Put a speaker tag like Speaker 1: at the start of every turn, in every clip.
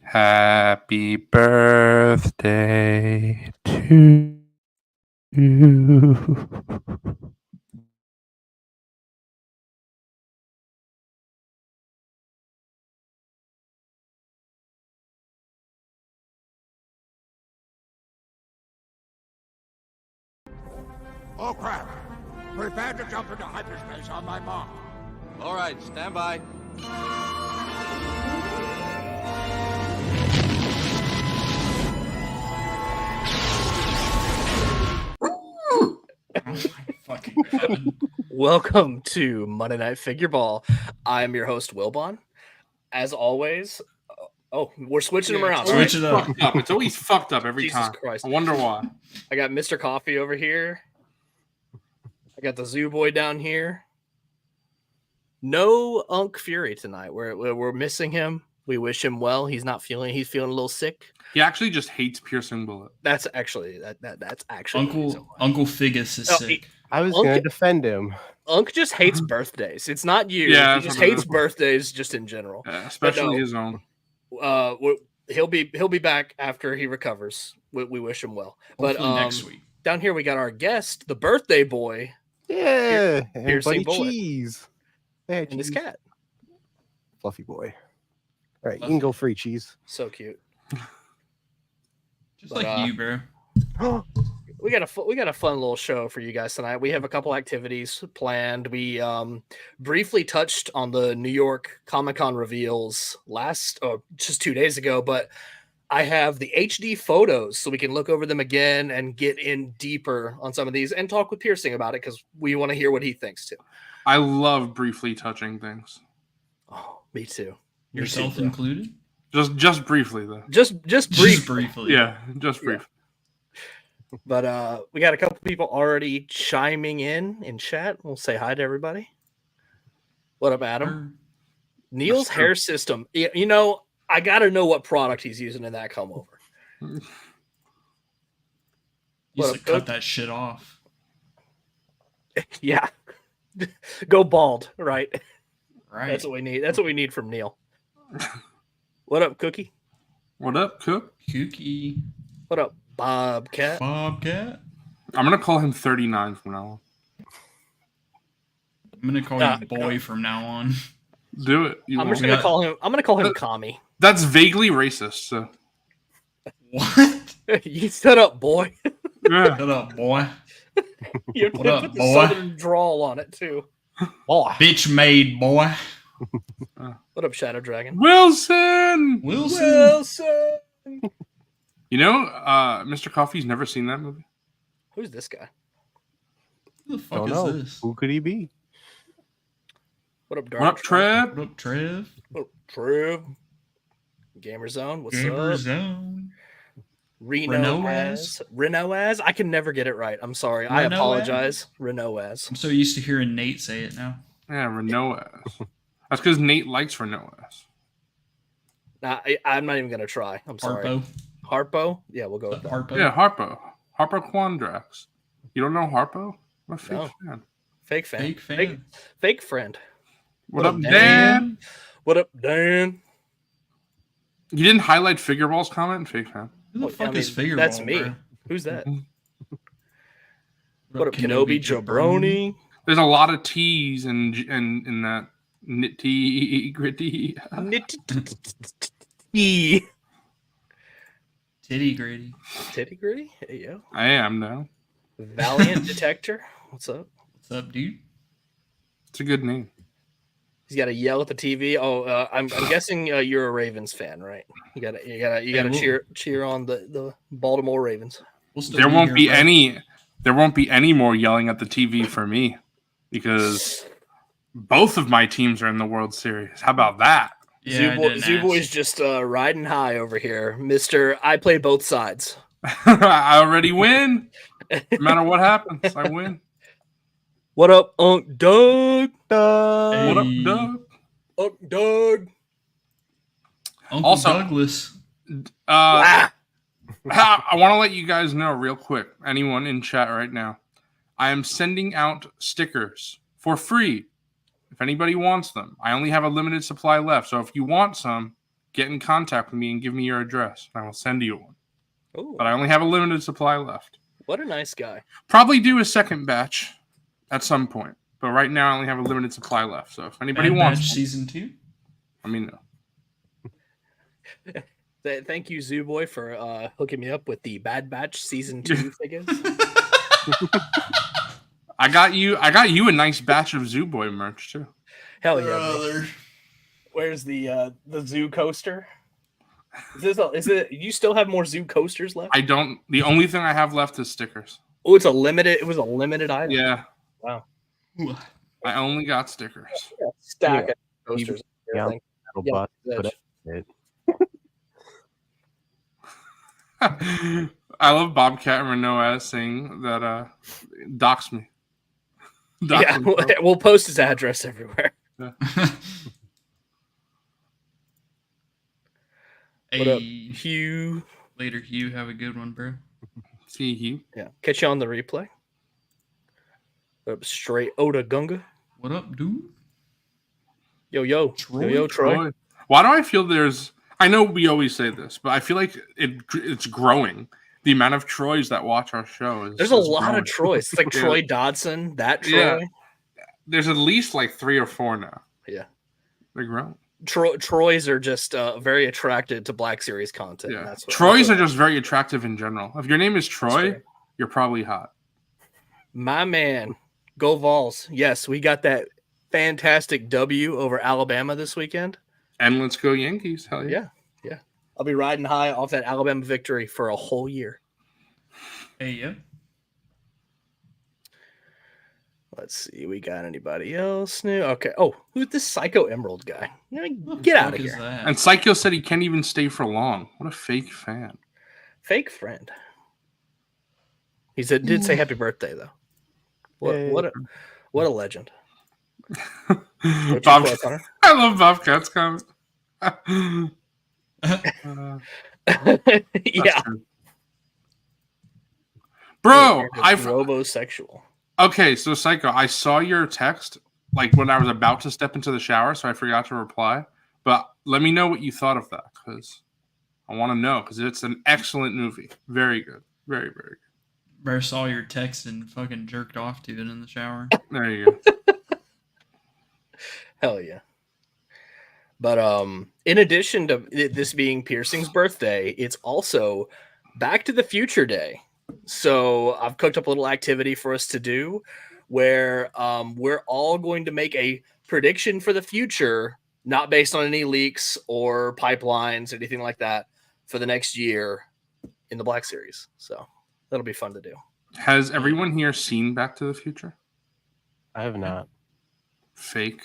Speaker 1: Happy birthday to you.
Speaker 2: Oh, crap. Prepare to jump into hyperspace on my mark.
Speaker 3: All right, stand by.
Speaker 4: Fucking God.
Speaker 5: Welcome to Monday Night Figureball. I'm your host, Wilbon. As always, we're switching them around.
Speaker 4: Switch it up.
Speaker 1: Fucked up. It's always fucked up every
Speaker 5: Jesus
Speaker 1: time.
Speaker 5: Christ.
Speaker 1: I wonder why.
Speaker 5: I got MrCawfee over here. I got the Zoo Boy down here. No Unk Fury tonight. We're missing him. We wish him well. He's feeling a little sick.
Speaker 1: He actually just hates PiercingBullet.
Speaker 5: That's actually
Speaker 4: Uncle Figus is sick.
Speaker 6: I was going to defend him.
Speaker 5: Unk just hates birthdays. It's not you.
Speaker 1: Yeah,
Speaker 5: he just hates birthdays just in general.
Speaker 1: Yeah, especially his own.
Speaker 5: He'll be back after he recovers. We wish him well.
Speaker 4: Hopefully
Speaker 5: But
Speaker 4: next week.
Speaker 5: down here we got our guest, the birthday boy,
Speaker 6: Yeah. And
Speaker 5: Piercing
Speaker 6: Buddy
Speaker 5: Bullet.
Speaker 6: Cheese. Hey,
Speaker 5: and his
Speaker 6: Cheese.
Speaker 5: cat.
Speaker 6: Fluffy boy. All right, you can go free, Cheese.
Speaker 5: So cute.
Speaker 4: Just
Speaker 5: but,
Speaker 4: like you, bro.
Speaker 5: We got a fun little show for you guys tonight. We have a couple activities planned. We briefly touched on the New York Comic-Con reveals just 2 days ago, but I have the HD photos so we can look over them again and get in deeper on some of these and talk with Piercing about it because we want to hear what he thinks too.
Speaker 1: I love briefly touching things.
Speaker 5: Oh, me too.
Speaker 4: Yourself included?
Speaker 1: Just briefly though.
Speaker 5: Just
Speaker 4: briefly.
Speaker 1: Yeah, just brief.
Speaker 5: But we got a couple people already chiming in chat. We'll say hi to everybody. What up, Adam? Neil's
Speaker 1: That's true.
Speaker 5: hair system. You know, I got to know what product he's using in that come over.
Speaker 4: You
Speaker 5: What
Speaker 4: used
Speaker 5: up,
Speaker 4: to cut
Speaker 5: Cook?
Speaker 4: that shit off.
Speaker 5: Yeah. Go bald, right?
Speaker 4: Right.
Speaker 5: That's what we need. That's what we need from Neil. What up, Cookie?
Speaker 1: What up, Cook?
Speaker 4: Kooky.
Speaker 5: What up, Bobcat?
Speaker 4: Bobcat.
Speaker 1: I'm gonna call him 39 from now on.
Speaker 4: I'm gonna call you boy from now on.
Speaker 1: Do it.
Speaker 5: I'm just gonna call him. I'm gonna call him Kami.
Speaker 1: That's vaguely racist. So
Speaker 4: What?
Speaker 5: You set up, boy.
Speaker 1: yeah.
Speaker 4: Shut up, boy.
Speaker 5: You
Speaker 4: What up,
Speaker 5: put the
Speaker 4: boy?
Speaker 5: southern drawl on it too. Boy.
Speaker 4: Bitch made, boy.
Speaker 5: What up, Shadow Dragon?
Speaker 1: Wilson.
Speaker 5: Wilson.
Speaker 1: You know, MrCawfee's never seen that movie.
Speaker 5: Who's this guy?
Speaker 4: Who the fuck
Speaker 6: Don't
Speaker 4: is
Speaker 6: know.
Speaker 4: this?
Speaker 6: Who could he be?
Speaker 5: What up, Dark?
Speaker 1: What up, Trev?
Speaker 4: What up, Trev?
Speaker 5: What up, Trev? Gamer Zone. What's
Speaker 4: Gamer
Speaker 5: up?
Speaker 4: Zone.
Speaker 5: Reno as. I can never get it right. I'm sorry. I
Speaker 4: Reno
Speaker 5: apologize. Reno as.
Speaker 4: I'm so used to hearing Nate say it now.
Speaker 1: Yeah, Renault ass. That's because Nate likes Renault ass.
Speaker 5: Nah, I'm not even gonna try. I'm sorry.
Speaker 4: Harpo.
Speaker 5: Harpo? Yeah, we'll go with that.
Speaker 4: Harpo.
Speaker 1: Yeah, Harpo. Harpo Quandrax. You don't know Harpo? I'm a fake
Speaker 5: No.
Speaker 1: fan.
Speaker 5: Fake fan.
Speaker 4: Fake fan.
Speaker 5: Fake friend.
Speaker 1: What up, Dan?
Speaker 5: What up, Dan?
Speaker 1: You didn't highlight Figureball's comment? Fake fan.
Speaker 4: Who the
Speaker 5: Well,
Speaker 4: fuck
Speaker 5: I mean,
Speaker 4: is Figureball?
Speaker 5: that's me.
Speaker 4: Bro?
Speaker 5: Who's that? What up, Kenobi Jabroni?
Speaker 1: There's a lot of T's in that nitty gritty.
Speaker 4: Titty gritty.
Speaker 5: Titty gritty? Hey, yo.
Speaker 1: I am now.
Speaker 5: Valiant Detector. What's up?
Speaker 4: What's up, dude?
Speaker 1: It's a good name.
Speaker 5: He's got to yell at the TV. Oh, I'm guessing you're a Ravens fan, right? You gotta cheer on the Baltimore Ravens.
Speaker 4: We'll still
Speaker 1: There won't
Speaker 4: here,
Speaker 1: be
Speaker 4: bro.
Speaker 1: any more yelling at the TV for me because both of my teams are in the World Series. How about that?
Speaker 4: Yeah, I didn't
Speaker 5: Zoo Boy's
Speaker 4: ask.
Speaker 5: just riding high over here, Mister. I play both sides.
Speaker 1: I already win. No matter what happens, I win.
Speaker 5: What up, Unc Doug?
Speaker 4: Hey.
Speaker 1: What up, Doug?
Speaker 5: Unc Doug.
Speaker 4: Uncle
Speaker 1: Also-
Speaker 4: Douglas.
Speaker 1: I want to let you guys know real quick, anyone in chat right now, I am sending out stickers for free. If anybody wants them, I only have a limited supply left. So if you want some, get in contact with me and give me your address. And I will send you one.
Speaker 5: Oh,
Speaker 1: But I only have a limited supply left.
Speaker 5: what a nice guy.
Speaker 1: Probably do a second batch at some point. But right now I only have a limited supply left. So if anybody
Speaker 4: Bad
Speaker 1: wants
Speaker 4: Batch
Speaker 1: one,
Speaker 4: season 2.
Speaker 1: let me know.
Speaker 5: Thank you, Zoo Boy, for hooking me up with the Bad Batch season 2 figures.
Speaker 1: I got you a nice batch of Zoo Boy merch too.
Speaker 5: Hell yeah! Bro. Where's the Zoo coaster? Is it? You still have more Zoo coasters left?
Speaker 1: I don't. The only thing I have left is stickers.
Speaker 5: Oh, it's a limited. It was a limited item.
Speaker 1: Yeah.
Speaker 5: Wow.
Speaker 1: I only got stickers.
Speaker 5: Yeah, stack of coasters.
Speaker 6: Yeah.
Speaker 5: Yeah,
Speaker 1: I love Bobcat Renault saying that dox me.
Speaker 5: Yeah, we'll post his address everywhere.
Speaker 1: Yeah.
Speaker 5: What up,
Speaker 4: Hey,
Speaker 5: Hugh?
Speaker 4: later, Hugh. Have a good one, bro.
Speaker 1: See you.
Speaker 5: Yeah, catch you on the replay. What up, straight Oda Gunga?
Speaker 4: What up, dude?
Speaker 5: Yo, Troy.
Speaker 1: Why do I feel there's? I know we always say this, but I feel like it's growing. The amount of Troys that watch our show is.
Speaker 5: There's a lot
Speaker 1: growing.
Speaker 5: of Troys. It's like
Speaker 1: Yeah.
Speaker 5: Troy Dodson, that Troy.
Speaker 1: Yeah. There's at least like 3 or 4 now.
Speaker 5: Yeah.
Speaker 1: They're growing.
Speaker 5: Troys are just very attracted to Black Series content.
Speaker 1: Yeah.
Speaker 5: That's
Speaker 1: Troys are just very attractive in general. If your name is Troy,
Speaker 5: fair.
Speaker 1: you're probably hot.
Speaker 5: My man, go Vols. Yes, we got that fantastic W over Alabama this weekend.
Speaker 1: And let's go Yankees. Hell yeah.
Speaker 5: Yeah. I'll be riding high off that Alabama victory for a whole year.
Speaker 4: Hey, yeah.
Speaker 5: Let's see. We got anybody else new? Okay. Oh, who's this Psycho Emerald guy? Get out of here.
Speaker 1: And Psycho said he can't even stay for long. What a fake fan.
Speaker 5: Fake friend. He said did say happy birthday though. What a legend.
Speaker 1: Bob, I love Bobcat's comment.
Speaker 5: Yeah.
Speaker 1: Bro,
Speaker 5: robosexual.
Speaker 1: Okay, so Psycho, I saw your text like when I was about to step into the shower, so I forgot to reply. But let me know what you thought of that, because I want to know, because it's an excellent movie. Very good. Very, very good.
Speaker 4: Bro, saw your text and fucking jerked off to it in the shower.
Speaker 1: There you go.
Speaker 5: Hell yeah. But in addition to this being Piercing's birthday, it's also Back to the Future Day. So I've cooked up a little activity for us to do where we're all going to make a prediction for the future, not based on any leaks or pipelines or anything like that, for the next year in the Black Series. So that'll be fun to do.
Speaker 1: Has everyone here seen Back to the Future?
Speaker 6: I have not.
Speaker 1: Fake.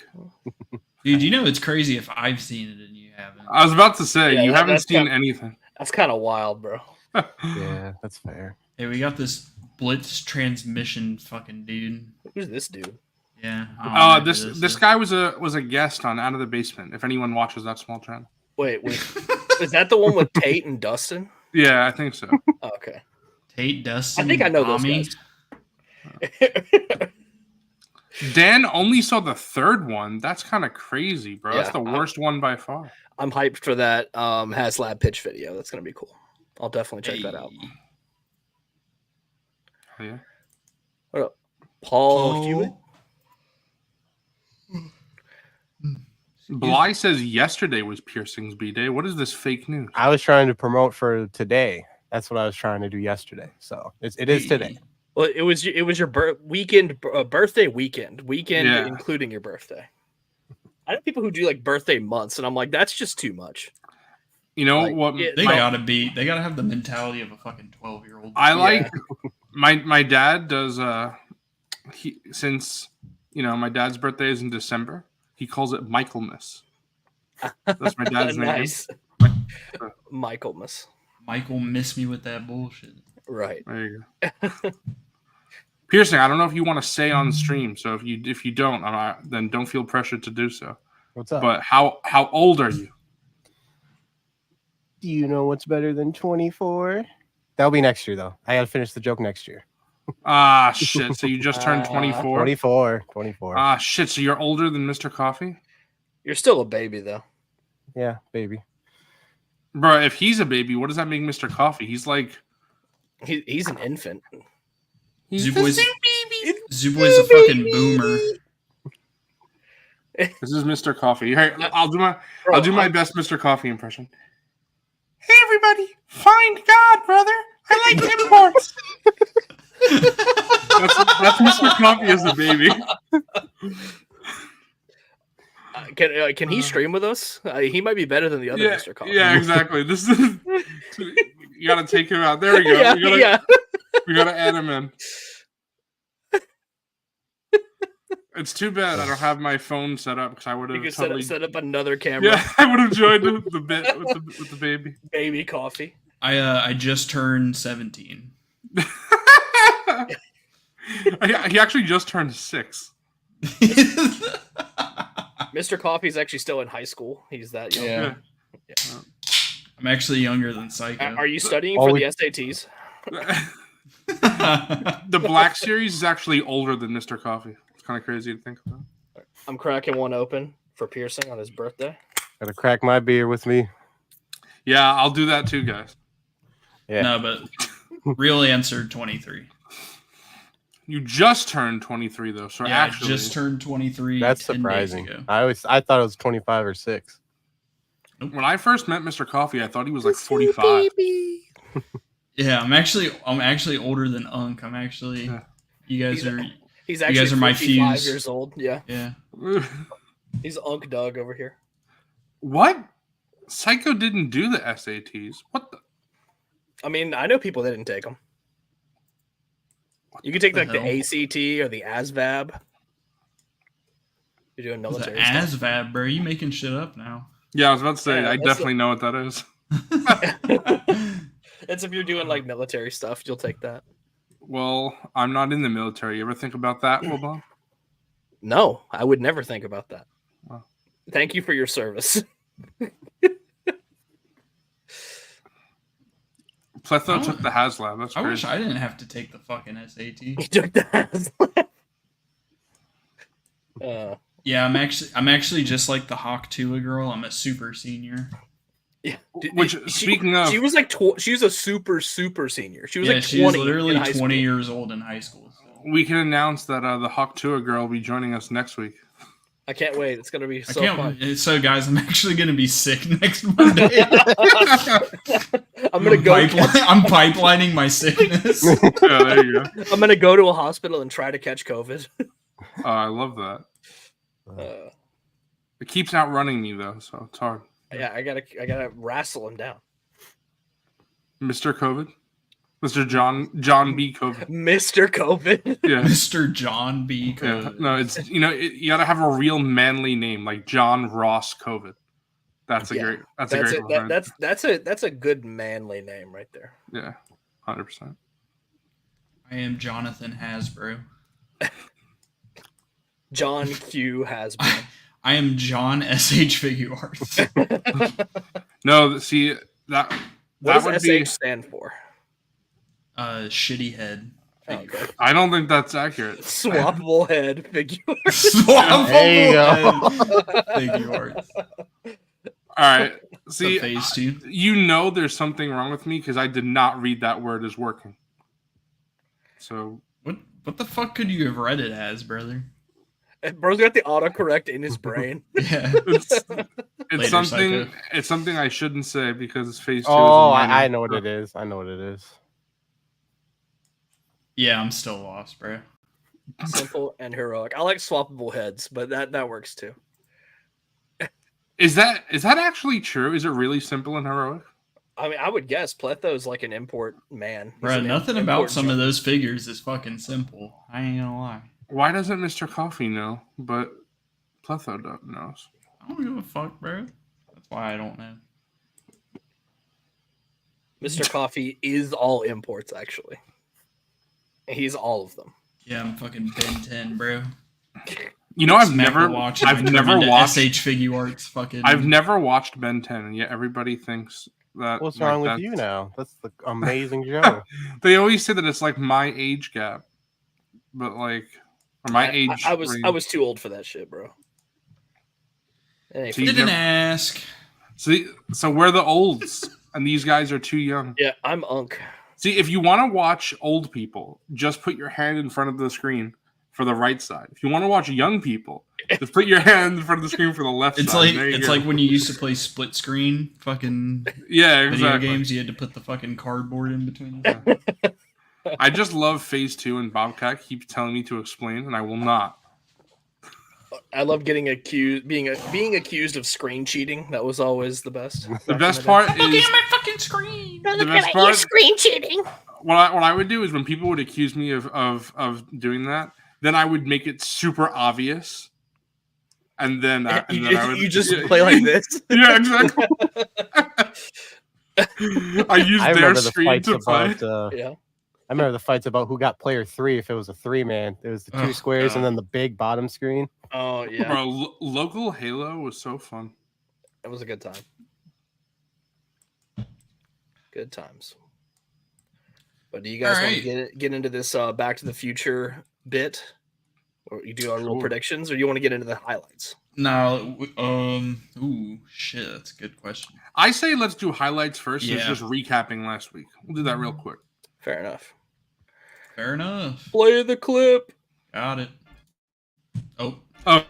Speaker 4: Dude, you know it's crazy if I've seen it and you haven't.
Speaker 1: I was about to say,
Speaker 5: Yeah,
Speaker 1: you haven't
Speaker 5: that's
Speaker 1: seen
Speaker 5: kinda-
Speaker 1: anything.
Speaker 5: That's kind of wild, bro.
Speaker 6: Yeah, that's fair.
Speaker 4: Hey, we got this Blitz transmission fucking dude.
Speaker 5: Who's this dude?
Speaker 4: Yeah. I don't know who
Speaker 1: This guy was a guest on Out of the Basement. If anyone watches that small channel.
Speaker 5: Wait. Is that the one with Tate and Dustin?
Speaker 1: Yeah, I think so.
Speaker 5: Oh, okay.
Speaker 4: Tate, Dustin,
Speaker 5: I think I know those
Speaker 4: Tommy.
Speaker 5: guys.
Speaker 1: Dan only saw the third one. That's kind of crazy, bro. That's
Speaker 5: Yeah,
Speaker 1: the worst one by far.
Speaker 5: I'm hyped for that HasLab pitch video. That's going to be cool. I'll definitely check that out.
Speaker 4: Hey.
Speaker 1: Oh, yeah.
Speaker 5: What up? Paul Hewitt?
Speaker 1: Bly says yesterday was Piercing's B-Day. What is this fake news?
Speaker 6: I was trying to promote for today. That's what I was trying to do yesterday. So it is today.
Speaker 5: Well, it was your birthday weekend,
Speaker 1: Yeah.
Speaker 5: including your birthday. I know people who do like birthday months, and I'm like, that's just too much.
Speaker 1: You know
Speaker 5: Like,
Speaker 1: what?
Speaker 5: yeah,
Speaker 4: They gotta have the mentality of a fucking 12-year-old.
Speaker 1: I like my dad does since my dad's birthday is in December, he calls it Michaelmas. That's my dad's
Speaker 5: Nice.
Speaker 1: name.
Speaker 5: Michaelmas.
Speaker 4: Michael miss me with that bullshit.
Speaker 5: Right.
Speaker 1: There you go. Piercing, I don't know if you want to say on stream, so if you don't, then don't feel pressured to do so.
Speaker 6: What's up?
Speaker 1: But how old are you?
Speaker 6: Do you know what's better than 24? That'll be next year, though. I got to finish the joke next year.
Speaker 1: Ah, shit. So you just turned 24?
Speaker 6: 24.
Speaker 1: Ah, shit. So you're older than MrCawfee?
Speaker 5: You're still a baby, though.
Speaker 6: Yeah, baby.
Speaker 1: Bro, if he's a baby, what does that make MrCawfee? He's like
Speaker 5: He's an infant.
Speaker 4: Zooboy's a fucking boomer.
Speaker 1: This is MrCawfee. Here, I'll do my best MrCawfee impression. Hey everybody, find God, brother. I like imports. that's MrCawfee as a baby.
Speaker 5: Can he stream with us? He might be better than the other MrCawfee.
Speaker 1: Yeah, exactly. This is you gotta take him out. There we go. We gotta add him in. It's too bad I don't have my phone set up because I would have.
Speaker 5: You could set up another camera.
Speaker 1: Yeah, I would have joined the bit with the baby.
Speaker 5: Baby coffee.
Speaker 4: I just turned 17.
Speaker 1: He actually just turned 6.
Speaker 5: MrCawfee's actually still in high school. He's that young.
Speaker 4: Yeah. I'm actually younger than Psycho.
Speaker 5: Are you studying for the SATs?
Speaker 1: The Black Series is actually older than MrCawfee. It's kind of crazy to think about.
Speaker 5: I'm cracking one open for piercing on his birthday.
Speaker 6: Gotta crack my beer with me.
Speaker 1: Yeah, I'll do that too, guys.
Speaker 6: Yeah.
Speaker 4: No, but real answer 23.
Speaker 1: You just turned 23 though, so
Speaker 4: Yeah,
Speaker 1: actually
Speaker 4: I just turned 23.
Speaker 6: That's
Speaker 4: 10
Speaker 6: surprising.
Speaker 4: days ago.
Speaker 6: I thought it was 25 or 6.
Speaker 1: when I first met MrCawfee, I thought he was like 45.
Speaker 4: Yeah, I'm actually older than Unk. I'm actually you guys are my
Speaker 5: 55
Speaker 4: fuse.
Speaker 5: years old. Yeah.
Speaker 4: Yeah.
Speaker 5: He's Unk Doug over here.
Speaker 1: What? Psycho didn't do the SATs. What the?
Speaker 5: I mean, I know people that didn't take them. You could take
Speaker 4: the
Speaker 5: like the ACT or the ASVAB. You're doing military
Speaker 4: the
Speaker 5: stuff.
Speaker 4: ASVAB, bro. You making shit up now?
Speaker 1: Yeah, I was about to say,
Speaker 5: Yeah,
Speaker 1: I definitely know what that is.
Speaker 5: That's if you're doing like military stuff, you'll take that.
Speaker 1: Well, I'm not in the military. You ever think about that, Wilbon?
Speaker 5: No, I would never think about that.
Speaker 1: Wow.
Speaker 5: Thank you for your service.
Speaker 1: Pletho took the HasLab. That's
Speaker 4: I
Speaker 1: crazy.
Speaker 4: wish I didn't have to take the fucking SAT.
Speaker 5: He took the ASVAB.
Speaker 4: Yeah, I'm actually just like the Hawk Tua girl. I'm a super senior.
Speaker 5: Yeah.
Speaker 1: Speaking of,
Speaker 5: she was like she was a super senior. She was like 20.
Speaker 4: She's literally
Speaker 5: in high
Speaker 4: 20
Speaker 5: school.
Speaker 4: years old in high school. So.
Speaker 1: we can announce that the Hawk Tua girl will be joining us next week.
Speaker 5: I can't wait. It's gonna be so fun.
Speaker 4: So, guys, I'm actually gonna be sick next Monday.
Speaker 5: I'm gonna go.
Speaker 4: I'm pipelining my sickness.
Speaker 1: Yeah, there you go.
Speaker 5: I'm gonna go to a hospital and try to catch COVID.
Speaker 1: I love that. It keeps outrunning me though, so it's hard.
Speaker 5: Yeah, I gotta wrestle him down.
Speaker 1: Mr. COVID, Mr. John B. COVID,
Speaker 5: Mr. COVID.
Speaker 1: Yeah,
Speaker 4: Mr. John B.
Speaker 1: yeah.
Speaker 4: COVID.
Speaker 1: No, it's you gotta have a real manly name like John Ross COVID. That's a great. That's a great one.
Speaker 5: That's a good manly name right there.
Speaker 1: Yeah, 100%.
Speaker 4: I am Jonathan Hasbro.
Speaker 5: John Q has been.
Speaker 4: I am John SH Figure Arts.
Speaker 1: No, see that
Speaker 5: What
Speaker 1: would
Speaker 5: does
Speaker 1: be.
Speaker 5: SH stand for?
Speaker 4: Shitty head.
Speaker 5: Oh, okay.
Speaker 1: I don't think that's accurate.
Speaker 5: Swappable head figure.
Speaker 4: Swappable
Speaker 6: There you
Speaker 4: head Figure Arts.
Speaker 1: All right. See,
Speaker 4: Phase 2.
Speaker 1: you know there's something wrong with me because I did not read that word as working. So
Speaker 4: What the fuck could you have read it as, brother?
Speaker 5: Bro's got the autocorrect in his brain.
Speaker 4: Yeah.
Speaker 1: it's
Speaker 4: Later,
Speaker 1: something.
Speaker 4: Psycho.
Speaker 1: It's something I shouldn't say because it's phase 2.
Speaker 6: Oh, I know what it is. I know what it is.
Speaker 4: Yeah, I'm still lost, bro.
Speaker 5: Simple and heroic. I like swappable heads, but that works too.
Speaker 1: Is that actually true? Is it really simple and heroic?
Speaker 5: I mean, I would guess Pletho is like an import man. He's
Speaker 4: Bro,
Speaker 5: an
Speaker 4: nothing
Speaker 5: import
Speaker 4: about some of
Speaker 5: junkie.
Speaker 4: those figures is fucking simple. I ain't gonna lie.
Speaker 1: Why doesn't MrCawfee know, but Pletho knows?
Speaker 4: I don't give a fuck, bro. That's why I don't know.
Speaker 5: MrCawfee is all imports, actually. He's all of them.
Speaker 4: Yeah, I'm fucking Ben 10, bro.
Speaker 1: You know, I've
Speaker 4: Smack
Speaker 1: never
Speaker 4: the watch
Speaker 1: watched
Speaker 4: SH Figure Arts. Fucking.
Speaker 1: I've never watched Ben 10, and yet everybody thinks that.
Speaker 6: What's
Speaker 1: like,
Speaker 6: wrong with
Speaker 1: that's-
Speaker 6: you now? That's the amazing show.
Speaker 1: They always say that it's like my age gap, but like, or my age.
Speaker 5: I was
Speaker 1: range.
Speaker 5: too old for that shit, bro. It ain't
Speaker 1: So you
Speaker 4: Didn't
Speaker 1: never-
Speaker 4: ask.
Speaker 1: So we're the olds, and these guys are too young.
Speaker 5: Yeah, I'm Unk.
Speaker 1: See, if you want to watch old people, just put your hand in front of the screen for the right side. If you want to watch young people, just put your hand in front of the screen for the left side.
Speaker 4: It's like when you used to play split screen fucking video games, you had to put the fucking cardboard in between them.
Speaker 1: I just love Phase 2, and Bobcat keeps telling me to explain, and I will not.
Speaker 5: I love getting accused, being accused of screen cheating. That was always the best.
Speaker 1: The best part is
Speaker 4: looking at my fucking screen.
Speaker 5: The best part, screen cheating.
Speaker 1: What I would do is when people would accuse me of doing that, then I would make it super obvious, and then I would
Speaker 5: just play like this.
Speaker 1: Yeah, exactly. I use their screen to play.
Speaker 5: Yeah.
Speaker 6: I remember the fights about who got player 3 if it was a 3-man. It was the 2 squares and then the big bottom screen.
Speaker 5: Oh, yeah.
Speaker 1: Bro, local Halo was so fun.
Speaker 5: It was a good time. Good times. But do you guys want to get into this Back to the Future bit? Or you do our little predictions? Or do you want to get into the highlights?
Speaker 4: No. Ooh, shit. That's a good question.
Speaker 1: I say let's do highlights first.
Speaker 4: Yeah.
Speaker 1: It's just recapping last week. We'll do that real quick.
Speaker 5: Fair enough.
Speaker 4: Fair enough.
Speaker 5: Play the clip.
Speaker 4: Got it. Oh.
Speaker 5: Oh.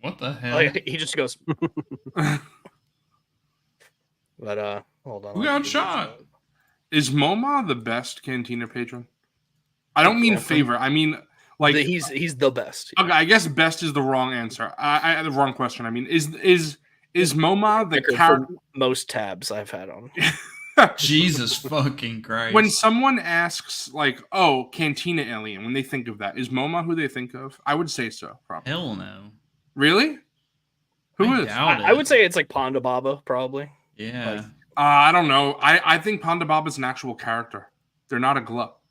Speaker 4: What the hell?
Speaker 5: Oh, he just goes. But hold on.
Speaker 4: Who got shot?
Speaker 1: Is MoMA the best Cantina patron? I don't mean favorite. I mean like
Speaker 5: he's the best.
Speaker 1: Okay, I guess best is the wrong answer. I the wrong question. I mean, is MoMA the character?
Speaker 5: Most tabs I've had on.
Speaker 4: Jesus fucking Christ!
Speaker 1: When someone asks like, "Oh, Cantina alien," when they think of that, is MoMA who they think of? I would say so. Probably.
Speaker 4: Hell no.
Speaker 1: Really? Who is?
Speaker 5: I would say it's like Ponda Baba, probably.
Speaker 4: Yeah.
Speaker 5: Like,
Speaker 1: I don't know. I think Ponda Baba's an actual character. They're not a glup.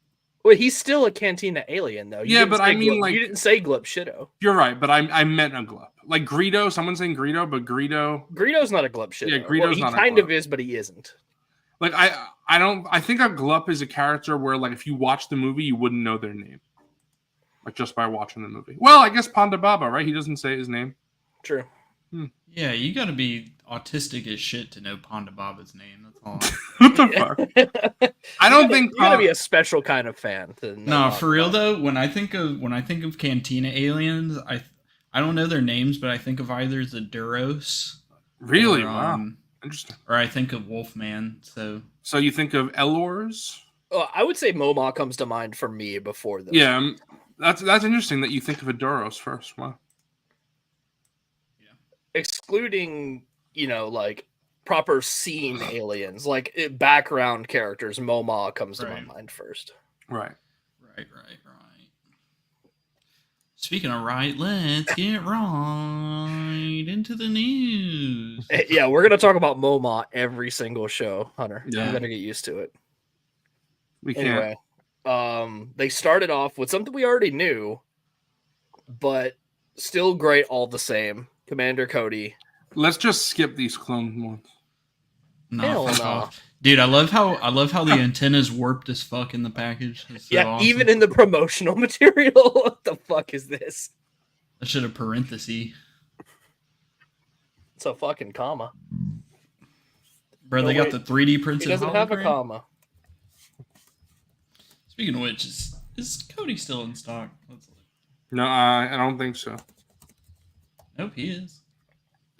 Speaker 5: Well, he's still a Cantina alien, though.
Speaker 1: Yeah, but I mean, like,
Speaker 5: you didn't say Glup Shido.
Speaker 1: You're right, but I meant a glup. Like Greedo, someone's saying Greedo, but
Speaker 5: Greedo's not a Glup Shido.
Speaker 1: Yeah, Greedo's
Speaker 5: not.
Speaker 1: He
Speaker 5: kind of is, but he isn't.
Speaker 1: Like I think a glup is a character where like if you watch the movie, you wouldn't know their name, like just by watching the movie. Well, I guess Ponda Baba, right? He doesn't say his name.
Speaker 5: True.
Speaker 4: Yeah, you got to be autistic as shit to know Ponda Baba's name. That's all.
Speaker 1: What the fuck? I don't think
Speaker 5: you gotta be a special kind of fan.
Speaker 4: No, for real though. When I think of Cantina aliens, I don't know their names, but I think of either the Duros.
Speaker 1: Really?
Speaker 4: Or,
Speaker 1: wow. Interesting.
Speaker 4: Or I think of Wolfman.
Speaker 1: So you think of Elors?
Speaker 5: I would say MoMA comes to mind for me before this.
Speaker 1: Yeah, that's interesting that you think of a Duros first. Wow.
Speaker 5: Excluding, like proper scene aliens, like background characters, MoMA comes to my mind first.
Speaker 1: Right.
Speaker 4: Speaking of right, let's get right into the news.
Speaker 5: Yeah, we're gonna talk about MoMA every single show, Hunter.
Speaker 1: Yeah.
Speaker 5: I'm gonna get used to it.
Speaker 1: We can't.
Speaker 5: Anyway, they started off with something we already knew, but still great all the same. Commander Cody.
Speaker 1: Let's just skip these clone ones.
Speaker 4: No, dude, I love how the antenna's warped as fuck in the package. So awesome.
Speaker 5: Even in the promotional material. What the fuck is this?
Speaker 4: I should have parenthesis.
Speaker 5: It's a fucking comma.
Speaker 4: Bro, they got the 3D printed.
Speaker 5: It doesn't have a comma.
Speaker 4: Speaking of which, is Cody still in stock?
Speaker 1: No, I don't think so.
Speaker 4: Nope, he is.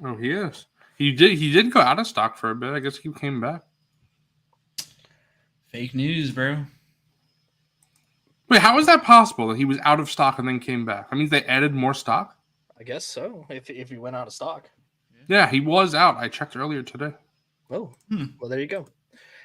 Speaker 1: Oh, he is. He did go out of stock for a bit. I guess he came back.
Speaker 4: Fake news, bro.
Speaker 1: Wait, how is that possible that he was out of stock and then came back? I mean, they added more stock?
Speaker 5: I guess so, if he went out of stock.
Speaker 1: Yeah, he was out. I checked earlier today.
Speaker 5: Oh, well, there you go.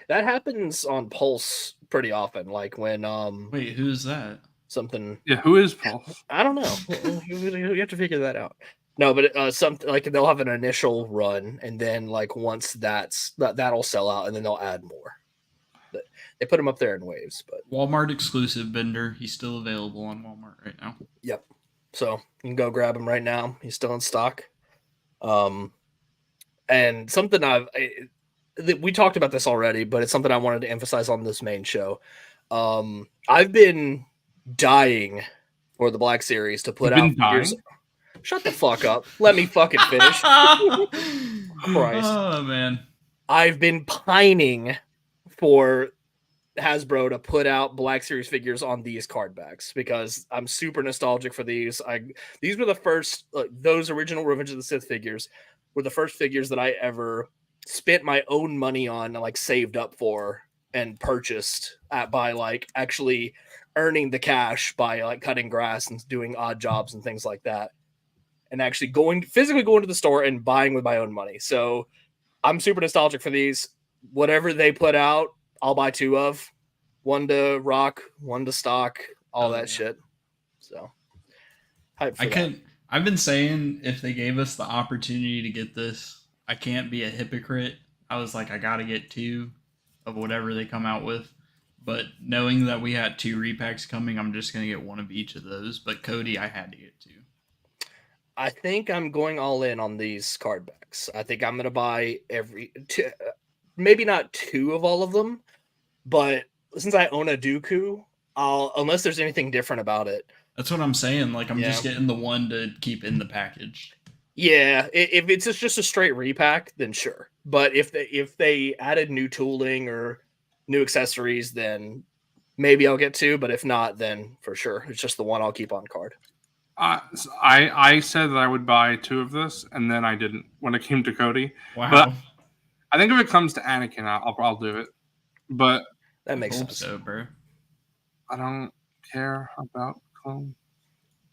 Speaker 5: That happens on Pulse pretty often. Like when
Speaker 4: Wait, who's that?
Speaker 5: Something.
Speaker 1: Yeah, who is Pulse?
Speaker 5: I don't know. You have to figure that out. No, but something like they'll have an initial run, and then like once that'll sell out, and then they'll add more. They put them up there in waves, but
Speaker 4: Walmart exclusive Bender. He's still available on Walmart right now.
Speaker 5: Yep. So you can go grab him right now. He's still in stock. And something we talked about this already, but it's something I wanted to emphasize on this main show. I've been dying for the Black Series to put out figures. Shut the fuck up. Let me fucking finish. Christ.
Speaker 4: Oh man.
Speaker 5: I've been pining for Hasbro to put out Black Series figures on these card backs because I'm super nostalgic for these. These were the first, those original Revenge of the Sith figures were the first figures that I ever spent my own money on and like saved up for and purchased by like actually earning the cash by like cutting grass and doing odd jobs and things like that. And actually physically going to the store and buying with my own money. So I'm super nostalgic for these. Whatever they put out, I'll buy 2 of. 1 to rock, 1 to stock, all that shit. So hype for that.
Speaker 4: I've been saying if they gave us the opportunity to get this, I can't be a hypocrite. I was like, I gotta get 2 of whatever they come out with. But knowing that we had 2 repacks coming, I'm just gonna get 1 of each of those. But Cody, I had to get 2.
Speaker 5: I think I'm going all in on these card backs. I think I'm going to buy maybe not 2 of all of them, but since I own a Dooku, unless there's anything different about it.
Speaker 4: That's what I'm saying. Like, I'm just getting the 1 to keep in the package.
Speaker 5: Yeah, if it's just a straight repack, then sure. But if they added new tooling or new accessories, then maybe I'll get 2. But if not, then for sure, it's just the 1 I'll keep on card.
Speaker 1: I said that I would buy 2 of this, and then I didn't when it came to Cody.
Speaker 4: Wow.
Speaker 1: But I think if it comes to Anakin, I'll do it. But
Speaker 5: that makes
Speaker 4: I hope
Speaker 5: sense.
Speaker 4: so, bro.
Speaker 1: I don't care about clone.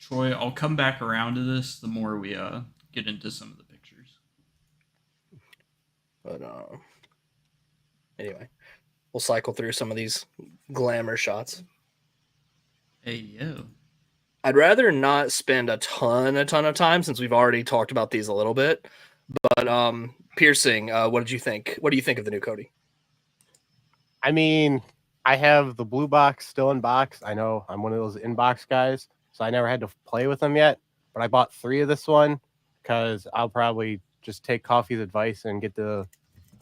Speaker 4: Troy, I'll come back around to this the more we get into some of the pictures.
Speaker 5: But anyway, we'll cycle through some of these glamour shots.
Speaker 4: Hey, yo.
Speaker 5: I'd rather not spend a ton of time since we've already talked about these a little bit. But Piercing, what did you think? What do you think of the new Cody?
Speaker 6: I mean, I have the blue box still in box. I know I'm one of those in-box guys, so I never had to play with them yet. But I bought 3 of this one because I'll probably just take Coffee's advice and get the...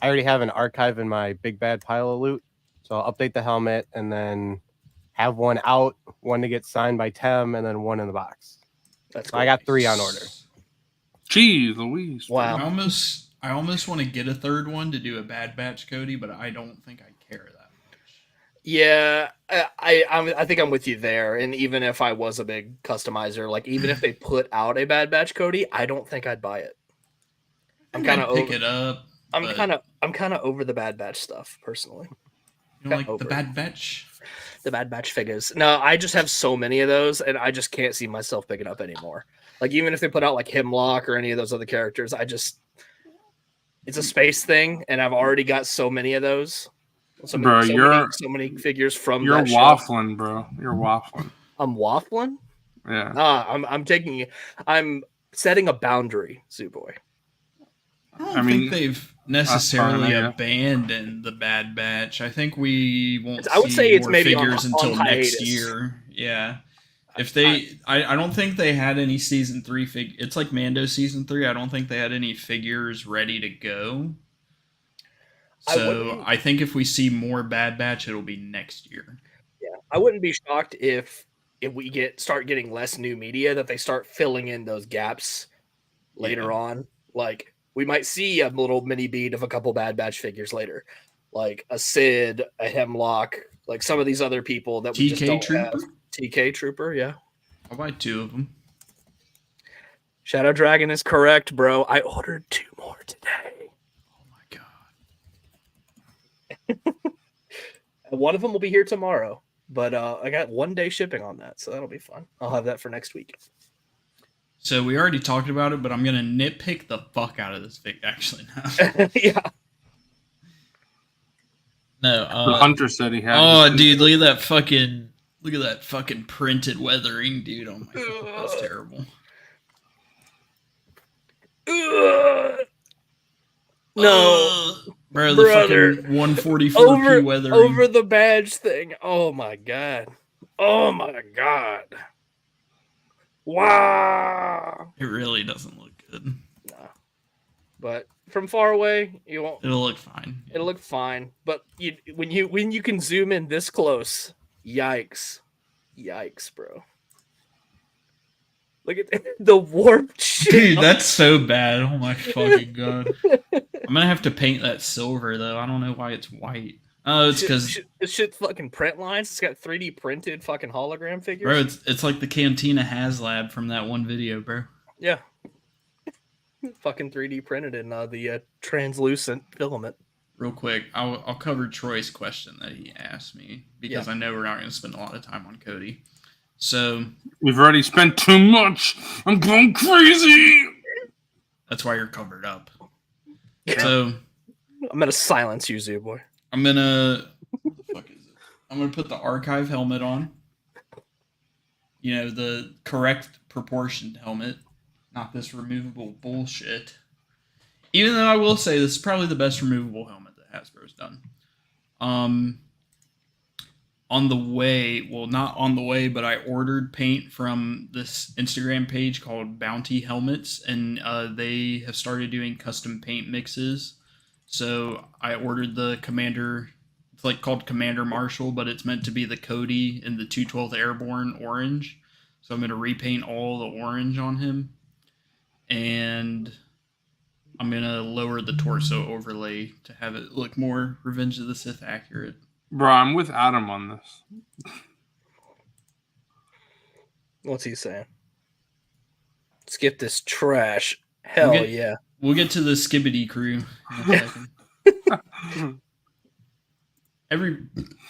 Speaker 6: I already have an archive in my big bad pile of loot, so I'll update the helmet and then have 1 out, 1 to get signed by Tem, and then 1 in the box.
Speaker 5: That's
Speaker 6: so I got 3 on order.
Speaker 1: Jeez Louise.
Speaker 5: Wow.
Speaker 4: I almost want to get a 3rd one to do a Bad Batch Cody, but I don't think I care that much.
Speaker 5: Yeah, I think I'm with you there. And even if I was a big customizer, like even if they put out a Bad Batch Cody, I don't think I'd buy it. I'm kind of
Speaker 4: pick it up.
Speaker 5: I'm kind of over the Bad Batch stuff personally.
Speaker 4: You don't like the Bad Batch?
Speaker 5: The Bad Batch figures. No, I just have so many of those, and I just can't see myself picking up anymore. Like even if they put out like Hemlock or any of those other characters, it's a space thing, and I've already got so many of those. So many figures from.
Speaker 1: You're
Speaker 5: that
Speaker 1: waffling,
Speaker 5: show.
Speaker 1: Bro. You're waffling.
Speaker 5: I'm waffling.
Speaker 1: Yeah.
Speaker 5: I'm setting a boundary, Zoo Boy.
Speaker 4: I don't think they've necessarily abandoned the Bad Batch. I think we won't see more figures until next year. Yeah. If they, I don't think they had any season 3 It's like Mando season 3. I don't think they had any figures ready to go. So I think if we see more Bad Batch, it'll be next year.
Speaker 5: Yeah, I wouldn't be shocked if we start getting less new media that they start filling in those gaps later on. Like we might see a little mini beat of a couple Bad Batch figures later, like a Sid, a Hemlock, like some of these other people that we just don't have. TK Trooper, yeah.
Speaker 4: I'll buy 2 of them.
Speaker 5: Shadow Dragon is correct, bro. I ordered 2 more today.
Speaker 4: Oh my god.
Speaker 5: One of them will be here tomorrow, but I got 1 day shipping on that, so that'll be fun. I'll have that for next week.
Speaker 4: So we already talked about it, but I'm gonna nitpick the fuck out of this fig. Actually, no.
Speaker 5: Yeah.
Speaker 4: No.
Speaker 1: The hunter said he had.
Speaker 4: Oh, dude, look at that fucking printed weathering, dude. Oh my god, that's terrible.
Speaker 5: No,
Speaker 4: bro, the fucking 144p weathering
Speaker 5: over the badge thing. Oh my god. Oh my god. Wow.
Speaker 4: It really doesn't look good.
Speaker 5: No. But from far away, you won't.
Speaker 4: It'll look fine.
Speaker 5: It'll look fine, but when you can zoom in this close, yikes, bro! Look at the warped shit.
Speaker 4: Dude, that's so bad. Oh my fucking god! I'm gonna have to paint that silver though. I don't know why it's white. Oh, it's because
Speaker 5: this shit fucking print lines. It's got 3D printed fucking hologram figures.
Speaker 4: Bro, it's like the Cantina HasLab from that one video, bro.
Speaker 5: Yeah. Fucking 3D printed in the translucent filament.
Speaker 4: Real quick, I'll cover Troy's question that he asked me because I know we're not going to spend a lot of time on Cody. So
Speaker 1: we've already spent too much. I'm going crazy.
Speaker 4: That's why you're covered up. So
Speaker 5: I'm gonna silence you, Zoo Boy.
Speaker 4: I'm gonna what the fuck is it? I'm gonna put the archive helmet on. You know, the correct proportioned helmet. Not this removable bullshit. Even though I will say this is probably the best removable helmet that Hasbro's done. On the way, well, not on the way, but I ordered paint from this Instagram page called Bounty Helmets, and they have started doing custom paint mixes. So I ordered the Commander, it's like called Commander Marshall, but it's meant to be the Cody and the 212th Airborne orange. So I'm going to repaint all the orange on him. And I'm going to lower the torso overlay to have it look more Revenge of the Sith accurate.
Speaker 1: Bro, I'm with Adam on this.
Speaker 5: What's he saying? Skip this trash. Hell yeah.
Speaker 4: We'll get to the Skibbity crew in a second.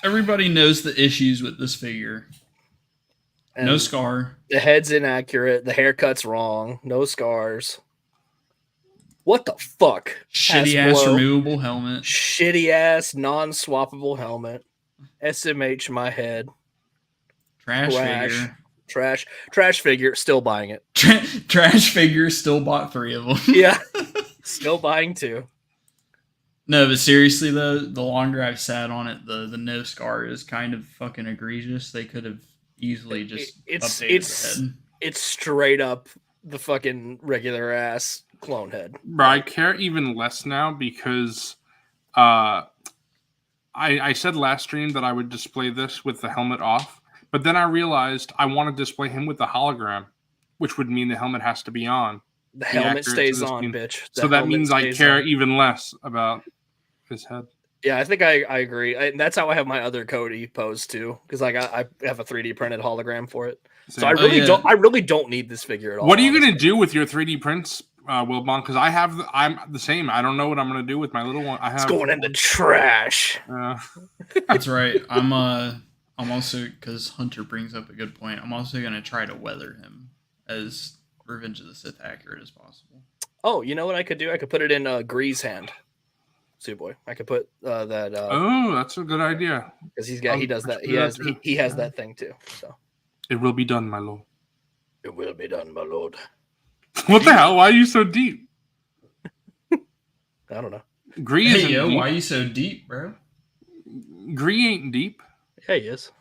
Speaker 4: Everybody knows the issues with this figure. And no scar.
Speaker 5: The head's inaccurate. The haircut's wrong. No scars. What the fuck?
Speaker 4: Shitty ass removable helmet.
Speaker 5: Shitty ass non-swappable helmet. SMH my head.
Speaker 4: Trash figure.
Speaker 5: Trash figure. Still buying it.
Speaker 4: Trash figure. Still bought 3 of them.
Speaker 5: Yeah. Still buying 2.
Speaker 4: No, but seriously though, the longer I've sat on it, the no scar is kind of fucking egregious. They could have easily just updated the head. It's
Speaker 5: straight up the fucking regular ass clone head.
Speaker 1: Bro, I care even less now because I said last stream that I would display this with the helmet off, but then I realized I want to display him with the hologram, which would mean the helmet has to be on.
Speaker 5: The helmet stays on, bitch.
Speaker 1: So that means I care even less about his head.
Speaker 5: Yeah, I think I agree. And that's how I have my other Cody pose too, because I have a 3D printed hologram for it. So I really don't need this figure at all.
Speaker 1: What are you gonna do with your 3D prints, Wilbon? Because I'm the same. I don't know what I'm gonna do with my little one.
Speaker 5: It's going in the trash.
Speaker 4: That's right. I'm also, because Hunter brings up a good point. I'm also gonna try to weather him as Revenge of the Sith accurate as possible.
Speaker 5: Oh, you know what I could do? I could put it in Gree's hand. Boy, I could put that.
Speaker 1: Oh, that's a good idea.
Speaker 5: Because he does that. He has that thing too. So
Speaker 1: it will be done, my lord.
Speaker 5: It will be done, my lord.
Speaker 1: What the hell? Why are you so deep?
Speaker 5: I don't know.
Speaker 1: Gree
Speaker 4: hey yo, deep. Why are you so deep, bro?
Speaker 1: Gree ain't deep.
Speaker 5: Yeah, he is.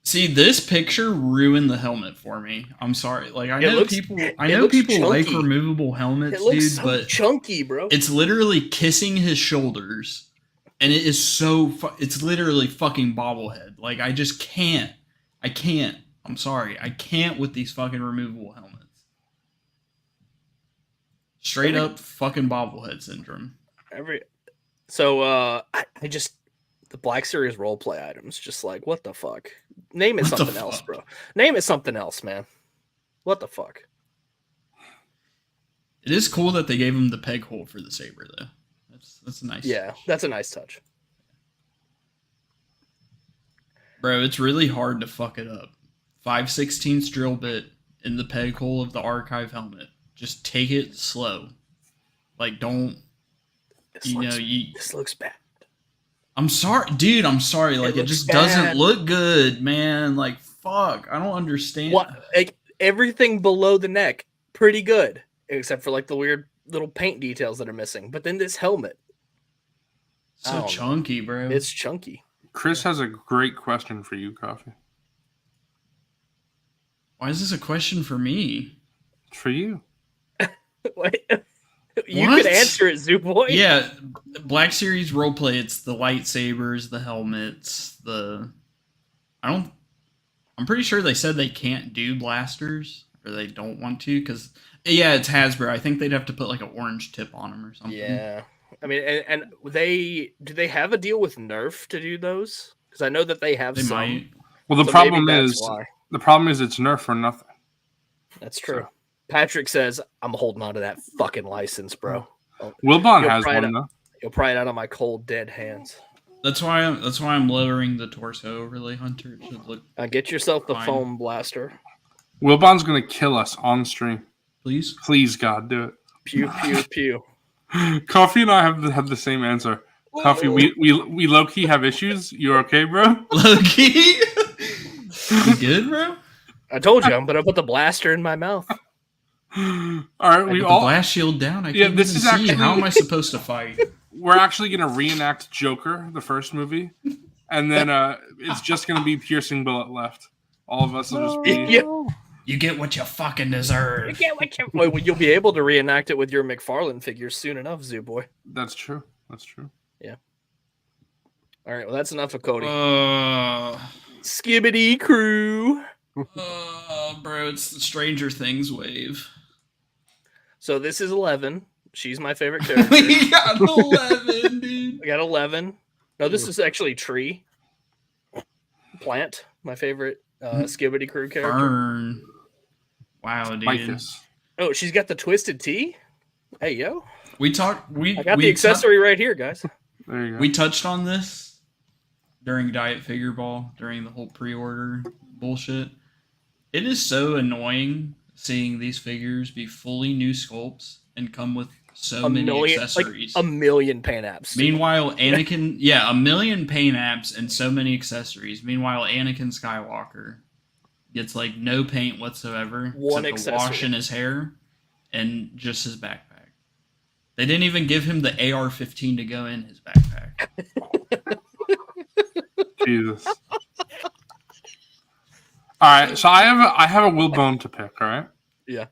Speaker 4: See, this picture ruined the helmet for me. I'm sorry. Like I know people like removable helmets, dude,
Speaker 5: so
Speaker 4: but
Speaker 5: chunky, bro.
Speaker 4: It's literally kissing his shoulders, and it is it's literally fucking bobblehead. Like I just can't. I can't. I'm sorry. I can't with these fucking removable helmets. Straight up fucking bobblehead syndrome.
Speaker 5: The Black Series roleplay items, just like, what the fuck? Name it something else, bro. Name it something else, man. What the fuck?
Speaker 4: It is cool that they gave him the peg hole for the saber, though. That's nice.
Speaker 5: Yeah, that's a nice touch.
Speaker 4: Bro, it's really hard to fuck it up. 5/16 drill bit in the peg hole of the archive helmet. Just take it slow. Like, don't...
Speaker 5: This looks bad.
Speaker 4: I'm sorry, dude. I'm sorry. Like, it just doesn't look good, man. Like, fuck. I don't understand.
Speaker 5: What? Like, everything below the neck, pretty good, except for like the weird little paint details that are missing. But then this helmet,
Speaker 4: so chunky, bro.
Speaker 5: It's chunky.
Speaker 1: Chris has a great question for you, Coffee.
Speaker 4: Why is this a question for me?
Speaker 1: It's for you.
Speaker 5: Wait, You could answer it, Zoo Boy.
Speaker 4: Yeah, Black Series roleplay. It's the lightsabers, the helmets, I'm pretty sure they said they can't do blasters, or they don't want to, because it's Hasbro. I think they'd have to put like an orange tip on them or something.
Speaker 5: Yeah, I mean, and do they have a deal with Nerf to do those? Because I know that they have. They might.
Speaker 1: Well, the problem is it's Nerf for nothing.
Speaker 5: That's true. So. Patrick says, I'm holding on to that fucking license, bro.
Speaker 1: Wilbon has one, though.
Speaker 5: You'll pry it out of my cold, dead hands.
Speaker 4: That's why I'm lowering the torso overlay, Hunter. It should look
Speaker 5: get yourself the foam blaster.
Speaker 1: Wilbon's going to kill us on stream.
Speaker 4: Please?
Speaker 1: Please, God, do it.
Speaker 5: Pew, pew, pew.
Speaker 1: Coffee and I have the same answer. Whoa. Coffee, we low-key have issues. You okay, bro?
Speaker 4: Low-key? You good, bro?
Speaker 5: I told you, I'm going to put the blaster in my mouth.
Speaker 1: All right, we all
Speaker 4: blast shield down. I can't this is see. Actually, how am I supposed to fight?
Speaker 1: We're actually gonna reenact Joker, the first movie, and then it's just gonna be PiercingBullet left. All of us will just be.
Speaker 4: You get what you fucking deserve.
Speaker 5: You get what you. Well, you'll be able to reenact it with your McFarlane figures soon enough, Zoo Boy.
Speaker 1: That's true.
Speaker 5: Yeah. All right. Well, that's enough of Cody.
Speaker 6: Skibbity crew.
Speaker 4: Bro, it's the Stranger Things wave.
Speaker 5: So this is 11. She's my favorite character.
Speaker 4: We got 11, dude.
Speaker 5: I got 11. No, this is actually Tree. Plant, my favorite Skibbity Crew character.
Speaker 4: Burn. Wow, dude.
Speaker 1: Micus.
Speaker 5: Oh, she's got the twisted T? Hey, yo.
Speaker 4: I
Speaker 5: got the accessory right here, guys.
Speaker 1: There you go.
Speaker 4: We touched on this during Night Figureball, during the whole pre-order bullshit. It is so annoying seeing these figures be fully new sculpts and come with so many accessories.
Speaker 5: Like a million paint apps.
Speaker 4: Meanwhile, Anakin, a million paint apps and so many accessories. Meanwhile, Anakin Skywalker gets like no paint whatsoever.
Speaker 5: One
Speaker 4: accessory. Wash in his hair and just his backpack. They didn't even give him the AR-15 to go in his backpack.
Speaker 1: Jesus. All right, so I have a Wilbon to pick, all right?
Speaker 5: Yeah.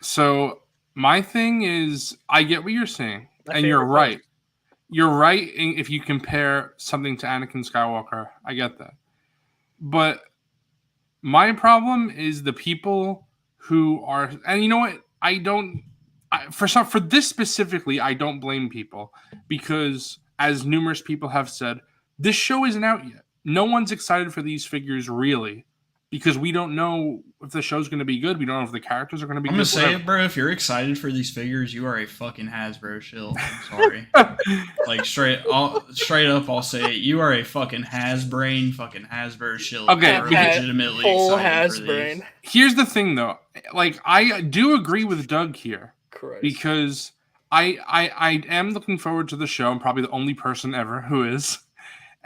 Speaker 1: So my thing is, I get what you're saying, and you're right. You're right if you compare something to Anakin Skywalker. I get that. But my problem is the people who are, and you know what? For this specifically, I don't blame people because, as numerous people have said, this show isn't out yet. No one's excited for these figures, really. Because we don't know if the show's going to be good. We don't know if the characters are going to be good.
Speaker 4: I'm going to say it, bro. If you're excited for these figures, you are a fucking Hasbro shill. I'm sorry. Like, straight up, I'll say it. You are a fucking Hasbro shill.
Speaker 1: Okay.
Speaker 4: Legitimately excited for these.
Speaker 1: Here's the thing, though. Like, I do agree with Doug here.
Speaker 5: Christ.
Speaker 1: Because I am looking forward to the show. I'm probably the only person ever who is.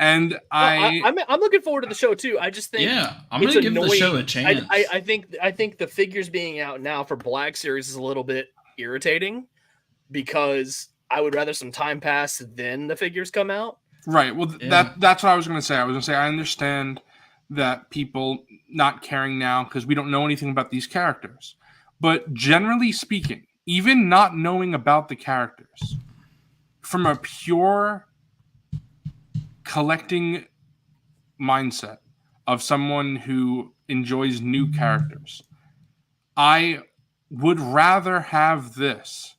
Speaker 1: And I'm
Speaker 5: looking forward to the show too. I just think
Speaker 4: I'm going to give the show a chance.
Speaker 5: I think the figures being out now for Black Series is a little bit irritating because I would rather some time pass than the figures come out.
Speaker 1: Right. Well, that's what I was going to say. I was going to say I understand that people not caring now because we don't know anything about these characters. But generally speaking, even not knowing about the characters, from a pure collecting mindset of someone who enjoys new characters, I would rather have this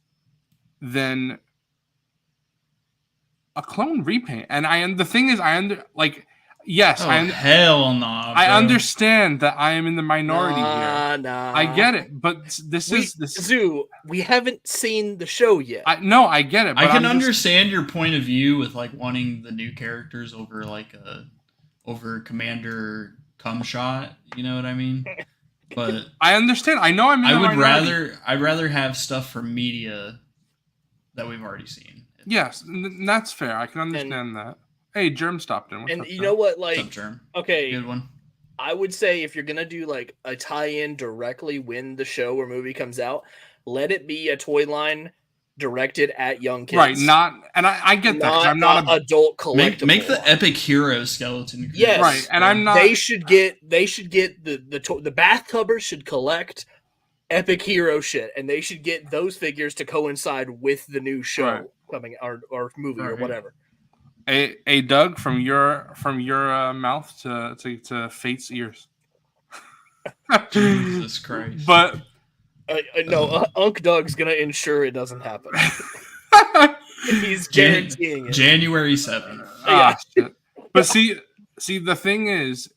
Speaker 1: than a clone repaint. And the thing is,
Speaker 4: hell no.
Speaker 1: I understand that I am in the minority here.
Speaker 5: Nah.
Speaker 1: I get it, but
Speaker 5: Zoo, we haven't seen the show yet.
Speaker 1: I get it. But
Speaker 4: I can understand your point of view with like wanting the new characters over over Commander Cumshot. You know what I mean? But
Speaker 1: I understand. I know I'm in the minority.
Speaker 4: I'd rather have stuff from media that we've already seen.
Speaker 1: Yes, that's fair. I can understand that. Hey, Germ stopped in.
Speaker 5: And you know what? Like,
Speaker 4: what's up, Germ?
Speaker 5: Okay,
Speaker 4: good one.
Speaker 5: I would say if you're gonna do like a tie-in directly when the show or movie comes out, let it be a toy line directed at young kids.
Speaker 1: Right? I get that. I'm not an
Speaker 5: adult collectible.
Speaker 4: Make the epic hero skeleton.
Speaker 5: Yes,
Speaker 1: right. And I'm not.
Speaker 5: They should get the bathtubers should collect epic hero shit, and they should get those figures to coincide with the new show coming or movie or whatever.
Speaker 1: A Doug, from your mouth to Fate's ears.
Speaker 4: Jesus Christ!
Speaker 1: But
Speaker 5: no, Unc Doug's gonna ensure it doesn't happen. He's guaranteeing it.
Speaker 4: January 7th.
Speaker 1: Shit. But see, the thing is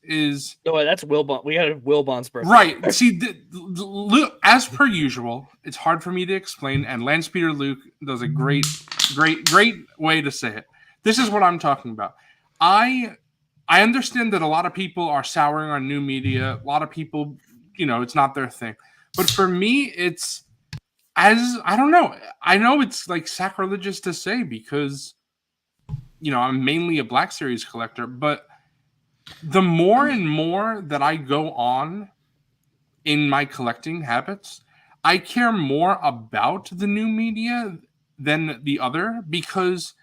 Speaker 5: no, that's Wilbon. We had Wilbon's birthday.
Speaker 1: Right. See, as per usual, it's hard for me to explain, and Lance Peter Luke does a great way to say it. This is what I'm talking about. I understand that a lot of people are souring on new media. A lot of people, it's not their thing. But for me, it's I don't know. I know it's like sacrilegious to say because, I'm mainly a Black Series collector. But the more and more that I go on in my collecting habits, I care more about the new media than the other because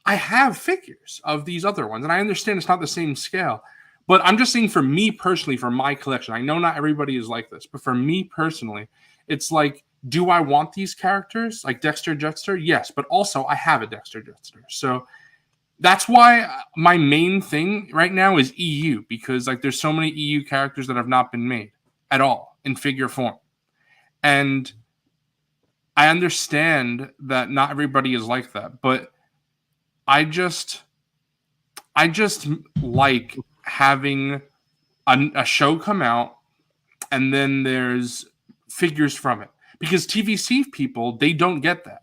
Speaker 1: I have figures of these other ones, and I understand it's not the same scale, but I'm just saying for me personally, for my collection, I know not everybody is like this, but for me personally, it's like, do I want these characters like Dexter Jetster? Yes, but also I have a Dexter Jetster. So that's why my main thing right now is EU, because like there's so many EU characters that have not been made at all in figure form. And I understand that not everybody is like that, but I just like having a show come out and then there's figures from it, because TVC people, they don't get that.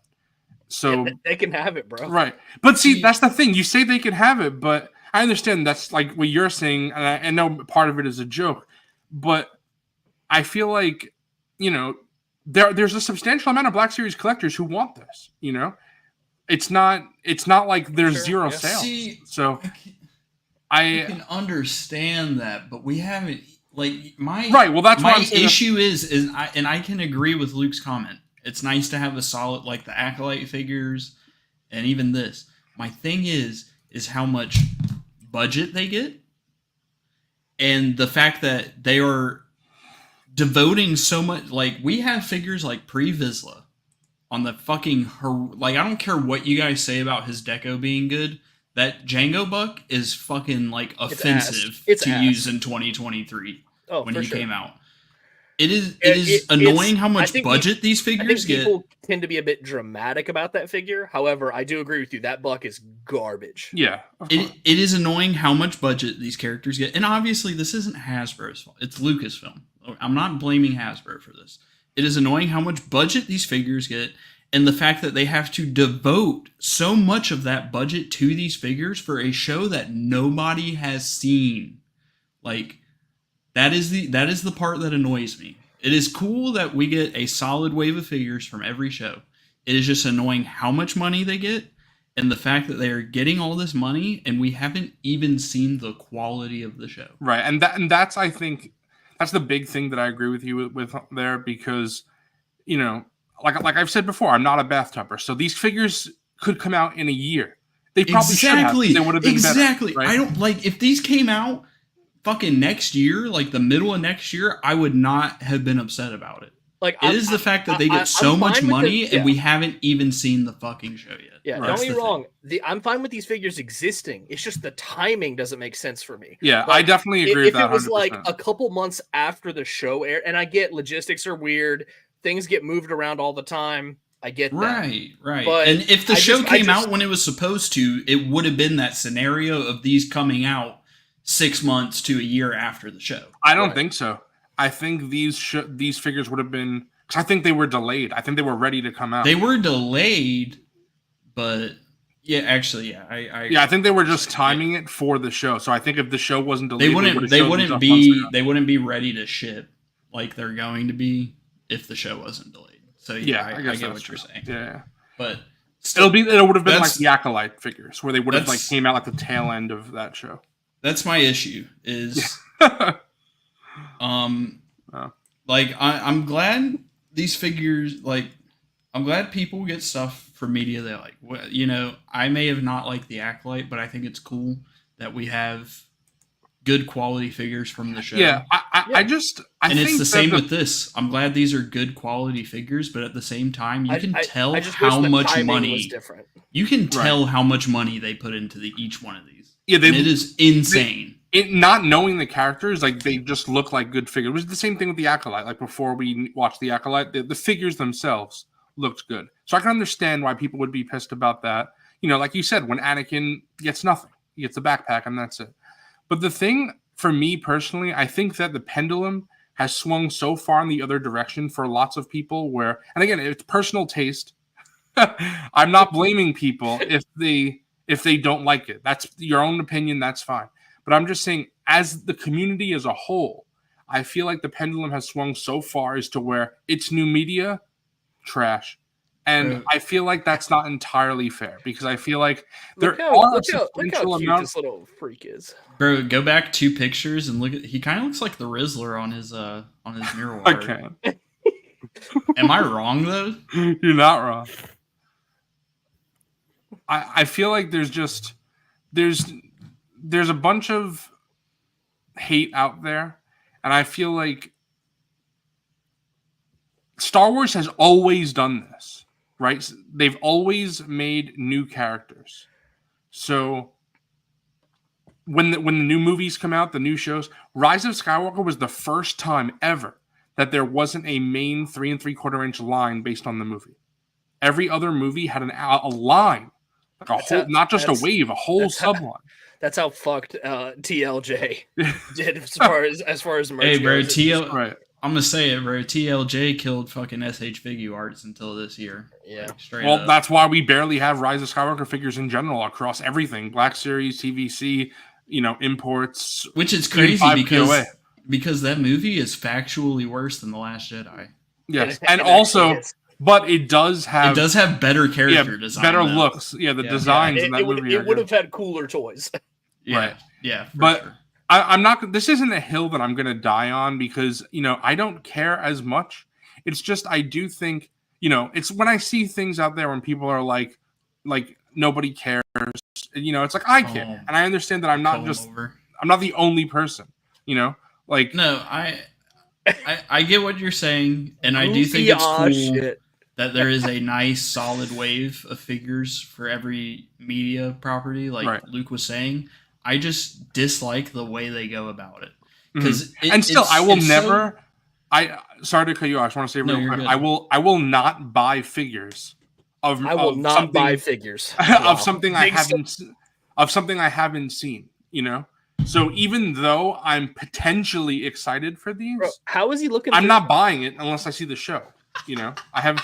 Speaker 1: So
Speaker 5: they can have it, bro.
Speaker 1: Right. But see, that's the thing. You say they can have it, but I understand that's like what you're saying. And I know part of it is a joke, but I feel like, there's a substantial amount of Black Series collectors who want this, It's not like there's zero sales. See, so
Speaker 4: I can understand that, but we haven't my
Speaker 1: that's
Speaker 4: my issue is I can agree with Luke's comment. It's nice to have a solid the Acolyte figures and even this. My thing is how much budget they get and the fact that they are devoting so much. We have figures like Pre-Vizsla on the fucking I don't care what you guys say about his deco being good. That Django buck is fucking offensive to use in 2023 when he came out. It is annoying how much budget these figures get.
Speaker 5: People tend to be a bit dramatic about that figure. However, I do agree with you. That buck is garbage.
Speaker 1: Yeah.
Speaker 4: It is annoying how much budget these characters get. And obviously, this isn't Hasbro's fault. It's Lucasfilm. I'm not blaming Hasbro for this. It is annoying how much budget these figures get and the fact that they have to devote so much of that budget to these figures for a show that nobody has seen. That is the part that annoys me. It is cool that we get a solid wave of figures from every show. It is just annoying how much money they get and the fact that they are getting all this money and we haven't even seen the quality of the show.
Speaker 1: Right. And that's, I think, that's the big thing that I agree with you with there, because, like I've said before, I'm not a bathtubber. So these figures could come out in a year. They probably should have. They would have been better. Right?
Speaker 4: I don't if these came out fucking next year, the middle of next year, I would not have been upset about it. It is the fact that they get so much money and we haven't even seen the fucking show yet.
Speaker 5: Yeah, don't get me wrong. I'm fine with these figures existing. It's just the timing doesn't make sense for me.
Speaker 1: Yeah, I definitely agree with that.
Speaker 5: If it was a couple months after the show aired, and I get logistics are weird, things get moved around all the time. I get that.
Speaker 4: Right.
Speaker 5: But
Speaker 4: and if the show came out when it was supposed to, it would have been that scenario of these coming out 6 months to a year after the show.
Speaker 1: I don't think so. I think these figures would have been, because I think they were delayed. I think they were ready to come out.
Speaker 4: They were delayed, but I
Speaker 1: think they were just timing it for the show. So I think if the show wasn't delayed,
Speaker 4: they wouldn't be ready to ship like they're going to be if the show wasn't delayed. So I get what you're saying.
Speaker 1: Yeah,
Speaker 4: but
Speaker 1: still, it would have been like the Acolyte figures, where they would have came out at the tail end of that show.
Speaker 4: That's my issue. Is I'm glad these figures I'm glad people get stuff for media they like. I may have not liked the Acolyte, but I think it's cool that we have good quality figures from the show.
Speaker 1: Yeah, I think
Speaker 4: it's the same with this. I'm glad these are good quality figures, but at the same time, you can tell how much money. You can tell how much money they put into each one of these. Yeah, it is insane.
Speaker 1: Not knowing the characters, like they just look like good figures. It was the same thing with the Acolyte. Like before we watched the Acolyte, the figures themselves looked good. So I can understand why people would be pissed about that. You know, like you said, when Anakin gets nothing, he gets the backpack and that's it. But the thing for me personally, I think that the pendulum has swung so far in the other direction for lots of people where, and again, it's personal taste. I'm not blaming people if they don't like it. That's your own opinion. That's fine. But I'm just saying, as the community as a whole, I feel like the pendulum has swung so far as to where it's new media, trash. And I feel like that's not entirely fair because I feel like
Speaker 5: look how cute this little freak is.
Speaker 4: Bro, go back 2 pictures and look at. He kind of looks like the Rizzler on his mirror wire.
Speaker 1: Okay.
Speaker 4: Am I wrong though?
Speaker 1: You're not wrong. I feel like there's a bunch of hate out there, and I feel like Star Wars has always done this, right? They've always made new characters. So when the new movies come out, the new shows, Rise of Skywalker was the first time ever that there wasn't a main 3 3/4 inch line based on the movie. Every other movie had a line. Like not just a wave, a whole subline.
Speaker 5: That's how fucked TLJ did as far as merch.
Speaker 4: Hey, bro, right. I'm gonna say it, bro. TLJ killed fucking SH Figure Arts until this year.
Speaker 5: Yeah,
Speaker 4: like, straight
Speaker 1: well,
Speaker 4: up.
Speaker 1: That's why we barely have Rise of Skywalker figures in general across everything: Black Series, TVC, imports.
Speaker 4: Which is crazy because that movie is factually worse than The Last Jedi.
Speaker 1: Yes, and also. But it does have
Speaker 4: better character design,
Speaker 1: better looks. Yeah, the designs in that movie.
Speaker 5: It would have had cooler toys.
Speaker 1: Right.
Speaker 4: Yeah.
Speaker 1: But sure. I'm not. This isn't a hill that I'm going to die on because I don't care as much. It's just I do think it's when I see things out there when people are like nobody cares. It's like I care, and I understand that I'm not I'm not the only person.
Speaker 4: No, I get what you're saying, and I do think it's cool that there is a nice solid wave of figures for every media property, like Luke was saying. I just dislike the way they go about it.
Speaker 1: I will never. Sorry to cut you off. I just want to say real quick. I will not buy figures of. I will not buy figures of something I haven't seen. So even though I'm potentially excited for these,
Speaker 5: bro, how is he looking?
Speaker 1: I'm not buying it unless I see the show. I have.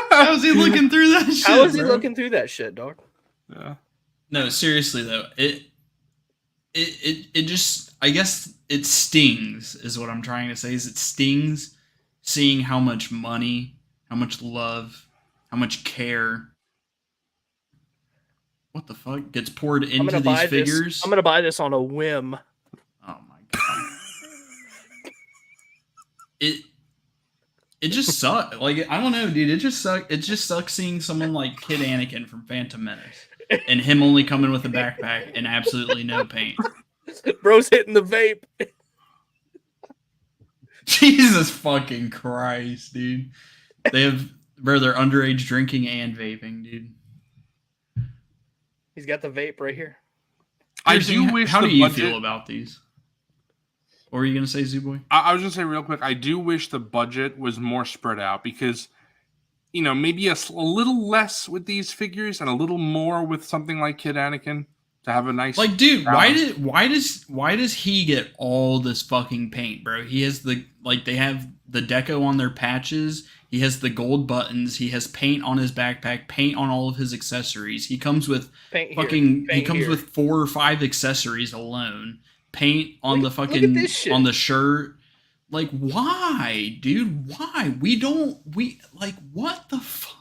Speaker 4: How is he looking through that shit?
Speaker 5: How is he looking through that shit, dog?
Speaker 1: Yeah.
Speaker 4: No, seriously though, it just, I guess it stings is what I'm trying to say. Is it stings seeing how much money, how much love, how much care. What the fuck gets poured into these figures?
Speaker 5: I'm gonna buy this on a whim.
Speaker 4: Oh my god! It just sucks. Like I don't know, dude. It just sucks seeing someone like Kid Anakin from Phantom Menace and him only coming with a backpack and absolutely no paint.
Speaker 5: Bro's hitting the vape.
Speaker 4: Jesus fucking Christ, dude. They're underage drinking and vaping, dude.
Speaker 5: He's got the vape right here.
Speaker 1: I do wish.
Speaker 4: How do you feel about these? What were you going to say, Zooboy?
Speaker 1: I was going to say real quick, I do wish the budget was more spread out because, maybe a little less with these figures and a little more with something like Kid Anakin to have a nice.
Speaker 4: Like, dude, why does he get all this fucking paint, bro? He has they have the deco on their patches. He has the gold buttons. He has paint on his backpack, paint on all of his accessories. He comes with with 4 or 5 accessories alone. Paint on the fucking on the shirt. Like, why, dude? Why? What the fuck?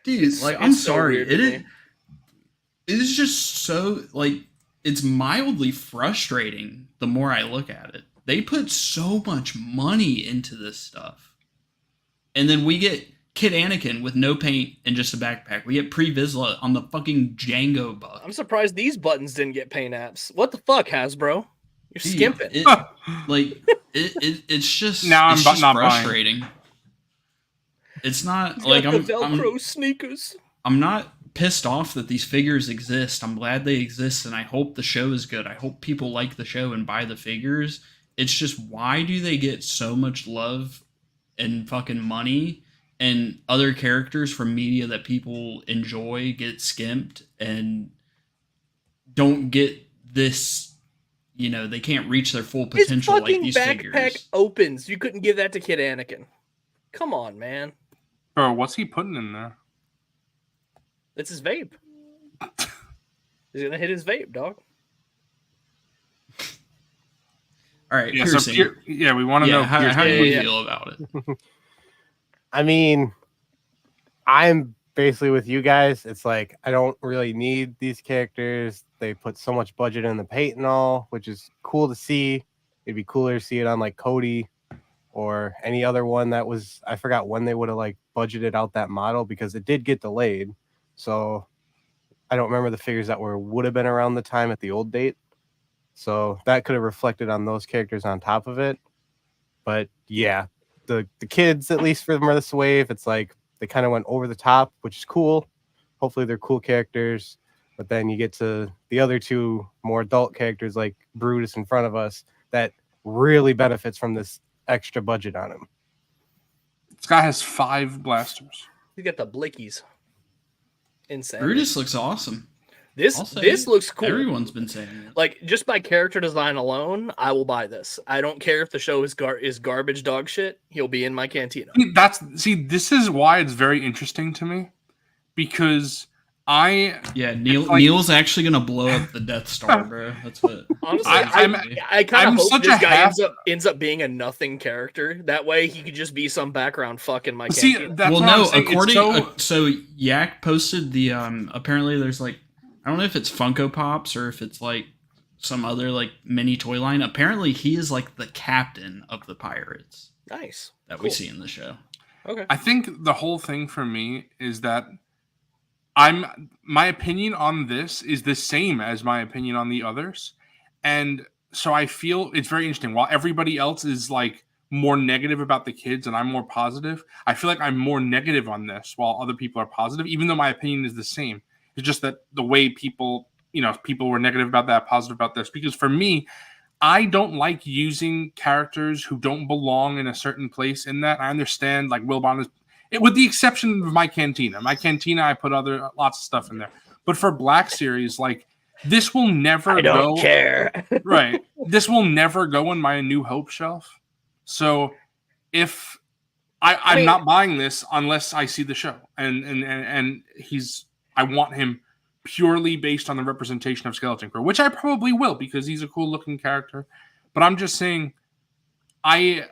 Speaker 4: Dude, I'm sorry. It is just so, it's mildly frustrating the more I look at it. They put so much money into this stuff. And then we get Kid Anakin with no paint and just a backpack. We get Pre Vizsla on the fucking Django buck.
Speaker 5: I'm surprised these buttons didn't get paint apps. What the fuck, Hasbro? You're skimping.
Speaker 4: It's just
Speaker 1: now
Speaker 4: it's
Speaker 1: I'm
Speaker 4: just
Speaker 1: not
Speaker 4: frustrating.
Speaker 1: Buying.
Speaker 4: It's not
Speaker 5: He's
Speaker 4: like
Speaker 5: got the Velcro sneakers.
Speaker 4: I'm not pissed off that these figures exist. I'm glad they exist, and I hope the show is good. I hope people like the show and buy the figures. It's just, why do they get so much love and fucking money, and other characters from media that people enjoy get skimped and don't get this? You know, they can't reach their full potential like these figures.
Speaker 5: His fucking backpack opens. You couldn't give that to Kid Anakin. Come on, man.
Speaker 1: Bro, what's he putting in there?
Speaker 5: It's his vape. He's gonna hit his vape, dog.
Speaker 4: All right,
Speaker 1: yeah,
Speaker 4: piercing.
Speaker 1: So we want to know
Speaker 4: how do you feel about it?
Speaker 6: I mean, I'm basically with you guys. It's like, I don't really need these characters. They put so much budget in the paint and all, which is cool to see. It'd be cooler to see it on like Cody or any other one that was, I forgot when they would have like budgeted out that model, because it did get delayed. So I don't remember the figures that would have been around the time at the old date. So that could have reflected on those characters on top of it. But yeah, the kids, at least for this wave, it's like they kind of went over the top, which is cool. Hopefully they're cool characters. But then you get to the other two more adult characters like Brutus in front of us that really benefits from this extra budget on him.
Speaker 1: This guy has 5 blasters.
Speaker 5: He's got the blickies. Insane.
Speaker 4: Brutus looks awesome.
Speaker 5: This looks cool.
Speaker 4: Everyone's been saying it.
Speaker 5: Like, just by character design alone, I will buy this. I don't care if the show is garbage dog shit. He'll be in my cantina.
Speaker 1: This is why it's very interesting to me, because
Speaker 4: Neil's actually gonna blow up the Death Star, bro. That's what.
Speaker 5: Honestly, I kind of hope this guy ends up being a nothing character. That way, he could just be some background fucking my cantina.
Speaker 4: So Yak posted the apparently there's like, I don't know if it's Funko Pops or if it's like some other like mini toy line. Apparently, he is like the captain of the pirates.
Speaker 5: Nice.
Speaker 4: That we see in the show.
Speaker 5: Okay.
Speaker 1: I think the whole thing for me is that my opinion on this is the same as my opinion on the others. And so I feel it's very interesting. While everybody else is like more negative about the kids and I'm more positive, I feel like I'm more negative on this while other people are positive, even though my opinion is the same. It's just that the way people were negative about that, positive about this. Because for me, I don't like using characters who don't belong in a certain place in that. I understand, like, Wilbon is, with the exception of my cantina. My cantina, I put lots of stuff in there. But for Black Series, like, this will never go. I don't
Speaker 5: care.
Speaker 1: Right. This will never go on my New Hope shelf. So if I'm not buying this unless I see the show. And I want him purely based on the representation of Skeleton Crew, which I probably will because he's a cool looking character. But I'm just saying, I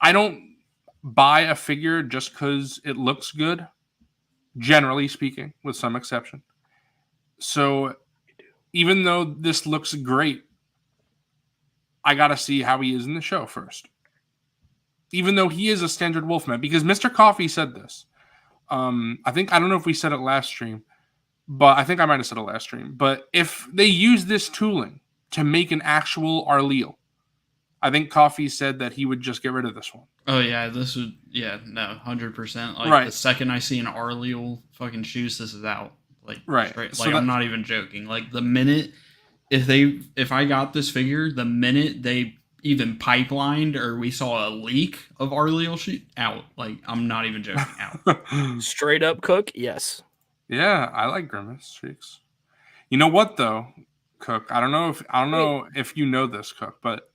Speaker 1: don't buy a figure just because it looks good, generally speaking, with some exception. So even though this looks great, I got to see how he is in the show first. Even though he is a standard Wolfman, because MrCawfee said this. I don't know if we said it last stream, but I think I might have said it last stream. But if they use this tooling to make an actual Arleal, I think Coffee said that he would just get rid of this one.
Speaker 4: Oh yeah, 100%. Like,
Speaker 1: right.
Speaker 4: The second I see an Arleal fucking shoes, this is out. Like,
Speaker 1: right.
Speaker 4: Straight, like, I'm not even joking. Like, the minute if I got this figure, the minute they even pipelined or we saw a leak of Arleal shoot out, like, I'm not even joking, out.
Speaker 5: Straight up, Cook, yes.
Speaker 1: Yeah, I like Grimace streaks. You know what though, Cook? I don't know if you know this, Cook, but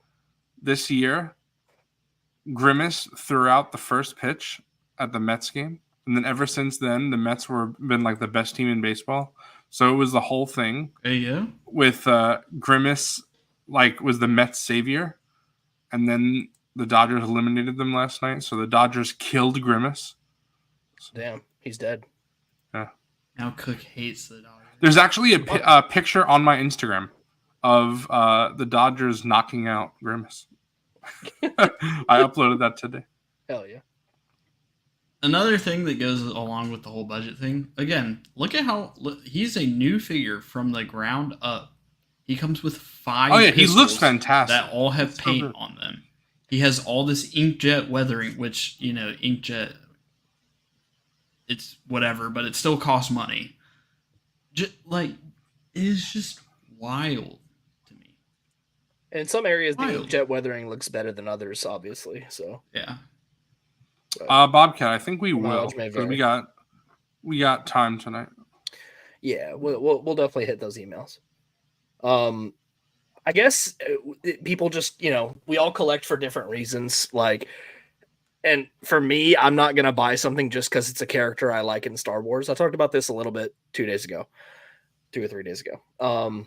Speaker 1: this year, Grimace threw out the first pitch at the Mets game, and then ever since then, the Mets been like the best team in baseball. So it was the whole thing.
Speaker 4: Yeah.
Speaker 1: With Grimace, like, was the Mets savior, and then the Dodgers eliminated them last night. So the Dodgers killed Grimace.
Speaker 5: Damn, he's dead.
Speaker 1: Yeah.
Speaker 4: Now Cook hates the Dodgers.
Speaker 1: There's actually a picture on my Instagram of the Dodgers knocking out Grimace. I uploaded that today.
Speaker 5: Hell yeah.
Speaker 4: another thing that goes along with the whole budget thing. Again, look at how he's a new figure from the ground up. He comes with 5.
Speaker 1: Oh yeah, he looks fantastic.
Speaker 4: That all have paint on them. He has all this inkjet weathering, which inkjet. It's whatever, but it still costs money. It is just wild to me.
Speaker 5: In some areas, the inkjet weathering looks better than others, obviously. So
Speaker 4: yeah.
Speaker 1: Bobcat, I think we will. We got time tonight.
Speaker 5: Yeah, we'll definitely hit those emails. I guess people just we all collect for different reasons. And for me, I'm not gonna buy something just because it's a character I like in Star Wars. I talked about this a little bit 2 or 3 days ago.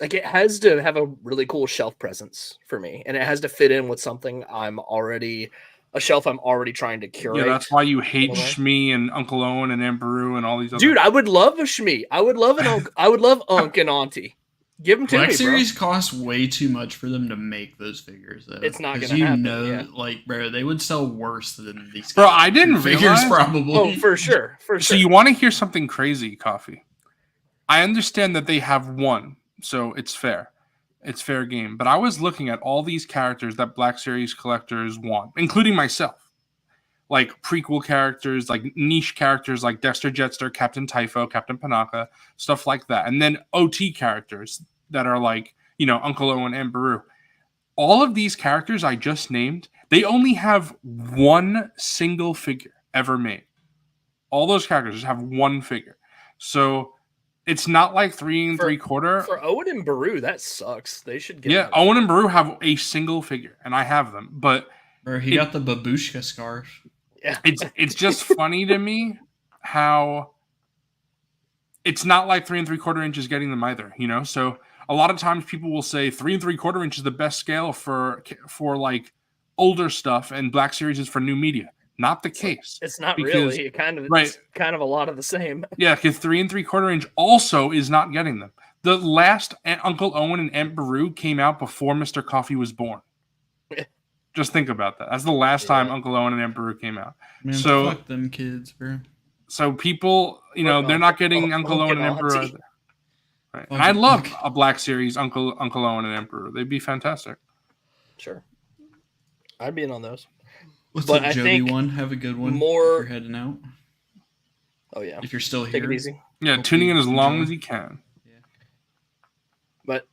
Speaker 5: It has to have a really cool shelf presence for me, and it has to fit in with something a shelf I'm already trying to curate.
Speaker 1: Yeah, that's why you hate Shmi and Uncle Owen and Aunt Beru and all these other.
Speaker 5: Dude, I would love a Shmi. I would love I would love Unc and Auntie. Give them to
Speaker 4: Black
Speaker 5: me,
Speaker 4: Series costs way too much for them to make those figures, though.
Speaker 5: It's not going to happen.
Speaker 4: Bro, they would sell worse than these.
Speaker 1: Bro, I didn't
Speaker 4: figures
Speaker 1: realize.
Speaker 4: Probably.
Speaker 5: Oh, for sure.
Speaker 1: So you want to hear something crazy, Coffee? I understand that they have one, so it's fair. It's fair game. But I was looking at all these characters that Black Series collectors want, including myself. Like prequel characters, like niche characters like Dexter Jetster, Captain Typho, Captain Panaka, stuff like that. And then OT characters that are like, Uncle Owen and Beru. All of these characters I just named, they only have one single figure ever made. All those characters just have one figure. So it's not like 3 3/4.
Speaker 5: For Owen and Beru, that sucks. They should get.
Speaker 1: Yeah, Owen and Beru have a single figure, and I have them. But
Speaker 4: he got the babushka scarf.
Speaker 5: Yeah,
Speaker 1: it's just funny to me how it's not like 3 3/4 inches getting them either. So a lot of times people will say 3 3/4 inch is the best scale for like older stuff, and Black Series is for new media. Not the case.
Speaker 5: It's not really. It's kind of a lot of the same.
Speaker 1: Yeah, because 3 3/4 inch also is not getting them. The last Uncle Owen and Aunt Beru came out before MrCawfee was born. Just think about that. That's the last time Uncle Owen and Aunt Beru came out.
Speaker 4: Man, fuck them kids, bro.
Speaker 1: So people, they're not getting Uncle Owen and Aunt Beru either. Right. And I love a Black Series Uncle Owen and Aunt Beru. They'd be fantastic.
Speaker 5: Sure. I'd be in on those.
Speaker 4: What's up, Jody one? Have a good one. If you're heading out.
Speaker 5: Oh yeah.
Speaker 4: If you're still here.
Speaker 5: Take it easy.
Speaker 1: Yeah, tuning in as long as you can.
Speaker 4: Yeah.
Speaker 5: But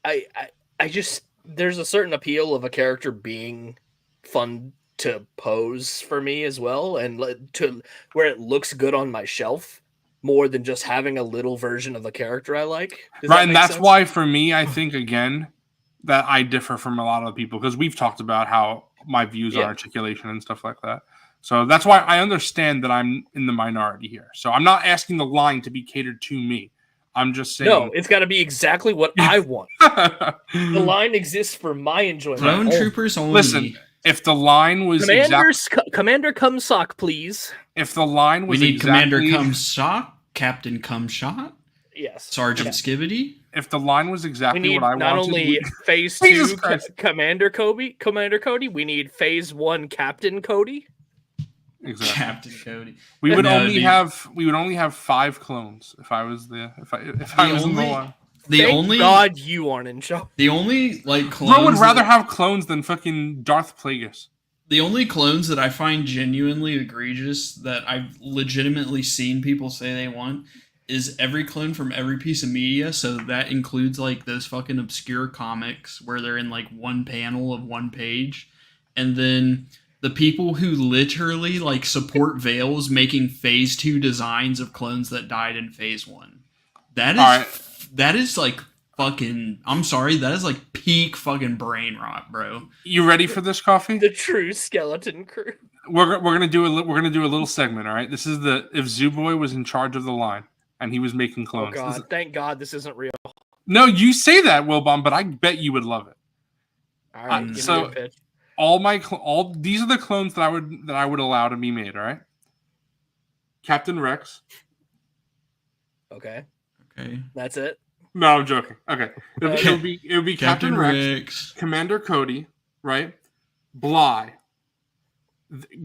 Speaker 5: I just there's a certain appeal of a character being fun to pose for me as well, and to where it looks good on my shelf more than just having a little version of the character I like.
Speaker 1: Right, and that's why for me, I think again that I differ from a lot of people because we've talked about how my views on articulation and stuff like that. So that's why I understand that I'm in the minority here. So I'm not asking the line to be catered to me. I'm just saying.
Speaker 5: No, it's got to be exactly what I want. The line exists for my enjoyment.
Speaker 4: Clone Troopers only.
Speaker 1: Listen, if the line was
Speaker 5: Commander Come Sock, please.
Speaker 1: If the line was
Speaker 4: we need Commander Come Sock, Captain Come Shot.
Speaker 5: Yes.
Speaker 4: Sergeant Skibbity.
Speaker 1: If the line was exactly what I wanted,
Speaker 5: not only Phase 2 Commander Cody, we need Phase 1 Captain Cody.
Speaker 1: Exactly.
Speaker 4: Captain Cody.
Speaker 1: We would only have 5 clones if I was if I was in the line.
Speaker 5: Thank God you aren't in show.
Speaker 4: The only clones.
Speaker 1: Bro would rather have clones than fucking Darth Plagueis.
Speaker 4: The only clones that I find genuinely egregious that I've legitimately seen people say they want is every clone from every piece of media. So that includes those fucking obscure comics where they're in one panel of one page, and then the people who literally support Veils making Phase 2 designs of clones that died in Phase 1. That is fucking. I'm sorry. That is peak fucking brain rot, bro.
Speaker 1: You ready for this, Coffee?
Speaker 5: The true skeleton crew.
Speaker 1: We're gonna do a little segment. All right. This is if Zooboy was in charge of the line and he was making clones.
Speaker 5: Oh God! Thank God this isn't real.
Speaker 1: No, you say that, Wilbon, but I bet you would love it.
Speaker 5: All right. Give me a pitch.
Speaker 1: All these are the clones that I would allow to be made. All right. Captain Rex.
Speaker 5: Okay.
Speaker 4: That's
Speaker 5: it.
Speaker 1: No, I'm joking. Okay. It would be Captain Rex, Commander Cody, right? Bly,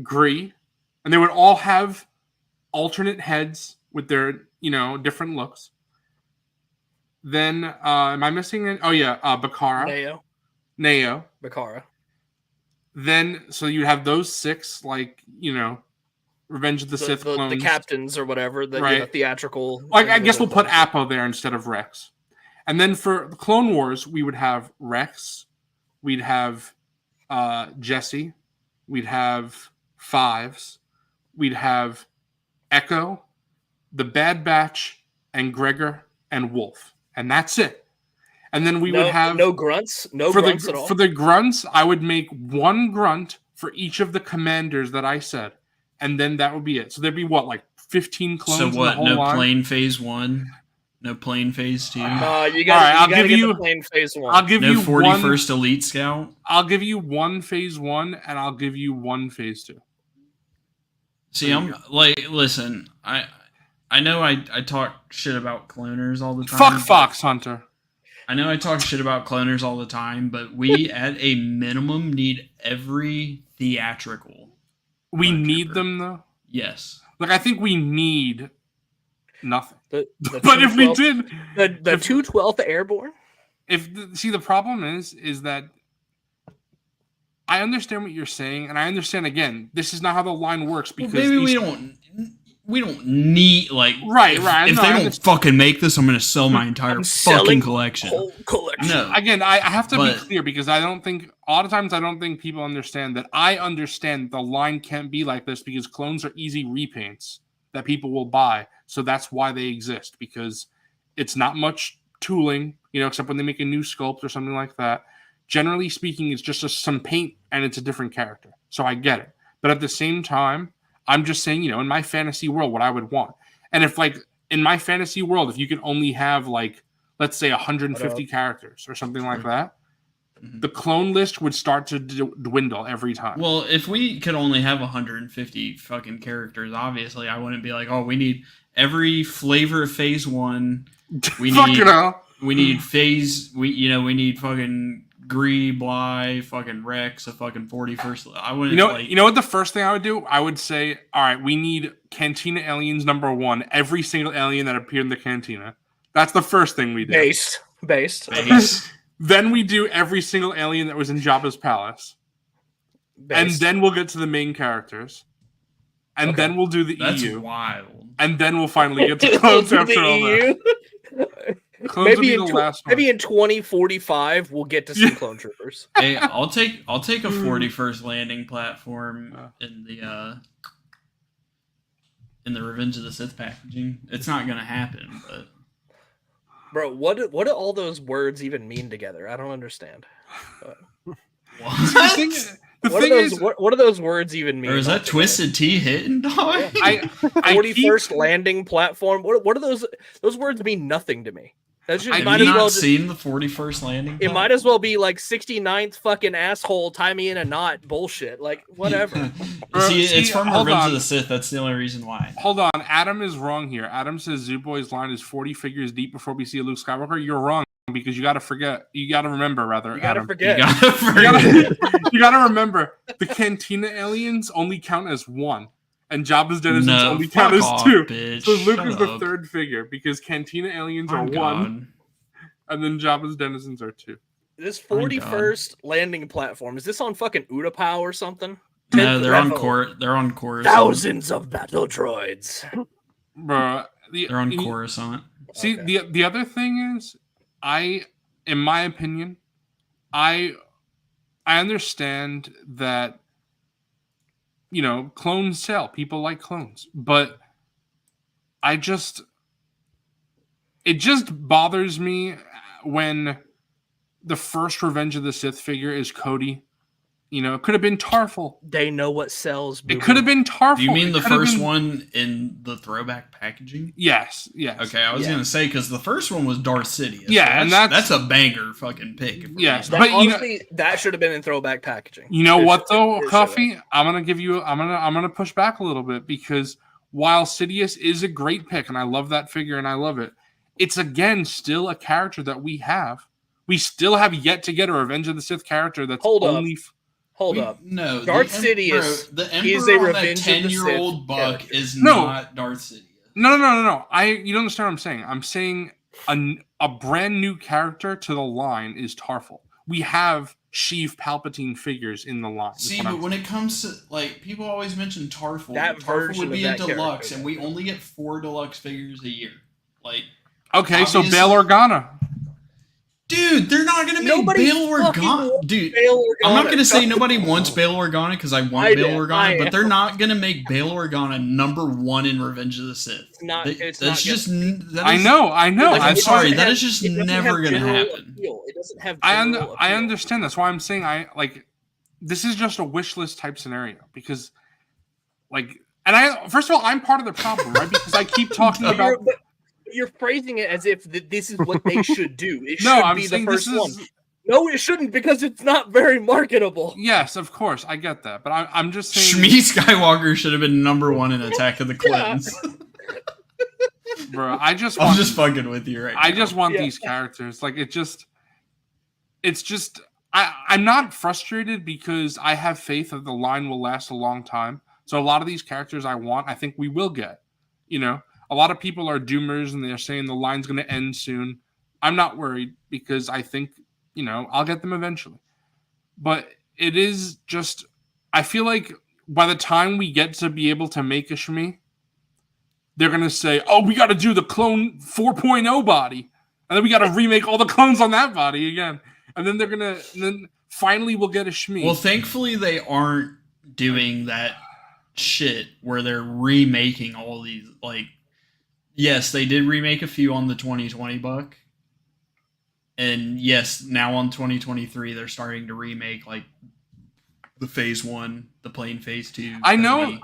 Speaker 1: Gree, And they would all have alternate heads with their, different looks. Then, am I missing it? Oh, yeah, Bakara. Neo.
Speaker 5: Bakara.
Speaker 1: Then, so you have those 6, Revenge of the Sith clones.
Speaker 5: The captains or whatever, the theatrical.
Speaker 1: I guess we'll put Appo there instead of Rex. And then for the Clone Wars, we would have Rex. We'd have Jesse. We'd have Fives. We'd have Echo, the Bad Batch, and Gregor and Wolf. And that's it. And then we would have...
Speaker 5: No grunts? No grunts at all?
Speaker 1: For the grunts, I would make 1 grunt for each of the commanders that I said. And then that would be it. So theuld be 15 clones?
Speaker 4: So what? No plane phase 1? No plane phase 2?
Speaker 5: You got to get the plane phase 1.
Speaker 1: I'll give you
Speaker 4: 41st Elite Scout?
Speaker 1: I'll give you 1 phase 1, and I'll give you 1 phase 2.
Speaker 4: See, I'm listen, I know I talk shit about cloners all the time.
Speaker 1: Fuck Fox Hunter.
Speaker 4: I know I talk shit about cloners all the time, but we at a minimum need every theatrical.
Speaker 1: We need them though?
Speaker 4: Yes.
Speaker 1: I think we need nothing.
Speaker 5: But
Speaker 1: if we did
Speaker 5: the 212th Airborne?
Speaker 1: The problem is that I understand what you're saying, and I understand again, this is not how the line works because
Speaker 4: maybe we don't need
Speaker 1: right.
Speaker 4: If they don't fucking make this, I'm going to sell my entire fucking collection.
Speaker 5: Whole collection.
Speaker 1: No. Again, I have to be clear because a lot of times I don't think people understand that. I understand the line can't be like this because clones are easy repaints that people will buy. So that's why they exist, because it's not much tooling, except when they make a new sculpt or something like that. Generally speaking, it's just some paint and it's a different character. So I get it. But at the same time, I'm just saying, in my fantasy world, what I would want. And if in my fantasy world, if you could only have let's say 150 characters or something like that, the clone list would start to dwindle every time.
Speaker 4: Well, if we could only have 150 fucking characters, obviously I wouldn't be we need every flavor of phase 1. We need phase, we need fucking Gree, Bly, fucking Rex, a fucking 41st. I wouldn't.
Speaker 1: You know what? The first thing I would do, I would say, all right, we need Cantina aliens number 1. Every single alien that appeared in the Cantina. That's the first thing we do.
Speaker 5: Based.
Speaker 1: Then we do every single alien that was in Jabba's palace, and then we'll get to the main characters, and then we'll do the
Speaker 4: That's
Speaker 1: EU.
Speaker 4: Wild.
Speaker 1: And then we'll finally get to clones after all that.
Speaker 5: Maybe in 2045 we'll get to some clone troopers.
Speaker 4: Hey, I'll take a 41st landing platform in the Revenge of the Sith packaging. It's not gonna happen, but
Speaker 5: bro, what do all those words even mean together? I don't understand. What do those words even mean?
Speaker 4: Or is that Twisted Tea hitting, dog?
Speaker 5: 41st landing platform. What do those words mean? Nothing to me.
Speaker 4: Have you not seen the 41st landing?
Speaker 5: It might as well be 69th fucking asshole, tie me in a knot bullshit. Whatever.
Speaker 4: It's from Revenge of the Sith. That's the only reason why.
Speaker 1: Hold on. Adam is wrong here. Adam says Zooboy's line is 40 figures deep before we see a Luke Skywalker. You're wrong because you got to forget. You got to remember, rather.
Speaker 5: You got to forget.
Speaker 1: You got to remember. The Cantina aliens only count as 1. And Jabba's denizens only count as 2.
Speaker 4: Bitch.
Speaker 1: So Luke is the third figure because Cantina aliens are 1, and then Jabba's denizens are 2.
Speaker 5: This 41st landing platform, is this on fucking Utapau or something?
Speaker 4: No, they're on Coruscant.
Speaker 5: Thousands of battle droids.
Speaker 1: Bro,
Speaker 4: they're on Coruscant.
Speaker 1: See, the other thing is, in my opinion, I understand that clones sell. People like clones. But it just bothers me when the first Revenge of the Sith figure is Cody. It could have been Tarful.
Speaker 5: They know what sells.
Speaker 1: It could have been Tarful.
Speaker 4: Do you mean the first one in the throwback packaging?
Speaker 1: Yes.
Speaker 4: Okay, I was going to say, because the first one was Darth Sidious.
Speaker 1: Yeah,
Speaker 4: so
Speaker 1: and
Speaker 4: that's a banger fucking pick.
Speaker 1: Yes,
Speaker 5: but honestly, that should have been in throwback packaging.
Speaker 1: You know what though, Coffee? I'm gonna push back a little bit because while Sidious is a great pick, and I love that figure and I love it, it's again still a character that we have. We still have yet to get a Revenge of the Sith character that's
Speaker 5: Hold up.
Speaker 4: No,
Speaker 5: Darth Sidious
Speaker 4: the Emperor
Speaker 5: is a
Speaker 4: on
Speaker 5: Revenge
Speaker 4: that
Speaker 5: of the
Speaker 4: 10-year-old
Speaker 5: Sith
Speaker 4: buck
Speaker 5: character.
Speaker 4: is not Darth Sidious.
Speaker 1: No. You don't understand what I'm saying. I'm saying a brand new character to the line is Tarful. We have Sheev Palpatine figures in the line.
Speaker 4: See, but when it comes to, like, people always mention Tarful.
Speaker 5: That
Speaker 4: Tarful
Speaker 5: version
Speaker 4: would be
Speaker 5: of
Speaker 4: a
Speaker 5: that
Speaker 4: deluxe,
Speaker 5: character,
Speaker 4: and we only get 4 deluxe figures a year. Like,
Speaker 1: okay, so Bail Organa.
Speaker 4: Dude, they're not gonna make Bail Organa. Dude, I'm not gonna say nobody wants Bail Organa because I want Bail Organa, but they're not gonna make Bail Organa #1 in Revenge of the Sith.
Speaker 1: I know.
Speaker 4: I'm sorry, that is just never gonna happen.
Speaker 5: It doesn't have.
Speaker 1: I understand. That's why I'm saying this is just a wish list type scenario because, first of all, I'm part of the problem, right? Because I keep talking about.
Speaker 5: You're phrasing it as if this is what they should do. It
Speaker 1: No,
Speaker 5: should
Speaker 1: I'm
Speaker 5: be the
Speaker 1: saying
Speaker 5: first
Speaker 1: this
Speaker 5: one.
Speaker 1: is.
Speaker 5: No, it shouldn't because it's not very marketable.
Speaker 1: Yes, of course, I get that, but I'm just saying.
Speaker 4: Shmi Skywalker should have been #1 in Attack of the Clones.
Speaker 1: Bro,
Speaker 4: I'm just fucking with you right now.
Speaker 1: I just want these characters. Like it's just. I'm not frustrated because I have faith that the line will last a long time. So a lot of these characters I think we will get. You know. A lot of people are doomers and they're saying the line's going to end soon. I'm not worried because I think, I'll get them eventually. But it is just, I feel like by the time we get to be able to make a Shmi, they're going to say, oh, we got to do the clone 4.0 body. And then we got to remake all the clones on that body again. And then then finally we'll get a Shmi.
Speaker 4: Well, thankfully they aren't doing that shit where they're remaking all these, yes, they did remake a few on the 2020 buck. And yes, now on 2023, they're starting to remake the Phase 1, the plain Phase 2.
Speaker 1: I know.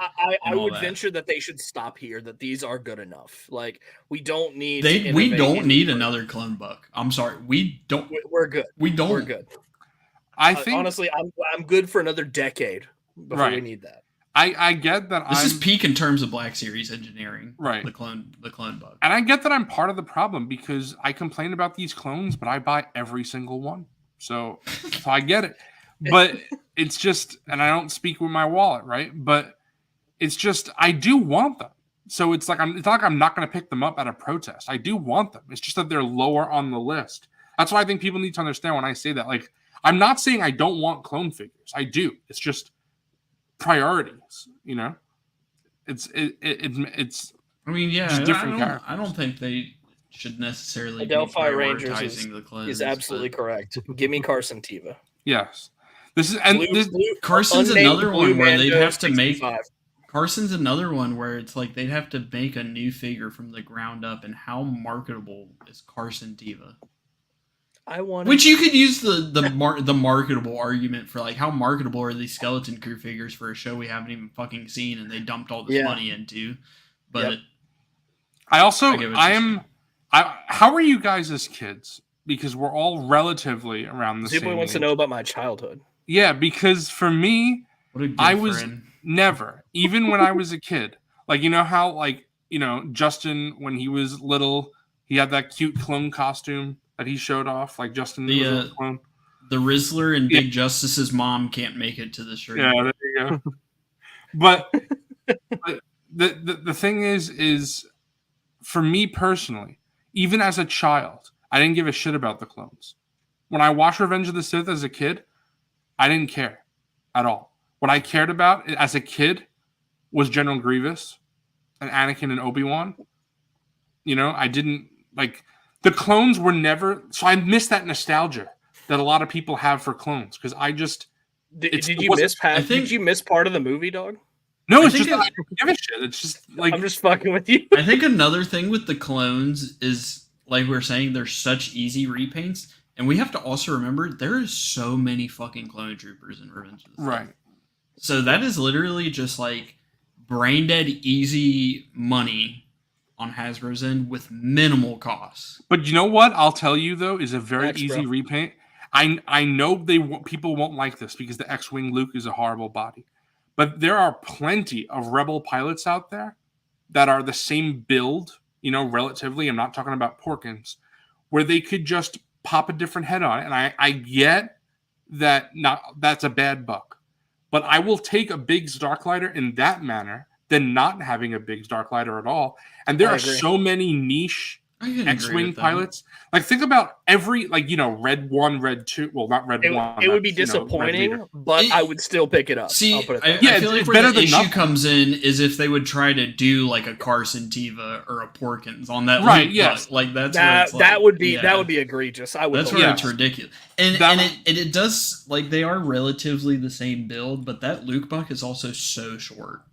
Speaker 5: I would venture that they should stop here, that these are good enough. We don't need
Speaker 4: we don't need another clone buck. I'm sorry. We don't.
Speaker 5: We're good.
Speaker 4: We don't.
Speaker 5: We're good.
Speaker 1: I think
Speaker 5: honestly, I'm good for another decade before we need that.
Speaker 1: I get that.
Speaker 4: This is peak in terms of Black Series engineering,
Speaker 1: right?
Speaker 4: The clone bug,
Speaker 1: and I get that I'm part of the problem because I complain about these clones, but I buy every single one, so I get it. But it's just, and I don't speak with my wallet, right? But it's just I do want them, so it's not like I'm not going to pick them up at a protest. I do want them. It's just that they're lower on the list. That's why I think people need to understand when I say that. I'm not saying I don't want clone figures. I do. It's just priorities, it's
Speaker 4: I mean, yeah,
Speaker 1: different characters.
Speaker 4: I don't think they should necessarily
Speaker 5: be prioritizing
Speaker 4: Rangers the clones.
Speaker 5: Is absolutely correct. Give me Carson Teva.
Speaker 1: Yes,
Speaker 4: Carson's another one where they'd have to make. Carson's another one where it's they'd have to make a new figure from the ground up, and how marketable is Carson Teva? Which you could use the marketable argument for how marketable are these Skeleton Crew figures for a show we haven't even fucking seen and they dumped all this money into. But
Speaker 1: how are you guys as kids? Because we're all relatively around the same age.
Speaker 5: Wants to know about my childhood.
Speaker 1: Yeah, because for me, I was never, even when I was a kid. How Justin, when he was little, he had that cute clone costume that he showed off, Justin
Speaker 4: the Rizzler and Big Justice's mom can't make it to the stream.
Speaker 1: Yeah, there you go. but the thing is for me personally, even as a child, I didn't give a shit about the clones. When I watched Revenge of the Sith as a kid, I didn't care at all. What I cared about as a kid was General Grievous and Anakin and Obi-Wan. I didn't the clones were never, so I miss that nostalgia that a lot of people have for clones because I just
Speaker 5: did you miss part of the movie, dog?
Speaker 1: No, it's just I don't give a shit. It's just
Speaker 5: I'm just fucking with you.
Speaker 4: I think another thing with the clones is we were saying they're such easy repaints, and we have to also remember there is so many fucking clone troopers in Revenge of the Sith.
Speaker 1: Right.
Speaker 4: So that is literally just brain dead easy money on Hasbro's end with minimal costs.
Speaker 1: But you know what? I'll tell you though is a very easy repaint. I know people won't like this because the X-Wing Luke is a horrible body, but there are plenty of Rebel pilots out there that are the same build, relatively. I'm not talking about Porkins, where they could just pop a different head on it. And I get that that's a bad buck. but I will take a Biggs Darklighter in that manner than not having a Biggs Darklighter at all. And there are so many niche X-Wing pilots. Like, think about every, like, Red 1, Red 2. Well, not Red 1.
Speaker 5: It would be disappointing, but I would still pick it up.
Speaker 4: See, I feel like where the issue comes in is if they would try to do like a Carson Teva or a Porkins on that.
Speaker 1: Right, yes.
Speaker 4: Like
Speaker 5: that would be egregious. That's
Speaker 4: where it's ridiculous. And it does, like, they are relatively the same build, but that Luke buck is also so short.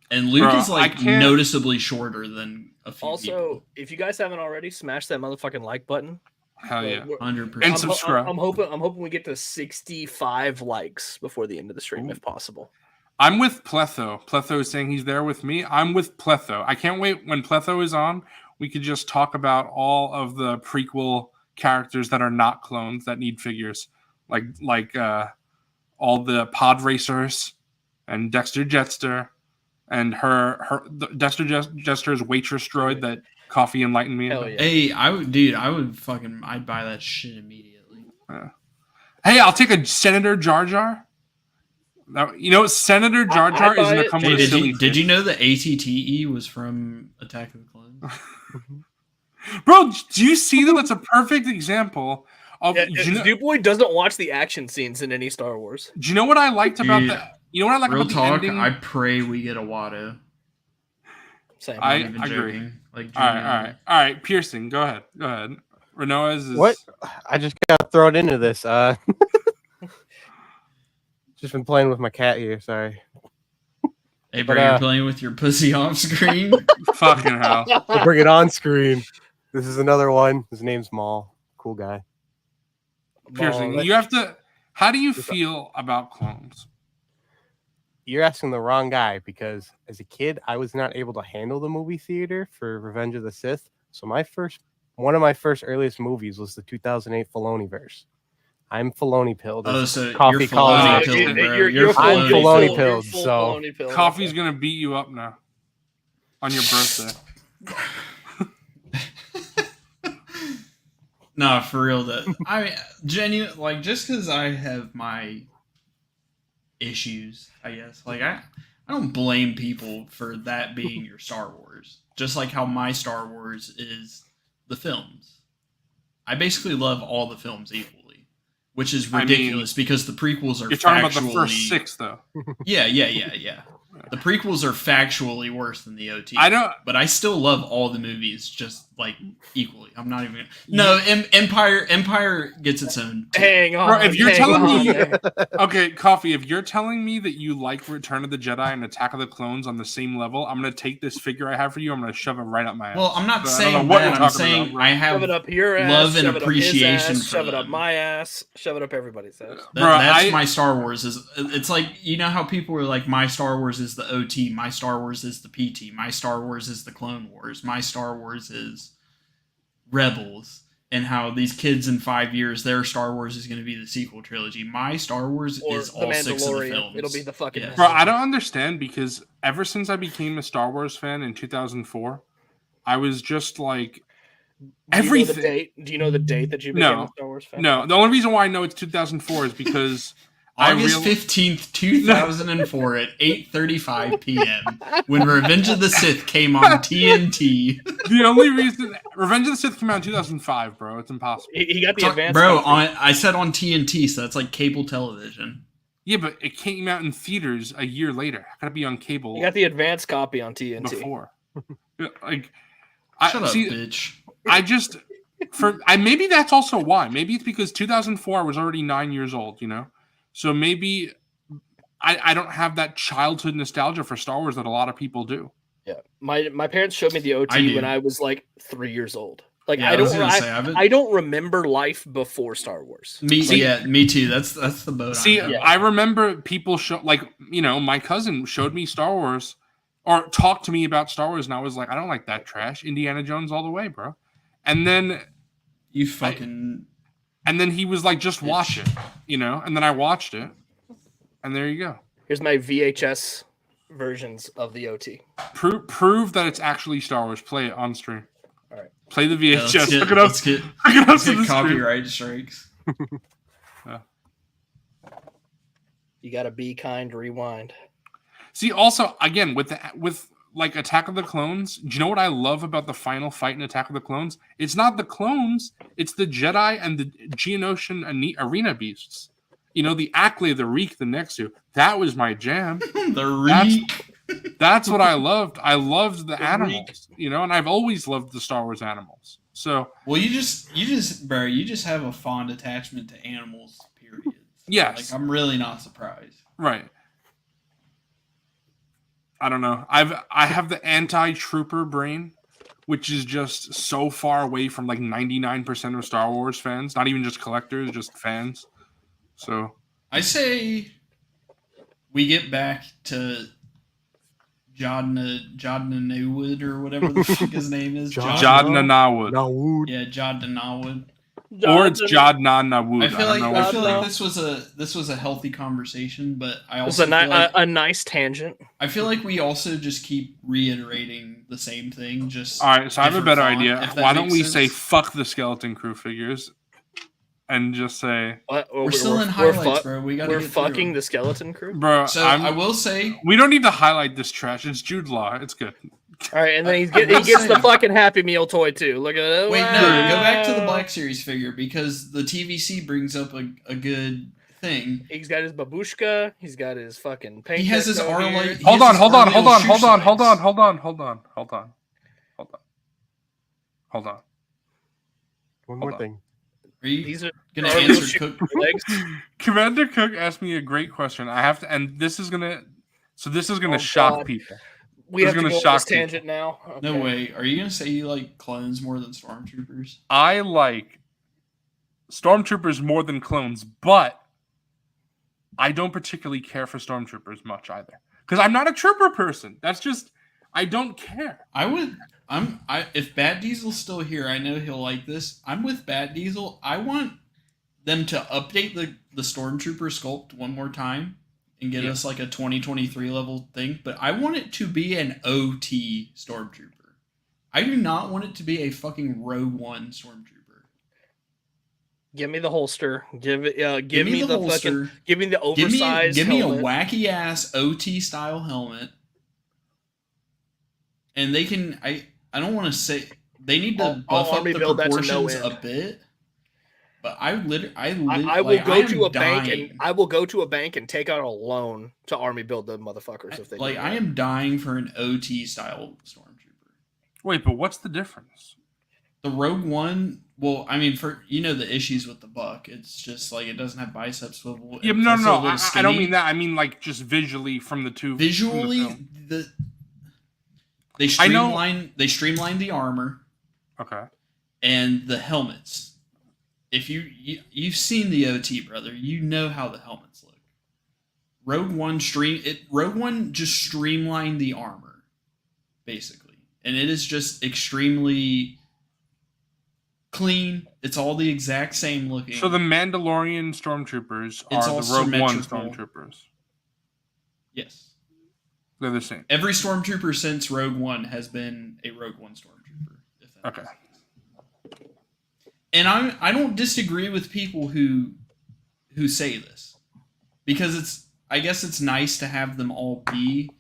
Speaker 4: And Luke is like noticeably shorter than a few people.
Speaker 5: If you guys haven't already, smash that motherfucking like button.
Speaker 1: Hell yeah,
Speaker 4: 100%.
Speaker 1: And subscribe.
Speaker 5: I'm hoping we get to 65 likes before the end of the stream, if possible.
Speaker 1: I'm with Pletho. Pletho is saying he's there with me. I'm with Pletho. I can't wait when Pletho is on. We could just talk about all of the prequel characters that are not clones that need figures, like all the pod racers and Dexter Jetster. And Dexter Jester's waitress droid that Coffee enlightened me.
Speaker 5: Hell yeah.
Speaker 4: Hey, I'd buy that shit immediately.
Speaker 1: Hey, I'll take a Senator Jar Jar. Now, Senator Jar Jar is going to come with a silly
Speaker 4: Did you know the ATTE was from Attack of the Clones?
Speaker 1: Bro, do you see that? That's a perfect example of...
Speaker 5: Dude Boy doesn't watch the action scenes in any Star Wars.
Speaker 1: Do you know what I liked about that? You know what I like about the ending?
Speaker 4: I pray we get a Watto.
Speaker 5: Same.
Speaker 1: I agree.
Speaker 4: Like,
Speaker 1: all right. Piercing, go ahead. Renoa's is...
Speaker 6: What? I just got thrown into this. Just been playing with my cat here. Sorry.
Speaker 4: Hey, bro, you're playing with your pussy off screen?
Speaker 1: Fucking hell.
Speaker 6: I'll bring it on screen. This is another one. His name's Maul. Cool guy.
Speaker 1: Piercing, you have to... How do you feel about clones?
Speaker 6: You're asking the wrong guy, because as a kid, I was not able to handle the movie theater for Revenge of the Sith. So one of my first earliest movies was the 2008 Filoni-verse. I'm Filoni pilled.
Speaker 4: Oh, so
Speaker 6: Coffee
Speaker 4: you're Filoni pilled, bro. You're
Speaker 6: Filoni pilled. So
Speaker 1: Coffee's gonna beat you up now on your birthday.
Speaker 4: No, for real. Genuine, like, just because I have my issues, I guess. Like, I don't blame people for that being your Star Wars. Just like how my Star Wars is the films. I basically love all the films equally, which is ridiculous because the prequels are.
Speaker 1: You're talking about the first 6, though.
Speaker 4: Yeah. The prequels are factually worse than the OT. But I still love all the movies just like equally. I'm not even. No, Empire gets its own.
Speaker 5: Hang on.
Speaker 1: Bro, if you're telling me, okay, Coffee, if you're telling me that you like Return of the Jedi and Attack of the Clones on the same level, I'm gonna take this figure I have for you. I'm gonna shove it right up my ass.
Speaker 4: Well, I'm not saying that. I'm saying I have
Speaker 5: shove it up your ass,
Speaker 4: love and appreciation for
Speaker 5: shove it up my ass, shove it up everybody's ass.
Speaker 4: That's my Star Wars. It's like, you know how people are like, my Star Wars is the OT, my Star Wars is the PT, my Star Wars is the Clone Wars, my Star Wars is Rebels, and how these kids in 5 years, their Star Wars is going to be the sequel trilogy. My Star Wars is all 6 of the films.
Speaker 5: It'll be the fucking
Speaker 1: Bro, I don't understand, because ever since I became a Star Wars fan in 2004, I was just like, everything.
Speaker 5: Do you know the date that you became a Star Wars fan?
Speaker 1: No, the only reason why I know it's 200004 is because
Speaker 4: August 15th, 2004 at 8:35 p.m. when Revenge of the Sith came on TNT.
Speaker 1: The only reason Revenge of the Sith came out in 2005, bro. It's impossible.
Speaker 5: He got the advanced
Speaker 4: bro, I said on TNT, so that's like cable television.
Speaker 1: Yeah, but it came out in theaters a year later. How could it be on cable?
Speaker 5: You got the advanced copy on TNT.
Speaker 1: Before. Like,
Speaker 4: Shut up, bitch.
Speaker 1: Maybe that's also why. Maybe it's because 2004 I was already 9 years old, you know? So maybe I don't have that childhood nostalgia for Star Wars that a lot of people do.
Speaker 5: Yeah, my parents showed me the OT when I was like 3 years old. Like,
Speaker 4: yeah,
Speaker 5: I don't remember life before Star Wars.
Speaker 4: Me too. That's the boat.
Speaker 1: See, I remember people my cousin showed me Star Wars or talked to me about Star Wars, and I was like, I don't like that trash. Indiana Jones all the way, bro. And then and then he was like, just watch it, you know? And then I watched it, and there you go.
Speaker 5: Here's my VHS versions of the OT.
Speaker 1: Prove that it's actually Star Wars. Play it on stream.
Speaker 5: All right.
Speaker 1: Play the VHS.
Speaker 4: Look it up. Let's get copyright strikes.
Speaker 5: You got to be kind, rewind.
Speaker 1: See, also, again, with like Attack of the Clones, do you know what I love about the final fight in Attack of the Clones? It's not the clones, it's the Jedi and the Geonosian arena beasts. You know, the Ackley, the Reek, the Nexu. That was my jam.
Speaker 4: The Reek.
Speaker 1: That's what I loved. I loved the animals, you know, and I've always loved the Star Wars animals. So,
Speaker 4: well, you just have a fond attachment to animals, period.
Speaker 1: Yes.
Speaker 4: Like, I'm really not surprised.
Speaker 1: Right. I don't know. I have the anti-trooper brain, which is just so far away from like 99% of Star Wars fans, not even just collectors, just fans. So
Speaker 4: I say we get back to Jodna Newwood or whatever the fuck his name is.
Speaker 1: Jodna
Speaker 6: Nawood.
Speaker 4: Yeah, Jodna Nawood.
Speaker 1: Or it's Jodna Nawood.
Speaker 4: I feel like this was a healthy conversation, but I also
Speaker 5: it was a nice tangent.
Speaker 4: I feel like we also just keep reiterating the same thing. Just
Speaker 1: all right. So I have a better idea. Why don't we
Speaker 4: sense?
Speaker 1: say fuck the Skeleton Crew figures, and just say
Speaker 4: we're still in highlights, bro.
Speaker 5: We're fucking the Skeleton Crew,
Speaker 1: bro.
Speaker 4: So I will say
Speaker 1: we don't need to highlight this trash. It's Jude Law. It's good.
Speaker 5: All right, and then he gets the fucking Happy Meal toy too. Look at it.
Speaker 4: Wait, no, go back to the Black Series figure because the TVC brings up a good thing.
Speaker 5: He's got his babushka. He's got his fucking paint.
Speaker 4: He has his Arlight.
Speaker 1: Hold on.
Speaker 6: One more thing.
Speaker 4: Are you
Speaker 5: These are
Speaker 4: gonna answer Cook?
Speaker 1: Commander Cook asked me a great question. I have to, and this is gonna shock people.
Speaker 5: We have to go on this tangent now. Okay.
Speaker 4: No way. Are you gonna say you like clones more than stormtroopers?
Speaker 1: I like stormtroopers more than clones, but I don't particularly care for stormtroopers much either. Because I'm not a trooper person. That's just I don't care.
Speaker 4: If Bad Diesel's still here, I know he'll like this. I'm with Bad Diesel. I want them to update the stormtrooper sculpt one more time. And get us like a 2023 level thing, but I want it to be an OT stormtrooper. I do not want it to be a fucking Rogue One stormtrooper.
Speaker 5: Give me the holster. Give me the
Speaker 4: holster.
Speaker 5: Fucking, give me the oversized.
Speaker 4: Give me a wacky ass OT style helmet. And they can. I don't want to say they need to buff up the proportions a bit. But I will go to a bank and take out a loan to army build the motherfuckers if they like. I am dying for an OT style stormtrooper.
Speaker 1: Wait, but what's the difference?
Speaker 4: The Rogue One. Well, I mean, for the issues with the buck, it's just like it doesn't have bicep swivel.
Speaker 1: Yeah, no. I don't mean that. I mean like just visually from the two.
Speaker 4: Visually, they streamline the armor.
Speaker 1: Okay.
Speaker 4: And the helmets. If you've seen the OT, brother, you know how the helmets look. Rogue One just streamlined the armor, basically, and it is just extremely clean. It's all the exact same looking.
Speaker 1: So the Mandalorian stormtroopers are the Rogue One stormtroopers.
Speaker 4: Yes,
Speaker 1: they're the same.
Speaker 4: Every stormtrooper since Rogue One has been a Rogue One stormtrooper.
Speaker 1: Okay.
Speaker 4: And I don't disagree with people who say this because I guess it's nice to have them all be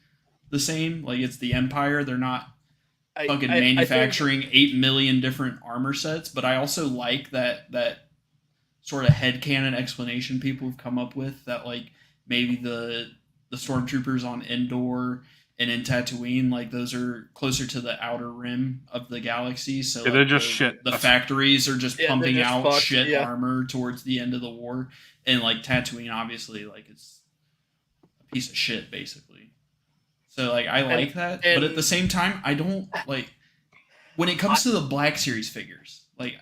Speaker 4: the same. Like it's the Empire; they're not fucking manufacturing 8 million different armor sets. But I also like that sort of headcanon explanation people have come up with that like maybe the stormtroopers on Endor and in Tatooine, like those are closer to the outer rim of the galaxy, so
Speaker 1: they're just shit.
Speaker 4: The factories are just pumping out shit armor towards the end of the war, and like Tatooine, obviously, like it's a piece of shit, basically. So like I like that, but at the same time, I don't like when it comes to the Black Series figures. Like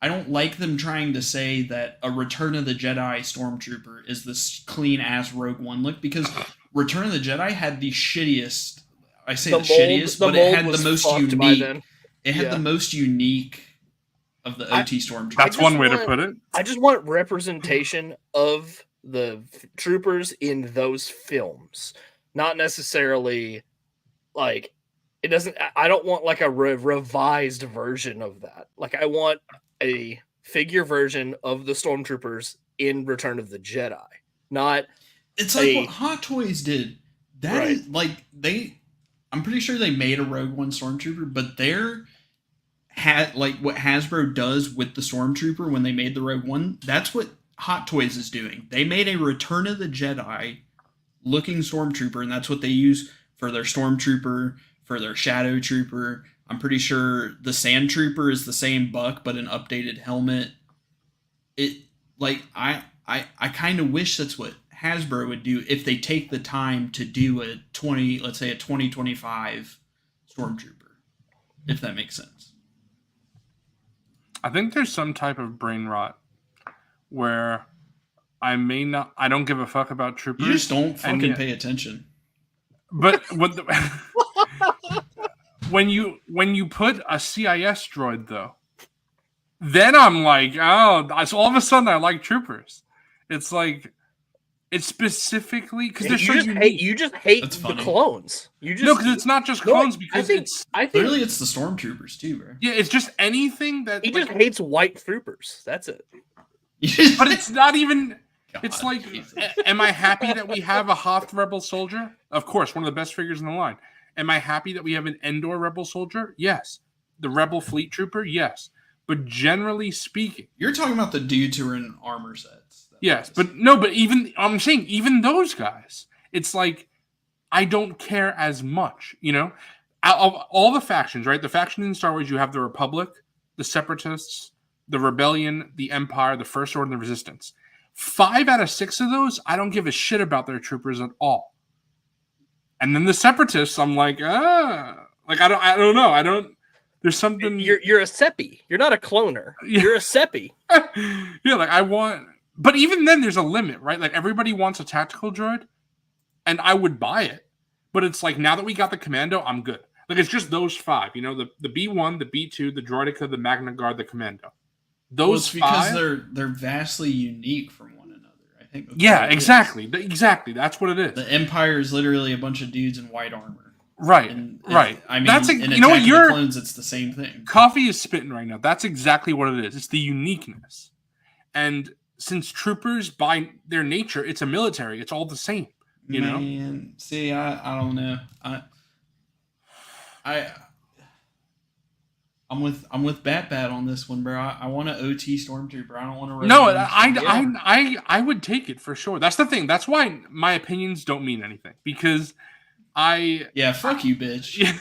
Speaker 4: I don't like them trying to say that a Return of the Jedi Stormtrooper is this clean ass Rogue One look because Return of the Jedi had the shittiest. I say the shittiest, but it had the most unique. It had the most unique of the OT Stormtroopers.
Speaker 1: That's one way to put it.
Speaker 5: I just want representation of the troopers in those films, not necessarily like it doesn't. I don't want like a revised version of that. Like I want a figure version of the Stormtroopers in Return of the Jedi. not.
Speaker 4: It's like what Hot Toys did. That is like I'm pretty sure they made a Rogue One Stormtrooper, but what Hasbro does with the Stormtrooper when they made the Rogue One, that's what Hot Toys is doing. They made a Return of the Jedi looking Stormtrooper, and that's what they use for their Stormtrooper, for their Shadow Trooper. I'm pretty sure the Sand Trooper is the same buck, but an updated helmet. I kind of wish that's what Hasbro would do if they take the time to do a 2025 Stormtrooper, if that makes sense.
Speaker 1: I think there's some type of brain rot where I don't give a fuck about troopers.
Speaker 4: You just don't fucking pay attention.
Speaker 1: But when you put a CIS droid though, then I'm like, oh, so all of a sudden I like troopers. It's like, it's specifically because they're
Speaker 5: you just hate the clones.
Speaker 1: Because it's not just clones. Because
Speaker 4: I think literally it's the Stormtroopers too, bro.
Speaker 1: Yeah, it's just anything that
Speaker 5: he just hates white troopers. That's it.
Speaker 1: But it's not even. God, it's like, am I happy that we have a Hoth Rebel soldier? Of course, one of the best figures in the line. Am I happy that we have an Endor Rebel soldier? Yes. The Rebel Fleet Trooper? Yes. But generally speaking,
Speaker 4: you're talking about the dudes who are in armor sets.
Speaker 1: Yes, but I'm saying even those guys, it's like I don't care as much, Of all the factions, right? The faction in Star Wars, you have the Republic, the Separatists, the Rebellion, the Empire, the First Order, and the Resistance. 5 out of 6 of those, I don't give a shit about their troopers at all. And then the Separatists, I'm like, I don't know. There's something.
Speaker 5: You're a Seppi. You're not a cloner. You're a Seppi.
Speaker 1: Yeah, but even then, there's a limit, right? Like, everybody wants a tactical droid, and I would buy it. But it's like, now that we got the Commando, I'm good. Like, it's just those 5, the B1, the B2, the Droideka, the Magna Guard, the Commando. Those
Speaker 4: because they're vastly unique from one another. I think.
Speaker 1: Yeah, exactly. Exactly. That's what it is.
Speaker 4: The Empire is literally a bunch of dudes in white armor.
Speaker 1: Right. Right.
Speaker 4: I mean,
Speaker 1: that's
Speaker 4: clones, it's the same thing.
Speaker 1: Coffee is spitting right now. That's exactly what it is. It's the uniqueness. And since troopers, by their nature, it's a military. It's all the same. You know.
Speaker 4: See, I don't know. I'm with Bat on this one, bro. I want an OT Stormtrooper. I don't want to.
Speaker 1: No, I would take it for sure. That's the thing. That's why my opinions don't mean anything, because
Speaker 4: fuck you, bitch.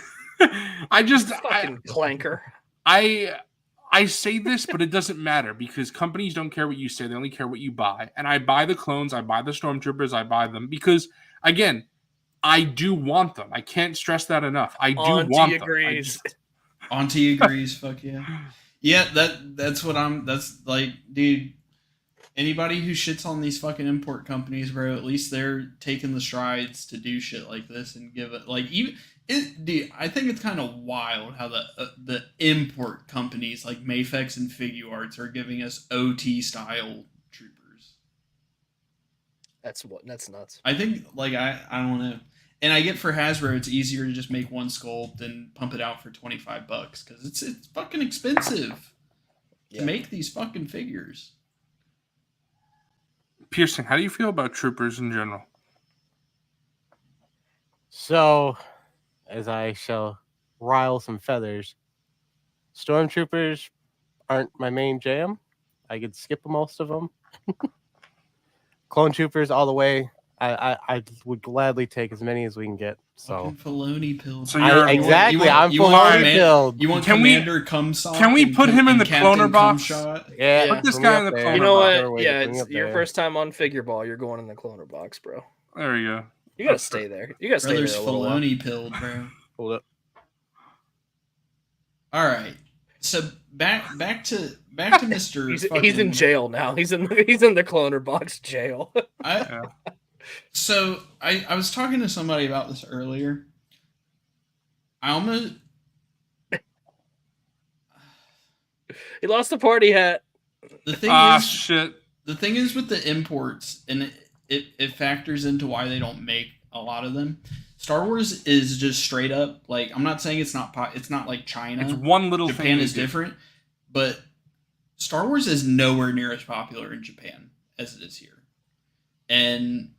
Speaker 1: I just
Speaker 5: fucking clanker.
Speaker 1: I say this, but it doesn't matter because companies don't care what you say; they only care what you buy. And I buy the clones, I buy the Stormtroopers, I buy them because, again, I do want them. I can't stress that enough. I do want them.
Speaker 5: Agrees.
Speaker 4: Auntie agrees. Fuck yeah. Yeah, that's what that's like, dude. Anybody who shits on these fucking import companies, bro, at least they're taking the strides to do shit like this and give it dude, I think it's kind of wild how the import companies like Mafex and Figuarts are giving us OT style troopers.
Speaker 5: That's nuts.
Speaker 4: I think I don't know. And I get for Hasbro, it's easier to just make one sculpt and pump it out for $25 because it's fucking expensive to make these fucking figures.
Speaker 1: Piercing, how do you feel about troopers in general?
Speaker 6: So, as I shall rile some feathers, Stormtroopers aren't my main jam. I could skip most of them. Clone Troopers all the way. I would gladly take as many as we can get. So
Speaker 4: Filoni pilled.
Speaker 1: So
Speaker 6: I'm Filoni pilled.
Speaker 4: You want Commander Cumsock?
Speaker 1: Can we put him in the cloner box?
Speaker 6: Yeah,
Speaker 1: put this guy in the cloner box.
Speaker 5: You know what? Yeah, it's your first time on Figureball. You're going in the cloner box, bro.
Speaker 1: There you go.
Speaker 5: You gotta stay there. You gotta stay there a little while.
Speaker 4: Filoni pilled, bro.
Speaker 6: Hold up.
Speaker 4: All right. So back to Mr.
Speaker 5: He's in jail now. He's in the cloner box jail.
Speaker 4: So I was talking to somebody about this earlier.
Speaker 5: He lost the party hat.
Speaker 4: The thing
Speaker 1: shit.
Speaker 4: The thing is with the imports, and it factors into why they don't make a lot of them. Star Wars is just straight up like, I'm not saying it's not like China.
Speaker 1: It's one little thing.
Speaker 4: Japan is different, but Star Wars is nowhere near as popular in Japan as it is here. And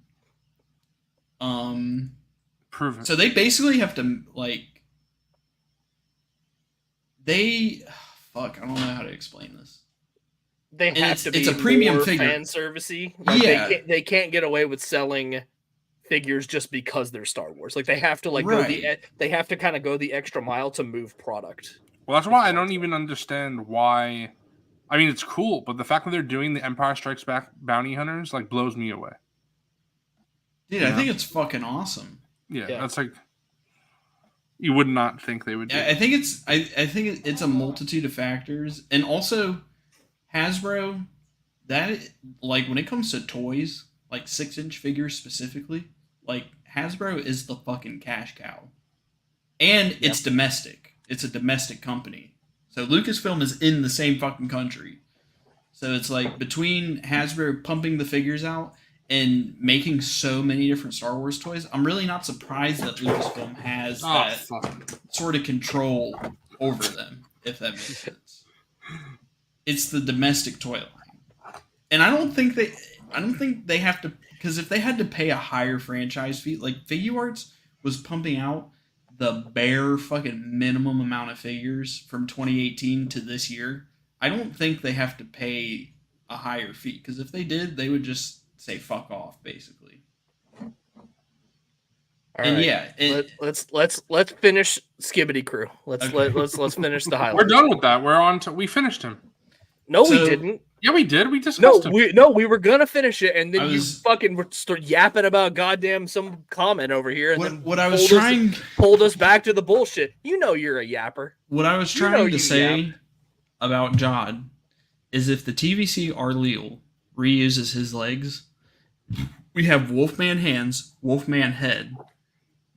Speaker 1: Prove it.
Speaker 4: so they basically have to like fuck, I don't know how to explain this.
Speaker 5: They have to be
Speaker 4: it's a premium
Speaker 5: more
Speaker 4: figure.
Speaker 5: fan servicey. Like
Speaker 4: Yeah.
Speaker 5: they can't get away with selling figures just because they're Star Wars. Like they have to they have to kind of go the extra mile to move product.
Speaker 1: Well, that's why I don't even understand why. I mean, it's cool, but the fact that they're doing the Empire Strikes Back bounty hunters like blows me away.
Speaker 4: Dude, I think it's fucking awesome.
Speaker 1: Yeah, that's like you would not think they would do.
Speaker 4: I think it's a multitude of factors, and also Hasbro, that like when it comes to toys, like 6-inch figures specifically, like Hasbro is the fucking cash cow, and it's domestic. It's a domestic company, so Lucasfilm is in the same fucking country. So it's like between Hasbro pumping the figures out and making so many different Star Wars toys, I'm really not surprised that Lucasfilm has that sort of control over them, if that makes sense. It's the domestic toy line. And I don't think they have to, because if they had to pay a higher franchise fee, like Figuarts was pumping out the bare fucking minimum amount of figures from 2018 to this year, I don't think they have to pay a higher fee, because if they did, they would just say fuck off, basically. And
Speaker 5: let's finish Skibbity Crew. Let's finish the highlight.
Speaker 1: We're done with that. We're on to. We finished him.
Speaker 5: No, we didn't.
Speaker 1: Yeah, we did. We discussed him.
Speaker 5: We were gonna finish it, and then you fucking start yapping about goddamn some comment over here, and pulled us back to the bullshit. You know you're a yapper.
Speaker 4: What I was trying to say about Jod is if the TVC Arleal reuses his legs, we have Wolfman hands, Wolfman head,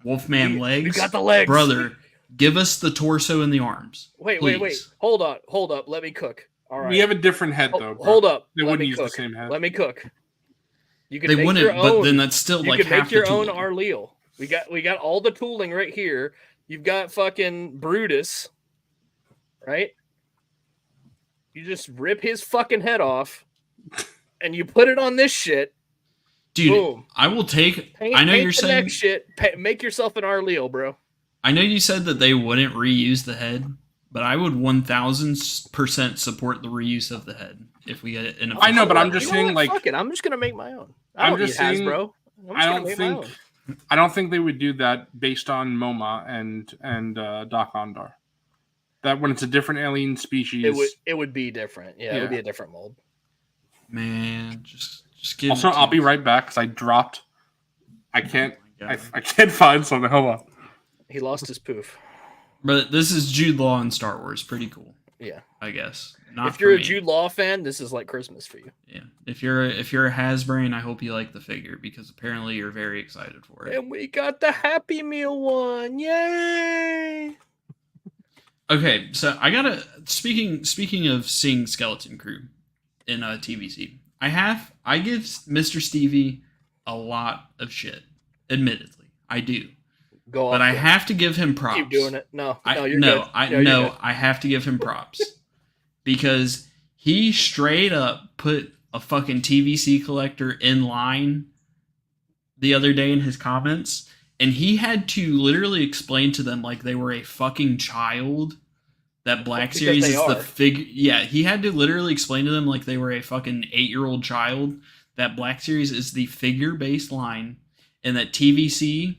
Speaker 4: Wolfman legs.
Speaker 5: We got the legs,
Speaker 4: brother. Give us the torso and the arms.
Speaker 5: Wait. Hold up. Let me cook. All right.
Speaker 1: We have a different head though. Bro.
Speaker 5: Hold up.
Speaker 1: They wouldn't use the same head.
Speaker 5: Let me cook. You can
Speaker 4: they
Speaker 5: make
Speaker 4: wouldn't,
Speaker 5: your own,
Speaker 4: but then that's still like half the
Speaker 5: You can make your
Speaker 4: tooling.
Speaker 5: own Arleal. We got all the tooling right here. You've got fucking Brutus, right? You just rip his fucking head off, and you put it on this shit.
Speaker 4: Dude,
Speaker 5: boom.
Speaker 4: I will take. I know you're saying
Speaker 5: next shit. Make yourself an Arleal, bro.
Speaker 4: I know you said that they wouldn't reuse the head, but I would 1000% support the reuse of the head if we get it in a.
Speaker 1: I know, but I'm just saying, like,
Speaker 5: fuck it. I'm just gonna make my own.
Speaker 1: I'm just saying,
Speaker 5: Hasbro.
Speaker 1: I don't think they would do that based on MoMA and Doc Ondar. That when it's a different alien species,
Speaker 5: it would be different. Yeah, it would be a different mold.
Speaker 4: Man, just give.
Speaker 1: Also, I'll be right back because I dropped. I can't. I can't find something. Hold on.
Speaker 5: He lost his poof.
Speaker 4: But this is Jude Law in Star Wars. Pretty cool.
Speaker 5: Yeah,
Speaker 4: I guess.
Speaker 5: If you're a Jude Law fan, this is like Christmas for you.
Speaker 4: Yeah. If you're a Hasbrain, I hope you like the figure because apparently you're very excited for it.
Speaker 5: And we got the Happy Meal one. Yay!
Speaker 4: Okay, so I gotta speaking of seeing Skeleton Crew in TVC, I give Mr. Stevie a lot of shit. Admittedly, I do. But I have to give him props.
Speaker 5: Keep doing it. You're
Speaker 4: good.
Speaker 5: Good.
Speaker 4: I have to give him props because he straight up put a fucking TVC collector in line the other day in his comments, and he had to literally explain to them like they were a fucking child that Black Series is the figure. Yeah, he had to literally explain to them like they were a fucking 8-year-old child that Black Series is the figure-based line and that TVC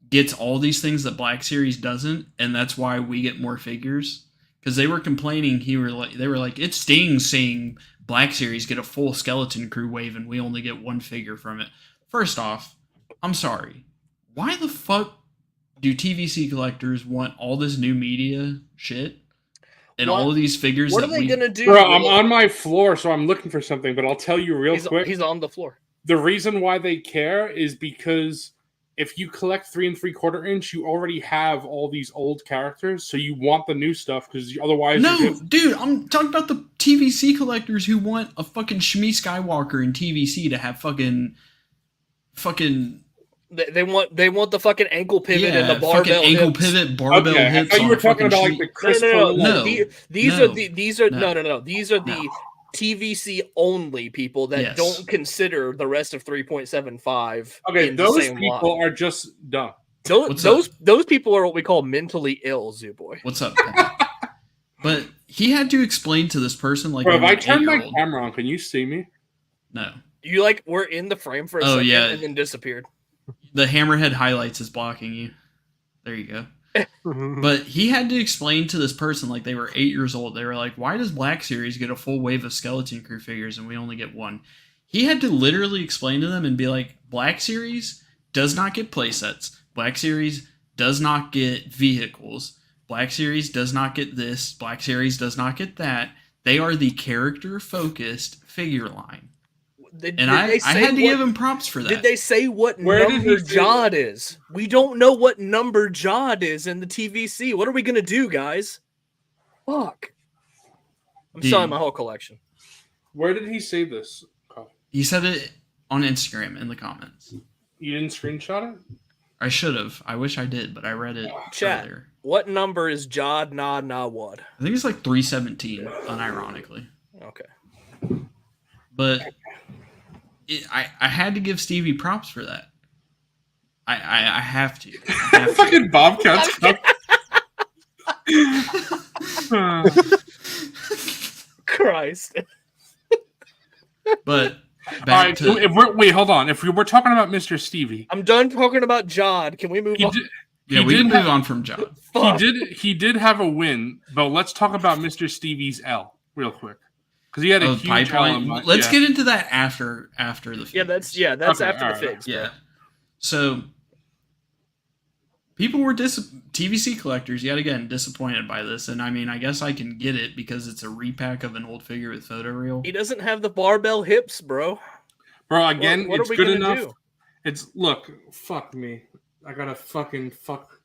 Speaker 4: gets all these things that Black Series doesn't, and that's why we get more figures. Because they were complaining, they were like, it stings seeing Black Series get a full Skeleton Crew wave and we only get one figure from it. First off, I'm sorry. Why the fuck do TVC collectors want all this new media shit and all of these figures?
Speaker 5: What are they gonna do?
Speaker 1: Bro, I'm on my floor, so I'm looking for something, but I'll tell you real quick.
Speaker 5: He's on the floor.
Speaker 1: The reason why they care is because if you collect 3 3/4 inch, you already have all these old characters, so you want the new stuff because otherwise.
Speaker 4: No, dude, I'm talking about the TVC collectors who want a fucking Shmi Skywalker in TVC to have fucking.
Speaker 5: They want the fucking ankle pivot and the barbell
Speaker 4: ankle pivot barbell hips.
Speaker 1: I thought you were talking about like the Chris.
Speaker 5: No. These are the TVC only people that don't consider the rest of 3.75.
Speaker 1: Okay, those people are just dumb.
Speaker 5: Those people are what we call mentally ill, Zoo Boy.
Speaker 4: What's up, But he had to explain to this person like,
Speaker 1: bro, if I turn my camera on, can you see me?
Speaker 4: No.
Speaker 5: You were in the frame for a second and then disappeared.
Speaker 4: The hammerhead highlights is blocking you. There you go. But he had to explain to this person like they were 8 years old. They were like, why does Black Series get a full wave of Skeleton Crew figures and we only get one? He had to literally explain to them and be like, Black Series does not get playsets. Black Series does not get vehicles. Black Series does not get this. Black Series does not get that. They are the character-focused figure line. I had to give him props for that.
Speaker 5: Did they say what number Jod is? We don't know what number Jod is in the TVC. What are we going to do, guys? Fuck. I'm selling my whole collection.
Speaker 1: Where did he say this?
Speaker 4: He said it on Instagram in the comments.
Speaker 1: You didn't screenshot it?
Speaker 4: I should have. I wish I did, but I read it earlier.
Speaker 5: What number is Jod Wad?
Speaker 4: I think it's like 317, unironically.
Speaker 5: Okay.
Speaker 4: But I had to give Stevie props for that. I have to.
Speaker 1: Fucking Bobcats.
Speaker 5: Christ.
Speaker 4: But
Speaker 1: wait, hold on. If we're talking about Mr. Stevie,
Speaker 5: I'm done talking about Jod. Can we move on?
Speaker 4: We can move on from Jod.
Speaker 1: He did have a win, but let's talk about Mr. Stevie's L real quick. Because he had a huge
Speaker 4: pipeline. Let's get into that after the figs.
Speaker 5: That's after the figs.
Speaker 4: Yeah. So people were TVC collectors yet again disappointed by this, and I mean, I guess I can get it because it's a repack of an old figure with photoreal.
Speaker 5: He doesn't have the barbell hips, bro.
Speaker 1: Bro, again, it's good enough. Look, fuck me. I gotta fucking fuck.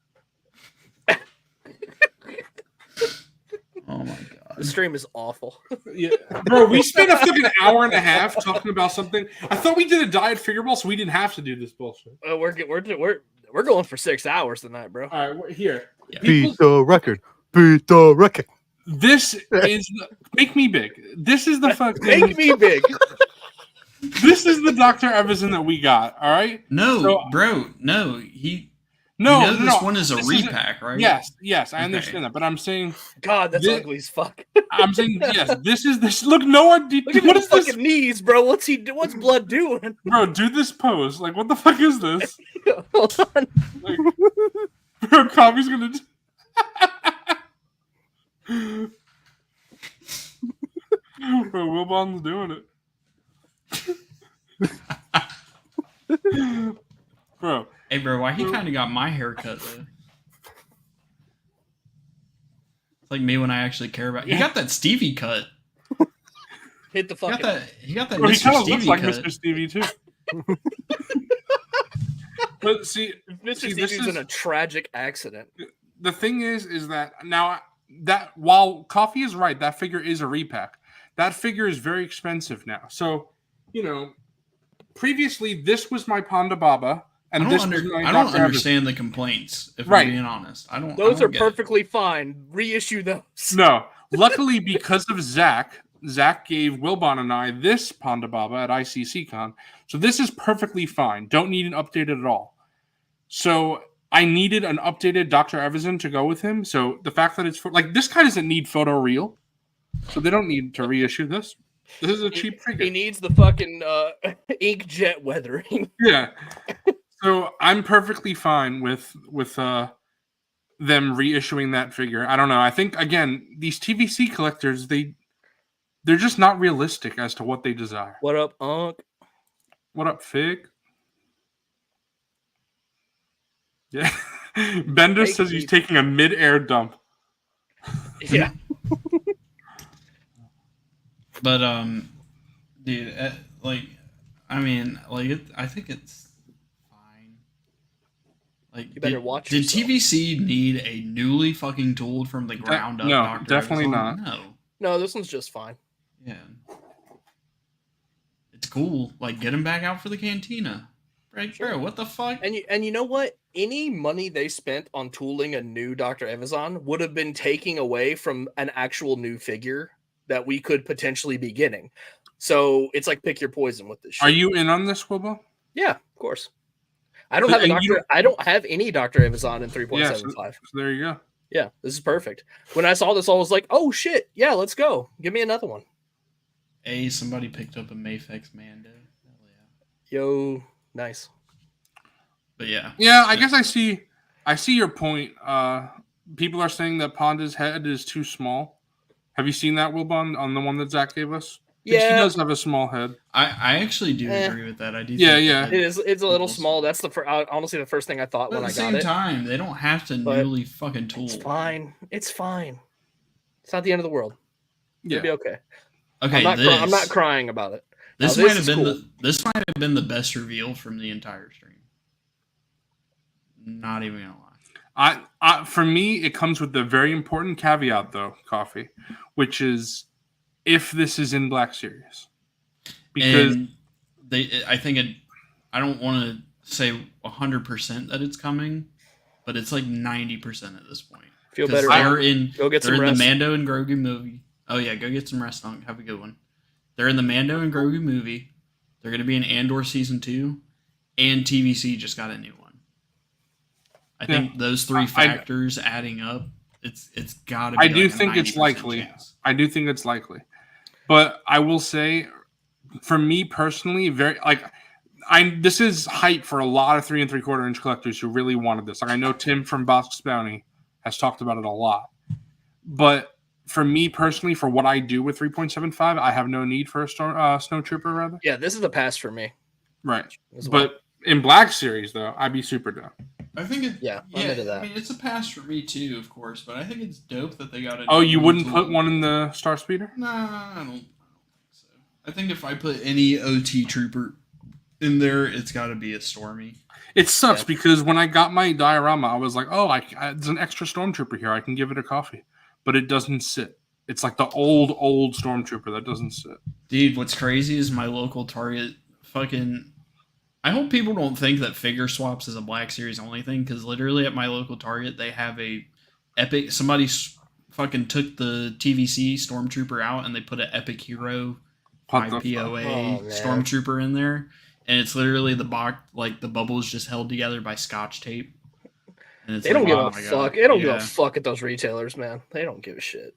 Speaker 4: Oh my god.
Speaker 5: The stream is awful.
Speaker 1: Yeah, bro, we spent a fucking hour and a half talking about something. I thought we did a diet figureball, so we didn't have to do this bullshit.
Speaker 5: We're going for 6 hours tonight, bro.
Speaker 1: All right, here.
Speaker 4: Yeah.
Speaker 6: Beat the record. Beat the record.
Speaker 1: This is make me big. This is the fucking
Speaker 5: make me big.
Speaker 1: This is the Dr. Everson that we got. All right.
Speaker 4: No, bro. No, this one is a repack, right?
Speaker 1: Yes, I understand that, but I'm saying,
Speaker 5: God, that's ugly as fuck.
Speaker 1: I'm saying, yes, this is this. Look, Noah,
Speaker 5: look at his fucking knees, bro. What's blood doing?
Speaker 1: Bro, do this pose. Like, what the fuck is this?
Speaker 5: Hold on.
Speaker 1: Like, bro, Coffee's gonna. Bro, Wilbon's doing it. Bro.
Speaker 4: Hey, bro, why he kind of got my haircut, though? It's like me when I actually care about... He got that Stevie cut.
Speaker 5: Hit the fucking...
Speaker 4: He got that
Speaker 1: bro,
Speaker 4: Mr.
Speaker 1: He kind of
Speaker 4: Stevie
Speaker 1: looks like
Speaker 4: cut.
Speaker 1: Mr. Stevie, too. But see...
Speaker 5: Mr. Stevie's in a tragic accident.
Speaker 1: The thing is that... Now, that while Coffee is right, that figure is a repack. That figure is very expensive now. So, previously, this was my Ponda Baba... And I
Speaker 4: don't understand the complaints, if I'm being honest.
Speaker 5: Those are perfectly fine. Reissue those.
Speaker 1: No. Luckily, because of Zach gave Wilbon and I this Ponda Baba at ICCCon. So this is perfectly fine. Don't need an updated at all. So I needed an updated Dr. Everson to go with him. So the fact that it's... this guy doesn't need photoreal. So they don't need to reissue this. This is a cheap figure.
Speaker 5: He needs the fucking inkjet weathering.
Speaker 1: Yeah. So I'm perfectly fine with them reissuing that figure. I don't know. I think again, these TVC collectors, they're just not realistic as to what they desire.
Speaker 5: What up, Unc?
Speaker 1: What up, Fig? Yeah. Bender says he's taking a mid-air dump.
Speaker 5: Yeah.
Speaker 4: But dude, I think it's
Speaker 5: you better watch
Speaker 4: Did
Speaker 5: yourself.
Speaker 4: TVC need a newly fucking tooled from the ground up?
Speaker 1: No,
Speaker 4: Dr.
Speaker 1: definitely
Speaker 4: Everson?
Speaker 1: not.
Speaker 5: No, this one's just fine.
Speaker 4: Yeah. It's cool. Get him back out for the cantina. Right, bro, what the fuck?
Speaker 5: And you know what? Any money they spent on tooling a new Dr. Evazan would have been taking away from an actual new figure that we could potentially be getting. So it's like pick your poison with this shit.
Speaker 1: Are you in on this, Wilbon?
Speaker 5: Yeah, of course. I don't have a doctor. I don't have any Dr. Amazon in 3.75.
Speaker 1: Yeah, so there you go.
Speaker 5: Yeah, this is perfect. When I saw this, I was like, "Oh shit, yeah, let's go. Give me another one."
Speaker 4: Hey, somebody picked up a Mayfex Mando. Hell yeah.
Speaker 5: Yo, nice.
Speaker 4: But yeah.
Speaker 1: Yeah, I guess I see your point. People are saying that Panda's head is too small. Have you seen that, Wilbon, on the one that Zach gave us?
Speaker 5: Yeah,
Speaker 1: he does have a small head.
Speaker 4: I actually do agree with that. I do.
Speaker 1: Yeah,
Speaker 4: think
Speaker 5: it is. It's a little small. That's honestly the first thing I thought when I got it.
Speaker 4: At the same time, they don't have to newly fucking tool.
Speaker 5: It's fine. It's fine. It's not the end of the world.
Speaker 1: Yeah.
Speaker 5: It'll be okay.
Speaker 4: Okay,
Speaker 5: I'm not crying about it.
Speaker 4: This might have been this might have been the best reveal from the entire stream. Not even gonna
Speaker 1: lie. For me, it comes with the very important caveat, though, Coffee, which is if this is in Black Series, because
Speaker 4: I think I don't want to say 100% that it's coming, but it's like 90% at this point.
Speaker 5: Feel better.
Speaker 4: Go get some rest. The Mando and Grogu movie. Oh yeah, go get some rest. Have a good one. They're in the Mando and Grogu movie. They're going to be in Andor season 2, and TVC just got a new one. I think those three factors adding up, it's got to be.
Speaker 1: I do think it's likely. Chance. I do think it's likely, but I will say, for me personally, this is hype for a lot of 3 3/4 inch collectors who really wanted this. Like I know Tim from Bosk's Bounty has talked about it a lot, but for me personally, for what I do with 3.75, I have no need for a snowtrooper. Rather,
Speaker 5: yeah, this is a pass for me.
Speaker 1: Right, but in Black Series though, I'd be super down.
Speaker 4: I think I'm into that. I mean, it's a pass for me too, of course, but I think it's dope that they got it.
Speaker 1: Oh, you wouldn't put one in the Star Speeder?
Speaker 4: Nah, I don't think so. I think if I put any OT trooper in there, it's got to be a Stormy.
Speaker 1: It sucks because when I got my diorama, I was like, "Oh, there's an extra Stormtrooper here. I can give it a coffee," but it doesn't sit. It's like the old Stormtrooper that doesn't sit.
Speaker 4: Dude, what's crazy is my local Target fucking. I hope people don't think that figure swaps is a Black Series only thing, because literally at my local Target, they have a epic... Somebody fucking took the TVC Stormtrooper out, and they put an Epic Hero 5POA Stormtrooper in there, and it's literally the box, like the bubbles just held together by Scotch tape. And it's
Speaker 5: they don't give a fuck. They don't give a fuck at those retailers, man. They don't give a shit.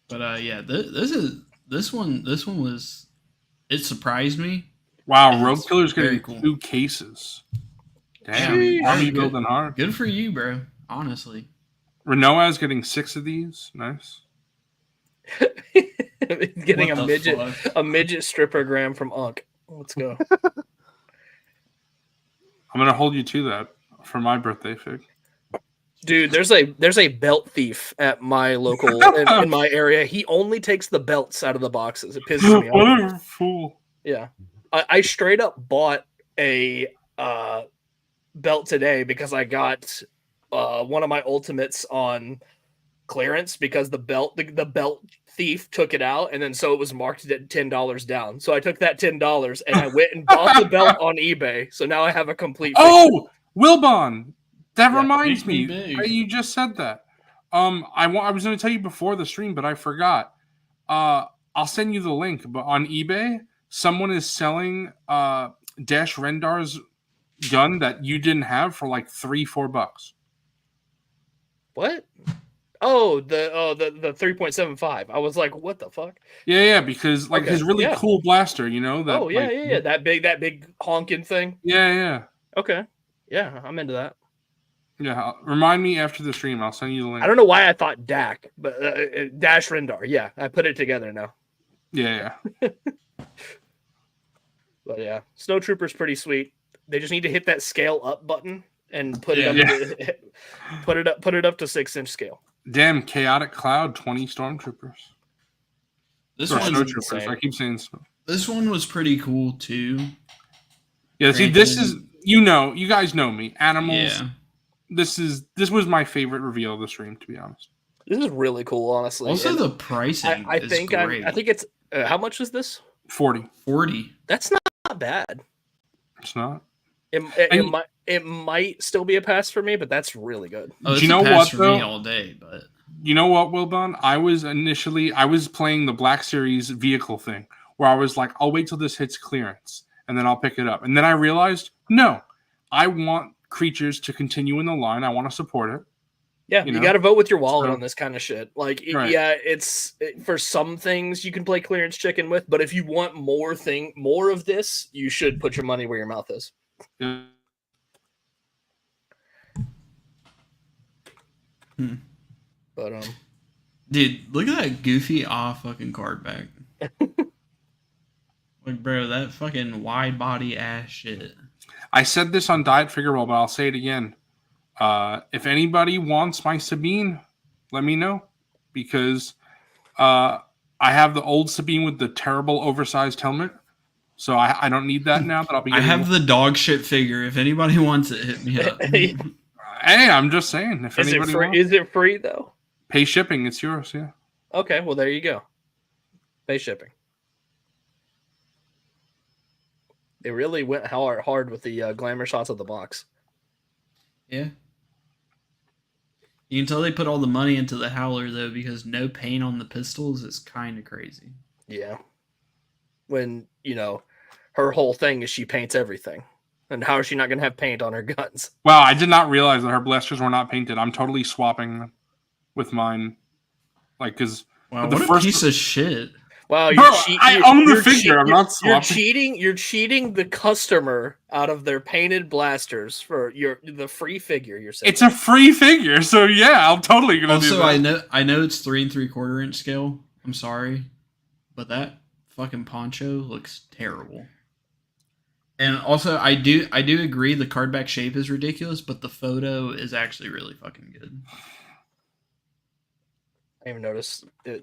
Speaker 4: But yeah, this one was... It surprised me.
Speaker 1: Wow, Rogue Killer's getting 2 cases. Damn, Army building hard.
Speaker 4: Good for you, bro. Honestly.
Speaker 1: Renoa's getting 6 of these. Nice.
Speaker 5: He's getting a midget strippergram from Unk. Let's go.
Speaker 1: I'm gonna hold you to that for my birthday fig.
Speaker 5: Dude, there's a belt thief at my local in my area. He only takes the belts out of the boxes. It pisses me off.
Speaker 1: What a fool.
Speaker 5: Yeah. I straight up bought a belt today because I got one of my ultimates on clearance because the belt thief took it out, and then so it was marked at $10 down. So I took that $10 and I went and bought the belt on eBay. So now I have a complete.
Speaker 1: Oh, Wilbon, that reminds me. You just said that. I was going to tell you before the stream, but I forgot. I'll send you the link. But on eBay, someone is selling Dash Rendar's gun that you didn't have for like $3-4.
Speaker 5: What? Oh, the 3.75. I was like, what the fuck?
Speaker 1: Yeah, because his really cool blaster, you know. That,
Speaker 5: yeah. That big honking thing.
Speaker 1: Yeah.
Speaker 5: Okay. Yeah, I'm into that.
Speaker 1: Yeah, remind me after the stream. I'll send you the link.
Speaker 5: I don't know why I thought Dak, but Dash Rendar. Yeah, I put it together now.
Speaker 1: Yeah.
Speaker 5: But yeah, Snowtrooper's pretty sweet. They just need to hit that scale up button and put it up to 6-inch scale.
Speaker 1: Damn, Chaotic Cloud, 20 Stormtroopers.
Speaker 4: This one's
Speaker 1: Snowtroopers. Insane. I keep saying snow.
Speaker 4: This one was pretty cool too.
Speaker 1: Yeah, see, this is you guys know me. Animals. Yeah. This was my favorite reveal of the stream, to be honest.
Speaker 5: This is really cool, honestly.
Speaker 4: Also, and the pricing. I think
Speaker 5: it's how much is this?
Speaker 1: 40.
Speaker 5: That's not bad.
Speaker 1: It's not.
Speaker 5: It might still be a pass for me, but that's really good.
Speaker 4: Oh, it's a pass for me all day, but
Speaker 1: you know what, Wilbon? I was playing the Black Series vehicle thing where I was like, I'll wait till this hits clearance and then I'll pick it up. And then I realized, no, I want creatures to continue in the line. I want to support it.
Speaker 5: Yeah, you got to vote with your wallet on this kind of shit. Like,
Speaker 1: right.
Speaker 5: Yeah, it's for some things you can play clearance chicken with, but if you want more of this, you should put your money where your mouth is.
Speaker 1: Yeah.
Speaker 5: But
Speaker 4: dude, look at that goofy fucking card back. Like, bro, that fucking wide body ass shit.
Speaker 1: I said this on Night Figureball, but I'll say it again. If anybody wants my Sabine, let me know, because I have the old Sabine with the terrible oversized helmet, so I don't need that now. That I'll be.
Speaker 4: I have the dog shit figure. If anybody wants it, hit me up.
Speaker 1: Hey, I'm just saying. If
Speaker 5: is
Speaker 1: anybody
Speaker 5: it free?
Speaker 1: wants,
Speaker 5: is it free though?
Speaker 1: Pay shipping. It's yours. Yeah.
Speaker 5: Okay, well there you go. Pay shipping. They really went hard with the glamour shots of the box.
Speaker 4: Yeah. You can tell they put all the money into the howler though, because no paint on the pistols is kind of crazy.
Speaker 5: Yeah. When her whole thing is she paints everything. And how is she not going to have paint on her guns?
Speaker 1: Wow, I did not realize that her blasters were not painted. I'm totally swapping with mine. Like, because
Speaker 4: wow, what a piece of shit.
Speaker 5: Wow,
Speaker 1: I own the figure. I'm not swapping.
Speaker 5: You're cheating the customer out of their painted blasters for the free figure. You're saying
Speaker 1: it's a free figure, so yeah, I'm totally gonna do that.
Speaker 4: Also, I know it's 3 3/4 inch scale. I'm sorry, but that fucking poncho looks terrible. And also, I do agree the card back shape is ridiculous, but the photo is actually really fucking good.
Speaker 5: I even noticed the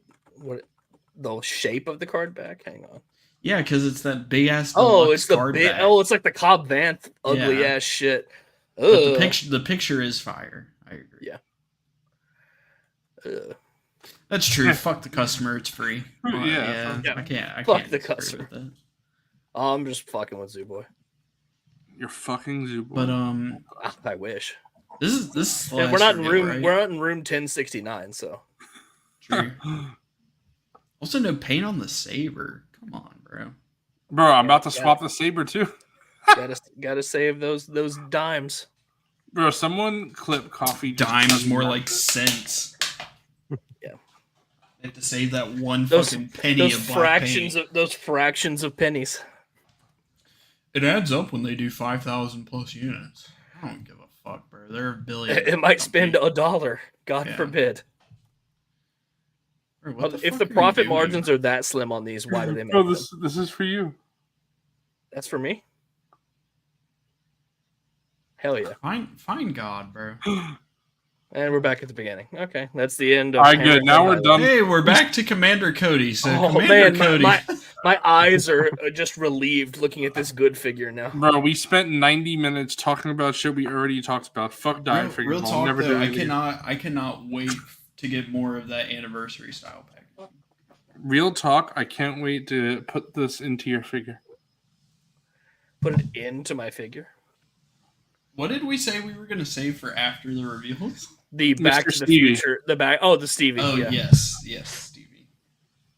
Speaker 5: shape of the card back. Hang on.
Speaker 4: Yeah, because it's that big ass.
Speaker 5: It's it's like the Cobb Vanth ugly ass shit.
Speaker 4: But the picture is fire. I agree.
Speaker 5: Yeah.
Speaker 4: That's true. Fuck the customer. It's free.
Speaker 1: Yeah.
Speaker 4: I can't.
Speaker 5: Fuck the customer. I'm just fucking with Zooboy.
Speaker 1: You're fucking Zooboy.
Speaker 4: But
Speaker 5: I wish.
Speaker 4: This is
Speaker 5: we're not in room. Right? We're not in room 1069. So.
Speaker 4: True. Also, no paint on the saber. Come on, bro.
Speaker 1: Bro, I'm about to swap the saber too.
Speaker 5: gotta save those dimes.
Speaker 1: Bro, someone clip coffee.
Speaker 4: Dimes, more like cents.
Speaker 5: Yeah.
Speaker 4: They have to save that one fucking penny of black paint.
Speaker 5: Those fractions of pennies.
Speaker 4: It adds up when they do 5,000 plus units. I don't give a fuck, bro. They're a billion.
Speaker 5: It might spend $1. God forbid.
Speaker 4: Bro,
Speaker 5: if the profit margins are that slim on these, why do they make
Speaker 1: them? This is for you.
Speaker 5: That's for me? Hell yeah.
Speaker 4: Fine God, bro.
Speaker 5: And we're back at the beginning. Okay, that's the end.
Speaker 1: All right, good. Now we're done.
Speaker 4: Hey, we're back to Commander Cody. So Commander Cody.
Speaker 5: My eyes are just relieved looking at this good figure now.
Speaker 1: Bro, we spent 90 minutes talking about shit we already talked about. Fuck Night Figureball.
Speaker 4: Real talk, though, I cannot wait to get more of that anniversary style pack.
Speaker 1: Real talk, I can't wait to put this into your figure.
Speaker 5: Put it into my figure?
Speaker 4: What did we say we were going to save for after the reveals?
Speaker 5: The Back to the Future. The Stevie.
Speaker 4: Oh, yeah. Yes, Stevie.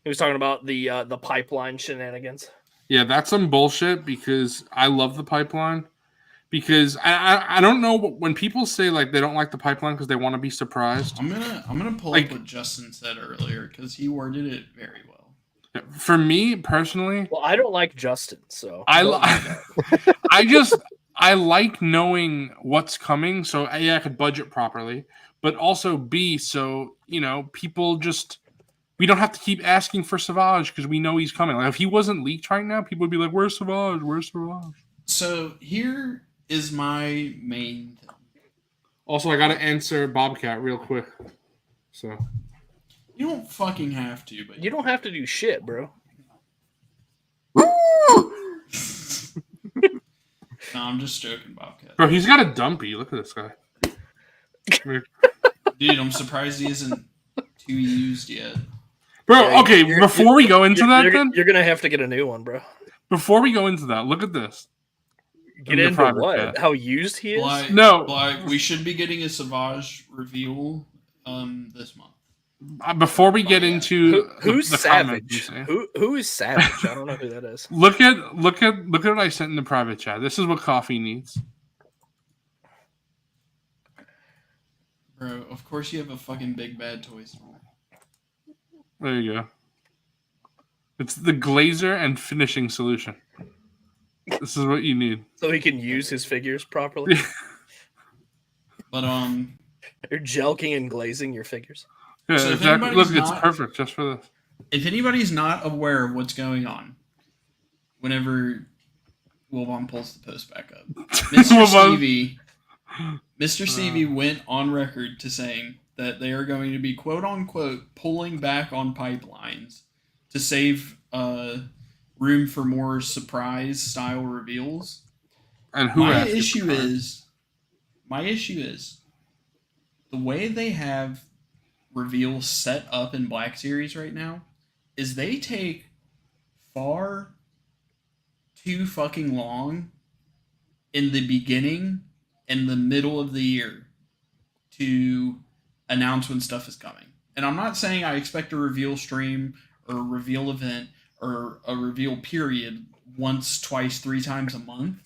Speaker 5: He was talking about the pipeline shenanigans.
Speaker 1: Yeah, that's some bullshit because I love the pipeline. Because I don't know when people say like they don't like the pipeline because they want to be surprised.
Speaker 4: I'm gonna pull up what Justin said earlier because he worded it very well.
Speaker 1: For me personally,
Speaker 5: well, I don't like Justin, so
Speaker 1: I like knowing what's coming. So A, I could budget properly, but also B, so people we don't have to keep asking for Savage because we know he's coming. Like if he wasn't leaked right now, people would be like, "Where's Savage? Where's Savage?"
Speaker 4: So here is my main thing.
Speaker 1: Also, I gotta answer Bobcat real quick. So
Speaker 4: you don't fucking have to, but
Speaker 5: you don't have to do shit, bro.
Speaker 4: No, I'm just joking, Bobcat.
Speaker 1: Bro, he's got a dumpy. Look at this guy.
Speaker 4: Dude, I'm surprised he isn't too used yet.
Speaker 1: Bro, okay, before we go into that,
Speaker 5: you're gonna have to get a new one, bro.
Speaker 1: Before we go into that, look at this.
Speaker 5: Get into what? Chat. How used he is?
Speaker 1: No.
Speaker 4: We should be getting a Savage reveal this month.
Speaker 1: Before we get into
Speaker 5: who's
Speaker 1: the
Speaker 5: Savage?
Speaker 1: Comments,
Speaker 5: who is Savage? I don't know who that is.
Speaker 1: Look at what I sent in the private chat. This is what Coffee needs.
Speaker 4: Bro, of course you have a fucking big bad toy store.
Speaker 1: There you go. It's the glazer and finishing solution. This is what you need.
Speaker 5: So he can use his figures properly.
Speaker 4: But
Speaker 5: you're gelking and glazing your figures.
Speaker 1: Yeah,
Speaker 4: so
Speaker 1: exactly. Look, it's perfect just for this.
Speaker 4: If anybody's not aware of what's going on, whenever Wilbon pulls the post back up, Mr. Stevie went on record to saying that they are going to be quote unquote pulling back on pipelines to save room for more surprise style reveals.
Speaker 1: And who
Speaker 4: my issue is the way they have reveals set up in Black Series right now is they take far too fucking long in the beginning and the middle of the year to announce when stuff is coming. And I'm not saying I expect a reveal stream or a reveal event or a reveal period once, twice, 3 times a month,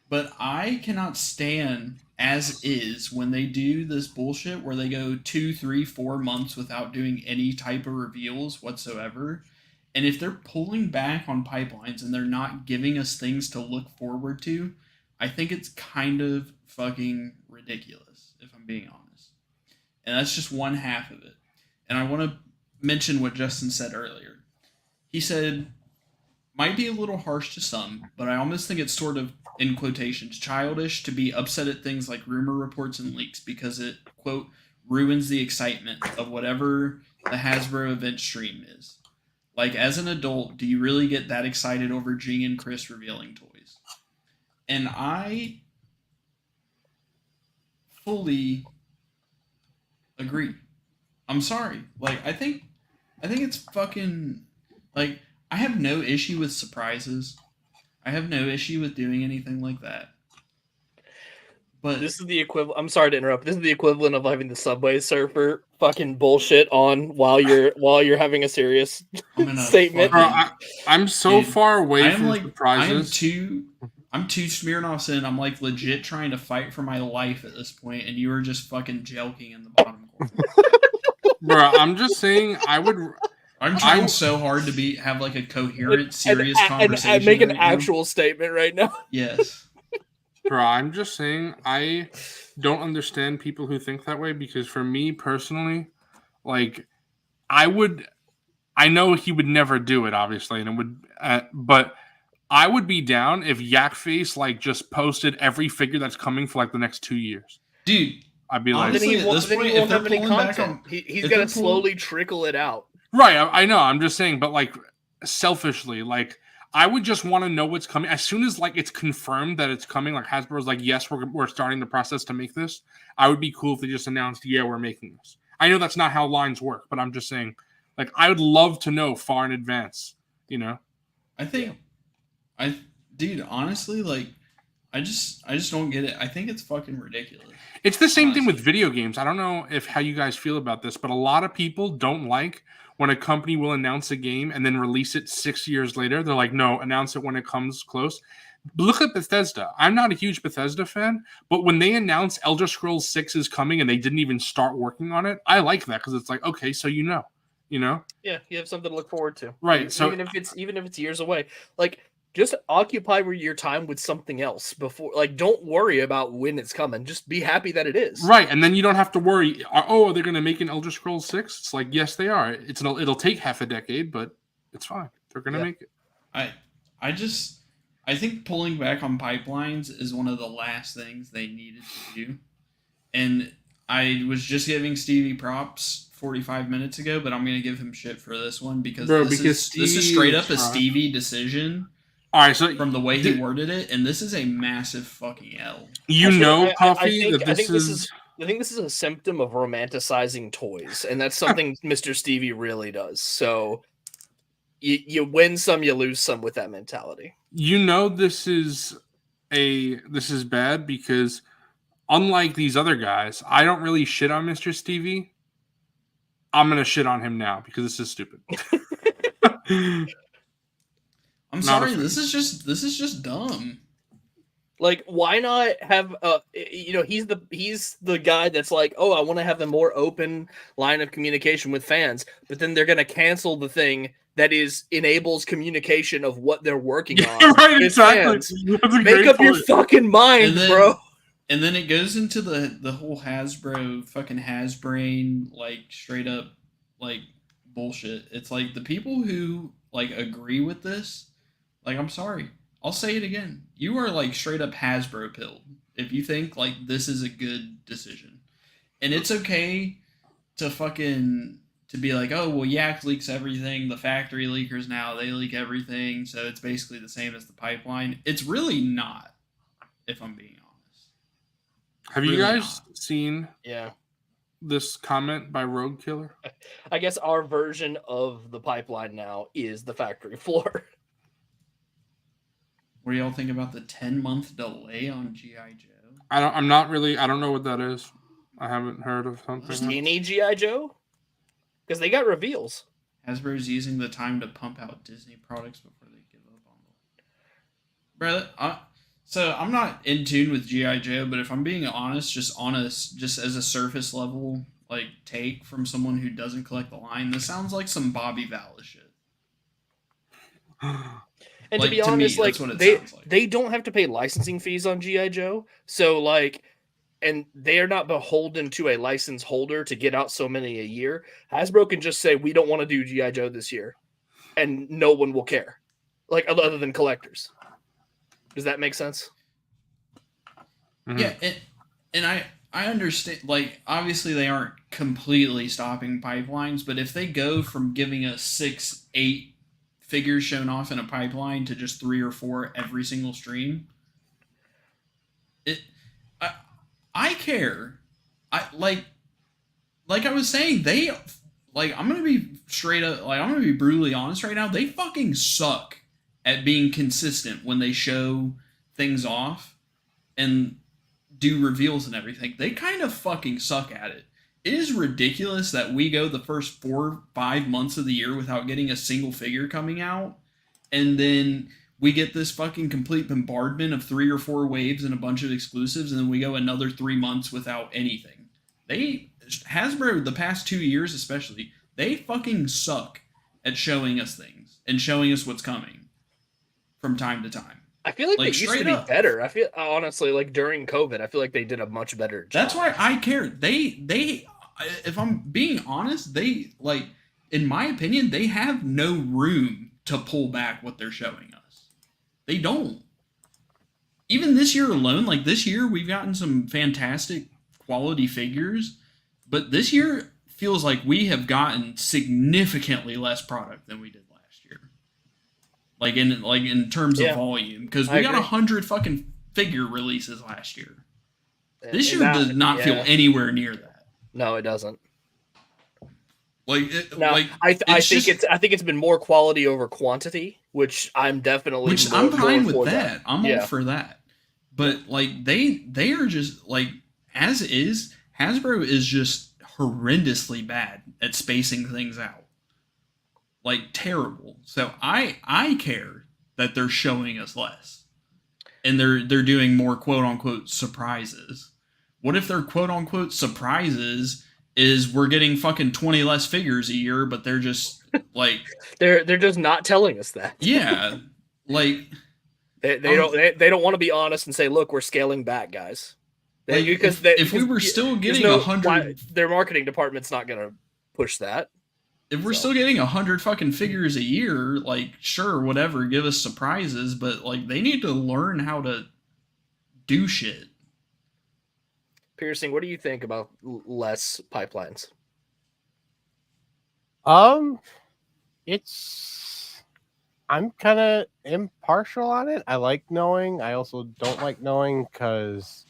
Speaker 4: but I cannot stand as is when they do this bullshit where they go 2, 3, 4 months without doing any type of reveals whatsoever. And if they're pulling back on pipelines and they're not giving us things to look forward to, I think it's kind of fucking ridiculous, if I'm being honest. And that's just one half of it. And I want to mention what Justin said earlier. He said, might be a little harsh to some, but I almost think it's sort of, in quotations, childish to be upset at things like rumor reports and leaks because it, quote, ruins the excitement of whatever the Hasbro event stream is. Like, as an adult, do you really get that excited over G and Chris revealing toys? And I fully agree. I'm sorry. Like, I think it's fucking, like, I have no issue with surprises. I have no issue with doing anything like that. But
Speaker 5: this is the equivalent. I'm sorry to interrupt. This is the equivalent of having the Subway Surfer fucking bullshit on while you're having a serious statement.
Speaker 1: Bro, I'm so far away from surprises.
Speaker 4: I'm two Smirnoffs in. I'm like legit trying to fight for my life at this point, and you are just fucking jelking in the bottom corner.
Speaker 1: Bro, I'm just saying
Speaker 4: I'm trying so hard to have like a coherent, serious conversation.
Speaker 5: And make an actual statement right now.
Speaker 4: Yes.
Speaker 1: Bro, I'm just saying I don't understand people who think that way because for me personally, like I know he would never do it, obviously, and it would, but I would be down if Yakface like just posted every figure that's coming for like the next 2 years.
Speaker 4: Dude,
Speaker 1: I'd be like,
Speaker 5: honestly, he won't have any content. He's gonna slowly trickle it out.
Speaker 1: Right, I know. I'm just saying, but like selfishly, like I would just want to know what's coming as soon as like it's confirmed that it's coming. Like Hasbro's like, yes, we're starting the process to make this. I would be cool if they just announced, yeah, we're making this. I know that's not how lines work, but I'm just saying, like, I would love to know far in advance. You know,
Speaker 4: dude, honestly, like, I just don't get it. I think it's fucking ridiculous.
Speaker 1: It's the same thing with video games. I don't know how you guys feel about this, but a lot of people don't like when a company will announce a game and then release it 6 years later. They're like, no, announce it when it comes close. Look at Bethesda. I'm not a huge Bethesda fan, but when they announced Elder Scrolls 6 is coming and they didn't even start working on it, I like that because it's like, okay, so you know.
Speaker 5: Yeah, you have something to look forward to.
Speaker 1: Right. So
Speaker 5: even if it's years away, like just occupy your time with something else before. Like, don't worry about when it's coming. Just be happy that it is.
Speaker 1: Right, and then you don't have to worry. Oh, are they going to make an Elder Scrolls 6? It's like, yes, they are. It'll take half a decade, but it's fine. They're going to make it.
Speaker 4: I think pulling back on pipelines is one of the last things they needed to do. And I was just giving Stevie props 45 minutes ago, but I'm going to give him shit for this one because this is straight up a Stevie decision.
Speaker 1: All right, so
Speaker 4: from the way he worded it, and this is a massive fucking L.
Speaker 1: Coffee.
Speaker 5: I think this is a symptom of romanticizing toys, and that's something Mr. Stevie really does. So you win some, you lose some with that mentality.
Speaker 1: This is bad because unlike these other guys, I don't really shit on Mr. Stevie. I'm gonna shit on him now because this is stupid.
Speaker 4: I'm sorry, this is just dumb.
Speaker 5: Like, why not have he's the guy that's like, oh, I want to have a more open line of communication with fans, but then they're gonna cancel the thing that enables communication of what they're working on.
Speaker 1: Right, exactly.
Speaker 5: Make up your fucking mind, bro.
Speaker 4: And then it goes into the whole Hasbro fucking Hasbrain, like straight up like bullshit. It's like the people who like agree with this, like, I'm sorry, I'll say it again. You are like straight up Hasbro pilled if you think like this is a good decision. And it's okay to be like, oh, well, Yak leaks everything. The factory leakers now, they leak everything. So it's basically the same as the pipeline. It's really not, if I'm being honest.
Speaker 1: Have you guys seen this comment by Rogue Killer?
Speaker 5: I guess our version of the pipeline now is the factory floor.
Speaker 4: What do y'all think about the 10-month delay on G.I. Joe?
Speaker 1: I don't know what that is. I haven't heard of something.
Speaker 5: Just any G.I. Joe? Because they got reveals.
Speaker 4: Hasbro's using the time to pump out Disney products before they give up on them. Brother, so I'm not in tune with G.I. Joe, but if I'm being honest, just as a surface level like take from someone who doesn't collect the line, this sounds like some Bobby Vallis shit.
Speaker 5: And like, to be honest, like they don't have to pay licensing fees on G.I. Joe. So like, and they are not beholden to a license holder to get out so many a year. Hasbro can just say, we don't want to do G.I. Joe this year. And no one will care. Like, other than collectors. Does that make sense?
Speaker 4: Mm-hmm. Yeah. And I understand, like, obviously they aren't completely stopping pipelines, but if they go from giving us 6-8 figures shown off in a pipeline to just 3 or 4 every single stream, I care. Like I was saying, they, like, I'm gonna be straight up, like, I'm gonna be brutally honest right now. They fucking suck at being consistent when they show things off and do reveals and everything. They kind of fucking suck at it. It is ridiculous that we go the first 4-5 months of the year without getting a single figure coming out, and then we get this fucking complete bombardment of 3 or 4 waves and a bunch of exclusives, and then we go another 3 months without anything. Hasbro, the past 2 years especially, they fucking suck at showing us things and showing us what's coming from time to time.
Speaker 5: I feel like they used to be better. I feel, honestly, like during COVID, I feel like they did a much better job.
Speaker 4: That's why I care. They, if I'm being honest, they, like, in my opinion, they have no room to pull back what they're showing us. They don't. Even this year alone, like this year, we've gotten some fantastic quality figures, but this year feels like we have gotten significantly less product than we did last year. Like in terms of volume, because we got 100 fucking figure releases last year. This year does not feel anywhere near that.
Speaker 5: No, it doesn't.
Speaker 4: I
Speaker 5: think it's been more quality over quantity, which I'm definitely
Speaker 4: I'm fine with that. I'm all for that. But like they are just like, as is, Hasbro is just horrendously bad at spacing things out. Like terrible. So I care that they're showing us less. And they're doing more quote unquote surprises. What if their quote unquote surprises is we're getting fucking 20 less figures a year, but they're just like
Speaker 5: they're just not telling us that.
Speaker 4: Yeah. Like
Speaker 5: they don't want to be honest and say, look, we're scaling back, guys.
Speaker 4: If we were still getting 100,
Speaker 5: their marketing department's not gonna push that.
Speaker 4: If we're still getting 100 fucking figures a year, like, sure, whatever, give us surprises, but like they need to learn how to do shit.
Speaker 5: Piercing, what do you think about less pipelines?
Speaker 6: I'm kind of impartial on it. I like knowing. I also don't like knowing because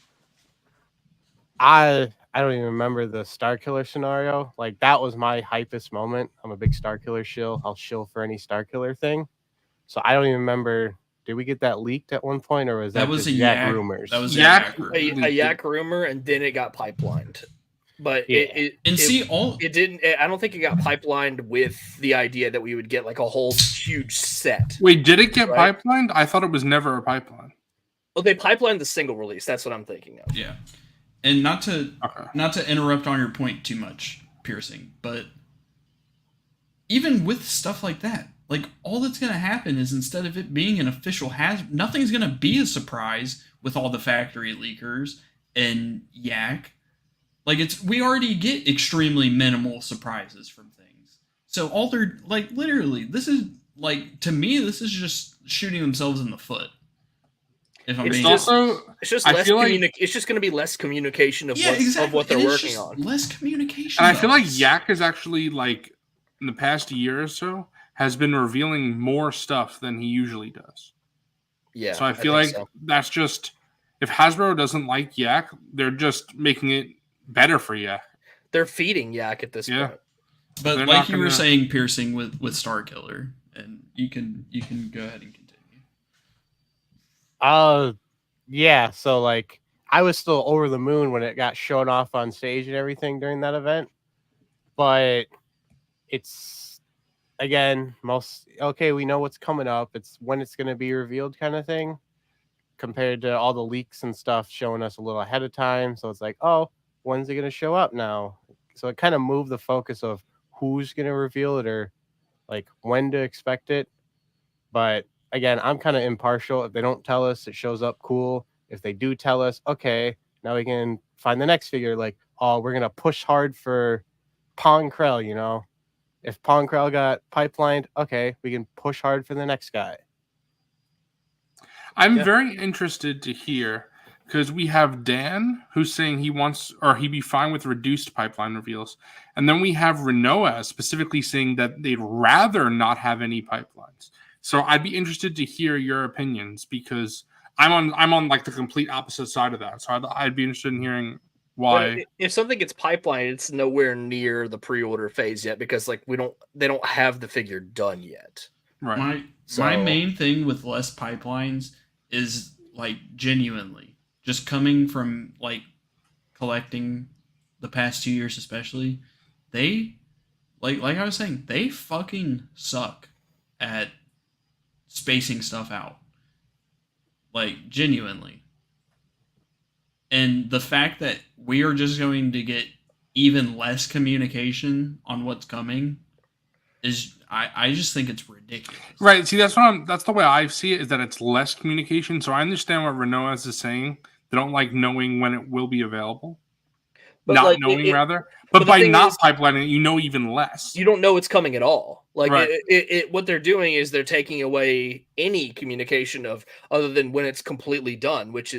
Speaker 6: I don't even remember the Starkiller scenario. Like, that was my hypest moment. I'm a big Starkiller shill. I'll shill for any Starkiller thing. So I don't even remember. Did we get that leaked at one point, or was that
Speaker 4: was
Speaker 6: just
Speaker 4: a Yak
Speaker 6: rumors?
Speaker 4: That was
Speaker 5: a Yak rumor, and then it got pipelined. But
Speaker 6: Yeah.
Speaker 5: it didn't. I don't think it got pipelined with the idea that we would get like a whole huge set.
Speaker 1: Wait, did it get pipelined? I thought it was never a pipeline.
Speaker 5: Well, they pipelined the single release. That's what I'm thinking of.
Speaker 4: Yeah, and not to interrupt on your point too much, Piercing, but even with stuff like that, like all that's gonna happen is instead of it being an official nothing's gonna be a surprise with all the factory leakers and Yak. Like we already get extremely minimal surprises from things. So all they're like, literally, this is like, to me, this is just shooting themselves in the foot. If I'm
Speaker 5: it's
Speaker 4: being
Speaker 5: just less
Speaker 1: like,
Speaker 5: it's just going to be less communication of what they're working on.
Speaker 4: Less communication.
Speaker 1: And I feel like Yak is actually like in the past year or so has been revealing more stuff than he usually does.
Speaker 5: Yeah.
Speaker 1: So I feel like that's just, if Hasbro doesn't like Yak, they're just making it better for Yak.
Speaker 5: They're feeding Yak at this point.
Speaker 4: But they're like you were saying, Piercing with Starkiller, and you can go ahead and continue.
Speaker 6: Yeah, so like I was still over the moon when it got shown off on stage and everything during that event. But it's again, we know what's coming up. It's when it's going to be revealed kind of thing, compared to all the leaks and stuff showing us a little ahead of time. So it's like, oh, when's it going to show up now? So it kind of moved the focus of who's going to reveal it or like when to expect it. But again, I'm kind of impartial. If they don't tell us, it shows up, cool. If they do tell us, okay, now we can find the next figure. Like, oh, we're going to push hard for Pong Krell, you know? If Pong Krell got pipelined, okay, we can push hard for the next guy.
Speaker 1: I'm very interested to hear, because we have Dan who's saying he wants, or he'd be fine with reduced pipeline reveals. And then we have Renoa specifically saying that they'd rather not have any pipelines. So I'd be interested to hear your opinions, because I'm on like the complete opposite side of that. So I'd be interested in hearing why.
Speaker 5: But if something gets pipelined, it's nowhere near the pre-order phase yet, because like they don't have the figure done yet.
Speaker 1: Right.
Speaker 4: My main thing with less pipelines is like genuinely just coming from like collecting the past 2 years, especially, they like I was saying, they fucking suck at spacing stuff out. Like genuinely. And the fact that we are just going to get even less communication on what's coming is, I just think it's ridiculous.
Speaker 1: Right. See, that's the way I see it, is that it's less communication. So I understand what Renoa is saying. They don't like knowing when it will be available. But not like, knowing, rather. But by not pipelining it, you know even less.
Speaker 5: You don't know it's coming at all. Like
Speaker 1: right.
Speaker 5: What they're doing is they're taking away any communication of other than when it's completely done, which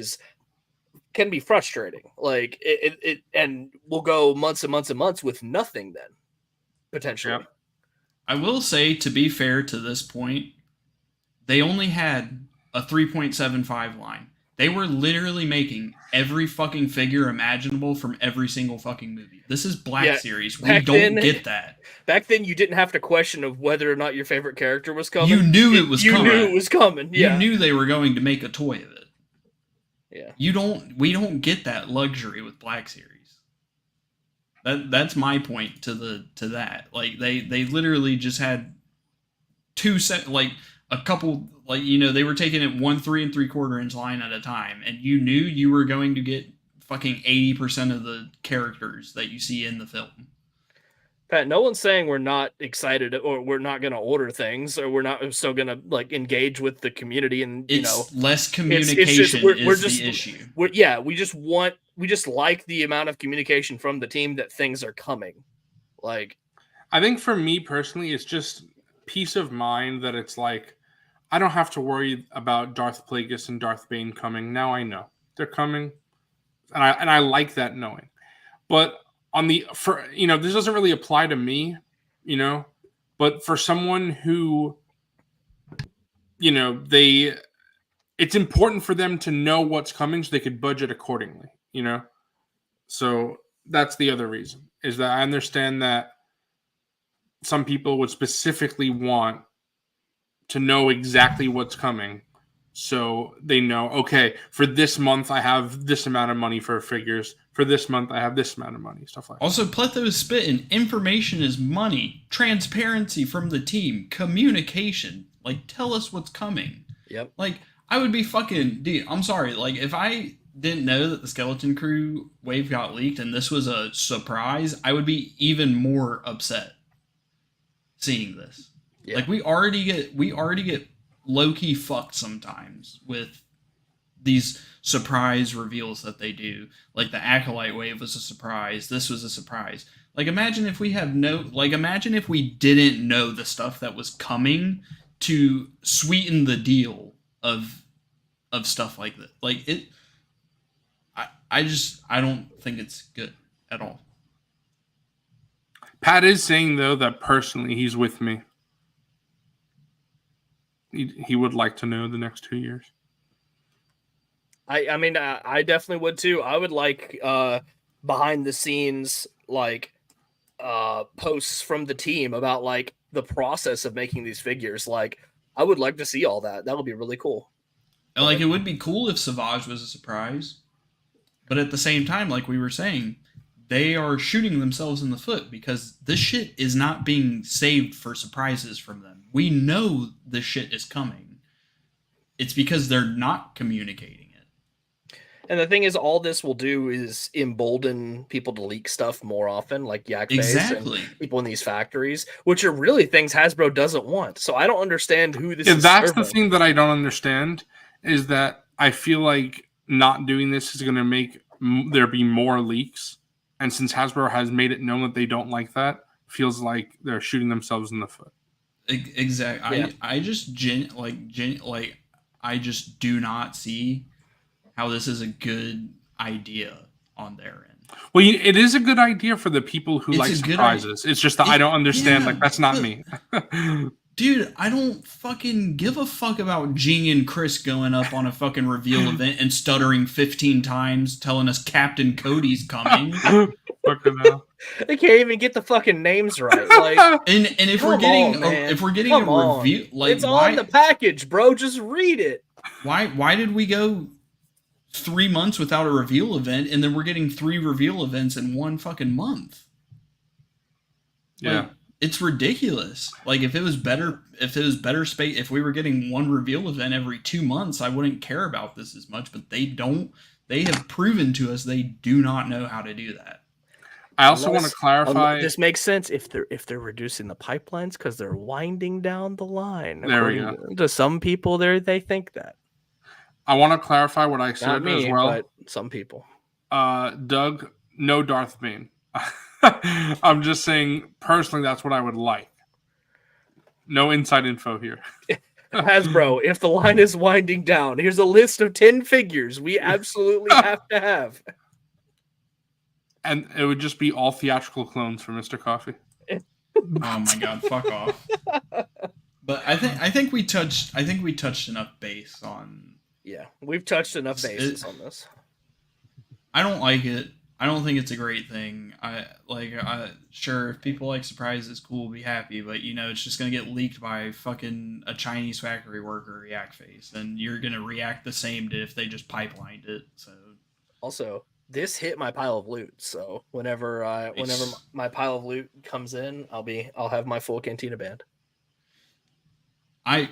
Speaker 5: can be frustrating. Like it and we'll go months and months and months with nothing then, potentially.
Speaker 1: Yep.
Speaker 4: I will say, to be fair to this point, they only had a 3.75 line. They were literally making every fucking figure imaginable from every single fucking movie. This is Black Series. We don't get that.
Speaker 5: Back then, you didn't have to question of whether or not your favorite character was coming.
Speaker 4: You knew it was coming.
Speaker 5: You knew it was coming. Yeah.
Speaker 4: You knew they were going to make a toy of it.
Speaker 5: Yeah.
Speaker 4: We don't get that luxury with Black Series. That's my point to that. Like they literally just had a couple, like, you know, they were taking it 1 3 3/4 inch line at a time, and you knew you were going to get fucking 80% of the characters that you see in the film.
Speaker 5: Pat, no one's saying we're not excited or we're not going to order things or we're not still going to like engage with the community, and
Speaker 4: less communication is the issue.
Speaker 5: We just like the amount of communication from the team that things are coming. Like,
Speaker 1: I think for me personally, it's just peace of mind that it's like, I don't have to worry about Darth Plagueis and Darth Bane coming. Now I know they're coming, and I like that knowing. But this doesn't really apply to me, but for someone who, it's important for them to know what's coming so they could budget accordingly. So that's the other reason, is that I understand that some people would specifically want to know exactly what's coming So they know, okay, for this month I have this amount of money for figures. For this month I have this amount of money. Stuff like that.
Speaker 4: Also, Pletho is spitting. Information is money. Transparency from the team. Communication. Like, tell us what's coming.
Speaker 5: Yep.
Speaker 4: Like, I would be fucking... Dude, I'm sorry. Like, if I didn't know that the Skeleton Crew wave got leaked and this was a surprise, I would be even more upset seeing this. Yeah. Like, we already get low-key fucked sometimes with these surprise reveals that they do. Like, the Acolyte wave was a surprise. This was a surprise. Like, imagine if we didn't know the stuff that was coming to sweeten the deal of stuff like that. Like, I don't think it's good at all.
Speaker 1: Pat is saying, though, that personally he's with me. He would like to know the next 2 years.
Speaker 5: I mean, I definitely would too. I would like behind the scenes, like posts from the team about like the process of making these figures. Like, I would like to see all that. That would be really cool.
Speaker 4: And like, it would be cool if Savage was a surprise, but at the same time, like we were saying, they are shooting themselves in the foot because this shit is not being saved for surprises from them. We know this shit is coming. It's because they're not communicating it.
Speaker 5: And the thing is, all this will do is embolden people to leak stuff more often, like Yak Face
Speaker 4: exactly.
Speaker 5: and people in these factories, which are really things Hasbro doesn't want. So I don't understand who this is.
Speaker 1: That's
Speaker 5: serving.
Speaker 1: the thing that I don't understand, is that I feel like not doing this is going to make there be more leaks. And since Hasbro has made it known that they don't like that, feels like they're shooting themselves in the foot.
Speaker 4: Exactly.
Speaker 5: Yeah.
Speaker 4: I just I just do not see how this is a good idea on their end.
Speaker 1: Well, it is a good idea for the people who like surprises. It's just that I don't understand. Like, that's not me.
Speaker 4: Dude, I don't fucking give a fuck about Jing and Chris going up on a fucking reveal event and stuttering 15 times, telling us Captain Cody's coming.
Speaker 1: Fucking hell.
Speaker 5: They can't even get the fucking names right. Like,
Speaker 4: and if we're getting a review, like,
Speaker 5: it's on the package, bro. Just read it.
Speaker 4: Why did we go 3 months without a reveal event, and then we're getting 3 reveal events in one fucking month?
Speaker 1: Yeah.
Speaker 4: Like, it's ridiculous. Like, if it was better space, if we were getting one reveal event every 2 months, I wouldn't care about this as much, but they don't. They have proven to us they do not know how to do that.
Speaker 1: I also want to clarify.
Speaker 5: This makes sense if they're reducing the pipelines because they're winding down the line.
Speaker 1: There we go.
Speaker 5: To some people, they think that.
Speaker 1: I want to clarify what I said. Not me, as well.
Speaker 5: But some people.
Speaker 1: Doug, no Darth Bane. I'm just saying, personally, that's what I would like. No inside info here.
Speaker 5: Hasbro, if the line is winding down, here's a list of 10 figures we absolutely have to have.
Speaker 1: And it would just be all theatrical clones for MrCawfee.
Speaker 4: Oh my god, fuck off. But I think we touched enough base on.
Speaker 5: Yeah, we've touched enough bases on this.
Speaker 4: I don't like it. I don't think it's a great thing. Sure, if people like surprises, cool, we'll be happy, but it's just gonna get leaked by fucking a Chinese factory worker, Yak Face, and you're gonna react the same to if they just pipelined it. So also, this hit my pile of loot, so whenever my pile of loot comes in, I'll have my full Cantina band. I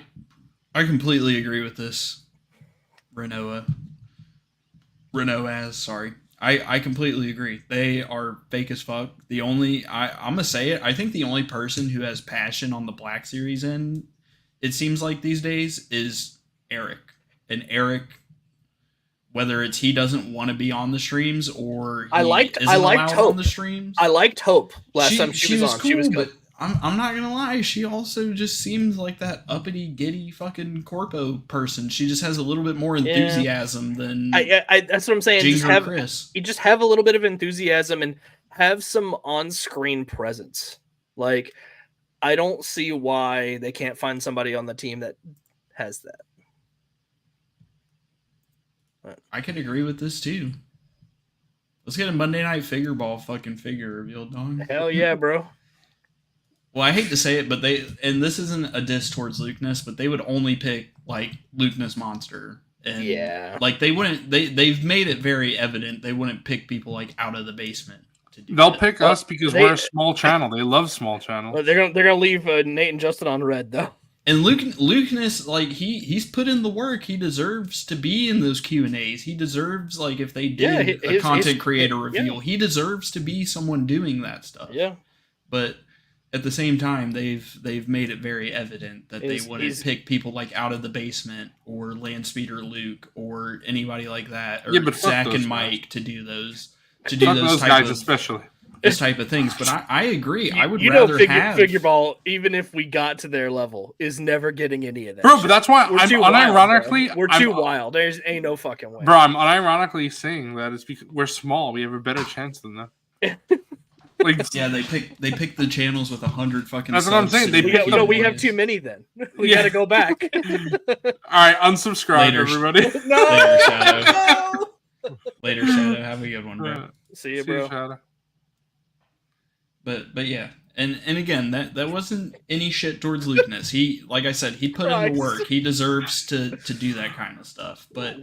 Speaker 4: completely agree with this, Renoaz, sorry. I completely agree. They are fake as fuck. I'm gonna say it. I think the only person who has passion on the Black Series end, it seems like these days, is Eric. And Eric, whether it's he doesn't want to be on the streams or
Speaker 5: I liked Hope
Speaker 4: on the streams.
Speaker 5: I liked Hope last time she was on.
Speaker 4: Cool,
Speaker 5: she was good.
Speaker 4: But I'm not gonna lie. She also just seems like that uppity, giddy fucking corpo person. She just has a little bit more enthusiasm than.
Speaker 5: That's what I'm saying.
Speaker 4: Chris.
Speaker 5: You just have a little bit of enthusiasm and have some on-screen presence. Like, I don't see why they can't find somebody on the team that has that.
Speaker 4: I can agree with this too. Let's get a Monday Night Figureball fucking figure revealed, dog.
Speaker 5: Hell yeah, bro.
Speaker 4: Well, I hate to say it, but and this isn't a diss towards Luke Ness, but they would only pick like Luke Ness Monster. And like they've made it very evident they wouldn't pick people like out of the basement to do
Speaker 1: They'll
Speaker 4: that.
Speaker 1: pick us because we're a small channel. They love small channels.
Speaker 5: Well, they're gonna leave Nate and Justin on red though.
Speaker 4: And Luke Ness, like he's put in the work. He deserves to be in those Q&As. He deserves, like, if they did a content creator reveal, he deserves to be someone doing that stuff.
Speaker 5: Yeah.
Speaker 4: But at the same time, they've made it very evident that they wouldn't pick people like out of the basement or Landspeeder Luke or anybody like that, or Zach and Mike to do those
Speaker 1: those guys especially.
Speaker 4: This type of things, but I agree. I would
Speaker 5: rather
Speaker 4: have
Speaker 5: Figureball, even if we got to their level, is never getting any of that.
Speaker 1: Bro, but that's why I'm
Speaker 5: unironically we're too wild. There's ain't no fucking way.
Speaker 1: Bro, I'm unironically saying that it's because we're small. We have a better chance than them. Like,
Speaker 4: yeah, they pick the channels with 100 fucking.
Speaker 1: That's what I'm saying.
Speaker 5: We have too many. Then we got to go back.
Speaker 1: All right, unsubscribe, everybody.
Speaker 5: No.
Speaker 4: Later, Shadow. Later, Shadow. Have a good one, bro.
Speaker 5: See you, bro.
Speaker 1: Shadow.
Speaker 4: But yeah, and again, that wasn't any shit towards Luke Ness. He, like I said, he put in the work. He deserves to do that kind of stuff. But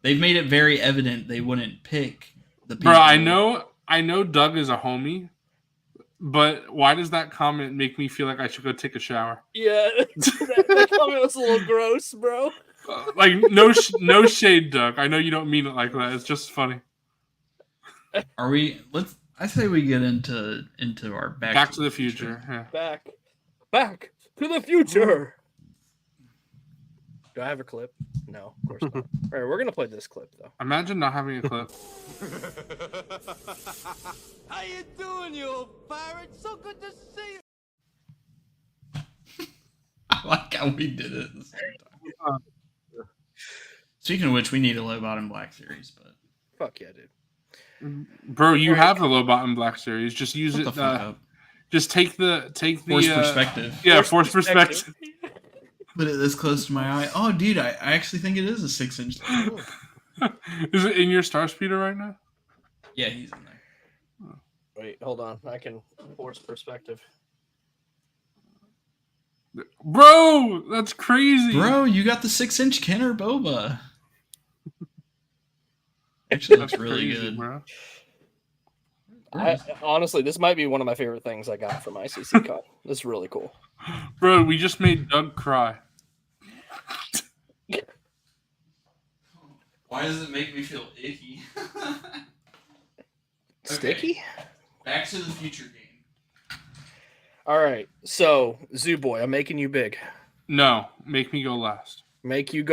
Speaker 4: they've made it very evident they wouldn't pick the people.
Speaker 1: Bro, I know Doug is a homie, but why does that comment make me feel like I should go take a shower?
Speaker 5: Yeah, that comment was a little gross, bro.
Speaker 1: Like no shade, Doug. I know you don't mean it like that. It's just funny.
Speaker 4: Are we? I say we get into our
Speaker 1: back to the future. Yeah.
Speaker 5: Back to the future. Do I have a clip? No, of course not. All right, we're gonna play this clip though.
Speaker 1: Imagine not having a clip.
Speaker 3: How you doing, you old pirate? So good to see you.
Speaker 4: I like how we did it at the same time. Speaking of which, we need a low bottom black series, but
Speaker 5: fuck yeah, dude.
Speaker 1: Bro, you have the low bottom black series. Just use it. Just take the
Speaker 4: force perspective.
Speaker 1: Yeah, force perspective.
Speaker 4: Put it this close to my eye. Oh, dude, I actually think it is a 6-inch.
Speaker 1: Is it in your star speeder right now?
Speaker 4: Yeah, he's in there.
Speaker 5: Wait, hold on. I can force perspective.
Speaker 1: Bro, that's crazy.
Speaker 4: Bro, you got the 6-inch Kenner Boba. Actually, looks really good,
Speaker 1: bro.
Speaker 5: Honestly, this might be one of my favorite things I got from ICC Con. This is really cool.
Speaker 1: Bro, we just made Doug cry.
Speaker 4: Why does it make me feel icky?
Speaker 5: Sticky?
Speaker 4: Okay. Back to the Future game.
Speaker 5: All right, so Zoo Boy, I'm making you big.
Speaker 1: No, make me go last.
Speaker 5: Make you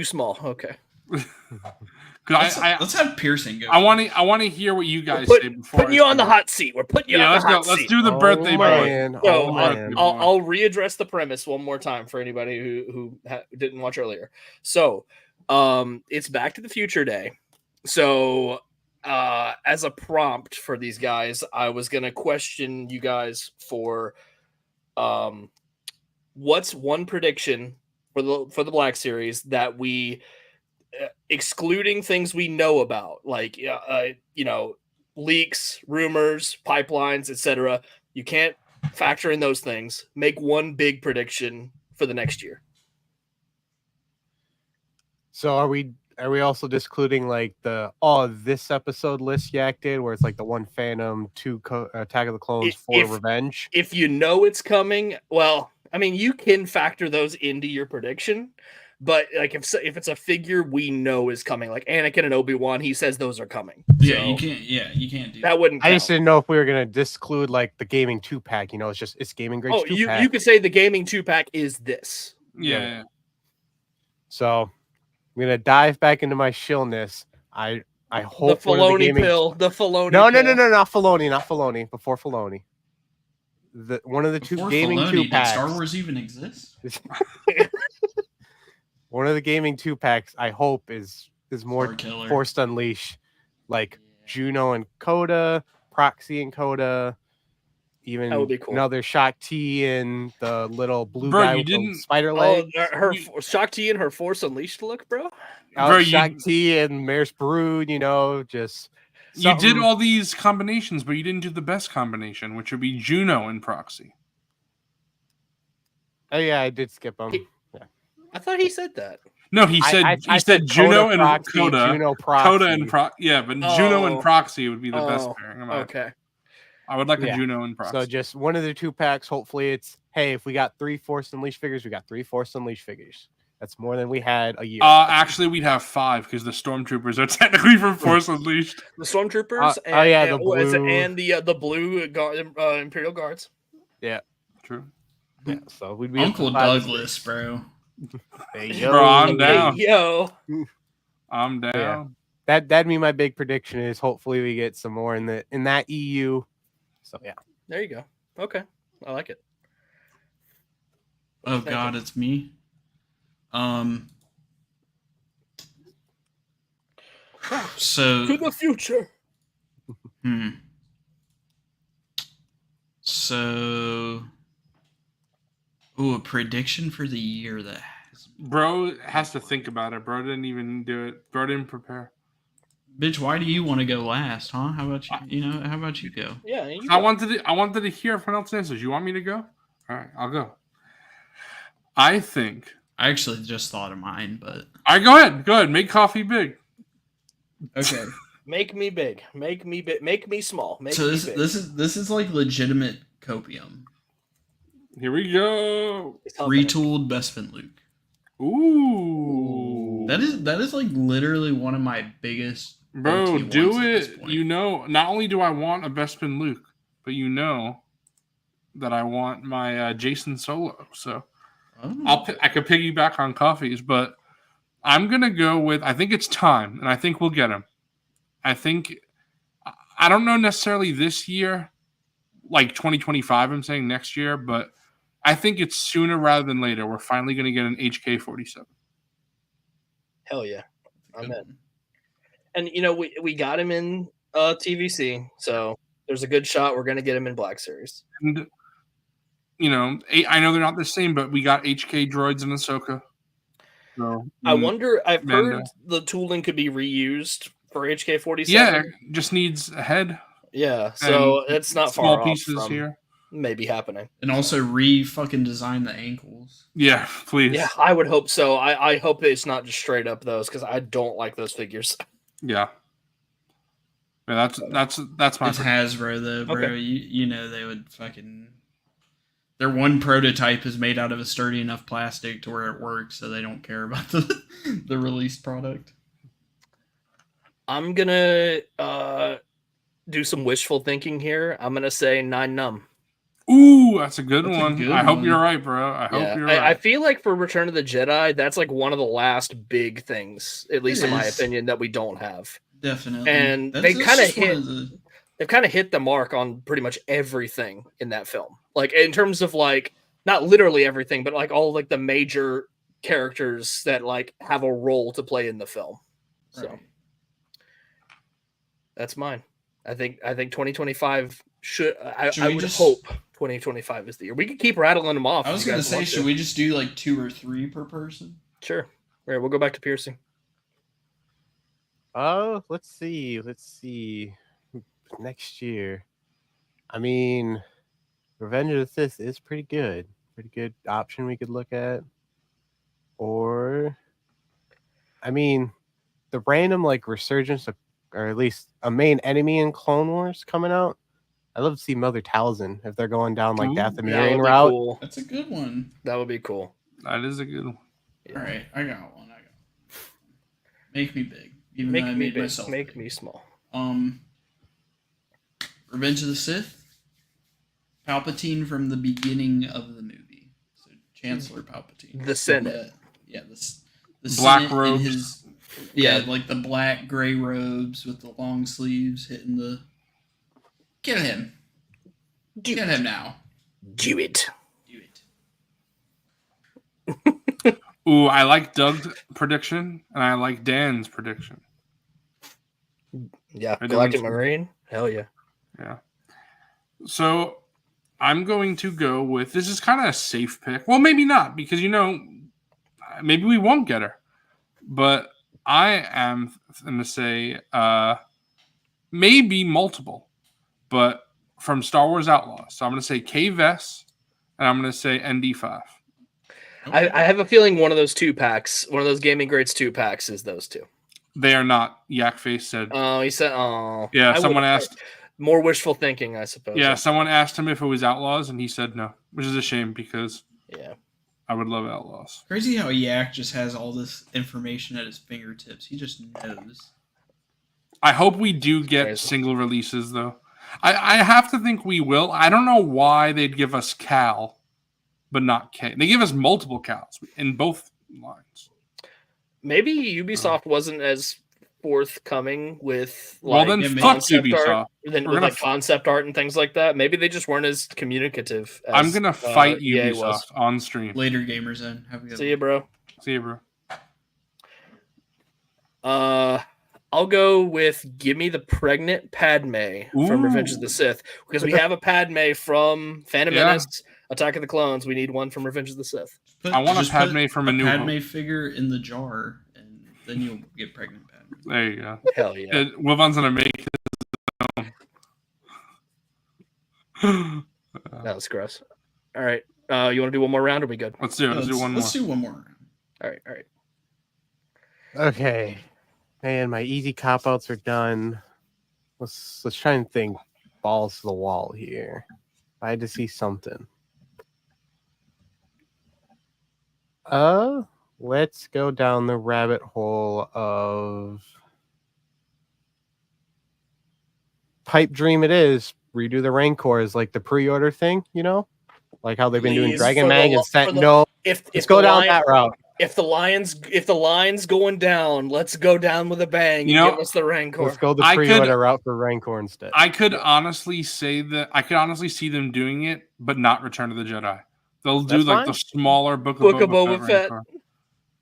Speaker 5: small. Okay.
Speaker 4: Let's have Piercing go.
Speaker 1: I want to hear what you guys say before.
Speaker 5: Putting you on the hot seat. We're putting you on the hot seat.
Speaker 1: Let's do the birthday boy.
Speaker 5: So I'll readdress the premise one more time for anybody who didn't watch earlier. So it's Back to the Future Day. So as a prompt for these guys, I was gonna question you guys for what's one prediction for the Black Series that we. Excluding things we know about, like leaks, rumors, pipelines, etc. You can't factor in those things. Make one big prediction for the next year.
Speaker 6: So are we also discluding like this episode list Yak did, where it's like the 1 Phantom, 2 Attack of the Clones, 4 Revenge?
Speaker 5: If you know it's coming, well, I mean, you can factor those into your prediction. But like if it's a figure we know is coming, like Anakin and Obi-Wan, he says those are coming.
Speaker 4: Yeah,
Speaker 5: so
Speaker 4: you can't. Yeah, you can't do
Speaker 5: that. Wouldn't. Count.
Speaker 6: I just didn't know if we were gonna disclude like the gaming 2-pack. You know, it's gaming grades.
Speaker 5: Oh, you could say the gaming 2-pack is this.
Speaker 1: Yeah.
Speaker 6: So I'm gonna dive back into my shillness. I hope
Speaker 5: the Filoni pill. The Filoni.
Speaker 6: No, not Filoni. Before Filoni. One of the
Speaker 4: Before
Speaker 6: 2 gaming
Speaker 4: Filoni,
Speaker 6: 2-packs.
Speaker 4: Did Star Wars even exist?
Speaker 6: One of the gaming 2-packs, I hope, is more Forced Unleash, like Juno and Coda, Proxy and Coda, even
Speaker 5: that would be cool.
Speaker 6: Another Shock T and the little blue guy with the spider legs.
Speaker 5: Her Shock T and her Force Unleashed look, bro.
Speaker 6: Shock T and Mare's Brood, just.
Speaker 1: You did all these combinations, but you didn't do the best combination, which would be Juno and Proxy.
Speaker 6: Oh yeah, I did skip them.
Speaker 5: I thought he said that.
Speaker 1: No, he said
Speaker 6: I
Speaker 1: said Juno and
Speaker 6: Proxy,
Speaker 1: Coda.
Speaker 6: Juno Proxy.
Speaker 1: Coda and yeah, but Juno and Proxy would be the best pairing.
Speaker 5: Okay.
Speaker 1: I would like a Juno and Proxy.
Speaker 6: So just one of the 2 packs. Hopefully it's, hey, if we got 3 Force Unleashed figures, we got 3 Force Unleashed figures. That's more than we had a year.
Speaker 1: Actually, we'd have 5 because the Stormtroopers are technically from Force Unleashed.
Speaker 5: The Stormtroopers the blue Imperial Guards.
Speaker 6: Yeah,
Speaker 1: true.
Speaker 6: Yeah, so we'd be
Speaker 4: Uncle Douglas, bro.
Speaker 1: Bro, I'm down.
Speaker 5: Yo,
Speaker 1: I'm down.
Speaker 6: Yeah. That'd be my big prediction. Is hopefully we get some more in that EU. So yeah,
Speaker 5: there you go. Okay, I like it.
Speaker 4: Oh God, it's me. So
Speaker 5: to the future.
Speaker 4: So, a prediction for the year that has.
Speaker 1: Bro has to think about it. Bro didn't even do it. Bro didn't prepare.
Speaker 4: Bitch, why do you want to go last, huh? How about you? How about you go?
Speaker 5: Yeah,
Speaker 1: I wanted to hear everyone else's answers. You want me to go? All right, I'll go. I think.
Speaker 4: I actually just thought of mine, but.
Speaker 1: All right, go ahead. Go ahead. Make coffee big.
Speaker 4: Okay.
Speaker 5: Make me big. Make me big. Make me small. Make
Speaker 4: so
Speaker 5: me
Speaker 4: big. This is like legitimate copium.
Speaker 1: Here we go.
Speaker 4: Retooled Bespin Luke.
Speaker 1: Ooh.
Speaker 4: That is like literally one of my biggest.
Speaker 1: Bro, do it. You know, not only do I want a Bespin Luke, but you know that I want my Jason Solo. So I could piggyback on coffees, but I'm gonna go with. I think it's time, and I think we'll get him. I don't know necessarily this year, like 2025. I'm saying next year, but I think it's sooner rather than later. We're finally gonna get an HK-47.
Speaker 5: Hell yeah, I'm in. And you know we got him in TVC, so there's a good shot we're gonna get him in Black Series.
Speaker 1: And you know, I know they're not the same, but we got HK droids in Ahsoka. So,
Speaker 5: I wonder. I've heard the tooling could be reused for HK-47.
Speaker 1: Yeah, just needs a head.
Speaker 5: Yeah, so it's not
Speaker 1: small
Speaker 5: far
Speaker 1: pieces
Speaker 5: off from
Speaker 1: here.
Speaker 5: Maybe happening.
Speaker 4: And also fucking design the ankles.
Speaker 1: Yeah, please.
Speaker 5: Yeah, I would hope so. I hope it's not just straight up those because I don't like those figures.
Speaker 1: Yeah. That's my.
Speaker 4: It's Hasbro though, bro.
Speaker 5: Okay.
Speaker 4: You know they would fucking. Their one prototype is made out of a sturdy enough plastic to where it works, so they don't care about the released product.
Speaker 5: I'm gonna do some wishful thinking here. I'm gonna say 9 Numb.
Speaker 1: Ooh, that's a good one. I hope you're right, bro. I hope you're right.
Speaker 5: I feel like for Return of the Jedi, that's like one of the last big things, at least in my opinion, that we don't have.
Speaker 4: Definitely.
Speaker 5: And they kind of they've kind of hit the mark on pretty much everything in that film. Like in terms of like not literally everything, but like all like the major characters that like have a role to play in the film. So that's mine. I think 2025 should I would hope 2025 is the year. We could keep rattling them off.
Speaker 4: I was going to say, should we just do like 2 or 3 per person?
Speaker 5: Sure. All right, we'll go back to piercing.
Speaker 6: Oh, let's see. Next year. I mean, Revenge of the Sith is pretty good. Pretty good option we could look at. Or, I mean, the random like resurgence of, or at least a main enemy in Clone Wars coming out. I'd love to see Mother Talzin if they're going down like Dathomirian route.
Speaker 5: Cool.
Speaker 4: That's a good one.
Speaker 5: That would be cool.
Speaker 1: That is a good one.
Speaker 4: Yeah. All right, I got one. Make me big. Even
Speaker 5: Make
Speaker 4: though I
Speaker 5: me
Speaker 4: made
Speaker 5: big.
Speaker 4: myself
Speaker 5: Make
Speaker 4: big.
Speaker 5: me small.
Speaker 4: Revenge of the Sith. Palpatine from the beginning of the movie. So Chancellor Palpatine.
Speaker 5: The Senate.
Speaker 4: The
Speaker 1: black
Speaker 4: Senate
Speaker 1: robes.
Speaker 4: in his like the black gray robes with the long sleeves hitting the. Kill him. Kill him now.
Speaker 5: Do it.
Speaker 1: Ooh, I like Doug's prediction, and I like Dan's prediction.
Speaker 5: Yeah, Galactic Marine. Hell yeah.
Speaker 1: Yeah. So I'm going to go with, this is kind of a safe pick. Well, maybe not, because, you know, maybe we won't get her. But I am going to say maybe multiple, but from Star Wars Outlaws. So I'm going to say K-Vess, and I'm going to say ND5.
Speaker 5: I have a feeling one of those 2-packs, one of those gaming grades 2-packs is those two.
Speaker 1: They are not. Yakface said.
Speaker 5: Oh, he said, oh.
Speaker 1: Yeah, someone asked.
Speaker 5: More wishful thinking, I suppose.
Speaker 1: Yeah, someone asked him if it was Outlaws, and he said no, which is a shame because I would love Outlaws.
Speaker 4: Crazy how Yak just has all this information at his fingertips. He just knows.
Speaker 1: I hope we do get single releases, though. I have to think we will. I don't know why they'd give us Cal, but not K. They give us multiple Cals in both lines.
Speaker 5: Maybe Ubisoft wasn't as forthcoming with concept art and things like that. Maybe they just weren't as communicative as
Speaker 1: I'm gonna fight Ubisoft on stream.
Speaker 4: Later, Gamers In.
Speaker 5: See you, bro.
Speaker 1: See you, bro.
Speaker 5: I'll go with give me the pregnant Padme from Revenge of the Sith, because we have a Padme from Phantom Menace, Attack of the Clones. We need one from Revenge of the Sith.
Speaker 1: I want a Padme from a New
Speaker 4: Padme
Speaker 1: Hope.
Speaker 4: Figure in the jar, and then you'll get pregnant Padme.
Speaker 1: There you go.
Speaker 5: Hell yeah.
Speaker 1: Wilbon's gonna make his own.
Speaker 5: That was gross. All right. You want to do one more round, or are we good?
Speaker 1: Let's do it. Let's do one more.
Speaker 4: Let's do one more round.
Speaker 5: All right.
Speaker 6: Okay. Man, my easy cop-outs are done. Let's try and think balls to the wall here. I had to see something. Let's go down the rabbit hole of pipe dream it is. Redo the Rancors, like the pre-order thing, like how they've been doing Dragon Mag and Sentinel. Let's go down that route.
Speaker 5: If the line's going down, let's go down with a bang. Give us the Rancor.
Speaker 6: Let's go the pre-order route for Rancor instead.
Speaker 1: I could honestly see them doing it, but not Return of the Jedi. They'll do the smaller Book of Boba Fett.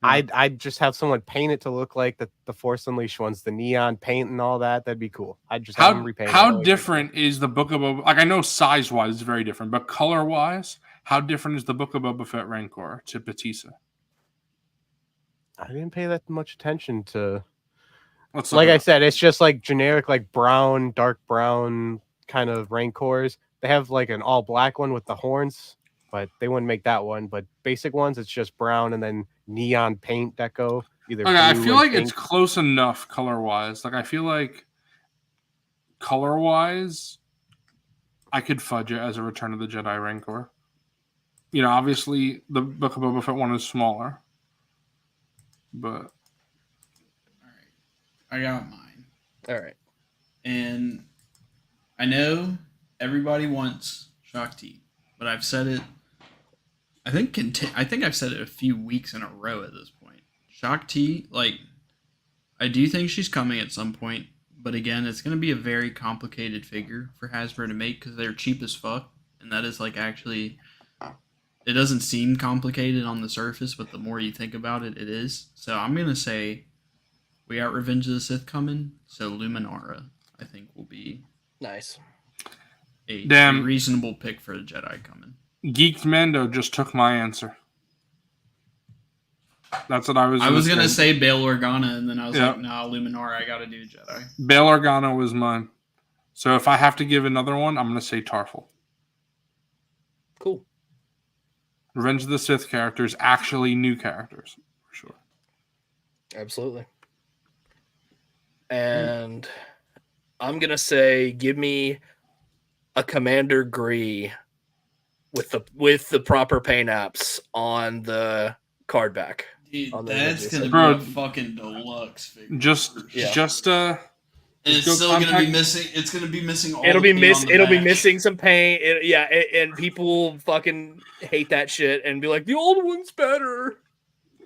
Speaker 6: I'd just have someone paint it to look like the Force Unleashed ones, the neon paint and all that. That'd be cool. I'd just have them repaint.
Speaker 1: How different is the Book of Boba? Like, I know size-wise it's very different, but color-wise, how different is the Book of Boba Fett Rancor to Batista?
Speaker 6: I didn't pay that much attention to.
Speaker 1: Like
Speaker 6: I said, it's just like generic, like brown, dark brown kind of Rancors. They have like an all black one with the horns, but they wouldn't make that one. But basic ones, it's just brown and then neon paint deco.
Speaker 1: I feel like it's close enough color wise. Like, I feel like color wise, I could fudge it as a Return of the Jedi Rancor. Obviously the Book of Boba Fett one is smaller. But all
Speaker 4: right, I got mine.
Speaker 5: All right,
Speaker 4: and I know everybody wants Shaak Ti, but I've said it. I think I've said it a few weeks in a row at this point. Shaak Ti, I do think she's coming at some point, but again, it's going to be a very complicated figure for Hasbro to make because they're cheap as fuck, and that is actually. It doesn't seem complicated on the surface, but the more you think about it, it is. So I'm going to say we got Revenge of the Sith coming, so Luminara, I think, will be
Speaker 5: nice.
Speaker 4: A reasonable pick for the Jedi coming.
Speaker 1: Geeked Mando just took my answer. That's what I was
Speaker 4: going to say Bail Organa, and then I was like, nah, Luminara, I got to do Jedi.
Speaker 1: Bail Organa was mine. So if I have to give another one, I'm going to say Tarful.
Speaker 5: Cool.
Speaker 1: Revenge of the Sith characters, actually new characters, for sure.
Speaker 5: Absolutely. And I'm gonna say, give me a Commander Gree with the proper paint apps on the card back.
Speaker 4: Dude, that's gonna be a fucking deluxe figure. And it's still gonna be missing. It's gonna be missing all. It'll be
Speaker 5: missing some paint. And people fucking hate that shit and be like, the old one's better.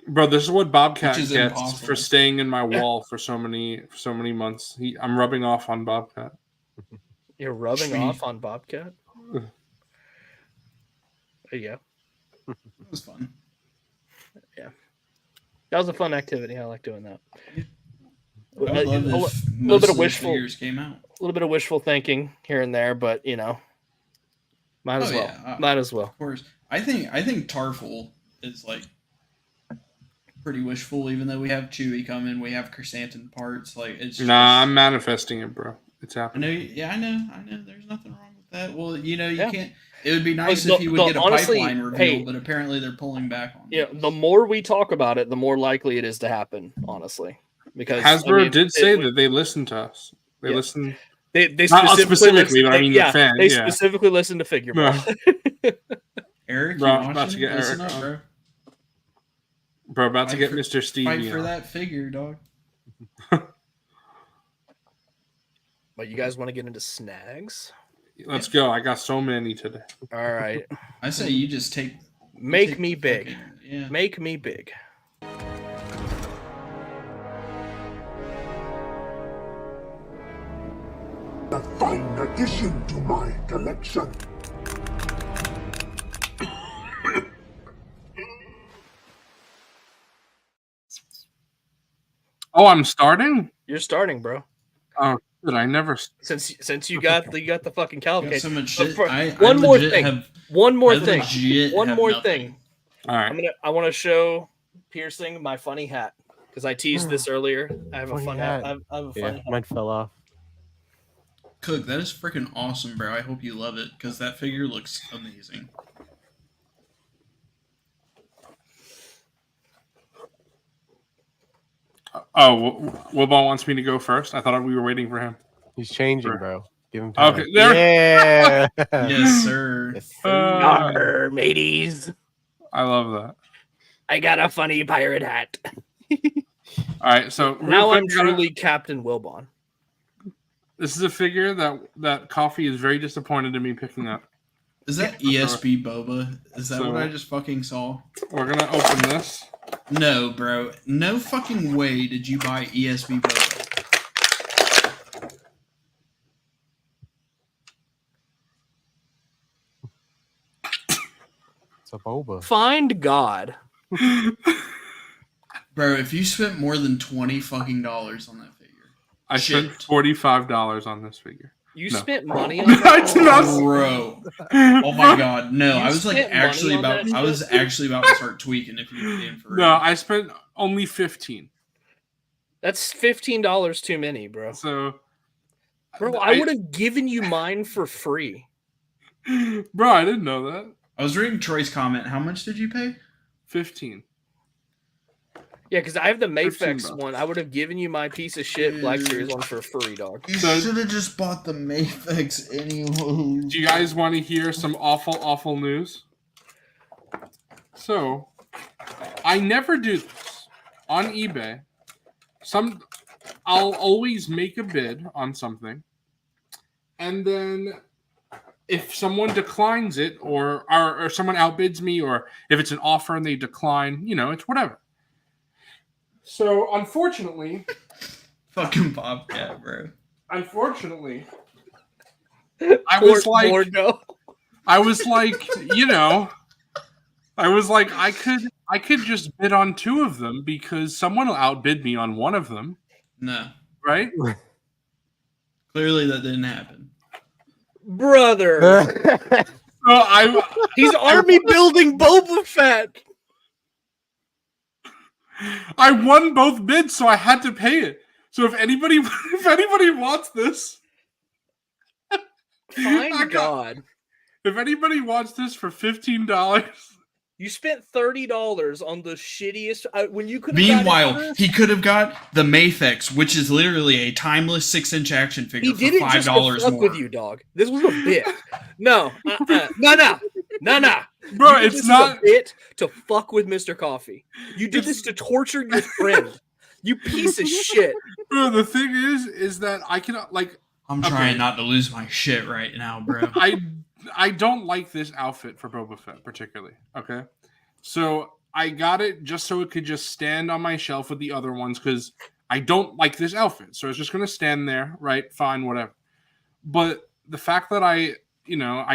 Speaker 1: Bro, this is what Bobcat gets for staying in my wall for so many months. I'm rubbing off on Bobcat.
Speaker 5: You're rubbing off on Bobcat? There you go.
Speaker 4: It was fun.
Speaker 5: Yeah, that was a fun activity. I like doing that.
Speaker 4: A little bit of wishful came out.
Speaker 5: A little bit of wishful thinking here and there, but might as well. Might as well.
Speaker 4: Of course, I think Tarful is pretty wishful, even though we have Chewie coming, we have Chrysanthemum parts.
Speaker 1: I'm manifesting it, bro. It's happening.
Speaker 4: I know. There's nothing wrong with that. Well, you can't. It would be nice if you would get a pipeline reveal, but apparently they're pulling back on it.
Speaker 5: Yeah, the more we talk about it, the more likely it is to happen, honestly. Because
Speaker 1: Hasbro did say that they listened to us. They listened.
Speaker 5: They
Speaker 1: specifically, but I mean the fan.
Speaker 5: They specifically listened to Figureball.
Speaker 4: No. Eric, about to get Eric up,
Speaker 1: bro. About to get Mr. Stevie.
Speaker 4: Fight for that figure, dog.
Speaker 5: But you guys want to get into snags?
Speaker 1: Let's go. I got so many today.
Speaker 5: All right.
Speaker 4: I say you just take.
Speaker 5: Make me big.
Speaker 4: Fucking,
Speaker 5: Make me big.
Speaker 2: A fine addition to my collection.
Speaker 1: Oh, I'm starting?
Speaker 5: You're starting, bro.
Speaker 1: Oh, good. I never.
Speaker 5: Since you got the fucking cavalcade.
Speaker 4: So much shit.
Speaker 5: One more thing. One more thing. All
Speaker 1: right.
Speaker 5: I want to show Piercing my funny hat because I teased this earlier. I have a fun hat. I have a funny hat.
Speaker 6: Mine fell off.
Speaker 4: Cook, that is freaking awesome, bro. I hope you love it because that figure looks amazing.
Speaker 1: Oh, Wilbon wants me to go first. I thought we were waiting for him.
Speaker 6: He's changing, bro. Give him time.
Speaker 1: Okay, there.
Speaker 6: Yeah.
Speaker 4: Yes, sir.
Speaker 6: Yes, sir.
Speaker 5: Yarr, mateys.
Speaker 1: I love that.
Speaker 5: I got a funny pirate hat.
Speaker 1: All right, so
Speaker 5: now I'm truly Captain Wilbon.
Speaker 1: This is a figure that Coffee is very disappointed in me picking up.
Speaker 4: Is that ESB Boba? Is that what I just fucking saw?
Speaker 1: We're gonna open this.
Speaker 4: No, bro. No fucking way did you buy ESB Boba.
Speaker 6: It's a Boba.
Speaker 5: Find God.
Speaker 4: Bro, if you spent more than $20 fucking on that figure.
Speaker 1: I spent $45 on this figure.
Speaker 5: You spent money on that?
Speaker 4: Bro. Oh my god. No, I was actually about to start tweaking if you were in for
Speaker 1: No, I spent only $15.
Speaker 5: That's $15 too many, bro.
Speaker 1: So
Speaker 5: bro, I would have given you mine for free.
Speaker 1: Bro, I didn't know that.
Speaker 4: I was reading Troy's comment. How much did you pay?
Speaker 1: 15.
Speaker 5: Yeah, because I have the Mayfex one. I would have given you my piece of shit Black Series one for free, dog.
Speaker 4: You should have just bought the Mayfex anyway.
Speaker 1: Do you guys want to hear some awful news? So, I never do this on eBay. I'll always make a bid on something, and then if someone declines it, or someone outbids me, or if it's an offer and they decline, it's whatever. So, unfortunately...
Speaker 4: Fucking Bobcat, bro.
Speaker 1: Unfortunately, I was like, I could just bid on two of them because someone will outbid me on one of them.
Speaker 4: No.
Speaker 1: Right?
Speaker 4: Clearly that didn't happen.
Speaker 5: Brother! He's army building Boba Fett!
Speaker 1: I won both bids, so I had to pay it. So if anybody wants this,
Speaker 5: God.
Speaker 1: If anybody wants this for $15,
Speaker 5: you spent $30 on the shittiest. When you could.
Speaker 4: Meanwhile, he could have got the Mayfex, which is literally a timeless 6-inch action figure. He did
Speaker 5: for $5 just to fuck with you, dog. This was a bit. No.
Speaker 1: Bro, it's not
Speaker 5: a bit to fuck with MrCawfee. You did this to torture your friend. You piece of shit.
Speaker 1: Bro, the thing is that I cannot
Speaker 4: I'm trying not to lose my shit right now, bro.
Speaker 1: I don't like this outfit for Boba Fett particularly. Okay, so I got it just so it could just stand on my shelf with the other ones because I don't like this outfit. So it's just gonna stand there, right? Fine, whatever. But the fact that I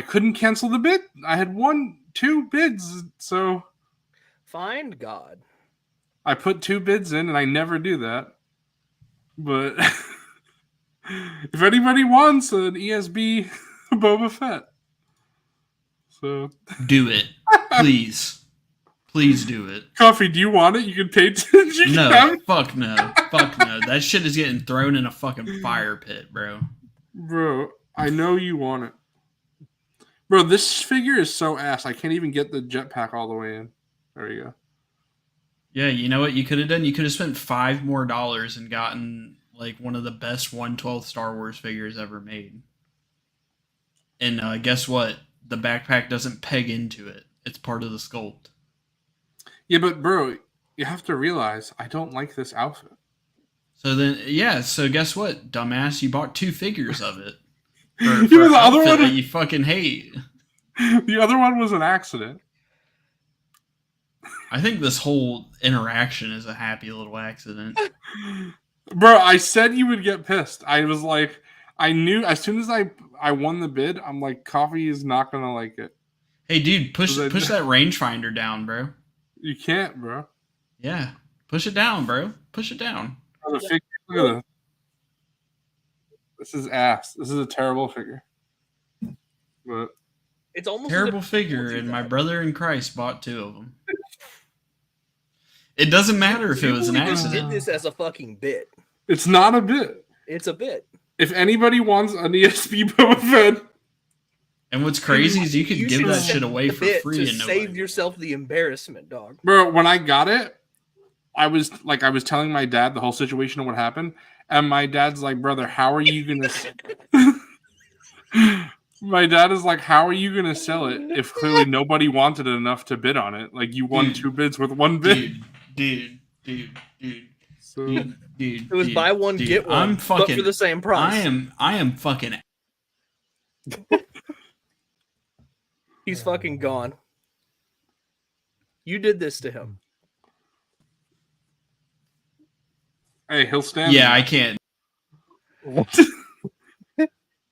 Speaker 1: couldn't cancel the bid. I had 2 bids, so
Speaker 5: find God.
Speaker 1: I put 2 bids in, and I never do that. But if anybody wants an ESB Boba Fett, so
Speaker 4: do it, please. Please do it.
Speaker 1: Coffee, do you want it? You can pay attention.
Speaker 4: No, fuck no. That shit is getting thrown in a fucking fire pit, bro.
Speaker 1: Bro, I know you want it. Bro, this figure is so ass. I can't even get the jetpack all the way in. There you go.
Speaker 4: Yeah, you know what you could have done? You could have spent $5 more and gotten like one of the best 1/12 Star Wars figures ever made. And guess what? The backpack doesn't peg into it. It's part of the sculpt.
Speaker 1: Yeah, but bro, you have to realize I don't like this outfit.
Speaker 4: So guess what, dumbass? You bought 2 figures of it. For
Speaker 1: the other one
Speaker 4: that you fucking hate.
Speaker 1: The other one was an accident.
Speaker 4: I think this whole interaction is a happy little accident.
Speaker 1: Bro, I said you would get pissed. I was like, I knew as soon as I won the bid, I'm like, Coffee is not gonna like it.
Speaker 4: Hey, dude, push that rangefinder down, bro.
Speaker 1: You can't, bro.
Speaker 4: Yeah, push it down, bro. Push it down.
Speaker 1: Look at this. This is ass. This is a terrible figure. But
Speaker 5: it's almost
Speaker 4: terrible figure, and my brother in Christ bought 2 of them. It doesn't matter if it was an accident.
Speaker 5: Did this as a fucking bit.
Speaker 1: It's not a bit.
Speaker 5: It's a bit.
Speaker 1: If anybody wants an ESP Boba Fett,
Speaker 4: and what's crazy is you could give that shit away for free
Speaker 5: to save yourself the embarrassment, dog.
Speaker 1: Bro, when I got it, I was telling my dad the whole situation of what happened, and my dad's like, "Brother, how are you gonna?" My dad is like, "How are you gonna sell it if clearly nobody wanted it enough to bid on it? Like you won 2 bids with 1 bid."
Speaker 4: Dude.
Speaker 1: So,
Speaker 4: dude,
Speaker 5: it was buy one get one, but for the same price.
Speaker 4: I am fucking.
Speaker 5: He's fucking gone. You did this to him.
Speaker 1: Hey, he'll stand.
Speaker 4: Yeah, I can't.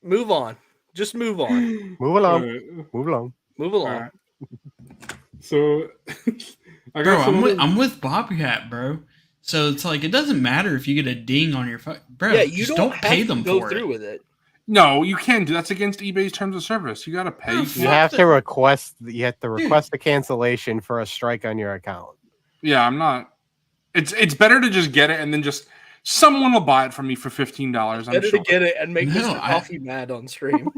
Speaker 5: Move on. Just move on.
Speaker 6: Move along.
Speaker 1: Right.
Speaker 6: Move along.
Speaker 5: Move along.
Speaker 1: Right. So,
Speaker 4: I'm with Bobcat, bro. So it's like it doesn't matter if you get a ding on your bro.
Speaker 5: Yeah, you
Speaker 4: don't pay them
Speaker 5: go
Speaker 4: for
Speaker 5: through
Speaker 4: it.
Speaker 5: with it.
Speaker 1: No, you can't do that's against eBay's terms of service. You gotta pay.
Speaker 6: You have to request. You have to request a cancellation for a strike on your account.
Speaker 1: Yeah, I'm not. It's better to just get it and then just someone will buy it from me for $15.
Speaker 5: Better to get it and make MrCawfee mad on stream.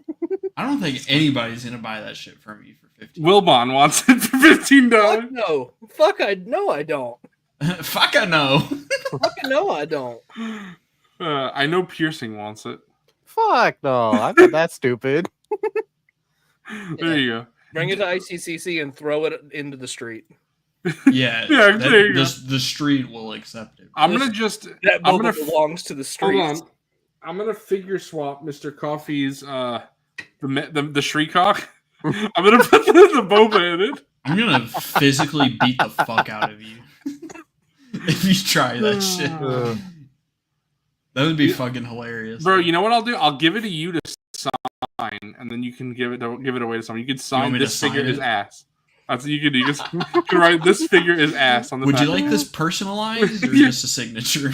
Speaker 4: I don't think anybody's gonna buy that shit from you for $15.
Speaker 1: Wilbon wants it for $15.
Speaker 5: Fuck no. Fuck I don't.
Speaker 4: Fuck I know.
Speaker 5: Fuck no, I don't.
Speaker 1: I know Piercing wants it.
Speaker 6: Fuck no. I thought that's stupid.
Speaker 1: There you go.
Speaker 5: Bring it to ICCC and throw it into the street.
Speaker 4: Yeah,
Speaker 1: there you go.
Speaker 4: The street will accept it.
Speaker 1: I'm gonna
Speaker 5: belongs to the street.
Speaker 1: Hold on. I'm gonna figure swap MrCawfee's the Shriekawk. I'm gonna put the Boba in it.
Speaker 4: I'm gonna physically beat the fuck out of you if you try that shit. That would be fucking hilarious,
Speaker 1: bro. You know what I'll do? I'll give it to you to sign, and then you can give it away to someone. You can sign this figure is ass. That's what you can do. You can write this figure is ass on the.
Speaker 4: Would you like this personalized or just a signature?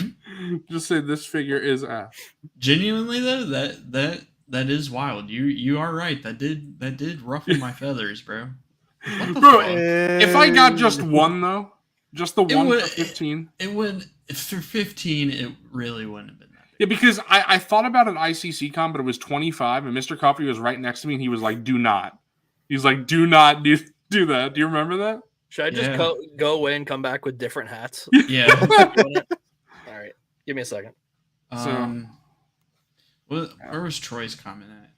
Speaker 1: Just say this figure is ass.
Speaker 4: Genuinely though, that is wild. You are right. That did ruffle my feathers, bro. What the
Speaker 1: bro,
Speaker 4: fuck?
Speaker 1: If I got just one though, just the one for 15,
Speaker 4: it would for 15. It really wouldn't have been that big.
Speaker 1: Yeah, because I thought about an ICC con, but it was 25, and MrCawfee was right next to me, and he was like, "Do not." He's like, "Do not do that." Do you remember that?
Speaker 5: Should I just go away and come back with different hats?
Speaker 4: Yeah.
Speaker 5: All right. Give me a second.
Speaker 4: Where was Troy's comment at?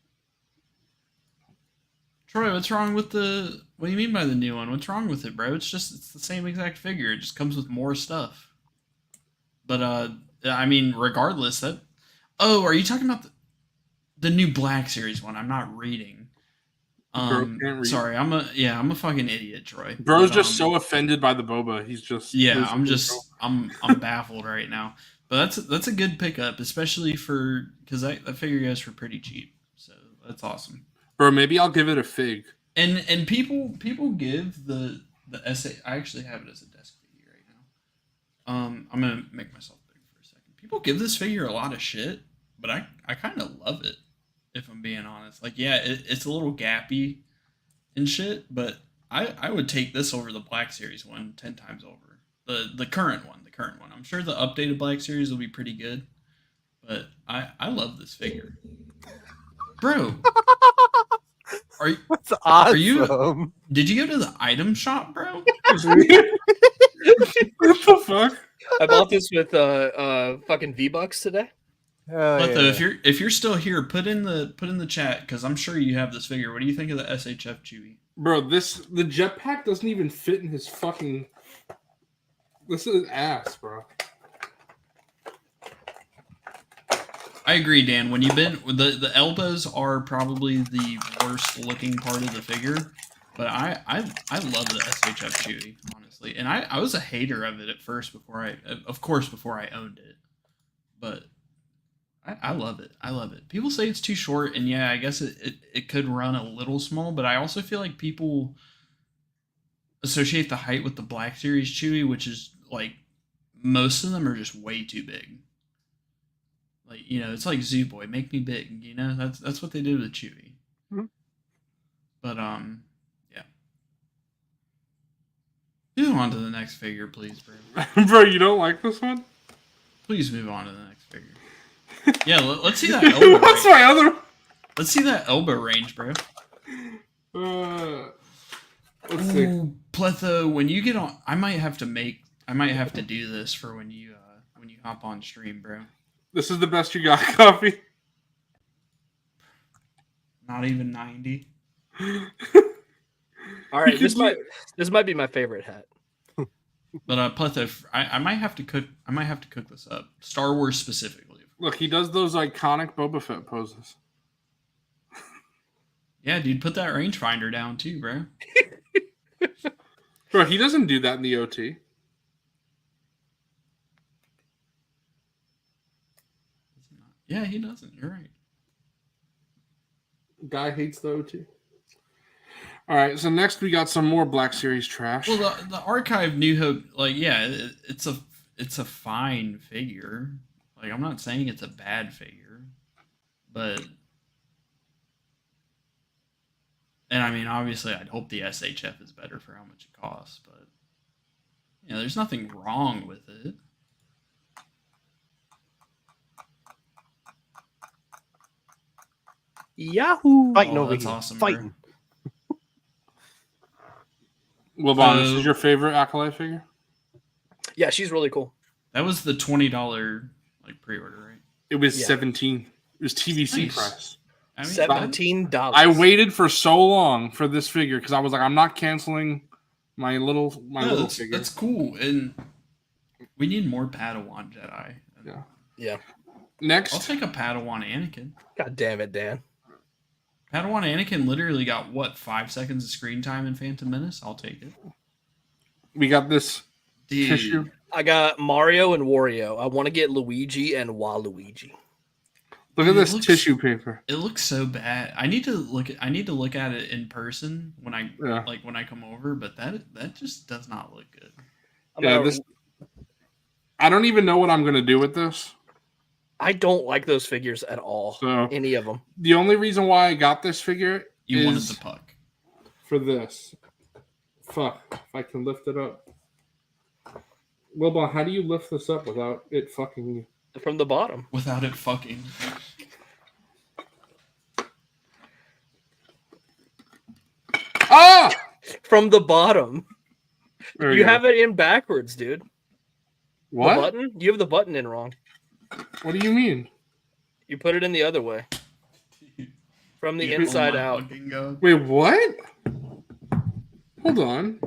Speaker 4: Troy, what's wrong with the... What do you mean by the new one? What's wrong with it, bro? It's the same exact figure. It just comes with more stuff. But, I mean, regardless, that... Oh, are you talking about the new Black Series one? I'm not reading. Sorry, I'm a fucking idiot, Troy.
Speaker 1: Bro's just so offended by the Boba. He's just...
Speaker 4: Yeah, I'm baffled right now. But that's a good pickup, especially for... Because that figure goes for pretty cheap. So, that's awesome.
Speaker 1: Bro, maybe I'll give it a fig.
Speaker 4: And people give the essay. I actually have it as a desk figure right now. I'm gonna make myself big for a second. People give this figure a lot of shit, but I kind of love it, if I'm being honest. Like, yeah, it's a little gappy and shit, but I would take this over the Black Series one 10 times over. The current one. I'm sure the updated Black Series will be pretty good, but I love this figure, bro.
Speaker 6: That's awesome.
Speaker 4: Are you? Did you go to the item shop, bro?
Speaker 1: What the fuck?
Speaker 5: I bought this with fucking V-Bucks today.
Speaker 4: But though, if you're still here, put in the chat because I'm sure you have this figure. What do you think of the SHF Chewie?
Speaker 1: Bro, the jetpack doesn't even fit in his fucking. This is ass, bro.
Speaker 4: I agree, Dan. When you've been the elbows are probably the worst looking part of the figure, but I love the SHF Chewie, honestly. And I was a hater of it at first before I owned it, but I love it. I love it. People say it's too short, and yeah, I guess it could run a little small, but I also feel like people associate the height with the Black Series Chewie, which is like most of them are just way too big. Like, it's like Zoo Boy, make me big, that's what they did with Chewie. Mm-hmm. But yeah. Move on to the next figure, please, bro.
Speaker 1: Bro, you don't like this one?
Speaker 4: Please move on to the next figure. Yeah, let's see that elbow
Speaker 1: What's
Speaker 4: range.
Speaker 1: my other?
Speaker 4: Let's see that elbow range, bro.
Speaker 1: Let's see.
Speaker 4: Pletho, when you get on, I might have to do this for when you hop on stream, bro.
Speaker 1: This is the best you got, Coffee.
Speaker 4: Not even 90.
Speaker 5: All right, this might be my favorite hat.
Speaker 4: But Pletho, I might have to cook this up. Star Wars specifically.
Speaker 1: Look, he does those iconic Boba Fett poses.
Speaker 4: Yeah, dude, put that rangefinder down too, bro.
Speaker 1: Bro, he doesn't do that in the OT.
Speaker 4: Yeah, he doesn't. You're right.
Speaker 1: Guy hates the OT. All right, so next we got some more Black Series trash.
Speaker 4: Well, the Archive New Hope, it's a fine figure. Like, I'm not saying it's a bad figure, but, and I mean, obviously, I'd hope the SHF is better for how much it costs, but there's nothing wrong with it.
Speaker 5: Yahoo!
Speaker 6: Fighting over
Speaker 4: that's
Speaker 6: here.
Speaker 4: Awesome,
Speaker 6: Fighting.
Speaker 1: Wilbon, this is your favorite Acolyte figure?
Speaker 5: Yeah, she's really cool.
Speaker 4: That was the $20 pre-order, right?
Speaker 1: It was $17. It was TVC
Speaker 4: Nice.
Speaker 1: price.
Speaker 4: I mean,
Speaker 5: $17.
Speaker 1: I waited for so long for this figure because I was like, I'm not canceling my little figure.
Speaker 4: That's cool, and we need more Padawan Jedi.
Speaker 5: Yeah.
Speaker 1: Next,
Speaker 4: I'll take a Padawan Anakin.
Speaker 5: God damn it, Dan.
Speaker 4: Padawan Anakin literally got 5 seconds of screen time in Phantom Menace. I'll take it.
Speaker 1: We got this
Speaker 4: Dude.
Speaker 1: tissue.
Speaker 5: I got Mario and Wario. I want to get Luigi and Waluigi.
Speaker 1: Look at this tissue paper.
Speaker 4: It looks so bad. I need to look at it in person when I come over, but that just does not look good.
Speaker 1: I don't even know what I'm gonna do with this.
Speaker 5: I don't like those figures at all.
Speaker 1: So,
Speaker 5: any of them.
Speaker 1: The only reason why I got this figure
Speaker 4: you wanted the puck
Speaker 1: for this. Fuck, if I can lift it up. Wilbon, how do you lift this up without it fucking you?
Speaker 5: From the bottom.
Speaker 4: Without it fucking.
Speaker 1: Ah!
Speaker 5: From the bottom. You
Speaker 1: go.
Speaker 5: have it in backwards, dude.
Speaker 1: What?
Speaker 5: The button? You have the button in wrong.
Speaker 1: What do you mean?
Speaker 5: You put it in the other way. From the inside out.
Speaker 1: Wait, what? Hold on.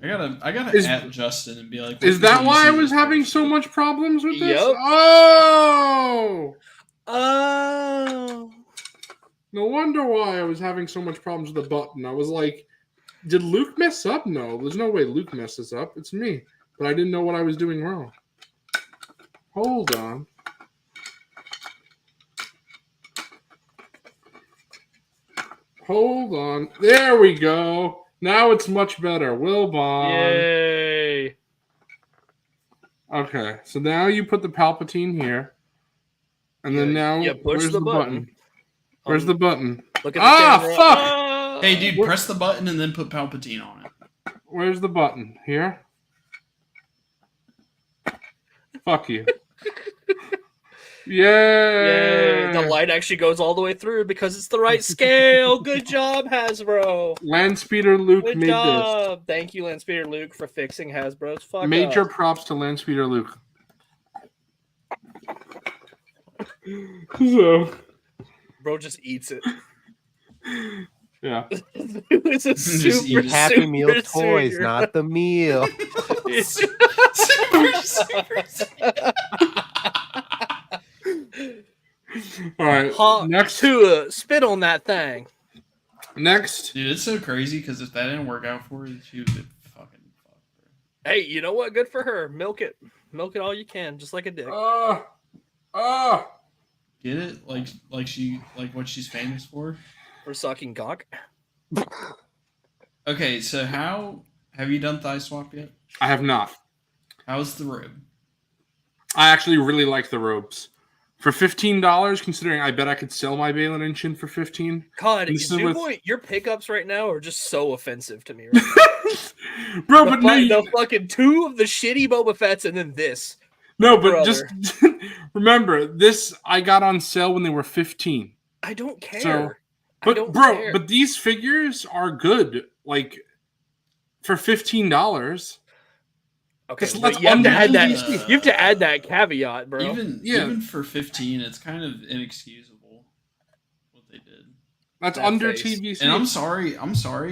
Speaker 4: I gotta at Justin and be like,
Speaker 1: is that why I was having so much problems with this?
Speaker 5: Yep.
Speaker 1: Oh!
Speaker 5: Oh.
Speaker 1: No wonder why I was having so much problems with the button. I was like, did Luke mess up? No, there's no way Luke messes up. It's me. But I didn't know what I was doing wrong. Hold on. Hold on. There we go. Now it's much better. Wilbon.
Speaker 5: Yay.
Speaker 1: Okay, so now you put the Palpatine here. And then now, where's the button? Where's the button?
Speaker 5: Look at the camera.
Speaker 1: Fuck!
Speaker 5: Oh.
Speaker 4: Hey, dude, press the button and then put Palpatine on it.
Speaker 1: Where's the button? Here? Fuck you. Yeah.
Speaker 5: The light actually goes all the way through because it's the right scale. Good job, Hasbro.
Speaker 1: Landspeeder Luke
Speaker 5: Good
Speaker 1: made
Speaker 5: job. Thank you, Landspeeder Luke, for fixing Hasbro's fuck
Speaker 1: Major
Speaker 5: up.
Speaker 1: props to Landspeeder Luke. So,
Speaker 5: bro just eats it.
Speaker 1: Yeah.
Speaker 5: It was a super
Speaker 6: Happy Meal
Speaker 5: super
Speaker 6: toys,
Speaker 5: super-
Speaker 6: not the meal.
Speaker 1: All right. Next
Speaker 5: to spit on that thing.
Speaker 1: Next,
Speaker 4: dude, it's so crazy because if that didn't work out for you, she would be fucking fucked.
Speaker 5: Hey, you know what? Good for her. Milk it all you can, just like a dick.
Speaker 4: Get it? Like what she's famous for
Speaker 5: sucking cock.
Speaker 4: Okay, so have you done thigh swap yet?
Speaker 1: I have not.
Speaker 4: How's the robe?
Speaker 1: I actually really like the robes. For $15, considering I bet I could sell my Balin and Shin for $15.
Speaker 5: God, your pickups right now are just so offensive to me. Right now.
Speaker 1: Bro,
Speaker 5: the fucking two of the shitty Boba Fetts and then this.
Speaker 1: No, but just remember, this I got on sale when they were $15.
Speaker 5: I don't care.
Speaker 1: So, but these figures are good. Like for $15.
Speaker 5: Okay, you have to add that. You have to add that caveat, bro.
Speaker 4: Even for $15, it's kind of inexcusable what they did.
Speaker 1: That's under TVC.
Speaker 4: And I'm sorry.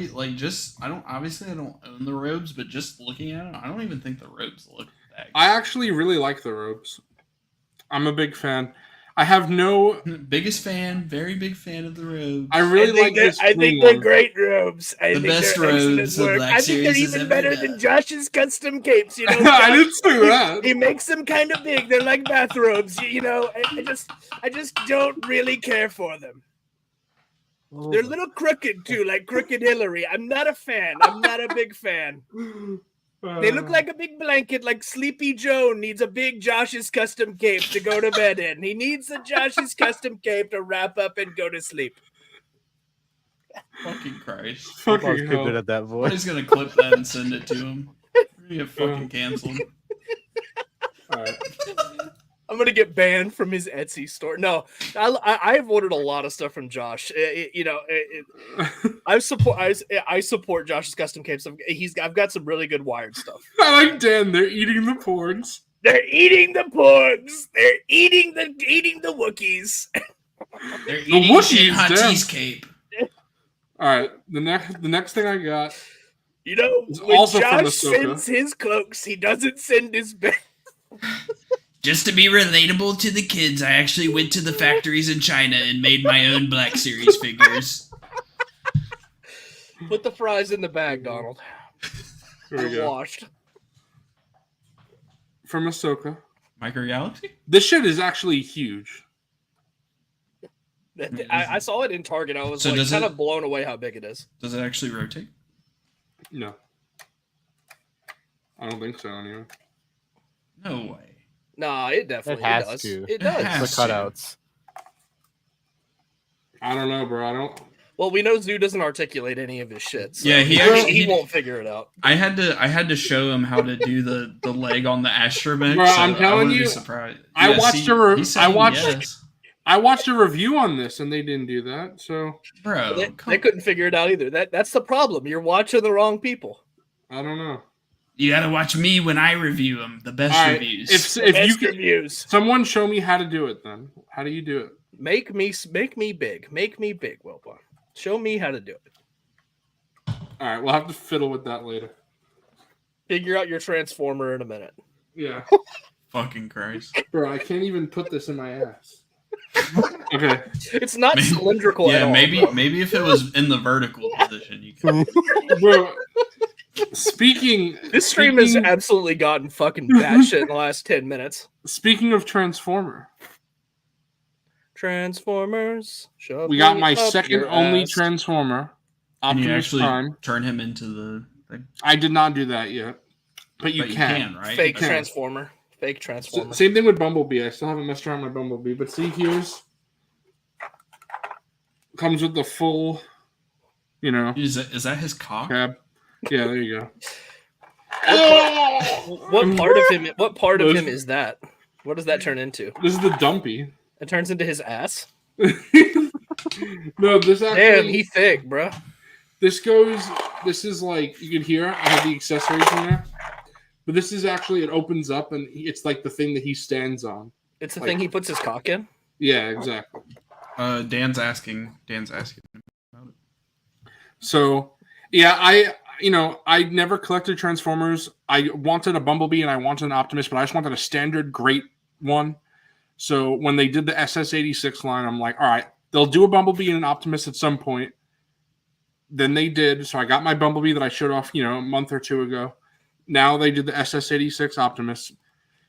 Speaker 4: Like, I don't own the robes, but just looking at them, I don't even think the robes look that good.
Speaker 1: I actually really like the robes. I'm a big fan. I have no
Speaker 4: biggest fan, very big fan of the robes.
Speaker 1: I really like this.
Speaker 5: I think they're great robes.
Speaker 4: The best robes.
Speaker 5: I think they're even better than Josh's custom capes. You know,
Speaker 1: I didn't say that.
Speaker 5: He makes them kind of big. They're like bathrobes. You know, I just don't really care for them. They're a little crooked too, like Crooked Hillary. I'm not a fan. I'm not a big fan. They look like a big blanket, like Sleepy Joe needs a big Josh's custom cape to go to bed in. He needs a Josh's custom cape to wrap up and go to sleep.
Speaker 4: Fucking Christ.
Speaker 6: Fucking good at that voice.
Speaker 4: Somebody's gonna clip that and send it to him. We're gonna get fucking canceled.
Speaker 1: All right.
Speaker 5: I'm gonna get banned from his Etsy store. No, I've ordered a lot of stuff from Josh. I support Josh's custom capes. I've got some really good wired stuff.
Speaker 1: I like Dan. They're eating the porgs.
Speaker 5: They're eating the porgs. They're eating the Wookiees.
Speaker 4: They're eating the Wookiees, Huntie's cape.
Speaker 1: All right, the next thing I got.
Speaker 5: You know, when also Josh sends his cloaks, he doesn't send his bed.
Speaker 4: Just to be relatable to the kids, I actually went to the factories in China and made my own Black Series figures.
Speaker 5: Put the fries in the bag, Donald.
Speaker 1: Here we go.
Speaker 5: Washed.
Speaker 1: From Ahsoka.
Speaker 4: Micro Galaxy?
Speaker 1: This shit is actually huge.
Speaker 5: I saw it in Target. I was kind of blown away how big it is.
Speaker 4: Does it actually rotate?
Speaker 1: No. I don't think so, anyway.
Speaker 4: No way.
Speaker 5: Nah, it definitely does. It
Speaker 6: does. The cutouts.
Speaker 1: I don't know, bro. I don't.
Speaker 5: Well, we know Zoo doesn't articulate any of his shit. So
Speaker 4: yeah,
Speaker 5: he won't figure it out.
Speaker 4: I had to show him how to do the leg on the astromech.
Speaker 1: Bro, I'm telling you,
Speaker 4: surprised.
Speaker 1: I watched a review on this, and they didn't do that. So,
Speaker 4: bro,
Speaker 5: they couldn't figure it out either. That's the problem. You're watching the wrong people.
Speaker 1: I don't know.
Speaker 4: You gotta watch me when I review them. The best reviews.
Speaker 5: Reviews.
Speaker 1: Someone show me how to do it. Then how do you do it?
Speaker 5: Make me big. Make me big, Wilbon. Show me how to do it.
Speaker 1: All right, we'll have to fiddle with that later.
Speaker 5: Figure out your transformer in a minute.
Speaker 1: Yeah.
Speaker 4: Fucking Christ,
Speaker 1: bro! I can't even put this in my ass. Okay.
Speaker 5: It's not cylindrical at all.
Speaker 4: Maybe if it was in the vertical position, you could.
Speaker 1: Bro.
Speaker 5: This stream has absolutely gotten fucking batshit in the last 10 minutes.
Speaker 1: Speaking of Transformers, we got my second only Transformer, Optimus Prime.
Speaker 4: Turn him into the thing?
Speaker 1: I did not do that yet, but you can,
Speaker 5: right? Fake Transformer.
Speaker 1: Same thing with Bumblebee. I still haven't messed around with Bumblebee, but see, here's comes with the full,
Speaker 4: Is that his cock?
Speaker 1: Cab. Yeah, there you go.
Speaker 5: What part of him? What part of him is that? What does that turn into?
Speaker 1: This is the dumpy.
Speaker 5: It turns into his ass.
Speaker 1: No, this actually.
Speaker 5: Damn, he thick, bro.
Speaker 1: This is like, you can hear, I have the accessories in there. But this is actually, it opens up and it's like the thing that he stands on.
Speaker 5: It's the thing he puts his cock in?
Speaker 1: Yeah, exactly.
Speaker 4: Dan's asking about it.
Speaker 1: So, yeah, I never collected Transformers. I wanted a Bumblebee and I wanted an Optimus, but I just wanted a standard great one. So when they did the SS86 line, I'm like, all right, they'll do a Bumblebee and an Optimus at some point. Then they did. So I got my Bumblebee that I showed off, a month or two ago. Now they did the SS86 Optimus.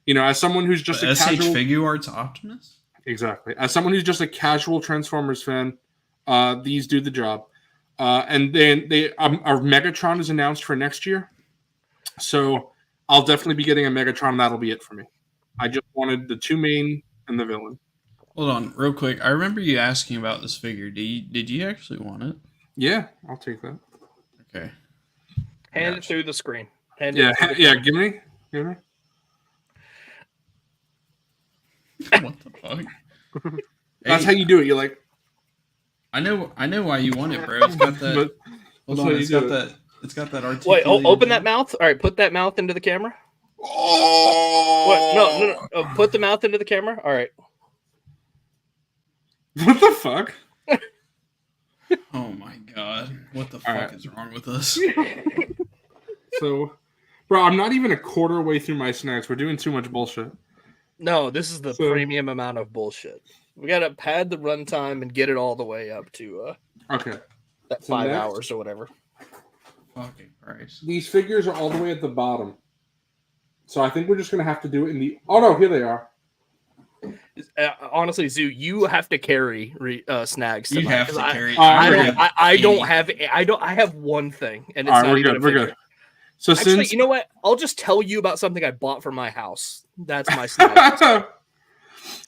Speaker 1: As someone who's just a casual
Speaker 4: Figuarts Optimus?
Speaker 1: Exactly. As someone who's just a casual Transformers fan, these do the job. And then our Megatron is announced for next year. So I'll definitely be getting a Megatron. That'll be it for me. I just wanted the two main and the villain.
Speaker 4: Hold on, real quick. I remember you asking about this figure. Did you actually want it?
Speaker 1: Yeah, I'll take that.
Speaker 4: Okay.
Speaker 5: Hand it through the screen.
Speaker 1: Give me.
Speaker 4: What the fuck?
Speaker 1: That's how you do it. You're like,
Speaker 4: I know why you want it, bro. It's got that. Hold on, it's got that. It's got that articulated.
Speaker 5: Wait, open that mouth. All right, put that mouth into the camera.
Speaker 1: oh,
Speaker 5: What? No. Put the mouth into the camera. All right.
Speaker 1: What the fuck?
Speaker 4: Oh my god! What the fuck is wrong with us?
Speaker 1: So, bro, I'm not even a quarter way through my snacks. We're doing too much bullshit.
Speaker 5: No, this is the premium amount of bullshit. We gotta pad the runtime and get it all the way up to that 5 hours or whatever.
Speaker 4: Fucking Christ!
Speaker 1: These figures are all the way at the bottom, so I think we're just gonna have to do it in the. Oh no, here they are.
Speaker 5: Honestly, Zoo, you have to carry snags.
Speaker 4: You have to carry.
Speaker 5: I don't have. I have one thing, and it's not even
Speaker 1: we're good. So
Speaker 5: actually,
Speaker 1: since
Speaker 5: you know what, I'll just tell you about something I bought for my house. That's my snag.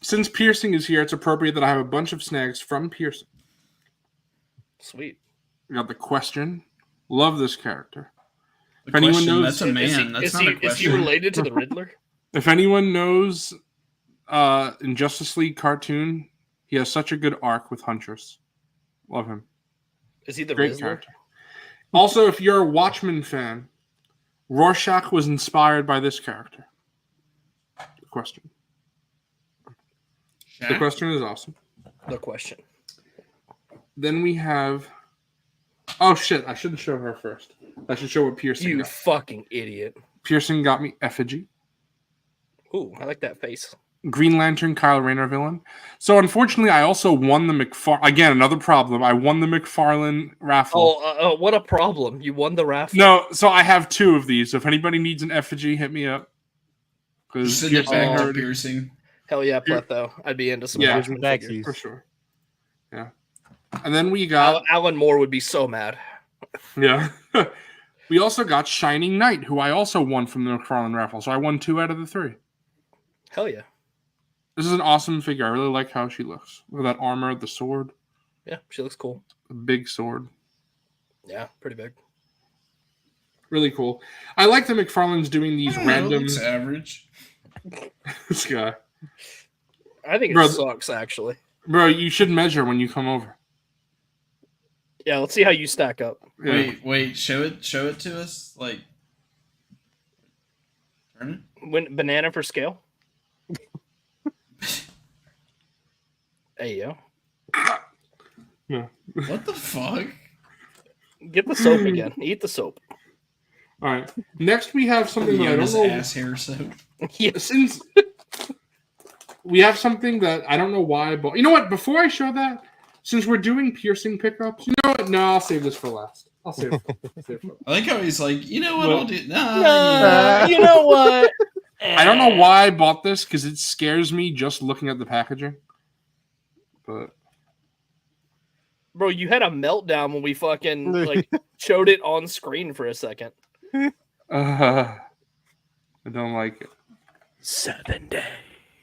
Speaker 1: Since Piercing is here, it's appropriate that I have a bunch of snags from Piercing.
Speaker 5: Sweet.
Speaker 1: We got the Question. Love this character.
Speaker 4: If anyone knows, that's a man. That's not a question.
Speaker 5: Is he related to the Riddler?
Speaker 1: If anyone knows. In Justice League cartoon, he has such a good arc with Huntress. Love him.
Speaker 5: Is he the
Speaker 1: great
Speaker 5: Riddler?
Speaker 1: character? Also, if you're a Watchmen fan, Rorschach was inspired by this character. The Question.
Speaker 4: Shaq?
Speaker 1: The Question is awesome.
Speaker 5: The Question.
Speaker 1: Then we have. Oh shit! I shouldn't show her first. I should show what Piercing.
Speaker 5: You
Speaker 1: got.
Speaker 5: fucking idiot.
Speaker 1: Piercing got me Effigy.
Speaker 5: Ooh, I like that face.
Speaker 1: Green Lantern, Kyle Rayner villain. So unfortunately, I also won the Again, another problem. I won the McFarlane raffle.
Speaker 5: Oh, what a problem! You won the raffle.
Speaker 1: No, so I have two of these. So if anybody needs an effigy, hit me up.
Speaker 4: Send it back to Piercing.
Speaker 5: Hell yeah, Pletho. I'd be into some
Speaker 6: figures
Speaker 1: for sure. Yeah, and then we got
Speaker 5: Alan Moore would be so mad.
Speaker 1: Yeah. We also got Shining Knight, who I also won from the McFarlane raffle. So I won 2 out of the 3.
Speaker 5: Hell yeah.
Speaker 1: This is an awesome figure. I really like how she looks. Look at that armor, the sword.
Speaker 5: Yeah, she looks cool.
Speaker 1: A big sword.
Speaker 5: Yeah, pretty big.
Speaker 1: Really cool. I like the McFarlane's doing these random.
Speaker 4: Looks average.
Speaker 1: This guy.
Speaker 5: I think it sucks, actually.
Speaker 1: Bro, you should measure when you come over.
Speaker 5: Yeah, let's see how you stack up.
Speaker 1: Yeah.
Speaker 4: Wait. Show it to us. Like, turn
Speaker 5: it. Banana for scale. There you go.
Speaker 1: Yeah.
Speaker 4: What the fuck?
Speaker 5: Get the soap again. Eat the soap.
Speaker 1: All right. Next, we have something that I don't know.
Speaker 4: Ass hair soap.
Speaker 5: Yeah.
Speaker 1: Since we have something that I don't know why, but you know what? Before I show that, since we're doing piercing pickups, you know what? No, I'll save this for last. I'll save it.
Speaker 4: I like how he's like, you know what?
Speaker 1: But,
Speaker 4: I'll do.
Speaker 5: You know what?
Speaker 1: I don't know why I bought this because it scares me just looking at the packaging. But
Speaker 5: bro, you had a meltdown when we fucking like showed it on screen for a second.
Speaker 1: I don't like it.
Speaker 5: 7 days.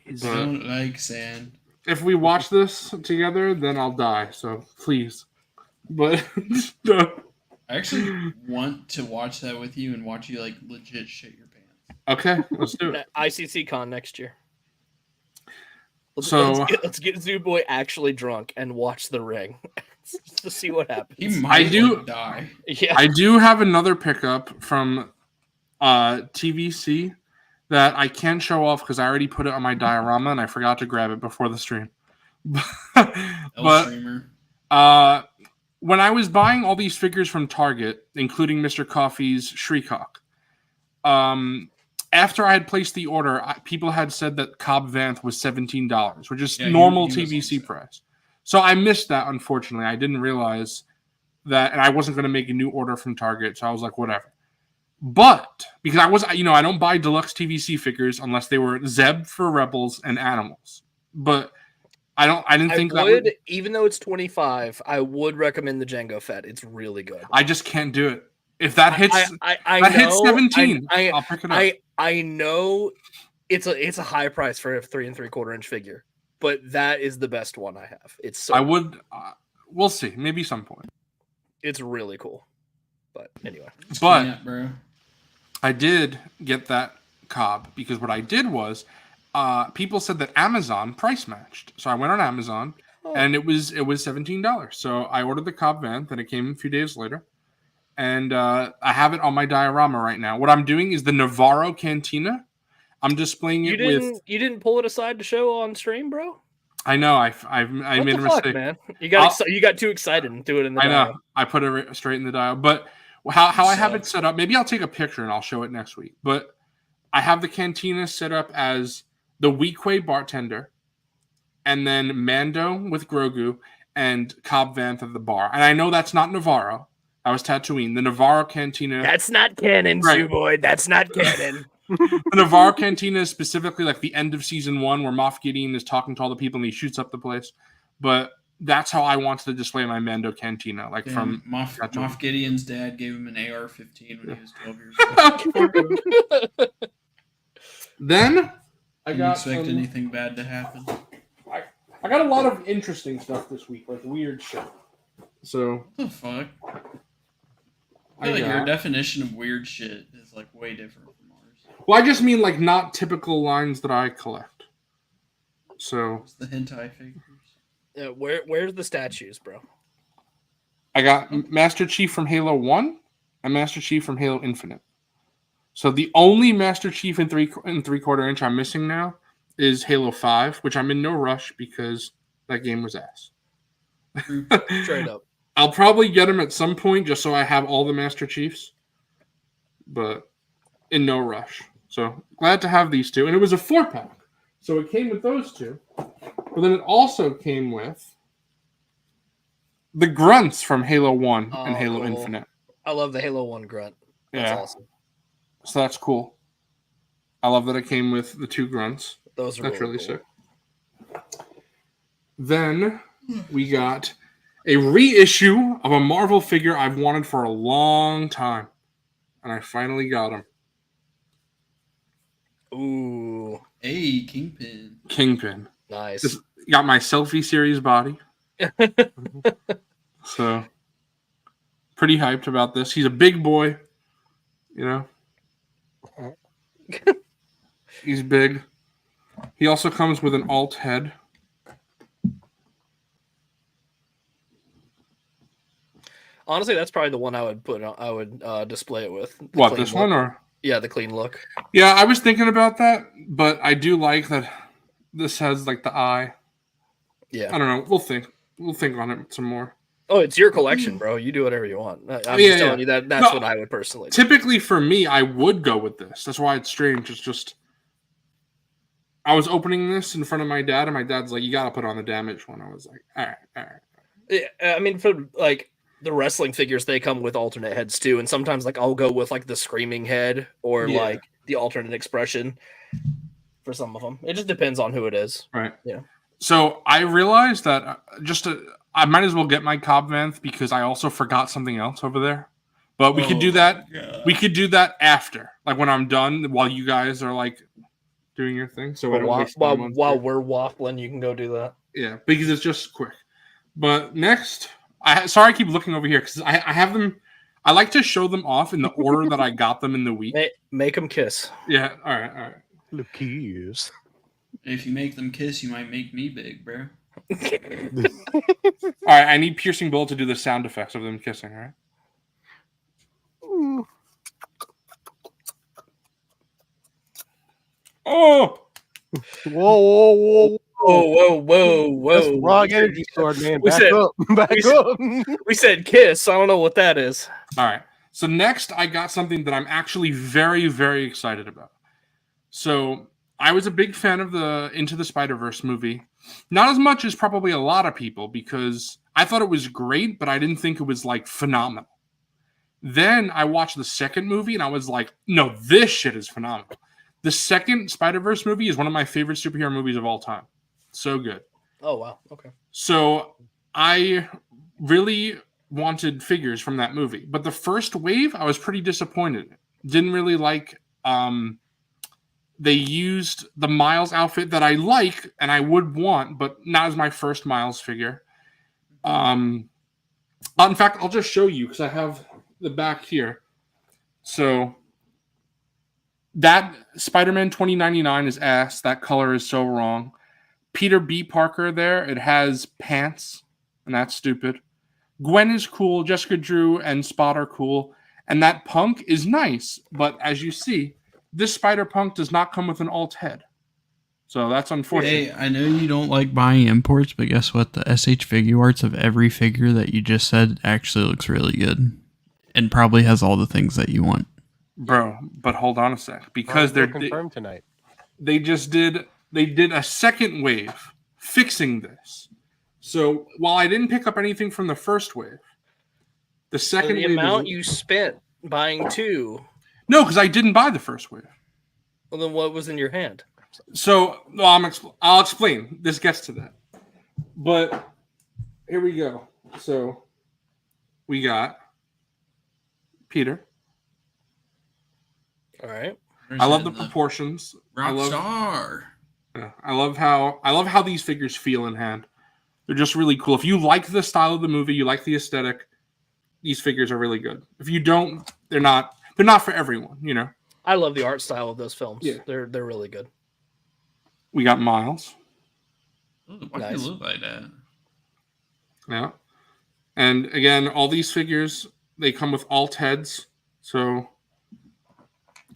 Speaker 1: But
Speaker 4: don't like sand.
Speaker 1: If we watch this together, then I'll die. So please. But no.
Speaker 4: I actually want to watch that with you and watch you like legit shit your pants.
Speaker 1: Okay, let's do it.
Speaker 5: ICC Con next year. Let's get Zoo Boy actually drunk and watch The Ring to see what happens.
Speaker 4: He might die.
Speaker 5: Yeah.
Speaker 1: I do have another pickup from TVC that I can show off because I already put it on my diorama and I forgot to grab it before the stream. But when I was buying all these figures from Target, including MrCawfee's Shriekawk, after I had placed the order, people had said that Cobb Vanth was $17, which is normal TVC price. So I missed that, unfortunately. I didn't realize that, and I wasn't going to make a new order from Target, so I was like, whatever. But because I don't buy deluxe TVC figures unless they were Zeb for Rebels and Animals. But I didn't think that would,
Speaker 5: even though it's 25, I would recommend the Jango Fett. It's really good.
Speaker 1: I just can't do it. If that hits, hits 17, I'll pick it up.
Speaker 5: I know it's a high price for a 3 3/4 inch figure, but that is the best one I have. It's so
Speaker 1: I would. We'll see. Maybe some point.
Speaker 5: It's really cool. But anyway.
Speaker 1: But I did get that Cobb because what I did was people said that Amazon price matched. So I went on Amazon and it was $17. So I ordered the Cobb Vanth and it came a few days later. And I have it on my diorama right now. What I'm doing is the Navarro Cantina. I'm displaying it with. You
Speaker 5: didn't pull it aside to show on stream, bro?
Speaker 1: I know. I made a mistake,
Speaker 5: man. You got too excited and threw it in the.
Speaker 1: I know. I put it straight in the dial. But how I have it set up? Maybe I'll take a picture and I'll show it next week. But I have the Cantina set up as the Weequay bartender, and then Mando with Grogu and Cobb Vanth at the bar. And I know that's not Navarro. I was Tatooine. The Navarro Cantina.
Speaker 5: That's not canon, right. Zoo Boy. That's not canon.
Speaker 1: The Navarro Cantina is specifically like the end of season 1 where Moff Gideon is talking to all the people and he shoots up the place. But that's how I wanted to display my Mando Cantina. Like from
Speaker 4: Moff Gideon's dad gave him an AR-15 when he was 12 years old.
Speaker 1: Then I
Speaker 4: Didn't expect anything bad to happen.
Speaker 1: I got a lot of interesting stuff this week, like weird shit. So
Speaker 4: what the fuck? I feel like your definition of weird shit is like way different from ours.
Speaker 1: Well, I just mean like not typical lines that I collect. So
Speaker 4: it's the hentai figures.
Speaker 5: Yeah, where's the statues, bro?
Speaker 1: I got Master Chief from Halo 1 and Master Chief from Halo Infinite. So the only Master Chief in 3 3/4 inch I'm missing now is Halo 5, which I'm in no rush because that game was ass.
Speaker 5: Straight up.
Speaker 1: I'll probably get them at some point just so I have all the Master Chiefs, but in no rush. So glad to have these two. And it was a 4-pack. So it came with those two. But then it also came with the grunts from Halo 1 and Halo Infinite.
Speaker 5: I love the Halo 1 grunt. That's awesome.
Speaker 1: So that's cool. I love that it came with the 2 grunts.
Speaker 5: That's
Speaker 1: really cool. Sick. Then we got a reissue of a Marvel figure I've wanted for a long time. And I finally got him.
Speaker 5: Ooh.
Speaker 4: Hey, Kingpin.
Speaker 1: Kingpin.
Speaker 5: Nice.
Speaker 1: Just got my selfie series body. So, pretty hyped about this. He's a big boy. You know? He's big. He also comes with an alt head.
Speaker 5: Honestly, that's probably the one I would put. I would display it with.
Speaker 1: What, this one or?
Speaker 5: Yeah, the clean look.
Speaker 1: Yeah, I was thinking about that, but I do like that this has like the eye.
Speaker 5: Yeah,
Speaker 1: I don't know. We'll think on it some more.
Speaker 5: Oh, it's your collection, bro. You do whatever you want. I'm just telling you that's what I would personally do.
Speaker 1: Typically, for me, I would go with this. That's why it's strange. It's just I was opening this in front of my dad, and my dad's like, "You got to put on the damaged one." I was like, "All right."
Speaker 5: Yeah, I mean, for like the wrestling figures, they come with alternate heads too, and sometimes like I'll go with like the screaming head or like the alternate expression for some of them. It just depends on who it is.
Speaker 1: Right.
Speaker 5: Yeah.
Speaker 1: So I realized that I might as well get my Cobb Vanth because I also forgot something else over there. But we could do that. God. We could do that after, like when I'm done, while you guys are like doing your thing. So
Speaker 5: while we're waffling, you can go do that.
Speaker 1: Yeah, because it's just quick. But next, I keep looking over here because I have them. I like to show them off in the order that I got them in the week.
Speaker 5: Make them kiss.
Speaker 1: Yeah. All right.
Speaker 6: Look, kiss.
Speaker 4: If you make them kiss, you might make me big, bro.
Speaker 1: All right, I need PiercingBullet to do the sound effects of them kissing, all right? Oh!
Speaker 6: Whoa.
Speaker 5: Whoa.
Speaker 6: That's wrong energy sword, man. Back up.
Speaker 5: We said kiss. I don't know what that is.
Speaker 1: All right. So next, I got something that I'm actually very, very excited about. So I was a big fan of the Into the Spider-Verse movie. Not as much as probably a lot of people, because I thought it was great, but I didn't think it was like phenomenal. Then I watched the second movie and I was like, no, this shit is phenomenal. The second Spider-Verse movie is one of my favorite superhero movies of all time. So good.
Speaker 5: Oh, wow. Okay.
Speaker 1: So I really wanted figures from that movie. But the first wave, I was pretty disappointed. Didn't really like... they used the Miles outfit that I like and I would want, but not as my first Miles figure. In fact, I'll just show you because I have the back here. So that Spider-Man 2099 is ass. That color is so wrong. Peter B. Parker there, it has pants, and that's stupid. Gwen is cool. Jessica Drew and Spot are cool. And that Punk is nice. But as you see, this Spider-Punk does not come with an alt head. So that's unfortunate.
Speaker 4: Hey, I know you don't like buying imports, but guess what? The SH Figure Arts of every figure that you just said actually looks really good. And probably has all the things that you want.
Speaker 1: Bro, but hold on a sec. Because they're
Speaker 6: confirmed tonight.
Speaker 1: They did a second wave fixing this. So while I didn't pick up anything from the first wave, the second wave...
Speaker 5: The amount you spent buying two...
Speaker 1: No, because I didn't buy the first wave.
Speaker 5: Well, then what was in your hand?
Speaker 1: So, I'll explain. This gets to that. But here we go. So, we got Peter.
Speaker 5: All right.
Speaker 1: I love the proportions.
Speaker 4: Rockstar.
Speaker 1: I love how these figures feel in hand. They're just really cool. If you like the style of the movie, you like the aesthetic, these figures are really good. If you don't, they're not for everyone, you know.
Speaker 5: I love the art style of those films.
Speaker 1: Yeah.
Speaker 5: They're really good.
Speaker 1: We got Miles.
Speaker 4: Ooh, why do you look like that?
Speaker 1: Yeah. And again, all these figures, they come with alt heads. So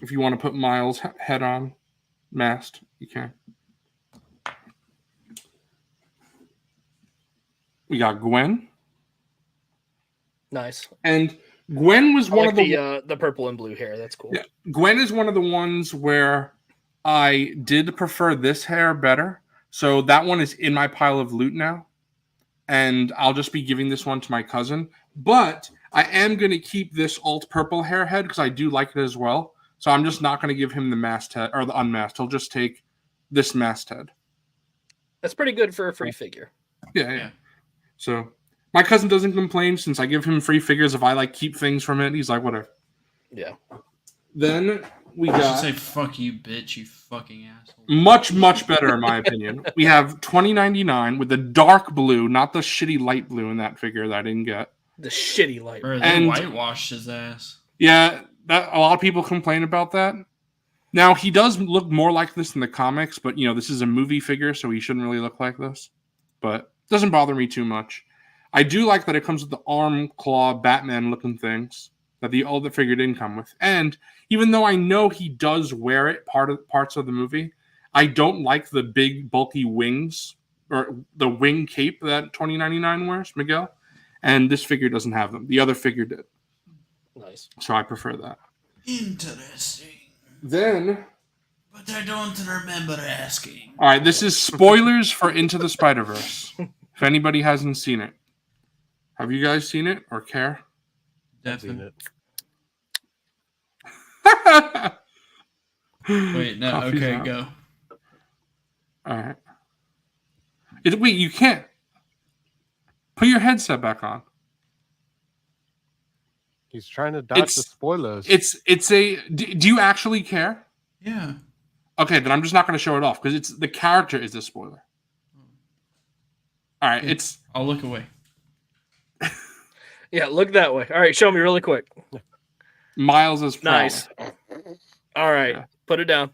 Speaker 1: if you want to put Miles' head on, masked, you can. We got Gwen.
Speaker 5: Nice.
Speaker 1: And Gwen was one of
Speaker 5: the purple and blue hair. That's cool.
Speaker 1: Yeah, Gwen is one of the ones where I did prefer this hair better. So that one is in my pile of loot now. And I'll just be giving this one to my cousin. But I am going to keep this alt purple hair head because I do like it as well. So I'm just not going to give him the masked head or the unmasked. He'll just take this masked head.
Speaker 5: That's pretty good for a free figure.
Speaker 1: Yeah. So my cousin doesn't complain since I give him free figures. If I keep things from it, he's like, whatever.
Speaker 5: Yeah.
Speaker 1: Then we got...
Speaker 4: say, fuck you, bitch, you fucking asshole.
Speaker 1: Much, much better, in my opinion. We have 2099 with the dark blue, not the shitty light blue in that figure that I didn't get.
Speaker 5: The shitty light blue.
Speaker 4: They whitewashed his ass.
Speaker 1: Yeah, a lot of people complain about that. Now, he does look more like this in the comics, but, this is a movie figure, so he shouldn't really look like this. But it doesn't bother me too much. I do like that it comes with the arm, claw, Batman-looking things that the older figure didn't come with. And even though I know he does wear it parts of the movie, I don't like the big, bulky wings or the wing cape that 2099 wears, Miguel. And this figure doesn't have them. The other figure did.
Speaker 5: Nice.
Speaker 1: So I prefer that.
Speaker 4: Interesting.
Speaker 1: Then...
Speaker 4: But I don't remember asking.
Speaker 1: All right, this is spoilers for Into the Spider-Verse. If anybody hasn't seen it. Have you guys seen it or care?
Speaker 4: Definitely. Wait, no,
Speaker 1: Coffee's
Speaker 4: okay,
Speaker 1: out.
Speaker 4: go.
Speaker 1: All right. Wait, you can't. Put your headset back on.
Speaker 6: He's trying to dodge the spoilers.
Speaker 1: Do you actually care?
Speaker 4: Yeah.
Speaker 1: Okay, then I'm just not going to show it off because the character is the spoiler. All right,
Speaker 4: I'll look away.
Speaker 5: Yeah, look that way. All right, show me really quick.
Speaker 1: Miles is
Speaker 5: nice. All right, Put it down.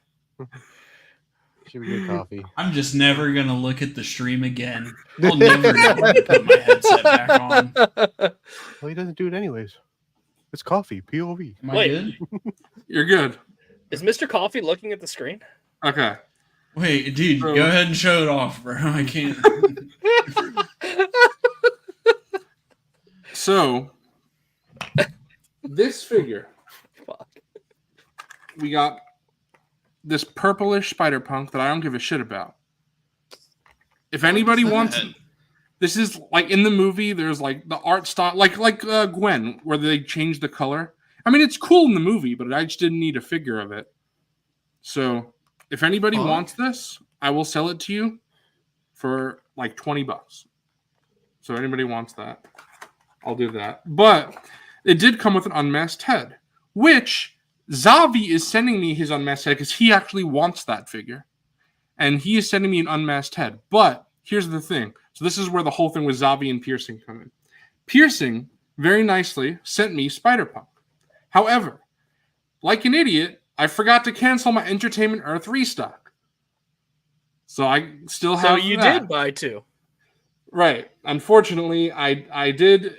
Speaker 6: Should we get coffee?
Speaker 4: I'm just never gonna look at the stream again. I'll never know when to put my headset back on.
Speaker 6: Well, he doesn't do it anyways. It's coffee. POV.
Speaker 4: Am I good?
Speaker 1: You're good.
Speaker 5: Is MrCawfee looking at the screen?
Speaker 1: Okay.
Speaker 4: Wait, dude, go ahead and show it off, bro. I can't.
Speaker 1: So, this figure, we got this purplish Spider-Punk that I don't give a shit about. If anybody wants, this is like in the movie. There's like the art style, like Gwen, where they changed the color. I mean, it's cool in the movie, but I just didn't need a figure of it. So, if anybody wants this, I will sell it to you for like $20. So, anybody wants that, I'll do that. But it did come with an unmasked head, which Zavi is sending me his unmasked head because he actually wants that figure. And he is sending me an unmasked head. But here's the thing. So this is where the whole thing with Zavi and Piercing come in. Piercing, very nicely, sent me Spider-Punk. However, like an idiot, I forgot to cancel my Entertainment Earth restock. So I still have
Speaker 5: So you
Speaker 1: that.
Speaker 5: did buy 2.
Speaker 1: Right. Unfortunately, I did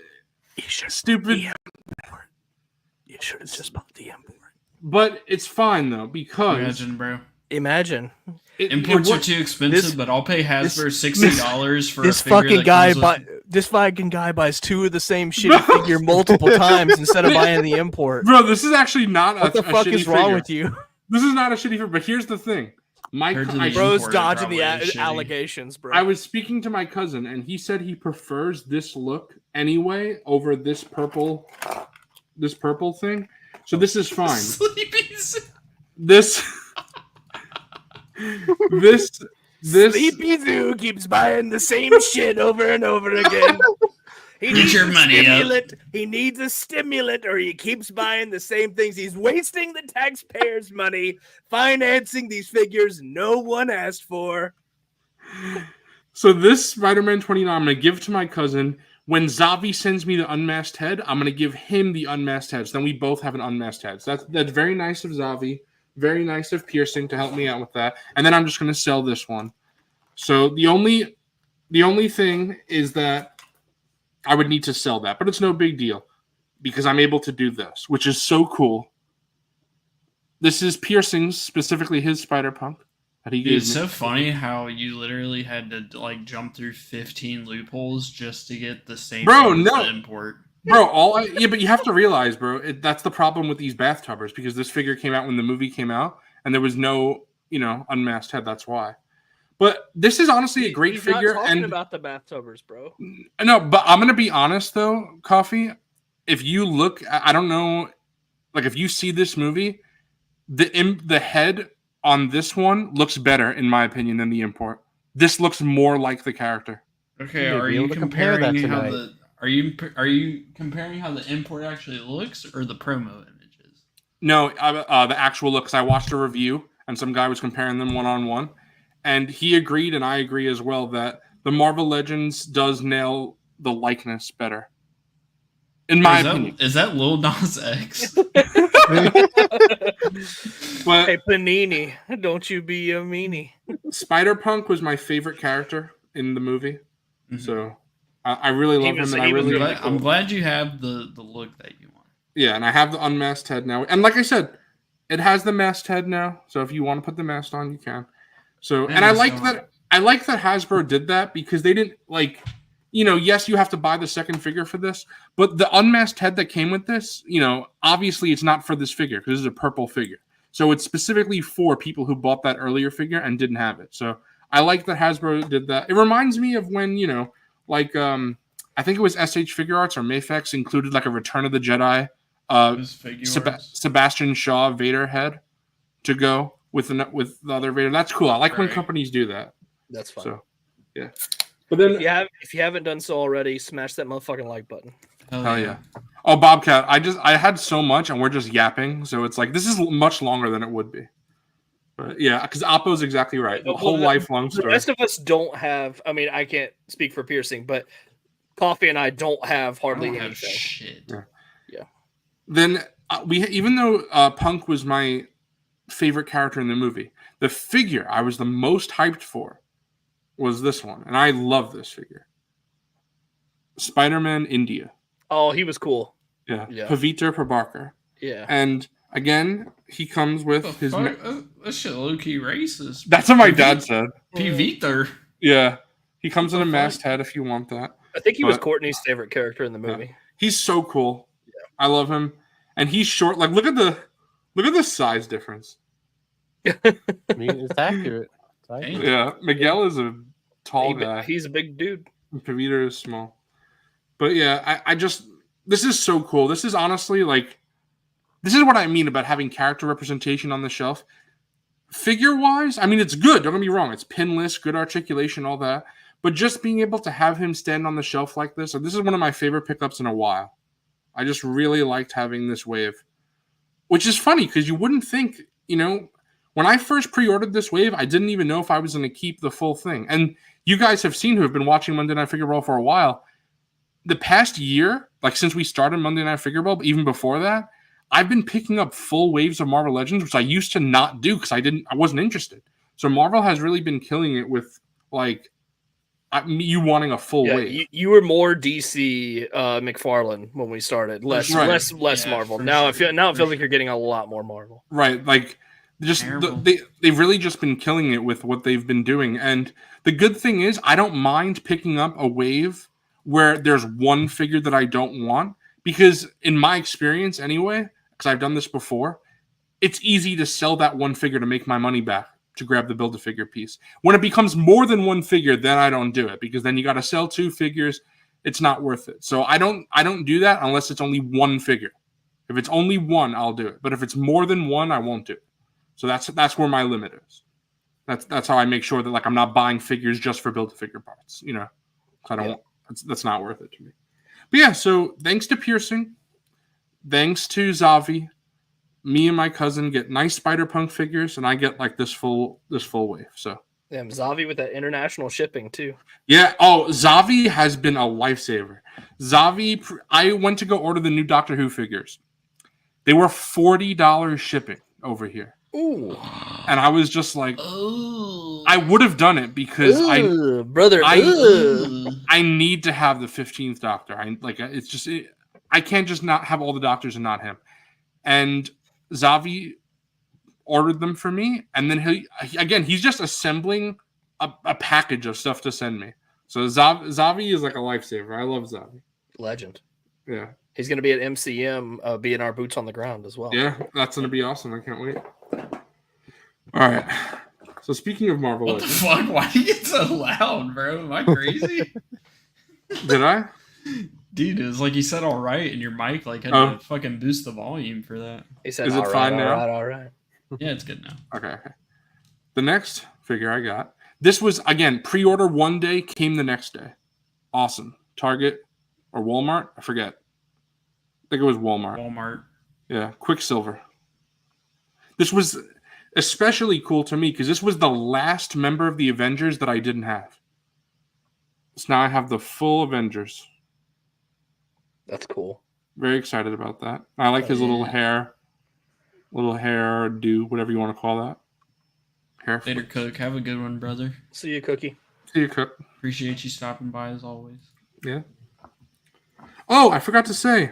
Speaker 1: stupid.
Speaker 5: You should have just bought the import.
Speaker 1: But it's fine though because
Speaker 5: Imagine.
Speaker 4: Imports are too expensive, but I'll pay Hasbro $60 for
Speaker 7: this
Speaker 4: a figure
Speaker 7: fucking guy. This fucking guy buys 2 of the same shitty figure multiple times instead of buying the import.
Speaker 1: Bro, this is actually not
Speaker 7: what the fuck is wrong with you?
Speaker 1: This is not a shitty figure. But here's the thing.
Speaker 5: Bro's dodging the allegations, bro.
Speaker 1: I was speaking to my cousin, and he said he prefers this look anyway over this purple thing. So this is fine.
Speaker 4: Sleepies.
Speaker 1: This
Speaker 7: Sleepy Zoo keeps buying the same shit over and over again.
Speaker 4: He needs your money up.
Speaker 7: He needs a stimulant, or he keeps buying the same things. He's wasting the taxpayers' money financing these figures no one asked for.
Speaker 1: So this Spider-Man 29 I'm going to give to my cousin. When Zavi sends me the unmasked head, I'm going to give him the unmasked head. So then we both have an unmasked head. So that's very nice of Zavi. Very nice of Piercing to help me out with that. And then I'm just going to sell this one. So the only thing is that I would need to sell that. But it's no big deal because I'm able to do this, which is so cool. This is Piercing's, specifically his Spider-Punk.
Speaker 4: It's so funny how you literally had to like jump through 15 loopholes just to get the same import.
Speaker 1: Bro, but you have to realize, bro, that's the problem with these bathtubers because this figure came out when the movie came out and there was no, unmasked head. That's why. But this is honestly a great figure.
Speaker 5: Not talking about the bathtubers, bro.
Speaker 1: No, but I'm gonna be honest though, Coffee. If you look, I don't know, like if you see this movie, the head on this one looks better, in my opinion, than the import. This looks more like the character.
Speaker 4: Okay, are you comparing how the comparing how the import actually looks or the promo images?
Speaker 1: No, the actual looks. I watched a review and some guy was comparing them one-on-one, and he agreed, and I agree as well, that the Marvel Legends does nail the likeness better. In my opinion.
Speaker 4: Is that Lil Nas X?
Speaker 5: But, hey, Panini, don't you be a meanie.
Speaker 1: Spider-Punk was my favorite character in the movie. Mm-hmm. So I really love him. And
Speaker 4: I'm glad you have the look that you want.
Speaker 1: Yeah, and I have the unmasked head now. And like I said, it has the masked head now. So if you want to put the mask on, you can. So and I like that Hasbro did that because they didn't yes, you have to buy the second figure for this, but the unmasked head that came with this, obviously it's not for this figure because this is a purple figure. So it's specifically for people who bought that earlier figure and didn't have it. So I like that Hasbro did that. It reminds me of when, I think it was SH Figure Arts or Mayfex included like a Return of the Jedi Sebastian Shaw Vader head to go with the other Vader. That's cool. I like when companies do that.
Speaker 5: That's fun.
Speaker 1: So, yeah. But then,
Speaker 5: if you haven't done so already, smash that motherfucking like button.
Speaker 1: Hell yeah! Oh, Bobcat, I had so much, and we're just yapping, so it's like this is much longer than it would be. But yeah, because Oppo's exactly right. The whole lifelong story.
Speaker 5: The rest of us don't have. I mean, I can't speak for Piercing, but Coffee and I don't have hardly anything.
Speaker 4: Shit.
Speaker 1: Yeah. Then even though Punk was my favorite character in the movie. The figure I was the most hyped for was this one, and I love this figure. Spider-Man India.
Speaker 5: Oh, he was cool.
Speaker 1: Yeah. Pavitra Prabhakar.
Speaker 5: Yeah.
Speaker 1: And again, he comes with his...
Speaker 4: That shit low-key racist.
Speaker 1: That's what my dad said.
Speaker 4: Pavitra.
Speaker 1: Yeah. He comes in a masked head if you want that.
Speaker 5: I think he was Courtney's favorite character in the movie.
Speaker 1: Yeah. He's so cool. Yeah. I love him. And he's short. Like, look at the size difference.
Speaker 6: I mean, it's accurate.
Speaker 1: Yeah. Miguel is a tall guy.
Speaker 5: He's a big dude.
Speaker 1: Pavitra is small. But yeah, I just... This is so cool. This is honestly, like... This is what I mean about having character representation on the shelf. Figure-wise, I mean, it's good. Don't get me wrong. It's pinless, good articulation, all that. But just being able to have him stand on the shelf like this is one of my favorite pickups in a while. I just really liked having this wave. Which is funny, because you wouldn't think, when I first pre-ordered this wave, I didn't even know if I was going to keep the full thing. And you guys have seen who have been watching Monday Night Figureball for a while. The past year, like since we started Monday Night Figureball, but even before that, I've been picking up full waves of Marvel Legends, which I used to not do because I wasn't interested. So Marvel has really been killing it with like you wanting a full wave.
Speaker 5: You were more DC McFarlane when we started, less Marvel. Now it feels like you're getting a lot more Marvel.
Speaker 1: Right, like they've really just been killing it with what they've been doing. And the good thing is, I don't mind picking up a wave where there's one figure that I don't want, because in my experience anyway, because I've done this before, it's easy to sell that one figure to make my money back to grab the Build-A-Figure piece. When it becomes more than one figure, then I don't do it, because then you got to sell two figures. It's not worth it. So I don't do that unless it's only one figure. If it's only one, I'll do it. But if it's more than one, I won't do it. So that's where my limit is. That's how I make sure that like I'm not buying figures just for Build-A-Figure parts. I don't. That's not worth it to me. But yeah, so thanks to Piercing, thanks to Zavi, me and my cousin get nice Spider-Punk figures, and I get like this full wave. So
Speaker 5: damn, Zavi with that international shipping too.
Speaker 1: Yeah. Oh, Zavi has been a lifesaver. Zavi, I went to go order the new Doctor Who figures. They were $40 shipping over here.
Speaker 5: Ooh.
Speaker 1: And I was just like, I would have done it because I need to have the 15th Doctor. I can't just not have all the Doctors and not him. And Zavi ordered them for me, and then he's just assembling a package of stuff to send me. So Zavi is like a lifesaver. I love Zavi.
Speaker 5: Legend.
Speaker 1: Yeah.
Speaker 5: He's going to be at MCM, being our boots on the ground as well.
Speaker 1: Yeah, that's going to be awesome. I can't wait. All right. So speaking of Marvel,
Speaker 4: what the fuck? Why do you get so loud, bro? Am I crazy?
Speaker 1: Did I?
Speaker 4: Dude, it's like you said all right, and your mic like had to fucking boost the volume for that.
Speaker 5: He said,
Speaker 1: is it fine now?
Speaker 5: All right.
Speaker 4: Yeah, it's good now.
Speaker 1: Okay. The next figure I got, this was, again, pre-order one day, came the next day. Awesome. Target or Walmart? I forget. I think it was Walmart. Yeah, Quicksilver. This was especially cool to me because this was the last member of the Avengers that I didn't have. So now I have the full Avengers.
Speaker 5: That's cool.
Speaker 1: Very excited about that. I like his little hair do, whatever you want to call that. Hair.
Speaker 4: Later, Cook. Have a good one, brother.
Speaker 5: See you, Cookie.
Speaker 1: See you, Cook.
Speaker 4: Appreciate you stopping by as always.
Speaker 1: Yeah. Oh, I forgot to say.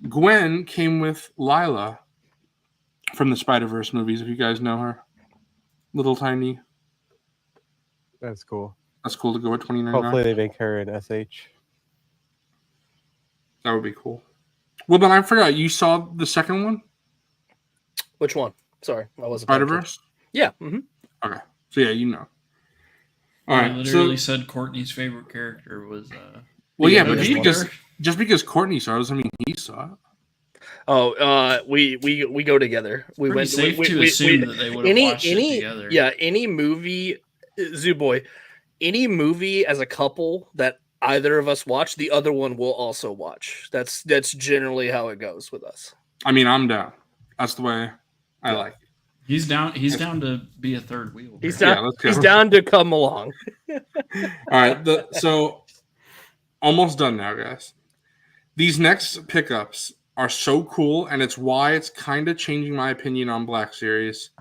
Speaker 1: Gwen came with Lila from the Spider-Verse movies, if you guys know her. Little tiny.
Speaker 6: That's cool.
Speaker 1: That's cool to go at $29.
Speaker 6: Hopefully they make her an SH.
Speaker 1: That would be cool. Well, then I forgot. You saw the second one?
Speaker 5: Which one? Sorry, I wasn't.
Speaker 1: Spider-Verse?
Speaker 5: Yeah. Mm-hmm.
Speaker 1: Okay. So yeah, you know. All right.
Speaker 4: I literally said Courtney's favorite character was.
Speaker 1: Well, yeah, but just because Courtney saw it doesn't mean he saw it.
Speaker 5: Oh, we go together. We
Speaker 4: Pretty
Speaker 5: went.
Speaker 4: Safe
Speaker 5: we,
Speaker 4: to
Speaker 5: we,
Speaker 4: assume
Speaker 5: we,
Speaker 4: that they would have watched it together.
Speaker 5: Yeah, any movie, Zooboy, any movie as a couple that either of us watch, the other one will also watch. That's generally how it goes with us.
Speaker 1: I mean, I'm down. That's the way I like it.
Speaker 4: He's down to be a third wheel.
Speaker 5: He's down. He's down to come along.
Speaker 1: All right. So almost done now, guys. These next pickups, are so cool, and it's why it's kind of changing my opinion on Black Series.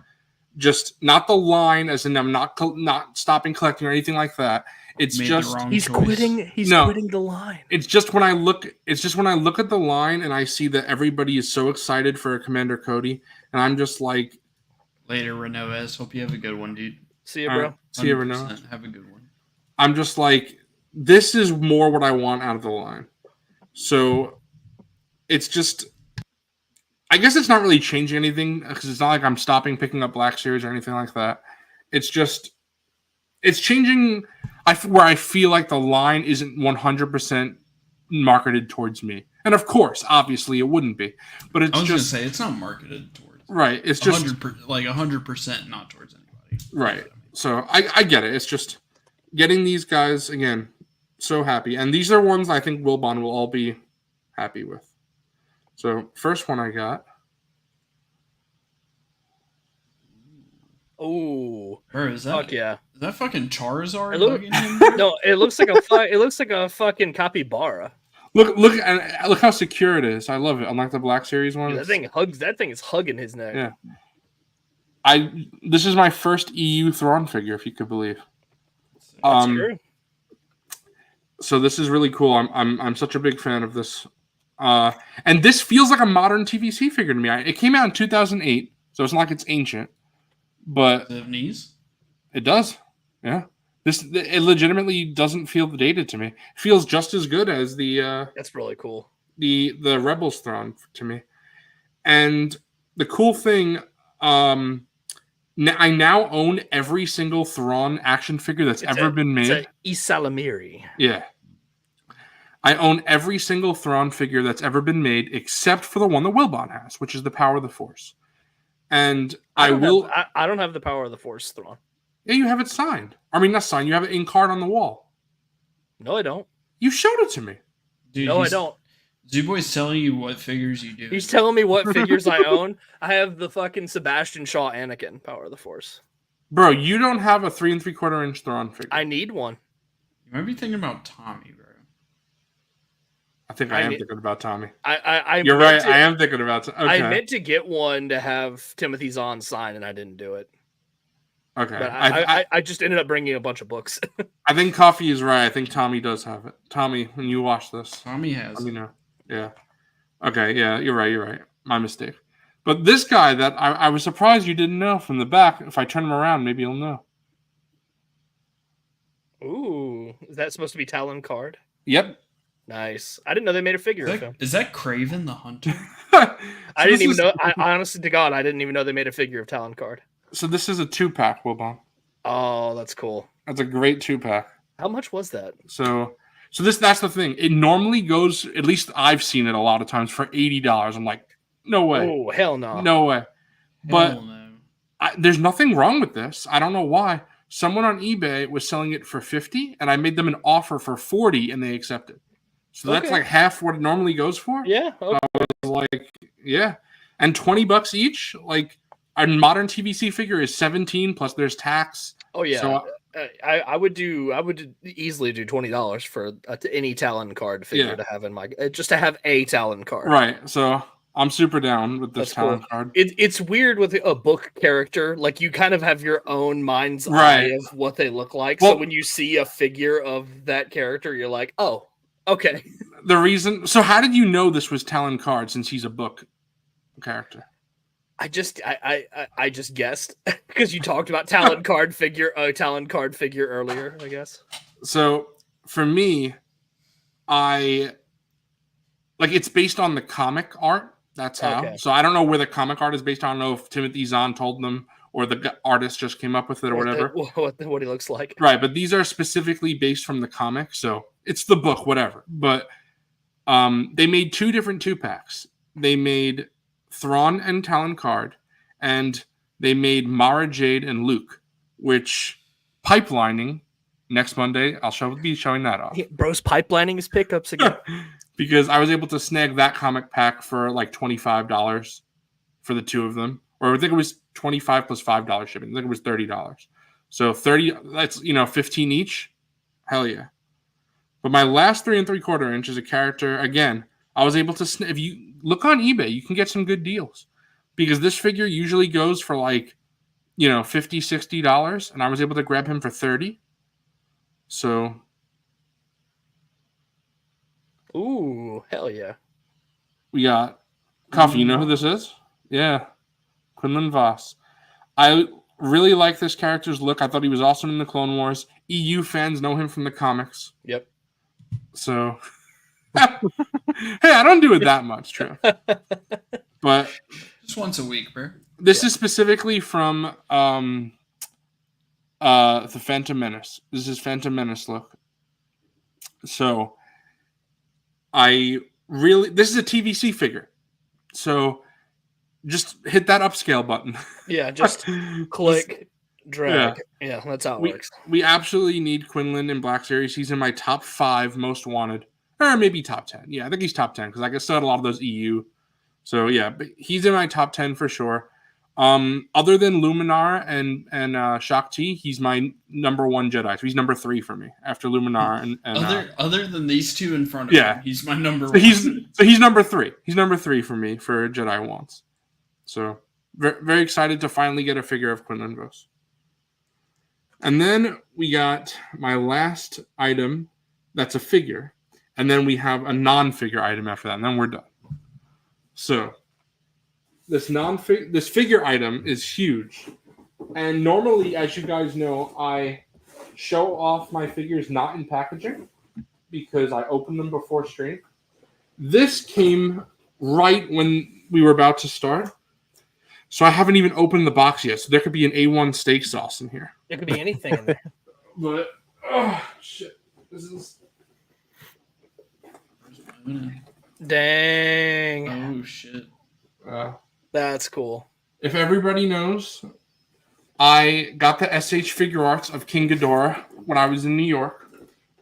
Speaker 1: Just not the line, as in I'm not stopping collecting or anything like that. It's just
Speaker 5: he's quitting. He's quitting the line.
Speaker 1: It's just when I look. It's just when I look at the line and I see that everybody is so excited for Commander Cody, and I'm just like,
Speaker 4: later, Renoes. Hope you have a good one, dude.
Speaker 5: See you, bro.
Speaker 1: Right, see you, Renoes.
Speaker 4: Have a good one.
Speaker 1: I'm just like, this is more what I want out of the line. So it's just, I guess it's not really changing anything because it's not like I'm stopping picking up Black Series or anything like that. It's just, it's changing where I feel like the line isn't 100% marketed towards me. And of course, obviously it wouldn't be, but it's
Speaker 4: I was
Speaker 1: just
Speaker 4: going to say, it's not marketed towards.
Speaker 1: Right. It's just
Speaker 4: 100% not towards anybody.
Speaker 1: Right. So I get it. It's just getting these guys, again, so happy. And these are ones I think Wilbon will all be happy with. So first one I got.
Speaker 5: Oh,
Speaker 4: is that?
Speaker 5: Fuck yeah!
Speaker 4: Is that fucking Charizard?
Speaker 5: No, it looks like a fucking capybara.
Speaker 1: Look how secure it is. I love it. Unlike the Black Series one,
Speaker 5: that thing is hugging his neck.
Speaker 1: Yeah. This is my first EU Thrawn figure, if you could believe.
Speaker 5: That's true.
Speaker 1: So this is really cool. I'm such a big fan of this. And this feels like a modern TVC figure to me. It came out in 2008, so it's not like it's ancient. But
Speaker 4: does it have knees?
Speaker 1: It does. Yeah. It legitimately doesn't feel dated to me. It feels just as good as the
Speaker 5: that's really cool.
Speaker 1: The Rebels Thrawn to me. And the cool thing, I now own every single Thrawn action figure that's ever been made.
Speaker 5: It's a Isalamiri.
Speaker 1: Yeah. I own every single Thrawn figure that's ever been made except for the one that Wilbon has, which is the Power of the Force. And I
Speaker 5: don't have the Power of the Force Thrawn.
Speaker 1: Yeah, you have it signed. I mean, not signed. You have it in card on the wall.
Speaker 5: No, I don't.
Speaker 1: You showed it to me.
Speaker 4: Dude,
Speaker 5: no, I don't.
Speaker 4: Zuboy's telling you what figures you do.
Speaker 5: He's telling me what figures I own. I have the fucking Sebastian Shaw Anakin Power of the Force.
Speaker 1: Bro, you don't have a 3 3/4 inch Thrawn figure.
Speaker 5: I need one.
Speaker 4: You might be thinking about Tommy, bro.
Speaker 1: I think I am thinking about Tommy.
Speaker 5: You're
Speaker 1: right. I am thinking about Tommy. Okay.
Speaker 5: I meant to get one to have Timothy Zahn sign, and I didn't do it.
Speaker 1: Okay.
Speaker 5: But I just ended up bringing a bunch of books.
Speaker 1: I think Coffee is right. I think Tommy does have it. Tommy, when you watch this.
Speaker 4: Tommy has.
Speaker 1: Let me know. Yeah. Okay. Yeah, you're right. My mistake. But this guy that I was surprised you didn't know from the back. If I turn him around, maybe you'll know.
Speaker 5: Ooh. Is that supposed to be Talon Card?
Speaker 1: Yep.
Speaker 5: Nice. I didn't know they made a figure of him.
Speaker 4: Is that Craven the Hunter?
Speaker 5: I didn't even know. Honestly to God, I didn't even know they made a figure of Talon Card.
Speaker 1: So this is a 2-pack, Wilbon.
Speaker 5: Oh, that's cool.
Speaker 1: That's a great 2-pack.
Speaker 5: How much was that?
Speaker 1: So that's the thing. It normally goes, at least I've seen it a lot of times, for $80. I'm like, no way.
Speaker 5: Oh, hell no.
Speaker 1: No way. But
Speaker 4: no.
Speaker 1: There's nothing wrong with this. I don't know why. Someone on eBay was selling it for $50, and I made them an offer for $40, and they accepted. So that's like half what it normally goes for.
Speaker 5: Yeah. Okay.
Speaker 1: I was like, yeah. And $20 each, like a modern TVC figure is $17 plus there's tax.
Speaker 5: Oh yeah. So I would easily do $20 for any Talon Card figure to have in my just to have a Talon Card.
Speaker 1: Right. So I'm super down with this Talon Card.
Speaker 5: It's weird with a book character. Like you kind of have your own mind's eye of what they look like. Well, so when you see a figure of that character, you're like, oh, okay.
Speaker 1: The reason. So how did you know this was Talon Card since he's a book character?
Speaker 5: I just guessed because you talked about Talon Card figure earlier, I guess.
Speaker 1: So for me, it's based on the comic art. That's how. Okay. So I don't know where the comic art is based on. I don't know if Timothy Zahn told them or the artist just came up with it or whatever.
Speaker 5: What he looks like.
Speaker 1: Right, but these are specifically based from the comic, so it's the book, whatever. But they made 2 different 2-packs. They made Thrawn and Talon Card, and they made Mara Jade and Luke, which pipelining next Monday, I'll be showing that off.
Speaker 5: Yeah, bro's pipelining his pickups again.
Speaker 1: Because I was able to snag that comic pack for like $25 for the 2 of them. Or I think it was $25 plus $5 shipping. I think it was $30. So 30, that's 15 each. Hell yeah. But my last 3 3/4 inch is a character, again, I was able to if you look on eBay, you can get some good deals because this figure usually goes for like, $50, $60, and I was able to grab him for $30. So,
Speaker 5: ooh, hell yeah!
Speaker 1: We got Coffee. You know who this is? Yeah, Quinlan Voss. I really like this character's look. I thought he was awesome in the Clone Wars. EU fans know him from the comics.
Speaker 5: Yep.
Speaker 1: So, hey, I don't do it that much, true. But
Speaker 4: just once a week, bro.
Speaker 1: This is specifically from the Phantom Menace. This is Phantom Menace look. So, this is a TVC figure. So, just hit that upscale button.
Speaker 5: Yeah, just click, drag. Yeah, that's how it works.
Speaker 1: We absolutely need Quinlan in Black Series. He's in my top 5 most wanted. Or maybe top 10. Yeah, I think he's top 10 because I still had a lot of those EU. So, yeah, but he's in my top 10 for sure. Other than Luminar and Shakti, he's my number 1 Jedi. So he's number 3 for me after Luminar and
Speaker 4: other than these two in front of him, he's my number 1.
Speaker 1: He's number 3. He's number 3 for me for Jedi wants. So very, very excited to finally get a figure of Quinlan Vos. And then we got my last item that's a figure, and then we have a non-figure item after that, and then we're done. So this figure item is huge. And normally, as you guys know, I show off my figures not in packaging because I open them before stream. This came right when we were about to start. So I haven't even opened the box yet. So there could be an A1 steak sauce in here.
Speaker 5: There could be anything in there.
Speaker 1: But, oh, shit. This is...
Speaker 5: Dang.
Speaker 4: Oh, shit.
Speaker 5: That's cool.
Speaker 1: If everybody knows, I got the SH Figure Arts of King Ghidorah when I was in New York.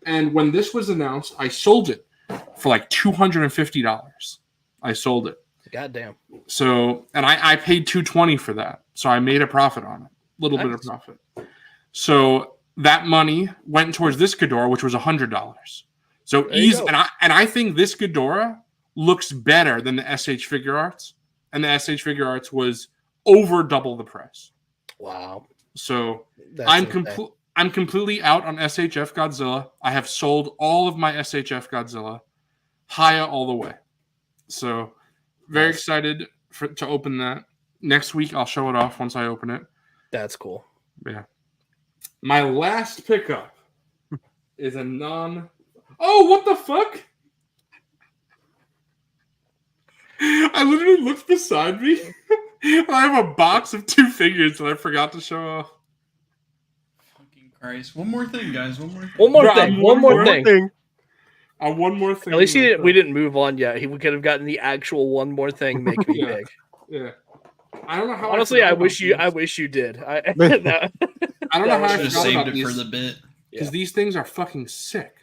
Speaker 1: And when this was announced, I sold it for like $250. I sold it.
Speaker 5: Goddamn.
Speaker 1: So, and I paid $220 for that. So I made a profit on it. A little bit of profit. So that money went towards this Ghidorah, which was $100. So easy. And I think this Ghidorah looks better than the SH Figure Arts. And the SH Figure Arts was over double the price.
Speaker 5: Wow.
Speaker 1: So I'm completely out on SHF Godzilla. I have sold all of my SHF Godzilla. Haya all the way. So very excited to open that. Next week, I'll show it off once I open it.
Speaker 5: That's cool.
Speaker 1: Yeah. My last pickup is a Oh, what the fuck? I literally looked beside me. I have a box of 2 figures that I forgot to show off.
Speaker 4: Fucking Christ. One more thing, guys. One more thing.
Speaker 5: One more thing. One more thing.
Speaker 1: One more thing.
Speaker 5: At least we didn't move on yet. We could have gotten the actual one more thing make me big.
Speaker 1: Yeah. I don't know how.
Speaker 5: Honestly, I wish you did. I don't know
Speaker 1: how I
Speaker 4: should have saved it for the bit.
Speaker 1: Because these things are fucking sick.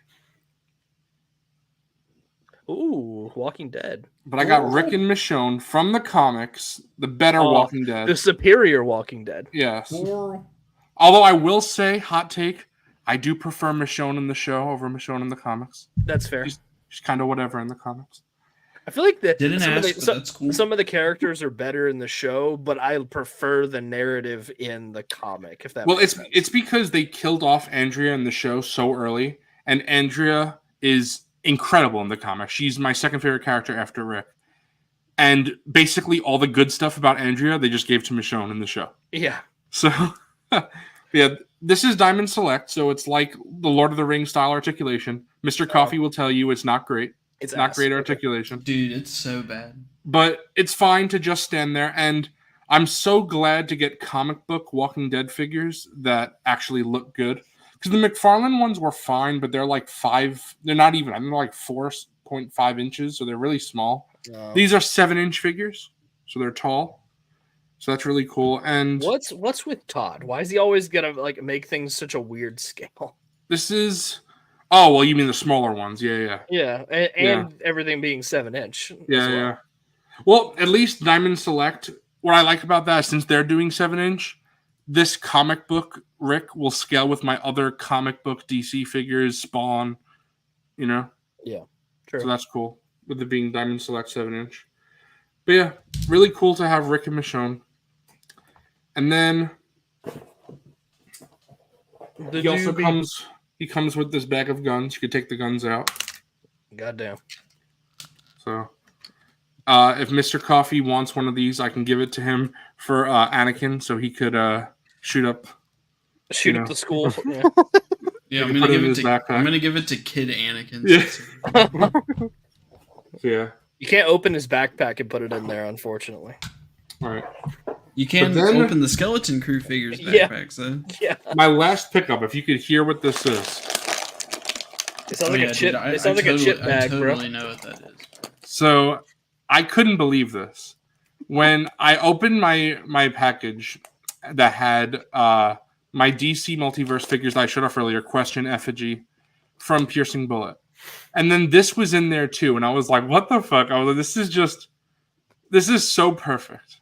Speaker 5: Ooh, Walking Dead.
Speaker 1: But I got Rick and Michonne from the comics, the better Walking Dead.
Speaker 5: The superior Walking Dead.
Speaker 1: Yes. Although I will say, hot take, I do prefer Michonne in the show over Michonne in the comics.
Speaker 5: That's fair.
Speaker 1: She's kind of whatever in the comics.
Speaker 5: I feel like
Speaker 4: that's cool.
Speaker 5: Some of the characters are better in the show, but I prefer the narrative in the comic. If that makes sense.
Speaker 1: It's because they killed off Andrea in the show so early, and Andrea is incredible in the comic. She's my second favorite character after Rick. And basically all the good stuff about Andrea, they just gave to Michonne in the show.
Speaker 5: Yeah.
Speaker 1: So, yeah, this is Diamond Select, so it's like the Lord of the Rings style articulation. MrCawfee will tell you it's not great. It's not great articulation.
Speaker 4: Dude, it's so bad.
Speaker 1: But it's fine to just stand there. And I'm so glad to get comic book Walking Dead figures that actually look good. Because the McFarlane ones were fine, but they're like 5. They're not even. I mean, they're like 4.5 inches, so they're really small. These are 7-inch figures, so they're tall. So that's really cool. And
Speaker 5: what's with Todd? Why is he always gonna like make things such a weird scale?
Speaker 1: This is. Oh well, you mean the smaller ones? Yeah.
Speaker 5: And everything being 7-inch.
Speaker 1: Yeah. Well, at least Diamond Select. What I like about that, since they're doing 7-inch. This comic book Rick will scale with my other comic book DC figures, Spawn,
Speaker 5: Yeah, true.
Speaker 1: So that's cool. with it being Diamond Select 7-inch. But yeah, really cool to have Rick and Michonne. And then he also comes with this bag of guns. You could take the guns out.
Speaker 5: Goddamn.
Speaker 1: So if MrCawfee wants one of these, I can give it to him for Anakin so he could shoot up
Speaker 5: the school.
Speaker 4: Yeah, I'm gonna give it to Kid Anakin.
Speaker 1: Yeah. Yeah.
Speaker 5: You can't open his backpack and put it in there, unfortunately.
Speaker 1: All right.
Speaker 4: You can open the Skeleton Crew figures backpacks, though.
Speaker 5: Yeah.
Speaker 1: My last pickup, if you could hear what this is.
Speaker 5: It sounds like a chip. It sounds like a chip bag, bro. I totally know what that is.
Speaker 1: So I couldn't believe this. When I opened my package that had my DC Multiverse figures that I showed off earlier, Question, Effigy, from PiercingBullet. And then this was in there too. And I was like, what the fuck? I was like, this is so perfect.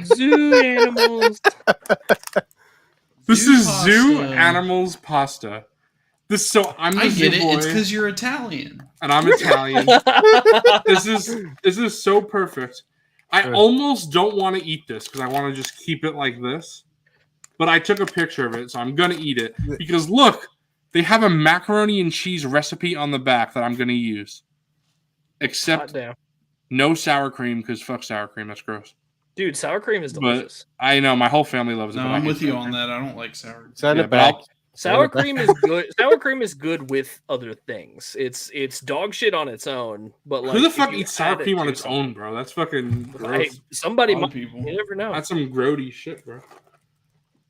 Speaker 5: Zoo animals.
Speaker 1: This is Zoo Animals Pasta. I'm the
Speaker 4: I get it.
Speaker 1: Boy,
Speaker 4: it's because you're Italian.
Speaker 1: And I'm Italian. This is so perfect. I almost don't want to eat this because I want to just keep it like this. But I took a picture of it, so I'm going to eat it. Because look, they have a macaroni and cheese recipe on the back that I'm going to use. Except no sour cream because fuck sour cream. That's gross.
Speaker 5: Dude, sour cream is delicious.
Speaker 1: But I know. My whole family loves it.
Speaker 4: No, I'm with you on that. I don't like sour cream.
Speaker 6: Send it back.
Speaker 5: Sour cream is good. Sour cream is good with other things. It's dog shit on its own. But like,
Speaker 1: who the fuck eats sour cream on its own, bro? That's fucking gross.
Speaker 5: Somebody might. You never know.
Speaker 1: That's some grody shit, bro.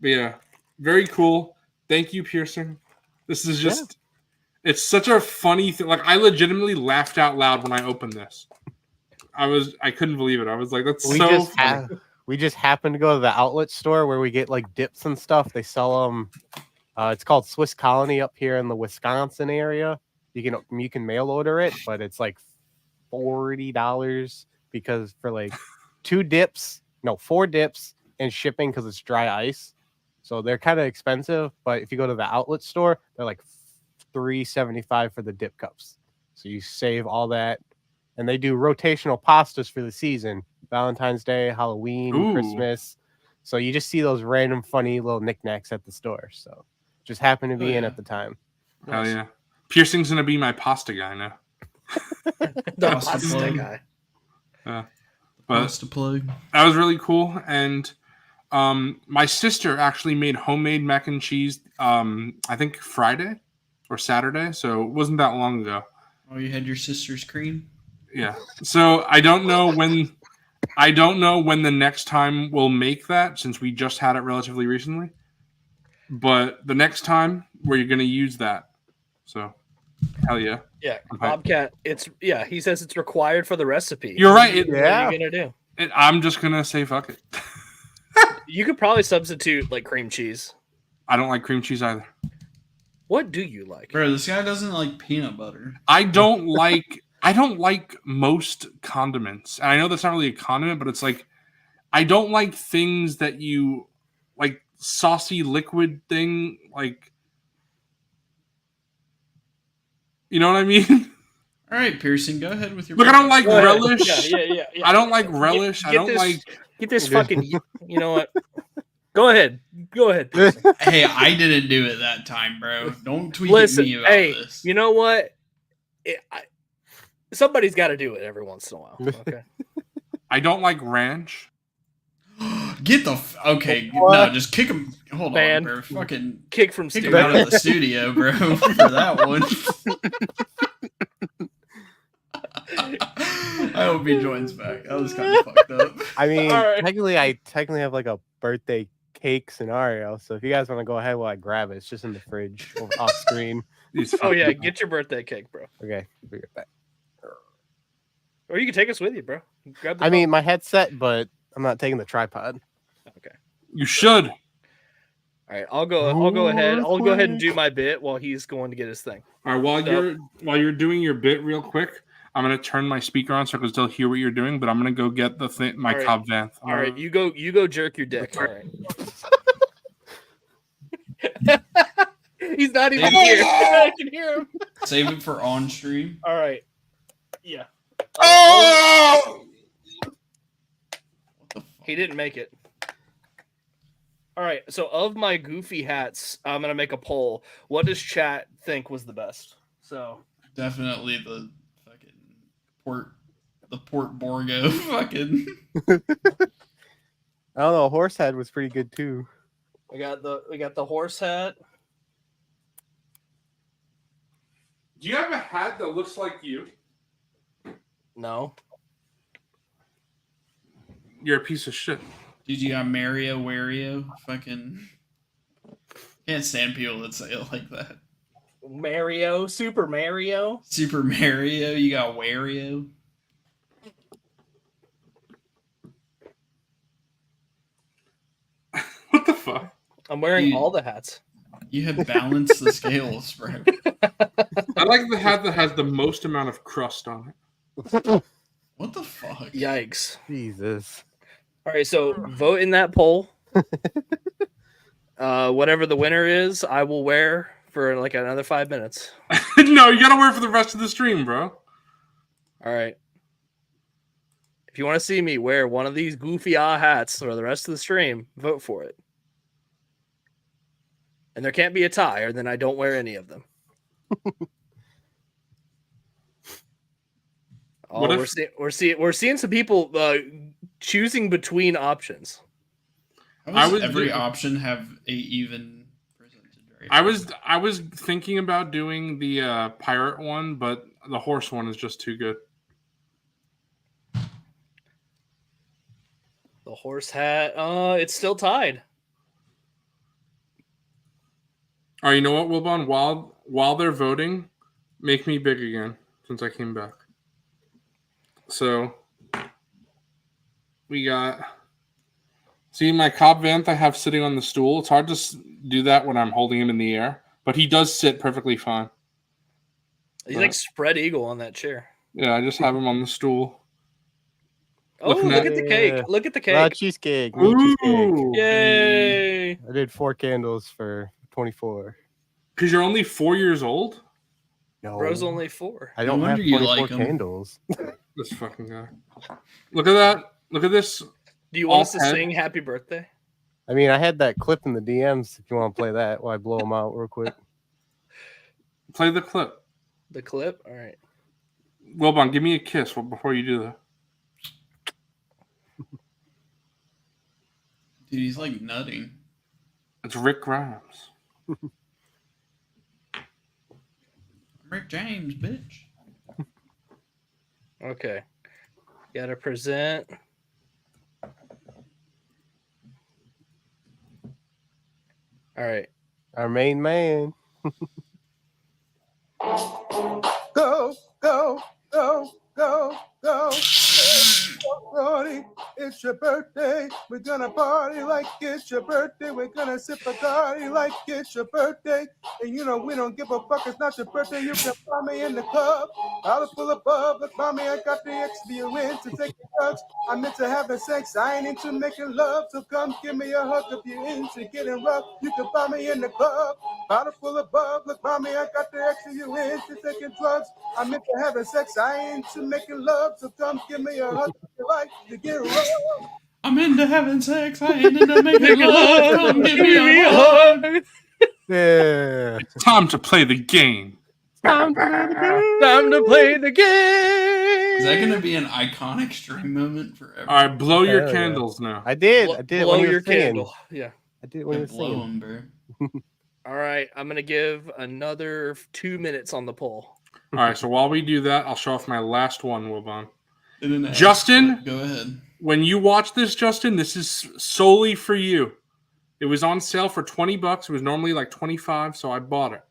Speaker 1: But yeah, very cool. Thank you, Piercing. This is just, it's such a funny thing. Like, I legitimately laughed out loud when I opened this. I couldn't believe it. I was like, that's so funny.
Speaker 6: We just happened to go to the outlet store where we get like dips and stuff. They sell them. It's called Swiss Colony up here in the Wisconsin area. You can mail order it, but it's like $40 because for like 4 dips and shipping because it's dry ice. So they're kind of expensive, but if you go to the outlet store, they're like $3.75 for the dip cups. So you save all that. And they do rotational pastas for the season. Valentine's Day, Halloween, Christmas. So you just see those random funny little knickknacks at the store. So just happened to be in at the time.
Speaker 1: Hell yeah. Piercing's going to be my pasta guy now.
Speaker 5: The pasta guy.
Speaker 1: Pasta plug. That was really cool. And my sister actually made homemade mac and cheese, I think Friday or Saturday. So it wasn't that long ago.
Speaker 4: Oh, you had your sister's cream?
Speaker 1: Yeah. So I don't know when the next time we'll make that since we just had it relatively recently. But the next time you're going to use that. So hell yeah.
Speaker 5: Yeah. Bobcat, he says it's required for the recipe.
Speaker 1: You're right.
Speaker 5: What are you going to do?
Speaker 1: I'm just going to say fuck it.
Speaker 5: You could probably substitute like cream cheese.
Speaker 1: I don't like cream cheese either.
Speaker 5: What do you like?
Speaker 4: Bro, this guy doesn't like peanut butter.
Speaker 1: I don't like most condiments. And I know that's not really a condiment, but it's like I don't like things that you like saucy liquid thing, like, you know what I mean?
Speaker 4: All right, Piercing, go ahead with your.
Speaker 1: Look, I don't like relish.
Speaker 5: Yeah.
Speaker 1: I don't like relish.
Speaker 5: Get this fucking. You know what? Go ahead, Piercing.
Speaker 4: Hey, I didn't do it that time, bro. Don't tweet at me about this.
Speaker 5: You know what? Somebody's got to do it every once in a while. Okay.
Speaker 1: I don't like ranch.
Speaker 4: Get the okay. No, just kick him. Hold on, bro. Fucking
Speaker 5: kick him
Speaker 4: out of the studio, bro. For that one. I hope he joins back. That was kind of fucked up.
Speaker 6: I mean, technically, I have like a birthday cake scenario. So if you guys want to go ahead while I grab it, it's just in the fridge off screen.
Speaker 5: Oh yeah, get your birthday cake, bro.
Speaker 6: Okay, be right back.
Speaker 5: Or you can take us with you, bro. Grab the
Speaker 6: I mean, my headset, but I'm not taking the tripod.
Speaker 5: Okay.
Speaker 1: You should.
Speaker 5: All right, I'll go ahead. I'll go ahead and do my bit while he's going to get his thing.
Speaker 1: All right, while you're doing your bit real quick, I'm gonna turn my speaker on so I can still hear what you're doing. But I'm gonna go get my Cobb Vanth.
Speaker 5: All right, you go jerk your dick. All right. He's not even here. I can hear him.
Speaker 4: Save it for on stream.
Speaker 5: All right. Yeah.
Speaker 1: Oh!
Speaker 5: He didn't make it. All right. So of my goofy hats, I'm gonna make a poll. What does chat think was the best? So
Speaker 4: definitely the fucking Port Borgo fucking.
Speaker 6: I don't know. Horse head was pretty good too.
Speaker 5: we got the horse hat.
Speaker 1: Do you have a hat that looks like you?
Speaker 5: No.
Speaker 1: You're a piece of shit.
Speaker 4: Dude, you got Mario Wario? Fucking can't stand people that say it like that.
Speaker 5: Mario, Super Mario.
Speaker 4: Super Mario, you got Wario.
Speaker 1: What the fuck?
Speaker 5: I'm wearing
Speaker 4: Dude,
Speaker 5: all the hats.
Speaker 4: You have balanced the scales, bro.
Speaker 1: I like the hat that has the most amount of crust on it.
Speaker 4: What the fuck?
Speaker 5: Yikes.
Speaker 6: Jesus.
Speaker 5: All right, so vote in that poll. Whatever the winner is, I will wear for like another 5 minutes.
Speaker 1: No, you gotta wear it for the rest of the stream, bro.
Speaker 5: All right. If you want to see me wear one of these goofy hats for the rest of the stream, vote for it. And there can't be a tie, or then I don't wear any of them. We're seeing some people choosing between options.
Speaker 4: How does every option have a even percentage rate?
Speaker 1: I was thinking about doing the pirate one, but the horse one is just too good.
Speaker 5: The horse hat, it's still tied.
Speaker 1: All right, you know what, Wilbon? While they're voting, make me big again since I came back. So we got. See my Cobb Vanth I have sitting on the stool. It's hard to do that when I'm holding him in the air, but he does sit perfectly fine.
Speaker 5: He's like spread eagle on that chair.
Speaker 1: Yeah, I just have him on the stool.
Speaker 5: Oh, look at the cake. Look at the cake.
Speaker 6: Cheesecake.
Speaker 1: Ooh.
Speaker 5: Yay.
Speaker 6: I did 4 candles for 24.
Speaker 1: Because you're only 4 years old?
Speaker 6: No.
Speaker 5: Bro's only 4.
Speaker 6: I don't have 24
Speaker 4: like
Speaker 6: candles.
Speaker 1: This fucking guy. Look at that. Look at this.
Speaker 5: Do you want us to sing happy birthday?
Speaker 6: I mean, I had that clip in the DMs if you want to play that while I blow them out real quick.
Speaker 1: Play the clip.
Speaker 5: The clip? All right.
Speaker 1: Wilbon, give me a kiss before you do that.
Speaker 4: Dude, he's like nutting.
Speaker 1: It's Rick Grimes.
Speaker 4: Rick James, bitch.
Speaker 5: Okay. Gotta present. All right.
Speaker 6: Our main man.
Speaker 3: Go, go, go, go, go. Brody, it's your birthday. We're gonna party like it's your birthday. We're gonna sip a party like it's your birthday. And you know we don't give a fuck. It's not your birthday. You can find me in the club. I'll pull above. Look, mommy, I got the experience to take drugs. I'm into having sex. I ain't into making love. So come give me a hug if you're into getting rough. You can find me in the club. Bottle full of bub. Look, mommy, I got the experience to taking drugs. I'm into having sex. I ain't into making love. So come give me a hug if you like to get rough.
Speaker 4: I'm into having sex. I ain't into making love. Come give me a hug.
Speaker 6: Yeah.
Speaker 1: It's time to play the game.
Speaker 5: Time to play the game.
Speaker 4: Is that going to be an iconic stream moment forever?
Speaker 1: All right, blow your
Speaker 6: Hell yeah.
Speaker 1: candles now.
Speaker 6: I did
Speaker 5: Blow
Speaker 6: when you
Speaker 5: your
Speaker 6: were singing.
Speaker 5: candle. Yeah.
Speaker 6: I did when you were
Speaker 4: Blow
Speaker 6: singing.
Speaker 4: him, bro.
Speaker 5: All right. I'm gonna give another 2 minutes on the poll.
Speaker 1: All right, so while we do that, I'll show off my last one, Wilbon.
Speaker 4: And then
Speaker 1: Justin?
Speaker 4: Go ahead.
Speaker 1: When you watch this, Justin, this is solely for you. It was on sale for $20. It was normally like $25, so I bought it.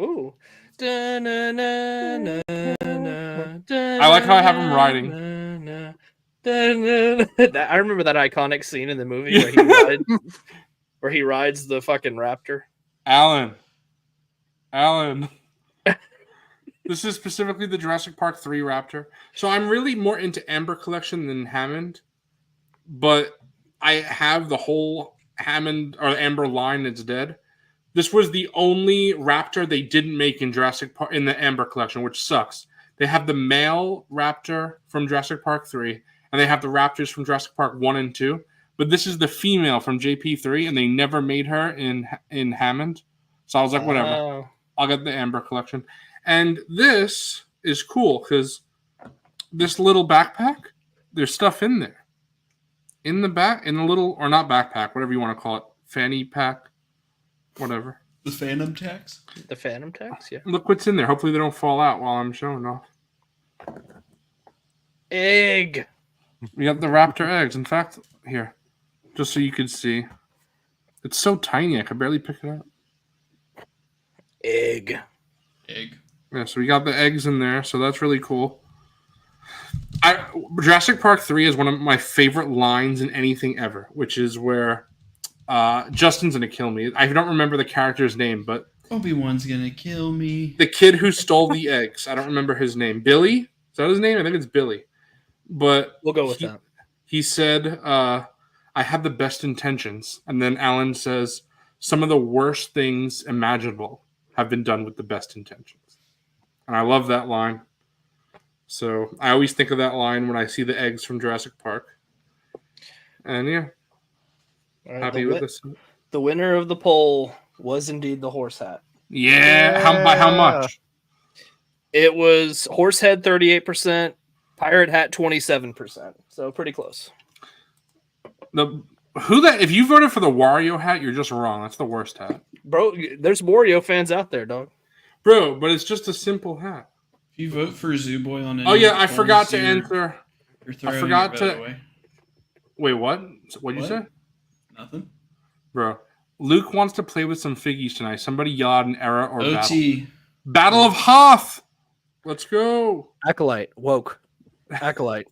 Speaker 5: Ooh.
Speaker 1: I like how I have him riding.
Speaker 5: I remember that iconic scene in the movie where he rides the fucking raptor.
Speaker 1: Alan. This is specifically the Jurassic Park 3 Raptor. So I'm really more into Amber collection than Hammond, but I have the whole Hammond or Amber line that's dead. This was the only raptor they didn't make in Jurassic Park in the Amber collection, which sucks. They have the male raptor from Jurassic Park 3, and they have the raptors from Jurassic Park 1 and 2. But this is the female from JP3, and they never made her in Hammond. So I was like, whatever. I'll get the Amber collection. And this is cool because this little backpack, there's stuff in there. In the back, in the little, or not backpack, whatever you want to call it, fanny pack, whatever.
Speaker 4: The Phantom tags?
Speaker 5: The Phantom tags, yeah.
Speaker 1: Look what's in there. Hopefully they don't fall out while I'm showing off.
Speaker 5: Egg.
Speaker 1: We got the raptor eggs. In fact, here, just so you could see. It's so tiny, I could barely pick it up.
Speaker 5: Egg.
Speaker 1: Yeah, so we got the eggs in there, so that's really cool. Jurassic Park 3 is one of my favorite lines in anything ever, which is where Justin's going to kill me. I don't remember the character's name, but...
Speaker 4: Obi-Wan's going to kill me.
Speaker 1: The kid who stole the eggs. I don't remember his name. Billy? Is that his name? I think it's Billy. But
Speaker 5: we'll go with that.
Speaker 1: He said, I had the best intentions. And then Alan says, some of the worst things imaginable have been done with the best intentions. And I love that line. So I always think of that line when I see the eggs from Jurassic Park. And yeah,
Speaker 5: right,
Speaker 1: happy with this.
Speaker 5: The winner of the poll was indeed the horse hat.
Speaker 1: Yeah. By how much?
Speaker 5: It was horse head 38%, pirate hat 27%. So pretty close.
Speaker 1: If you voted for the Wario hat, you're just wrong. That's the worst hat.
Speaker 5: Bro, there's Wario fans out there, dog.
Speaker 1: Bro, but it's just a simple hat.
Speaker 4: If you vote for Zooboy on any
Speaker 1: Oh yeah, I forgot to answer.
Speaker 4: I forgot to.
Speaker 1: Wait, what? What'd you say?
Speaker 4: Nothing.
Speaker 1: Bro, Luke wants to play with some figgies tonight. Somebody yell out an error or
Speaker 4: OT.
Speaker 1: Battle of Hoth. Let's go.
Speaker 5: Acolyte. Woke. Acolyte.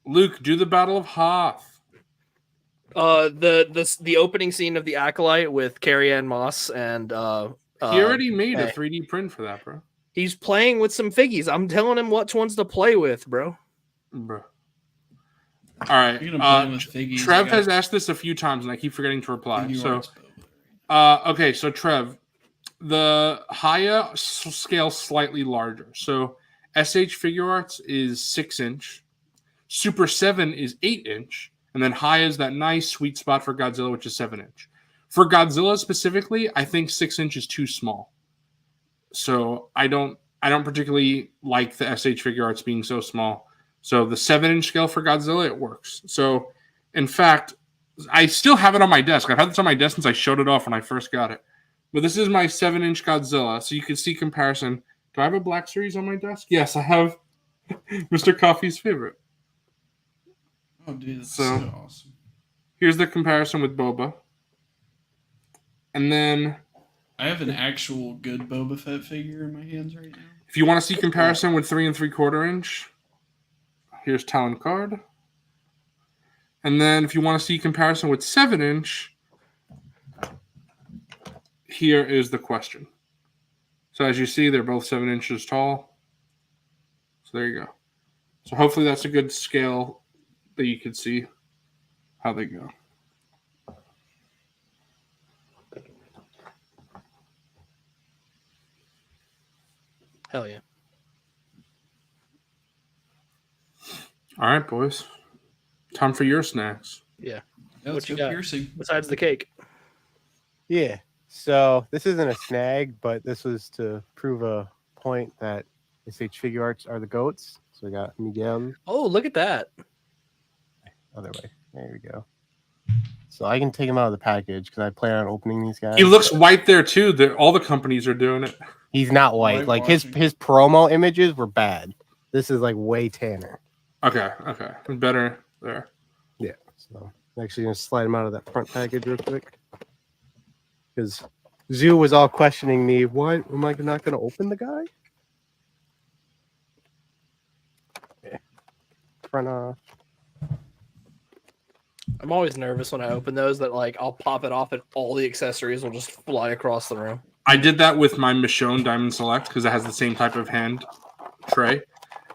Speaker 1: Luke, do the Battle of Hoth.
Speaker 5: The opening scene of the Acolyte with Carrie-Anne Moss and
Speaker 1: he already made a 3D print for that, bro.
Speaker 5: He's playing with some figgies. I'm telling him which ones to play with, bro.
Speaker 1: All right. Trev has asked this a few times, and I keep forgetting to reply. So, okay. So, Trev, the Haya scale slightly larger. So, SH Figure Arts is 6-inch. Super 7 is 8-inch. And then Haya is that nice sweet spot for Godzilla, which is 7-inch. For Godzilla specifically, I think 6-inch is too small. So I don't particularly like the SH Figure Arts being so small. So the 7-inch scale for Godzilla, it works. So in fact, I still have it on my desk. I've had this on my desk since I showed it off when I first got it. But this is my 7-inch Godzilla, so you can see comparison. Do I have a Black Series on my desk? Yes, I have MrCawfee's favorite.
Speaker 4: Oh, dude, that's
Speaker 1: so
Speaker 4: awesome.
Speaker 1: Here's the comparison with Boba. And then
Speaker 4: I have an actual good Boba Fett figure in my hands right now.
Speaker 1: If you want to see comparison with 3 3/4 inch, here's Talon Card. And then if you want to see comparison with 7-inch, here is the question. So as you see, they're both 7 inches tall. So there you go. So hopefully that's a good scale that you can see how they go.
Speaker 5: Hell yeah.
Speaker 1: All right, boys. Time for your snacks.
Speaker 5: Yeah.
Speaker 4: What you got piercing
Speaker 5: besides the cake?
Speaker 6: Yeah. So this isn't a snag, but this was to prove a point that SH Figure Arts are the GOATs. So we got Miguel.
Speaker 5: Oh, look at that.
Speaker 6: Other way. There we go. So I can take him out of the package because I plan on opening these guys.
Speaker 1: He looks white there too. All the companies are doing it.
Speaker 6: He's not white. Like his promo images were bad. This is like way tanner.
Speaker 1: Okay. Better there.
Speaker 6: Yeah. So I'm actually gonna slide him out of that front package real quick. Because Zoo was all questioning me. Why am I not gonna open the guy? Yeah. Front off.
Speaker 5: I'm always nervous when I open those that like I'll pop it off and all the accessories will just fly across the room.
Speaker 1: I did that with my Michonne Diamond Select because it has the same type of hand tray,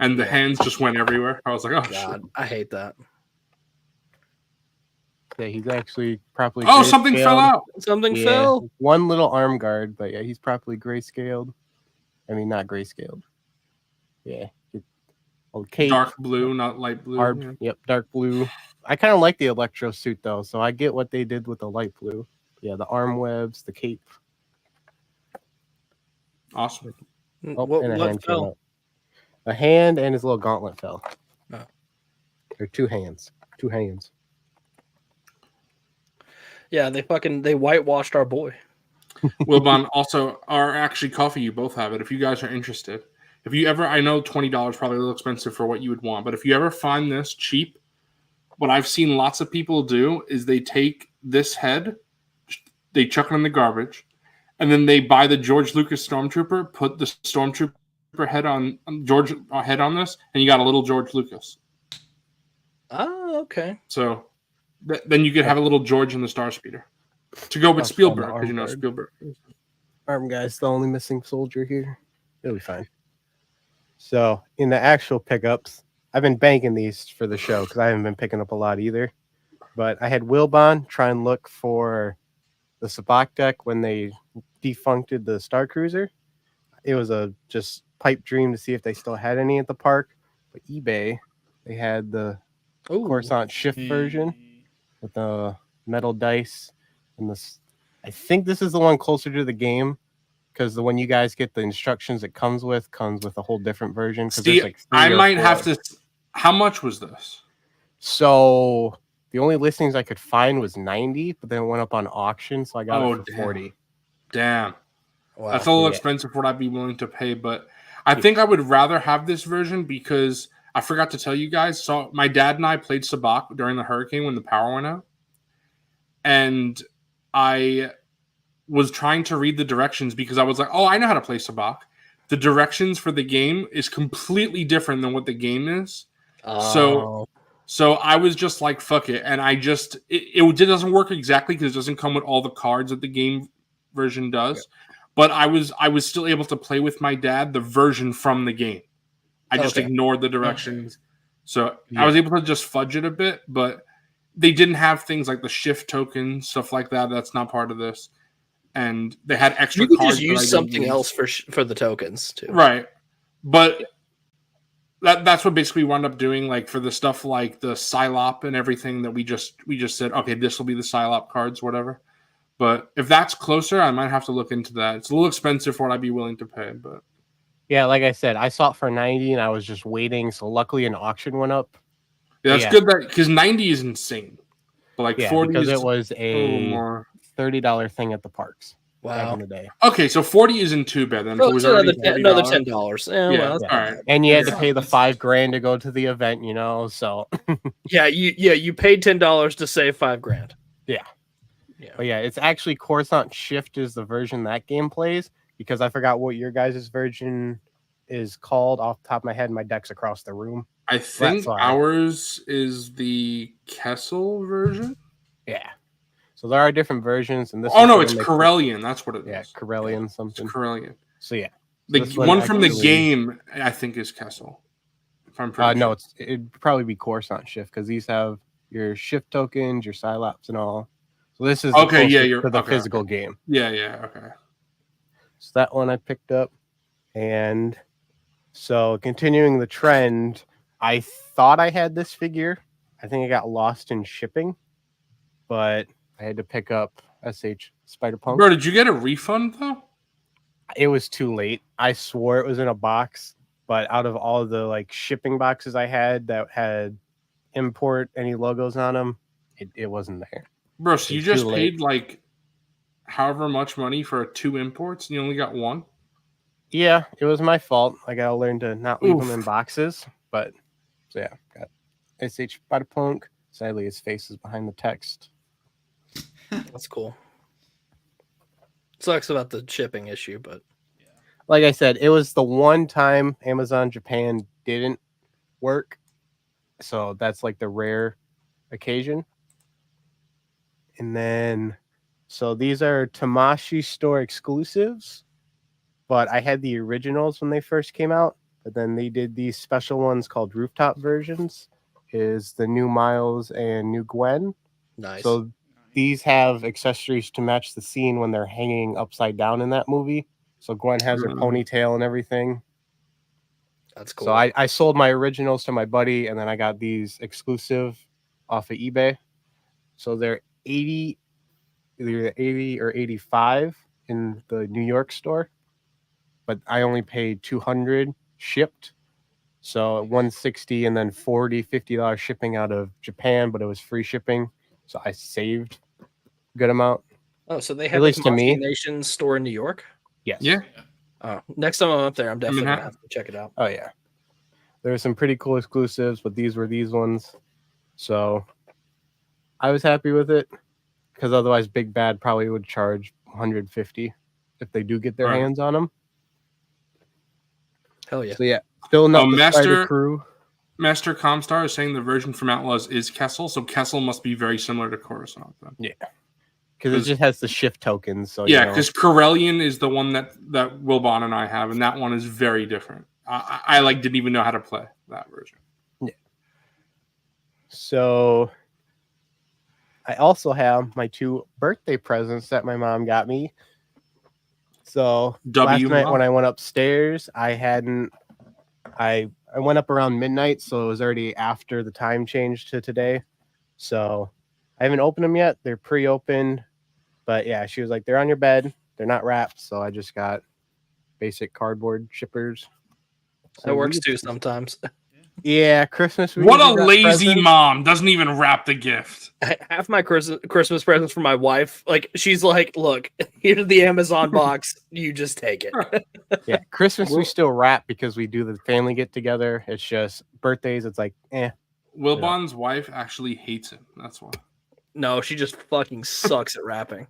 Speaker 1: and the hands just went everywhere. I was like, oh,
Speaker 5: God,
Speaker 1: shit.
Speaker 5: I hate that.
Speaker 6: Yeah, he's actually properly.
Speaker 1: Oh, something fell out.
Speaker 5: Something fell.
Speaker 6: One little arm guard, but yeah, he's properly grayscaled. I mean, not grayscaled. Yeah. Cape,
Speaker 1: dark blue, not light blue.
Speaker 6: Yep, dark blue. I kind of like the electro suit though, so I get what they did with the light blue. Yeah, the arm webs, the cape.
Speaker 1: Awesome.
Speaker 6: Oh, and a hand came up. A hand and his little gauntlet fell.
Speaker 5: Oh.
Speaker 6: Or two hands. Two hands.
Speaker 5: Yeah, they whitewashed our boy.
Speaker 1: Wilbon, also, or actually Coffee, you both have it. If you guys are interested. If you ever, I know $20 probably a little expensive for what you would want, but if you ever find this cheap, what I've seen lots of people do is they take this head, they chuck it in the garbage, and then they buy the George Lucas Stormtrooper, put the Stormtrooper head on this, and you got a little George Lucas.
Speaker 5: Oh, okay.
Speaker 1: So then you could have a little George in the Star Speeder to go with Spielberg, because you know Spielberg.
Speaker 6: Arm guy's the only missing soldier here. It'll be fine. So in the actual pickups, I've been banking these for the show because I haven't been picking up a lot either. But I had Wilbon try and look for the Sabacc deck when they defuncted the Star Cruiser. It was a just pipe dream to see if they still had any at the park. But eBay, they had the Coruscant Shift version with the metal dice and this. I think this is the one closer to the game. Because the one you guys get the instructions it comes with a whole different version.
Speaker 1: See, like I might have to. How much was this?
Speaker 6: So the only listings I could find was 90, but then it went up on auction, so I got it for 40.
Speaker 1: Damn, wow. That's a little expensive for what I'd be willing to pay. But I think I would rather have this version because I forgot to tell you guys. So my dad and I played Sabacc during the hurricane when the power went out, and I was trying to read the directions because I was like, oh, I know how to play Sabacc. The directions for the game is completely different than what the game is. So I was just like, fuck it. And it doesn't work exactly because it doesn't come with all the cards that the game version does. Yeah. But I was still able to play with my dad the version from the game. I just ignored the directions. Okay. So I was able to just fudge it a bit, but they didn't have things like the shift token, stuff like that. That's not part of this. And they had extra
Speaker 5: you could
Speaker 1: cards.
Speaker 5: Just use something else for the tokens too,
Speaker 1: right? But that's what basically we wound up doing. Like for the stuff like the Psylop and everything that we just said, okay, this will be the Psylop cards, whatever. But if that's closer, I might have to look into that. It's a little expensive for what I'd be willing to pay, but
Speaker 6: yeah, like I said, I saw it for 90, and I was just waiting. So luckily, an auction went up.
Speaker 1: Yeah, that's good because 90 is insane. But like 40
Speaker 6: because it was a $30 thing at the parks.
Speaker 5: Wow.
Speaker 6: Back in the day.
Speaker 1: Okay, so 40 isn't too bad then.
Speaker 5: So it was another $10.
Speaker 1: Yeah,
Speaker 5: well,
Speaker 1: right.
Speaker 6: And you had to pay the $5,000 to go to the event, So
Speaker 5: you paid $10 to save $5,000.
Speaker 6: Yeah. But yeah, it's actually Coruscant Shift is the version that game plays because I forgot what your guys' version is called off the top of my head. My deck's across the room.
Speaker 1: I think ours is the Kessel version.
Speaker 6: Yeah. So there are different versions, and this.
Speaker 1: Oh no, it's Corellian. That's what it is.
Speaker 6: Yeah, Corellian something.
Speaker 1: It's Corellian.
Speaker 6: So yeah,
Speaker 1: the one from the game I think is Kessel. If I'm pretty
Speaker 6: no, it'd probably be Coruscant Shift because these have your shift tokens, your Psylops, and all. So this is
Speaker 1: okay. Yeah, you're
Speaker 6: for the physical game.
Speaker 1: Yeah. Okay.
Speaker 6: So that one I picked up, and so continuing the trend, I thought I had this figure. I think I got lost in shipping, but I had to pick up SH Spider-Punk.
Speaker 1: Bro, did you get a refund though?
Speaker 6: It was too late. I swore it was in a box, but out of all of the like shipping boxes I had that had import any logos on them, it wasn't there.
Speaker 1: Bro, so you just paid like however much money for 2 imports and you only got 1?
Speaker 6: Yeah, it was my fault. I gotta learn to not leave them in boxes. But so yeah, got SH Spider-Punk. Sadly, his face is behind the text.
Speaker 5: That's cool. Sucks about the shipping issue, but
Speaker 6: like I said, it was the one time Amazon Japan didn't work. So that's like the rare occasion. And then, so these are Tamashii store exclusives, but I had the originals when they first came out, but then they did these special ones called rooftop versions. Is the new Miles and new Gwen.
Speaker 5: Nice.
Speaker 6: So these have accessories to match the scene when they're hanging upside down in that movie. So Gwen has her ponytail and everything.
Speaker 5: That's cool.
Speaker 6: So I sold my originals to my buddy, and then I got these exclusive off of eBay. So they're either 80 or 85 in the New York store, but I only paid $200 shipped. So $160 and then $50 shipping out of Japan, but it was free shipping. So I saved a good amount.
Speaker 5: Oh, so they have
Speaker 6: at least to me
Speaker 5: Nation store in New York?
Speaker 6: Yes.
Speaker 1: Yeah.
Speaker 5: Next time I'm up there, I'm definitely gonna have to check it out.
Speaker 6: Oh yeah. There were some pretty cool exclusives, but these were these ones. So I was happy with it because otherwise Big Bad probably would charge $150 if they do get their hands on them.
Speaker 5: Hell yeah.
Speaker 6: So yeah, filling up the Spider Crew.
Speaker 1: Master Comstar is saying the version from Outlaws is Kessel, so Kessel must be very similar to Coruscant then.
Speaker 6: Yeah. Because it just has the shift tokens. So
Speaker 1: yeah, because Corellian is the one that Wilbon and I have, and that one is very different. I didn't even know how to play that version.
Speaker 6: Yeah. So I also have my 2 birthday presents that my mom got me. So last night when I went upstairs, I went up around midnight, so it was already after the time change to today. So I haven't opened them yet. They're pre-opened. But yeah, she was like, they're on your bed. They're not wrapped. So I just got basic cardboard shippers.
Speaker 5: So that works too sometimes.
Speaker 6: Yeah, Christmas.
Speaker 1: What a lazy mom. Doesn't even wrap the gift.
Speaker 5: Half my Christmas presents for my wife. Like, she's like, look, here's the Amazon box. You just take it.
Speaker 6: Yeah, Christmas we still wrap because we do the family get together. It's just birthdays. It's like,
Speaker 1: Wilbon's wife actually hates him. That's why.
Speaker 5: No, she just fucking sucks at wrapping.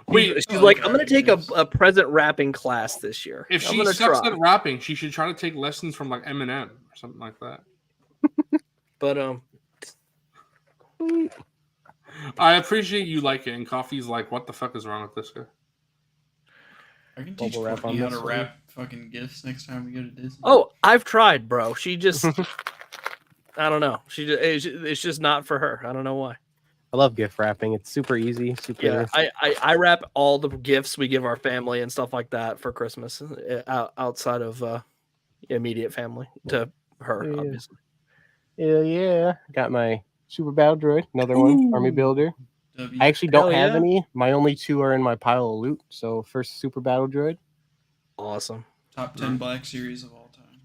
Speaker 1: Wait,
Speaker 5: she's like, I'm gonna take a present wrapping class this year.
Speaker 1: If she sucks at wrapping, she should try to take lessons from like Eminem or something like that.
Speaker 5: But
Speaker 1: I appreciate you like it, and Coffee's like, what the fuck is wrong with this guy?
Speaker 4: I can teach you how to wrap fucking gifts next time we go to Disney.
Speaker 5: Oh, I've tried, bro. She just, I don't know. It's just not for her. I don't know why.
Speaker 6: I love gift wrapping. It's super easy.
Speaker 5: Yeah, I wrap all the gifts we give our family and stuff like that for Christmas outside of immediate family to her, obviously.
Speaker 6: Yeah. Got my Super Battle Droid, another one, Army Builder. I actually don't have any. My only 2 are in my pile of loot. So first Super Battle Droid.
Speaker 5: Awesome.
Speaker 4: Top 10 Black Series of all time.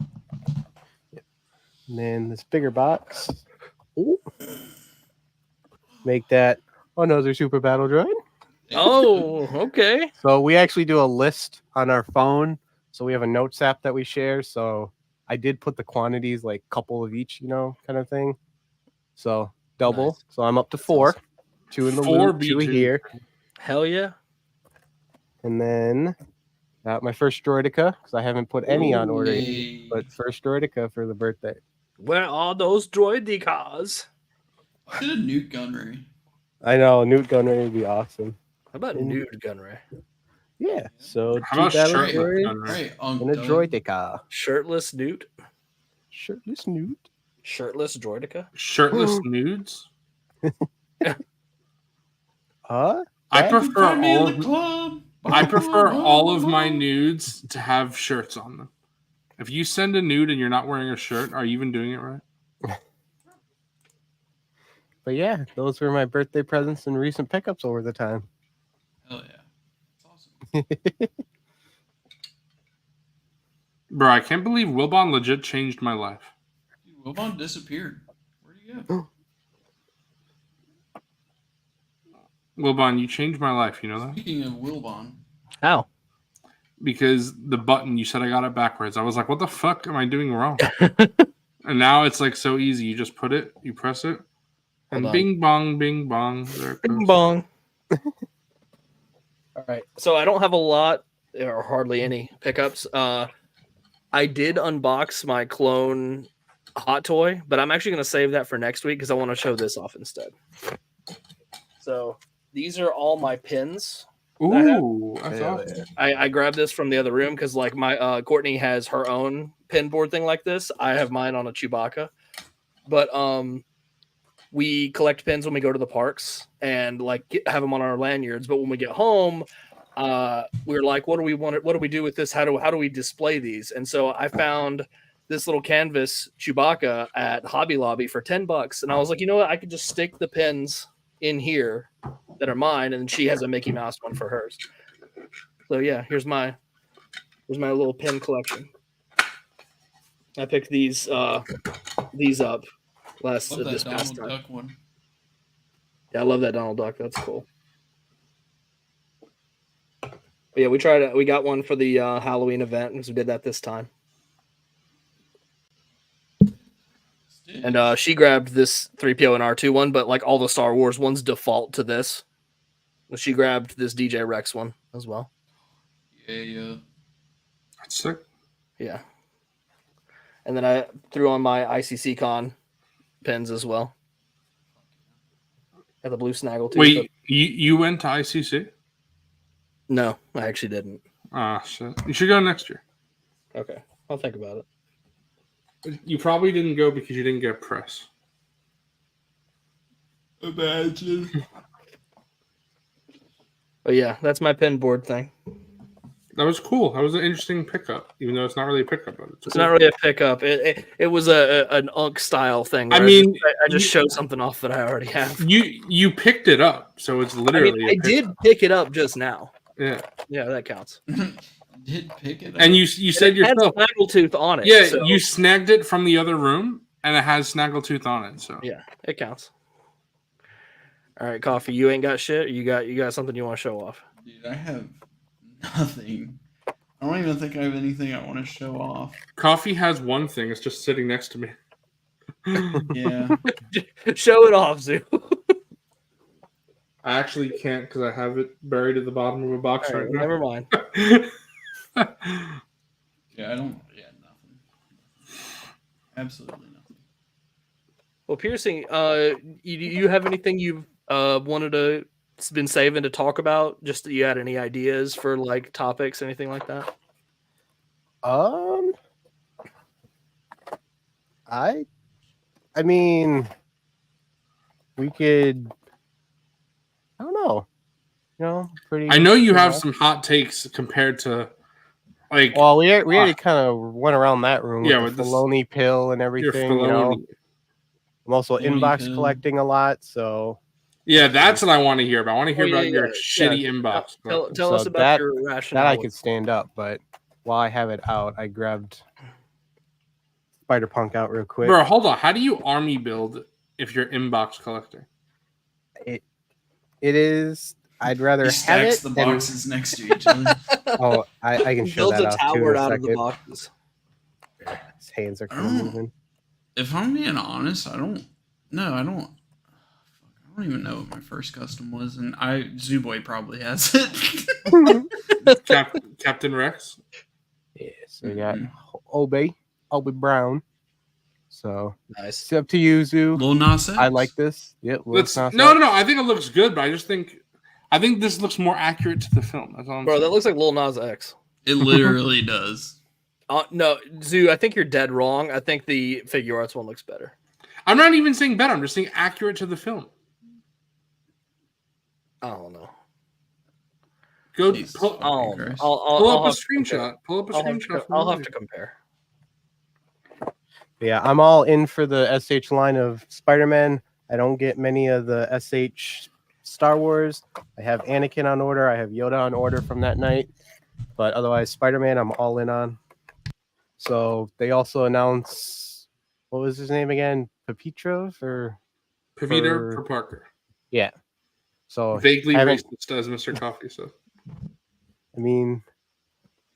Speaker 6: Yep. And then this bigger box. Ooh. Make that another Super Battle Droid.
Speaker 5: Oh, okay.
Speaker 6: So we actually do a list on our phone. So we have a notes app that we share. So I did put the quantities, like couple of each, kind of thing. So double. Nice. So I'm up to 4. Awesome. 2 in the loop, 2 here.
Speaker 5: Hell yeah.
Speaker 6: And then got my first Droidica, because I haven't put any on order yet, but first Droidica for the birthday.
Speaker 5: Where are those Droidicas?
Speaker 4: Did a Newt Gunray.
Speaker 6: I know, Newt Gunray would be awesome.
Speaker 5: How about Newt Gunray?
Speaker 6: Yeah, so
Speaker 1: how about shirtless Gunray?
Speaker 6: And a Droidica.
Speaker 5: Shirtless Newt?
Speaker 6: Shirtless Newt?
Speaker 5: Shirtless Droidica?
Speaker 1: Shirtless nudes?
Speaker 6: I
Speaker 1: prefer all of my nudes to have shirts on them. If you send a nude and you're not wearing a shirt, are you even doing it right?
Speaker 6: But yeah, those were my birthday presents and recent pickups over the time.
Speaker 4: Hell yeah. That's awesome.
Speaker 1: Bro, I can't believe Wilbon legit changed my life.
Speaker 4: Dude, Wilbon disappeared. Where'd he go?
Speaker 1: Wilbon, you changed my life, you know that?
Speaker 4: Speaking of Wilbon.
Speaker 5: How?
Speaker 1: Because the button, you said I got it backwards. I was like, what the fuck am I doing wrong? And now it's like so easy. You just put it, you press it, and bing bong, bing bong. There it goes.
Speaker 5: Bing bong. All right. So I don't have a lot or hardly any pickups. I did unbox my clone hot toy, but I'm actually going to save that for next week because I want to show this off instead. So these are all my pins.
Speaker 1: Ooh, that's awesome.
Speaker 5: I grabbed this from the other room because like my Courtney has her own pin board thing like this. I have mine on a Chewbacca. But we collect pins when we go to the parks and like have them on our lanyards. But when we get home, we're like, what do we do with this? How do we display these? And so I found this little canvas Chewbacca at Hobby Lobby for $10, and I was like, you know what? I could just stick the pins in here that are mine, and she has a Mickey Mouse one for hers. So yeah, here's my little pin collection. I picked these up this past time.
Speaker 4: Duck one.
Speaker 5: Yeah, I love that Donald Duck. That's cool. But yeah, we got one for the Halloween event because we did that this time. And she grabbed this 3PO and R2 one, but like all the Star Wars ones default to this. She grabbed this DJ Rex one as well.
Speaker 4: Yeah.
Speaker 1: That's sick.
Speaker 5: Yeah. And then I threw on my ICC Con pins as well. Got the blue snaggle too.
Speaker 1: Wait, you went to ICC?
Speaker 5: No, I actually didn't.
Speaker 1: Ah, shit. You should go next year.
Speaker 5: Okay, I'll think about it.
Speaker 1: You probably didn't go because you didn't get press.
Speaker 4: Imagine.
Speaker 5: But yeah, that's my pin board thing.
Speaker 1: That was cool. That was an interesting pickup, even though it's not really a pickup. But
Speaker 5: it's not really a pickup. It was an UNC style thing.
Speaker 1: I mean,
Speaker 5: I just showed something off that I already have.
Speaker 1: You picked it up, so it's literally.
Speaker 5: I did pick it up just now.
Speaker 1: Yeah,
Speaker 5: that counts.
Speaker 4: Did pick it up.
Speaker 1: And you said yourself,
Speaker 5: had Snaggletooth on it.
Speaker 1: Yeah,
Speaker 5: so.
Speaker 1: You snagged it from the other room, and it has Snaggletooth on it. So
Speaker 5: yeah, it counts. All right, Coffee. You ain't got shit. You got something you want to show off?
Speaker 4: Dude, I have nothing. I don't even think I have anything I want to show off.
Speaker 1: Coffee has one thing. It's just sitting next to me.
Speaker 4: Yeah.
Speaker 5: Show it off, Zoo.
Speaker 1: I actually can't because I have it buried at the bottom of a box right now.
Speaker 5: Never mind.
Speaker 4: Yeah, I don't. Yeah, nothing. Absolutely nothing.
Speaker 5: Well, Piercing, you have anything you've wanted to been saving to talk about? Just you had any ideas for like topics, anything like that?
Speaker 6: I mean, we could. I don't know. You know, pretty.
Speaker 1: I know you have some hot takes compared to, like.
Speaker 6: Well, we already kind of went around that room.
Speaker 1: Yeah,
Speaker 6: with the Filoni pill and everything. You know, I'm also inbox collecting a lot, so.
Speaker 1: Yeah, that's what I want to hear about. I want to hear about your shitty inbox.
Speaker 5: Tell us about your rationale.
Speaker 6: That I could stand up, but while I have it out, I grabbed Spider-Punk out real quick.
Speaker 1: Bro, hold on. How do you army build if you're inbox collecting?
Speaker 6: It is. I'd rather have
Speaker 4: stacks
Speaker 6: it
Speaker 4: the boxes next to each other.
Speaker 6: Oh, I can show that
Speaker 5: off too. Builds a tower out of the boxes.
Speaker 6: His hands are kind of moving.
Speaker 4: If I'm being honest, I don't even know what my first custom was, and Zooboy probably has it.
Speaker 1: Captain Rex.
Speaker 6: Yeah, so we got Obi Brown. So
Speaker 5: nice.
Speaker 6: It's up to you, Zoo.
Speaker 4: Lil Nas X.
Speaker 6: I like this. Yep.
Speaker 1: No. I think it looks good, but I think this looks more accurate to the film. That's all I'm saying.
Speaker 5: That looks like Lil Nas X.
Speaker 4: It literally does.
Speaker 5: No, Zoo, I think you're dead wrong. I think the figure arts one looks better.
Speaker 1: I'm not even saying better. I'm just saying accurate to the film.
Speaker 5: I don't know.
Speaker 1: Pull up a screenshot. Pull up a screenshot.
Speaker 5: I'll have to compare.
Speaker 6: Yeah, I'm all in for the SH line of Spider-Man. I don't get many of the SH Star Wars. I have Anakin on order. I have Yoda on order from that night. But otherwise, Spider-Man, I'm all in on. So they also announced, what was his name again? Peter
Speaker 1: Parker.
Speaker 6: Yeah. So
Speaker 1: vaguely racist as MrCawfee said.
Speaker 6: I mean,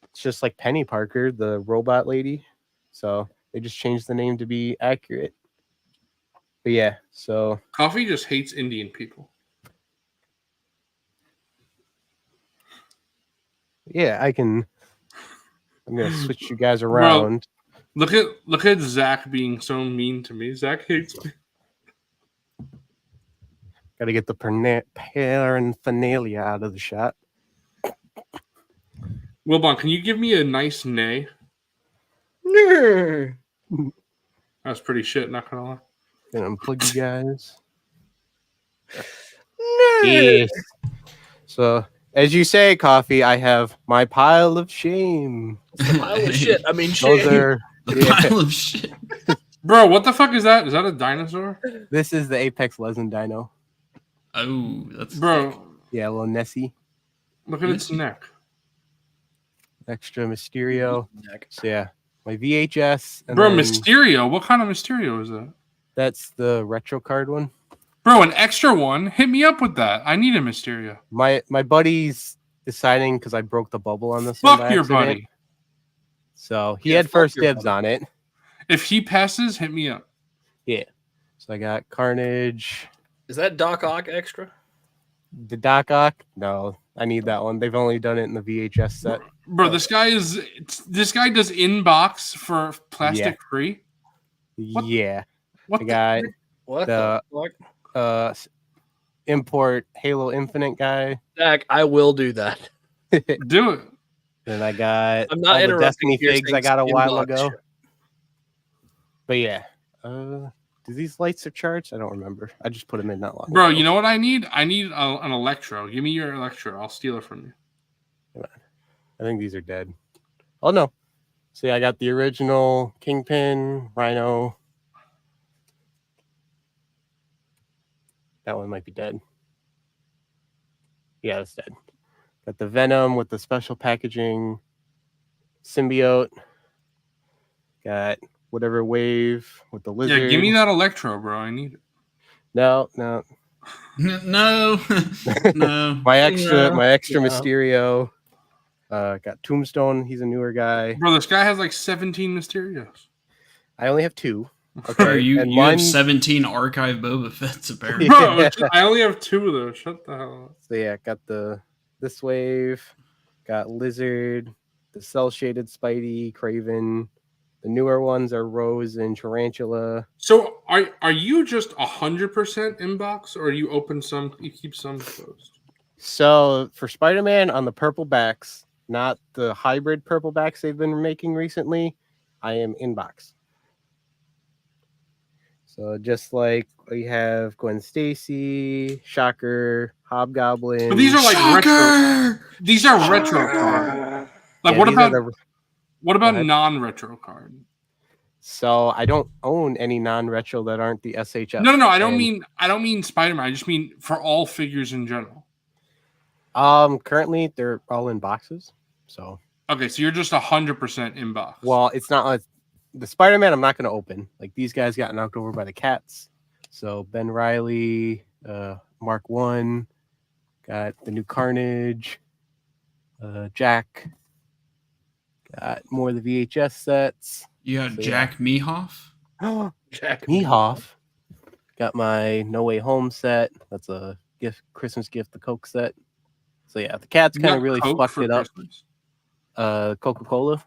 Speaker 6: it's just like Penny Parker, the robot lady. So they just changed the name to be accurate. But yeah, so
Speaker 1: Coffee just hates Indian people.
Speaker 6: Yeah, I'm gonna switch you guys around.
Speaker 1: Bro, look at Zach being so mean to me. Zach hates me.
Speaker 6: Got to get the paraphernalia out of the shot.
Speaker 1: Wilbon, can you give me a nice nay?
Speaker 5: No.
Speaker 1: That's pretty shit, not gonna lie.
Speaker 6: Gonna unplug you guys. Yes. So, as you say, Coffee, I have my pile of shame.
Speaker 5: The pile of shit. I mean,
Speaker 6: Those
Speaker 5: shit.
Speaker 6: are
Speaker 4: pile of shit.
Speaker 1: Bro, what the fuck is that? Is that a dinosaur?
Speaker 6: This is the Apex Legend Dino.
Speaker 4: Oh, that's
Speaker 1: Bro.
Speaker 4: sick.
Speaker 6: Yeah, a little Nessie.
Speaker 1: Look at its neck.
Speaker 6: Extra Mysterio. So yeah, my VHS. And
Speaker 1: Bro,
Speaker 6: then
Speaker 1: Mysterio. What kind of Mysterio is that?
Speaker 6: that's the retro card one.
Speaker 1: Bro, an extra one. Hit me up with that. I need a Mysterio.
Speaker 6: My buddy's deciding because I broke the bubble on this one.
Speaker 1: Fuck
Speaker 6: by
Speaker 1: your
Speaker 6: accident.
Speaker 1: buddy.
Speaker 6: So he had first dibs on it.
Speaker 1: If he passes, hit me up.
Speaker 6: Yeah. So I got Carnage.
Speaker 5: Is that Doc Ock extra?
Speaker 6: The Doc Ock? No, I need that one. They've only done it in the VHS set.
Speaker 1: Bro, this guy does inbox for plastic free. What?
Speaker 6: Yeah.
Speaker 1: What
Speaker 6: I got
Speaker 5: What
Speaker 6: the
Speaker 5: fuck?
Speaker 6: Import Halo Infinite guy.
Speaker 5: Zach, I will do that.
Speaker 1: Do it.
Speaker 6: Then I got
Speaker 5: I'm not
Speaker 6: all the
Speaker 5: interrupting
Speaker 6: Destiny figs I got a while
Speaker 5: inbox
Speaker 6: ago.
Speaker 5: shit.
Speaker 6: But yeah. Do these lights are charged? I don't remember. I just put them in not long
Speaker 1: Bro,
Speaker 6: ago.
Speaker 1: you know what I need? I need an Electro. Give me your Electro. I'll steal it from you.
Speaker 6: I think these are dead. Oh no. See, I got the original Kingpin, Rhino. That one might be dead. Yeah, it's dead. Got the Venom with the special packaging. Symbiote. Got whatever wave with the lizard.
Speaker 1: Yeah, give me that Electro, bro. I need it.
Speaker 6: No.
Speaker 4: No.
Speaker 6: my extra Mysterio. Got Tombstone. He's a newer guy.
Speaker 1: Bro, this guy has like 17 Mysterios.
Speaker 6: I only have 2.
Speaker 4: Okay, you
Speaker 6: one...
Speaker 4: have 17 archive Boba Fett's apparently.
Speaker 1: Bro, I only have 2 of those. Shut the hell up.
Speaker 6: So yeah, got this wave. Got Lizard. The cell shaded Spidey, Craven. The newer ones are Rose and Tarantula.
Speaker 1: So are you just 100% inbox, or you open some? You keep some closed?
Speaker 6: So for Spider-Man on the purple backs, not the hybrid purple backs they've been making recently, I am inbox. So just like we have Gwen Stacy, Shocker, Hobgoblin.
Speaker 1: But these are like retro. These are retro cards. Like
Speaker 6: yeah,
Speaker 1: what about non-retro card?
Speaker 6: So I don't own any non-retro that aren't the SHF.
Speaker 1: No. I don't mean Spider-Man. I just mean for all figures in general.
Speaker 6: Currently they're all in boxes. So
Speaker 1: okay, so you're just 100% in box.
Speaker 6: Well, it's not the Spider-Man. I'm not going to open. Like these guys got knocked over by the cats. So Ben Reilly, Mark 1, got the new Carnage, Jack. Got more of the VHS sets.
Speaker 4: You got Jack Mehoff?
Speaker 5: Jack
Speaker 6: Mehoff. Got my No Way Home set. That's a Christmas gift, the Coke set. So yeah, the cats kind of really fucked it up. Coca-Cola.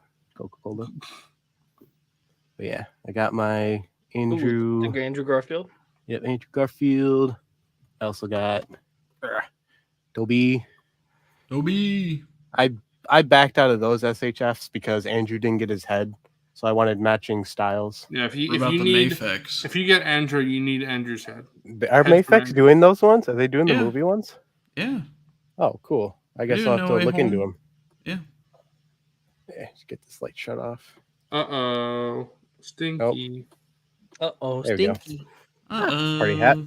Speaker 6: But yeah, I got my Andrew.
Speaker 5: Ooh, Andrew Garfield.
Speaker 6: Yep, Andrew Garfield. I also got Dobie. I backed out of those SHFs because Andrew didn't get his head, so I wanted matching styles.
Speaker 1: Yeah, if you get Andrew, you need Andrew's head.
Speaker 6: Are Mayfex doing those ones? Are they doing the movie ones?
Speaker 4: Yeah.
Speaker 6: Oh, cool. I guess I'll have to look into them.
Speaker 4: Yeah.
Speaker 6: Yeah, just get this light shut off.
Speaker 1: Uh-oh. Stinky.
Speaker 5: Uh-oh,
Speaker 6: there
Speaker 5: Stinky.
Speaker 6: Party hat.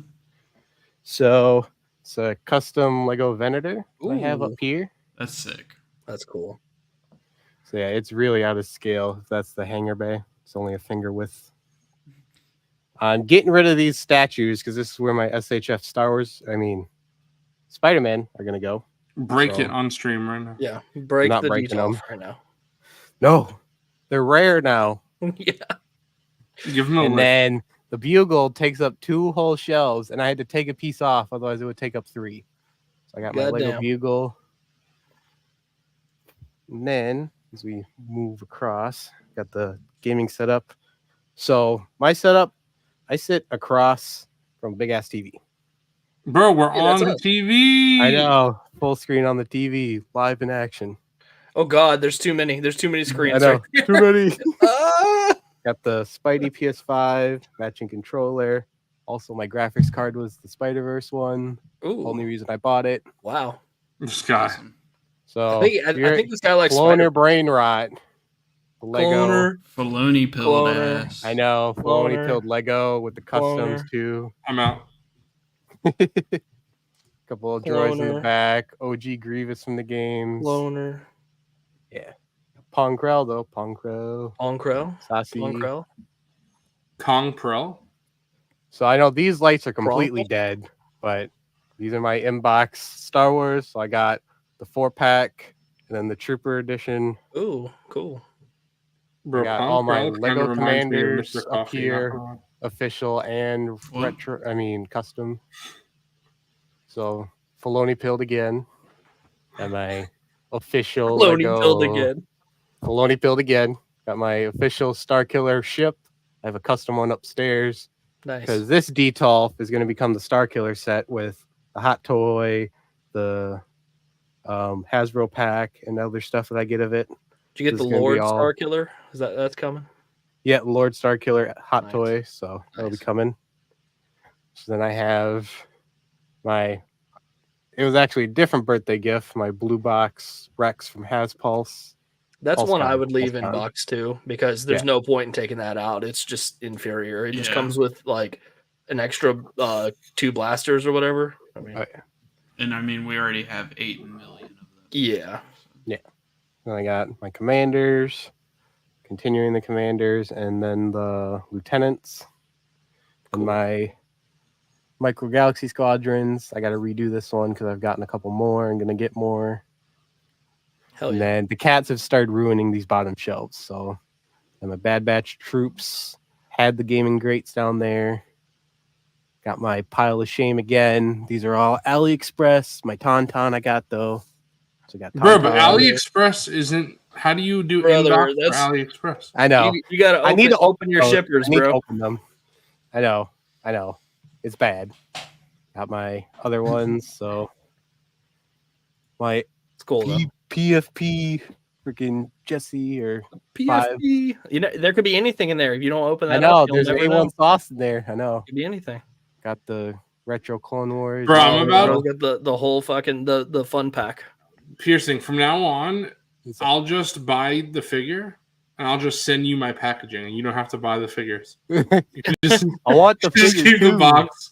Speaker 6: So it's a custom Lego Venator I have up here.
Speaker 4: That's sick.
Speaker 5: That's cool.
Speaker 6: So yeah, it's really out of scale. That's the hangar bay. It's only a finger width. I'm getting rid of these statues because this is where my SHF Spider-Man are going to go.
Speaker 1: Break it on stream right now.
Speaker 5: Yeah, break
Speaker 6: not
Speaker 5: the
Speaker 6: breaking
Speaker 5: detail
Speaker 6: them
Speaker 5: right now.
Speaker 6: No, they're rare now.
Speaker 5: Yeah.
Speaker 1: Give them a
Speaker 6: and then the bugle takes up 2 whole shelves, and I had to take a piece off, otherwise it would take up 3. So I got my Lego bugle. And then, as we move across, got the gaming setup. So my setup, I sit across from big ass TV.
Speaker 1: Bro, we're on the TV.
Speaker 6: I know, full screen on the TV, live in action.
Speaker 5: Oh God, there's too many. There's too many screens.
Speaker 6: I know, too many.
Speaker 5: Ah!
Speaker 6: Got the Spidey PS5 matching controller. Also, my graphics card was the Spider-Verse one.
Speaker 5: Ooh.
Speaker 6: Only reason I bought it.
Speaker 5: Wow.
Speaker 1: This guy.
Speaker 6: So
Speaker 5: I think this guy likes
Speaker 6: Cloner brain rot. Lego.
Speaker 5: Cloner.
Speaker 4: Filoni pilled
Speaker 5: Cloner.
Speaker 4: ass.
Speaker 6: I know. Filoni
Speaker 5: Cloner.
Speaker 6: pilled Lego with the customs
Speaker 5: Cloner.
Speaker 6: too.
Speaker 1: I'm out.
Speaker 6: Couple of droids in the
Speaker 5: Cloner.
Speaker 6: back. OG Grievous from the games.
Speaker 5: Cloner.
Speaker 6: Yeah. Ponkrell though. Ponkrell.
Speaker 5: Oncrow.
Speaker 6: Sassy.
Speaker 5: Oncrow.
Speaker 1: Kong Pro.
Speaker 6: So I know these lights are completely
Speaker 5: Chronicle?
Speaker 6: dead, but these are my inbox Star Wars. So I got the 4-pack and then the Trooper Edition.
Speaker 5: Ooh, cool.
Speaker 1: Bro,
Speaker 6: got
Speaker 1: Kong
Speaker 6: all my
Speaker 1: Pro kinda
Speaker 6: Lego
Speaker 1: reminds me of
Speaker 6: Commanders
Speaker 1: Mr.
Speaker 6: up
Speaker 1: Coffee,
Speaker 6: here.
Speaker 1: not gonna lie.
Speaker 6: Official and
Speaker 4: What?
Speaker 6: custom. So Filoni pilled again. And my official
Speaker 5: Filoni
Speaker 6: Lego.
Speaker 5: pilled again.
Speaker 6: Filoni pilled again. Got my official Star Killer ship. I have a custom one upstairs.
Speaker 5: Nice.
Speaker 6: Because this Detolf is going to become the Star Killer set with the hot toy, the Hasbro pack, and other stuff that I get of it.
Speaker 5: Did you get
Speaker 6: This
Speaker 5: the
Speaker 6: is gonna be
Speaker 5: Lord
Speaker 6: all-
Speaker 5: Star Killer? That's coming?
Speaker 6: Yeah, Lord Star Killer hot
Speaker 5: Nice.
Speaker 6: toy, so that'll be
Speaker 5: Nice.
Speaker 6: coming. So then I have it was actually a different birthday gift, my blue box Rex from Haspulse.
Speaker 5: That's
Speaker 6: Pulse
Speaker 5: one I
Speaker 6: Con,
Speaker 5: would leave
Speaker 6: Pulse
Speaker 5: in
Speaker 6: Con.
Speaker 5: box too, because there's
Speaker 6: Yeah.
Speaker 5: no point in taking that out. It's just inferior. It just
Speaker 4: Yeah.
Speaker 5: comes with like an extra 2 blasters or whatever. I mean,
Speaker 6: Oh,
Speaker 4: And I mean, we already have 8 million of them.
Speaker 5: yeah.
Speaker 6: Then I got my commanders, continuing the commanders, and then the lieutenants. And my micro galaxy squadrons. I got to redo this one because I've gotten a couple more. I'm gonna get more.
Speaker 5: Hell
Speaker 6: And
Speaker 5: yeah.
Speaker 6: then the cats have started ruining these bottom shelves. So I'm a Bad Batch troops. Had the gaming greats down there. Got my pile of shame again. These are all AliExpress. My Tauntaun I got though. So I got
Speaker 1: Bro, but
Speaker 6: Tauntaun.
Speaker 1: AliExpress isn't. How do you do
Speaker 5: Brother,
Speaker 1: inbox for
Speaker 5: that's-
Speaker 1: AliExpress?
Speaker 6: I know.
Speaker 5: You got to
Speaker 6: I need to
Speaker 5: open your
Speaker 6: those.
Speaker 5: shippers,
Speaker 6: I need to
Speaker 5: bro.
Speaker 6: open them. I know. It's bad. Got my other ones. So my
Speaker 5: It's cool though.
Speaker 6: PFP freaking Jesse or
Speaker 5: PFP. You know, there could be anything in there. If you don't open that
Speaker 6: I know
Speaker 5: up, you'll
Speaker 6: there's
Speaker 5: never
Speaker 6: A1
Speaker 5: know.
Speaker 6: sauce in there. I know.
Speaker 5: Could be anything.
Speaker 6: Got the retro Clone Wars.
Speaker 1: Bro, I'm
Speaker 6: all
Speaker 1: about-
Speaker 6: those.
Speaker 5: You'll get the whole fucking the fun pack.
Speaker 1: Piercing. From now on,
Speaker 6: It's-
Speaker 1: I'll just buy the figure and I'll just send you my packaging, and you don't have to buy the figures. You can just,
Speaker 6: I want the
Speaker 1: just
Speaker 6: figure
Speaker 1: keep the
Speaker 6: too.
Speaker 1: box.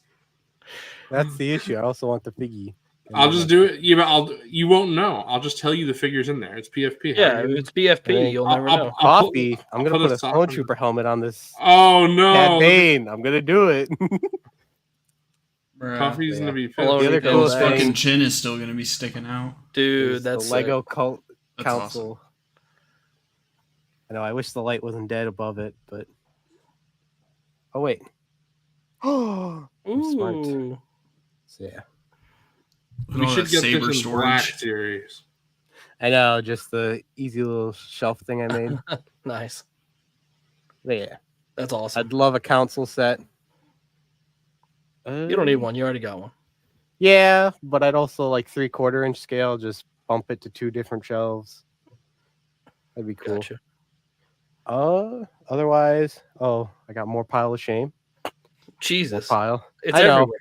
Speaker 6: That's the issue. I also want the figgy.
Speaker 1: I'll just do it. Yeah, but you won't know. I'll just tell you the figure's in there. It's PFP. How
Speaker 5: Yeah,
Speaker 1: do you-
Speaker 5: if it's BFP,
Speaker 6: Hey,
Speaker 5: you'll
Speaker 1: I'll-
Speaker 5: never
Speaker 1: I'll-
Speaker 5: know.
Speaker 1: I'll put-
Speaker 6: Coffee. I'm
Speaker 1: I'll
Speaker 6: gonna
Speaker 1: put
Speaker 6: put
Speaker 1: a
Speaker 6: a
Speaker 1: sock
Speaker 6: Clone
Speaker 1: on
Speaker 6: Trooper helmet on this.
Speaker 1: Oh
Speaker 6: Cat
Speaker 1: no!
Speaker 6: Bane. I'm gonna do it.
Speaker 4: Bruh.
Speaker 1: Coffee's
Speaker 6: Yeah.
Speaker 1: gonna be
Speaker 5: Hello,
Speaker 1: pissed.
Speaker 6: The other
Speaker 5: Rico,
Speaker 6: cool
Speaker 4: His
Speaker 5: thanks.
Speaker 4: fucking chin is still gonna be sticking out.
Speaker 5: Dude,
Speaker 6: Is
Speaker 5: that's
Speaker 6: the Lego Cult
Speaker 4: That's
Speaker 6: Council.
Speaker 4: awesome.
Speaker 6: I know. I wish the light wasn't dead above it, but oh wait. Oh, I'm smart.
Speaker 5: Ooh.
Speaker 6: So yeah,
Speaker 4: Look at
Speaker 1: We
Speaker 4: all
Speaker 1: should
Speaker 4: that
Speaker 1: get
Speaker 4: saber
Speaker 1: this in Black
Speaker 4: storage.
Speaker 1: Series.
Speaker 6: I know. Just the easy little shelf thing I made.
Speaker 5: Nice.
Speaker 6: But yeah,
Speaker 5: That's awesome.
Speaker 6: I'd love a council set.
Speaker 5: You don't need one. You already got one.
Speaker 6: Yeah, but I'd also like 3/4 inch scale. Just bump it to 2 different shelves. That'd be cool.
Speaker 5: Gotcha.
Speaker 6: Otherwise, I got more pile of shame. More
Speaker 5: Jesus.
Speaker 6: pile.
Speaker 5: It's
Speaker 6: I know.
Speaker 5: everywhere.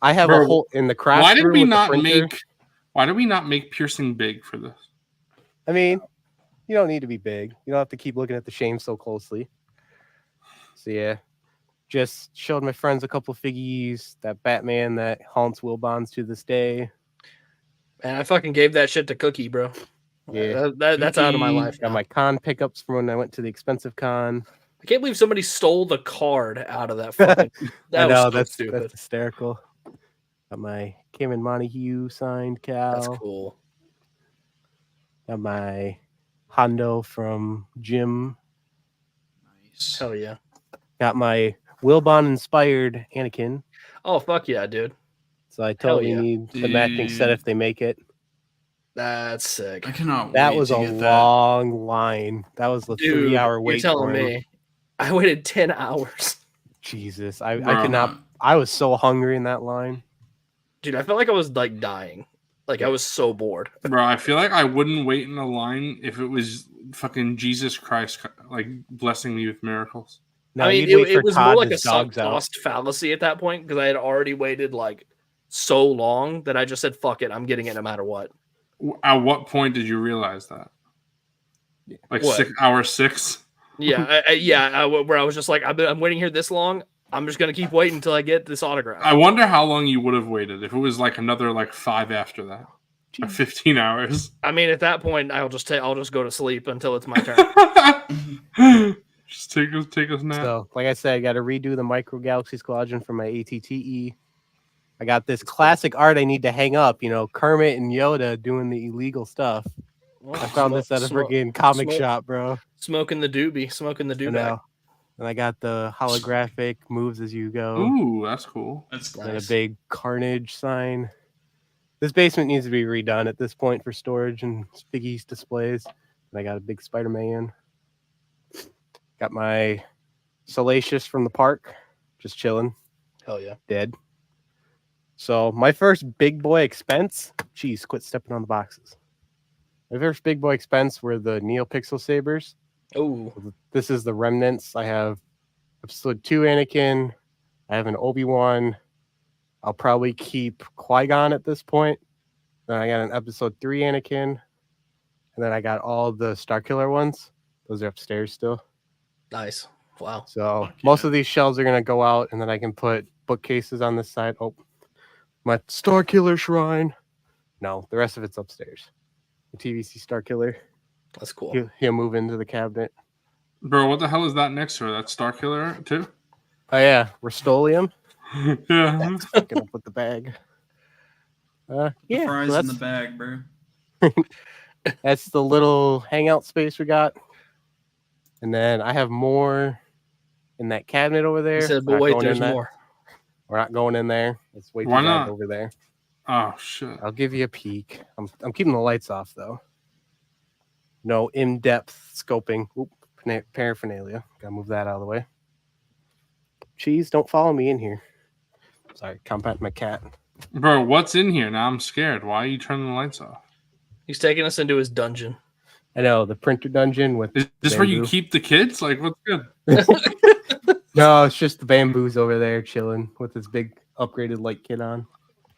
Speaker 6: I have
Speaker 1: Bro,
Speaker 6: a whole in the craft
Speaker 1: Why did
Speaker 6: room
Speaker 1: we
Speaker 6: with the
Speaker 1: not
Speaker 6: printer.
Speaker 1: make? Why did we not make piercing big for this?
Speaker 6: I mean, you don't need to be big. You don't have to keep looking at the shame so closely. So yeah, just showed my friends a couple figgies. That Batman that haunts Wilbons to this day.
Speaker 5: Man, I fucking gave that shit to Cookie, bro.
Speaker 6: Yeah.
Speaker 5: That's out of my
Speaker 6: Cookie,
Speaker 5: life.
Speaker 6: Got
Speaker 5: now.
Speaker 6: my con pickups from when I went to the expensive con.
Speaker 5: I can't believe somebody stole the card out of that fucking. That
Speaker 6: I know
Speaker 5: was so
Speaker 6: that's
Speaker 5: stupid.
Speaker 6: hysterical. Got my Cayman Montague signed cow.
Speaker 5: That's cool.
Speaker 6: Got my Hondo from Jim.
Speaker 4: Nice.
Speaker 5: Hell yeah.
Speaker 6: Got my Wilbon inspired Anakin.
Speaker 5: Oh fuck yeah, dude.
Speaker 6: So I
Speaker 5: Hell
Speaker 6: totally
Speaker 5: yeah.
Speaker 6: need the matching set
Speaker 4: Dude.
Speaker 6: if they make it.
Speaker 5: That's sick.
Speaker 4: I cannot
Speaker 6: That
Speaker 4: wait
Speaker 6: was
Speaker 4: to
Speaker 6: a
Speaker 4: get that.
Speaker 6: long line. That was the
Speaker 5: Dude,
Speaker 6: 3-hour wait.
Speaker 5: You're telling
Speaker 6: for him.
Speaker 5: me I waited 10 hours.
Speaker 6: Jesus, I
Speaker 1: Bro.
Speaker 6: could not. I was so hungry in that line.
Speaker 5: Dude, I felt like I was like dying. Like I was so bored.
Speaker 1: Bro, I feel like I wouldn't wait in a line if it was fucking Jesus Christ like blessing me with miracles.
Speaker 6: No,
Speaker 5: I mean,
Speaker 6: you'd wait
Speaker 5: it
Speaker 6: for
Speaker 5: was
Speaker 6: Todd
Speaker 5: more like
Speaker 6: to
Speaker 5: a sunk
Speaker 6: dogs out.
Speaker 5: cost fallacy at that point because I had already waited like so long that I just said, "Fuck it, I'm getting it no matter what."
Speaker 1: At what point did you realize that? Like
Speaker 5: What?
Speaker 1: hour 6?
Speaker 5: Yeah, where I was just like, I'm waiting here this long. I'm just gonna keep waiting until I get this autograph.
Speaker 1: I wonder how long you would have waited if it was like another like 5 after that. Like 15 hours.
Speaker 5: I mean, at that point, I'll just go to sleep until it's my turn.
Speaker 1: Just take us now.
Speaker 6: So, like I said, I got to redo the Micro Galaxy Squadron for my ATTE. I got this classic art I need to hang up. You know, Kermit and Yoda doing the illegal stuff. I found this at a freaking comic shop, bro.
Speaker 5: Smoking the doobie.
Speaker 6: And I got the holographic moves as you go.
Speaker 1: Ooh, that's cool.
Speaker 4: That's cool.
Speaker 6: And a big Carnage sign. This basement needs to be redone at this point for storage and Spiggy's displays. And I got a big Spider-Man. Got my Salacious from the park, just chilling.
Speaker 5: Hell yeah.
Speaker 6: Dead. So my first big boy expense, jeez, quit stepping on the boxes. My first big boy expense were the NeoPixel Sabers.
Speaker 5: Oh.
Speaker 6: This is the remnants. I have episode 2 Anakin. I have an Obi-Wan. I'll probably keep Qui-Gon at this point. Then I got an episode 3 Anakin. And then I got all the Starkiller ones. Those are upstairs still.
Speaker 5: Nice. Wow.
Speaker 6: So most of these shelves are going to go out, and then I can put bookcases on this side. Oh, my Starkiller shrine. No, the rest of it's upstairs. The TVC Starkiller.
Speaker 5: That's cool.
Speaker 6: He'll move into the cabinet.
Speaker 1: Bro, what the hell is that next to her? That's Starkiller too?
Speaker 6: Oh, yeah. Restolium.
Speaker 1: Yeah.
Speaker 6: That's fucking up with the bag. Yeah.
Speaker 4: The fries
Speaker 6: So
Speaker 4: in the bag, bro.
Speaker 6: that's the little hangout space we got. And then I have more in that cabinet over there.
Speaker 5: He said, but wait, there's more.
Speaker 6: We're not going in there. It's way too
Speaker 1: Why
Speaker 6: dark
Speaker 1: not?
Speaker 6: over there.
Speaker 1: Oh shit.
Speaker 6: I'll give you a peek. I'm keeping the lights off though. No in-depth scoping. Oop, paraphernalia. Gotta move that out of the way. Cheese, don't follow me in here. Sorry, combat my cat.
Speaker 1: Bro, what's in here? Now I'm scared. Why are you turning the lights off?
Speaker 5: He's taking us into his dungeon.
Speaker 6: I know, the printer dungeon with
Speaker 1: Is this where you keep the kids? Like, what's good?
Speaker 6: No, it's just the bamboo's over there chilling with his big upgraded light kit on.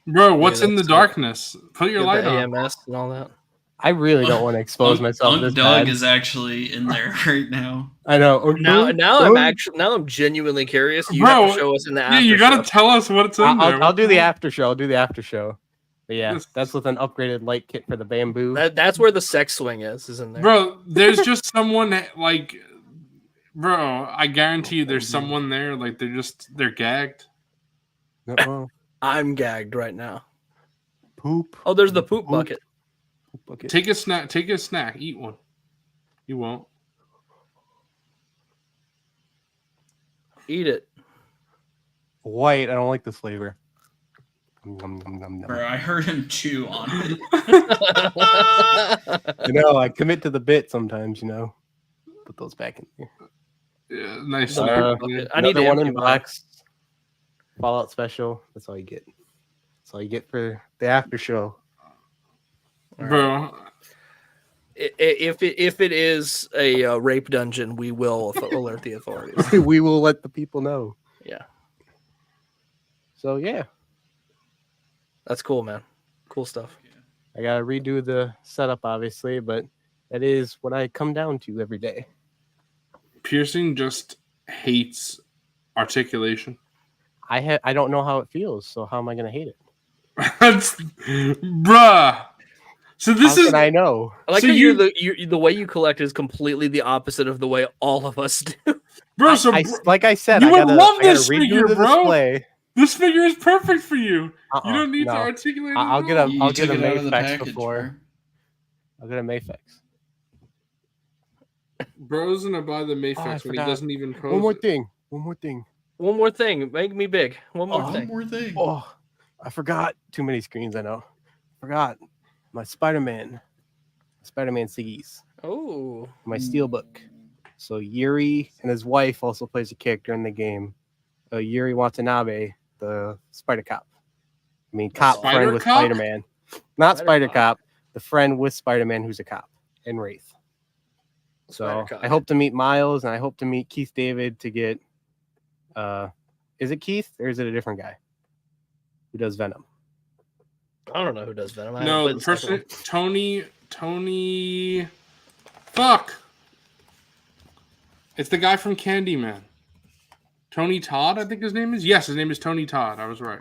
Speaker 1: Bro, what's in the darkness? Put your light on.
Speaker 5: AMS and all that.
Speaker 6: I really don't want to expose myself.
Speaker 4: Unc
Speaker 6: this
Speaker 4: Doug
Speaker 6: bad.
Speaker 4: is actually in there right now.
Speaker 6: I know.
Speaker 5: Now I'm genuinely curious. You
Speaker 1: Bro,
Speaker 5: have to show us in the after
Speaker 1: Yeah, you gotta
Speaker 5: show.
Speaker 1: tell us what's in there.
Speaker 6: I'll do the after show. I'll do the after show. But yeah, that's with an upgraded light kit for the bamboo.
Speaker 5: That's where the sex swing is in there.
Speaker 1: Bro, there's just someone like, bro, I guarantee you there's someone there, like they're gagged.
Speaker 6: Uh-oh.
Speaker 5: I'm gagged right now.
Speaker 6: Poop.
Speaker 5: Oh, there's the poop bucket.
Speaker 1: Take a snack, eat one. You won't.
Speaker 5: Eat it.
Speaker 6: White, I don't like this flavor.
Speaker 4: Bro, I heard him chew on it.
Speaker 6: You know, I commit to the bit sometimes, you know. Put those back in there.
Speaker 1: Yeah, nice.
Speaker 5: I need
Speaker 6: Another
Speaker 5: to
Speaker 6: one
Speaker 5: empty
Speaker 6: in
Speaker 5: mine.
Speaker 6: box. Fallout special. That's all you get. That's all you get for the after show.
Speaker 1: Bro,
Speaker 5: If it is a rape dungeon, we will alert the authorities.
Speaker 6: We will let the people know.
Speaker 5: Yeah,
Speaker 6: So yeah,
Speaker 5: that's cool, man. Cool stuff.
Speaker 6: I gotta redo the setup, obviously, but that is what I come down to every day.
Speaker 1: Piercing just hates articulation.
Speaker 6: I don't know how it feels, so how am I gonna hate it?
Speaker 1: That's, bruh. So this
Speaker 6: How
Speaker 1: is
Speaker 6: can I know?
Speaker 5: I like
Speaker 1: So
Speaker 5: how
Speaker 1: you-
Speaker 5: the way you collect is completely the opposite of the way all of us do.
Speaker 1: bro. So
Speaker 6: Like I said,
Speaker 1: You
Speaker 6: I
Speaker 1: would
Speaker 6: gotta,
Speaker 1: love
Speaker 6: I gotta
Speaker 1: this
Speaker 6: redo
Speaker 1: figure,
Speaker 6: the
Speaker 1: bro.
Speaker 6: display.
Speaker 1: this figure is perfect for you. You
Speaker 6: Uh-uh,
Speaker 1: don't need
Speaker 6: no.
Speaker 1: to articulate.
Speaker 6: I'll
Speaker 1: it
Speaker 6: get
Speaker 1: at
Speaker 6: a
Speaker 1: all.
Speaker 6: I'll get a
Speaker 4: took it out of the
Speaker 6: Mayfex
Speaker 4: package,
Speaker 6: before. I'll get a Mayfex.
Speaker 1: Bro's gonna buy the
Speaker 6: I
Speaker 1: Mayfex when he
Speaker 6: forgot.
Speaker 1: doesn't even pose.
Speaker 6: One more
Speaker 1: it.
Speaker 6: thing.
Speaker 5: One more thing, make me big. One more
Speaker 4: One
Speaker 5: thing.
Speaker 4: more thing.
Speaker 6: Oh, I forgot. Too many screens, I know. Forgot my Spider-Man Siggies,
Speaker 5: Oh,
Speaker 6: my Steelbook. So Yuri and his wife also plays a character in the game. Yuri Watanabe, the Spider Cop. I mean, cop
Speaker 1: Spider
Speaker 6: friend with
Speaker 1: Cop?
Speaker 6: Spider-Man. Not
Speaker 5: Spider
Speaker 6: Spider
Speaker 5: Cop.
Speaker 6: Cop, the friend with Spider-Man who's a cop and Wraith. So I hope to meet Miles, and I hope to meet Keith David to get. Is it Keith or is it a different guy who does Venom?
Speaker 5: I don't know who does Venom.
Speaker 1: No, the person Tony. Fuck. It's the guy from Candyman. Tony Todd, I think his name is. Yes, his name is Tony Todd. I was right.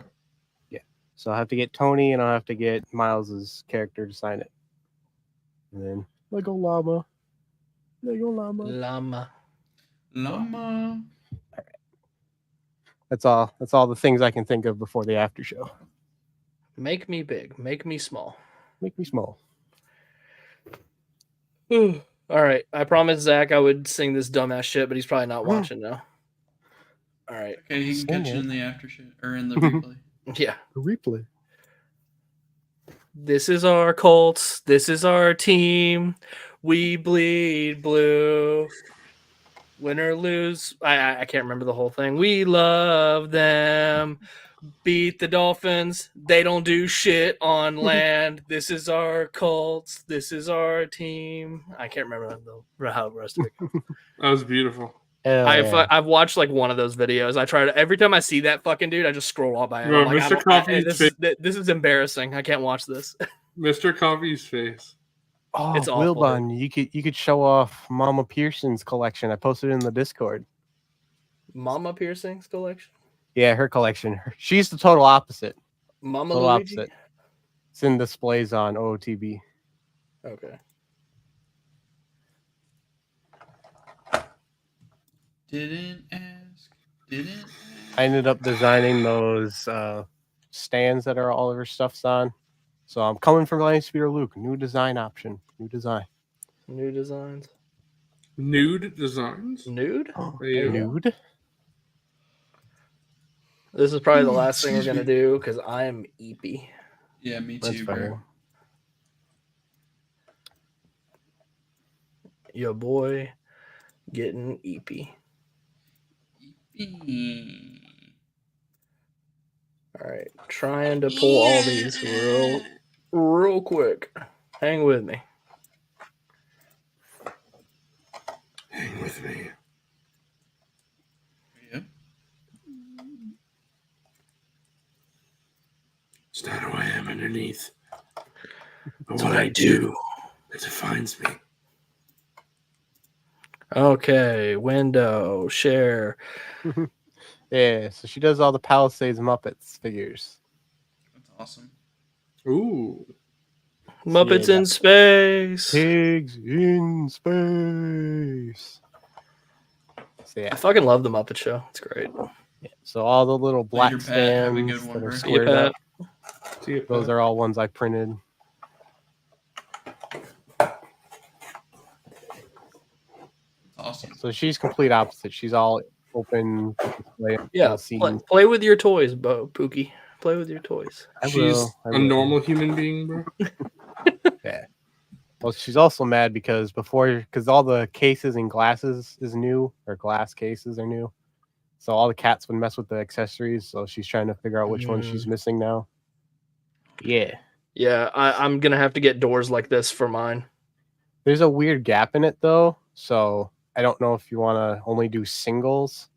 Speaker 6: Yeah. So I have to get Tony, and I'll have to get Miles's character to sign it. And then Lego Llama.
Speaker 5: Llama.
Speaker 6: All right. That's all. That's all the things I can think of before the after show.
Speaker 5: Make me big. Make me small.
Speaker 6: Make me small.
Speaker 5: All right. I promised Zach I would sing this dumbass shit, but he's probably not watching now. All right.
Speaker 4: Okay, he can catch it in the after shit or in the replay.
Speaker 5: Yeah.
Speaker 6: The replay.
Speaker 5: This is our Colts. This is our team. We bleed blue. Win or lose. I can't remember the whole thing. We love them. Beat the Dolphins. They don't do shit on land. This is our Colts. This is our team. I can't remember how the rest of it goes.
Speaker 1: That was beautiful.
Speaker 5: I've watched like one of those videos. I try to every time I see that fucking dude, I just scroll all by.
Speaker 1: Bro,
Speaker 5: Like,
Speaker 1: MrCawfee's
Speaker 5: this is embarrassing. I can't watch this.
Speaker 1: MrCawfee's face.
Speaker 6: Oh,
Speaker 5: It's awful,
Speaker 6: Wilbon, you could show off Mama Pearson's collection. I posted it in the Discord.
Speaker 5: Mama Piercing's collection.
Speaker 6: Yeah, her collection. She's the total opposite.
Speaker 5: Mama
Speaker 6: Total
Speaker 5: Luigi.
Speaker 6: opposite. It's in displays on OOTB.
Speaker 5: Okay.
Speaker 4: Didn't ask.
Speaker 6: I ended up designing those stands that are all of her stuff's on. So I'm coming from Lion Speeder Luke. New design option. New design.
Speaker 5: New designs.
Speaker 1: Nude designs.
Speaker 5: Nude.
Speaker 1: Yeah.
Speaker 6: Nude.
Speaker 5: This is probably the last thing we're gonna do because I am eepy.
Speaker 4: Yeah, me
Speaker 6: That's
Speaker 4: too,
Speaker 6: fair.
Speaker 4: bro.
Speaker 5: Your boy getting eepy. All right, trying to pull all these real quick. Hang with me.
Speaker 1: Hang with me.
Speaker 4: Yep.
Speaker 1: It's not who I am underneath, but what I do that defines me.
Speaker 5: Okay, window, share.
Speaker 6: Yeah, so she does all the Palisades Muppets figures.
Speaker 4: That's awesome.
Speaker 1: Ooh.
Speaker 5: Muppets
Speaker 6: Yeah,
Speaker 5: in space.
Speaker 6: Pigs in space. So,
Speaker 5: I
Speaker 6: yeah.
Speaker 5: fucking love the Muppet Show. It's great.
Speaker 6: So all the little black
Speaker 4: Later, Pat. Have a good
Speaker 6: stands
Speaker 4: one,
Speaker 6: that are
Speaker 4: bro.
Speaker 6: squared
Speaker 5: Yeah,
Speaker 6: up,
Speaker 1: See it,
Speaker 6: those are all ones I printed.
Speaker 4: Awesome.
Speaker 6: So she's complete opposite. She's all open display.
Speaker 5: Yeah, play with your toys, Pookie. Play with your toys.
Speaker 1: She's a normal human being, bro.
Speaker 6: Yeah. Well, she's also mad because all the cases and glasses is new, or glass cases are new. So all the cats would mess with the accessories. So she's trying to figure out which one she's missing now. Yeah.
Speaker 5: Yeah, I'm gonna have to get doors like this for mine.
Speaker 6: There's a weird gap in it though. So I don't know if you want to only do singles.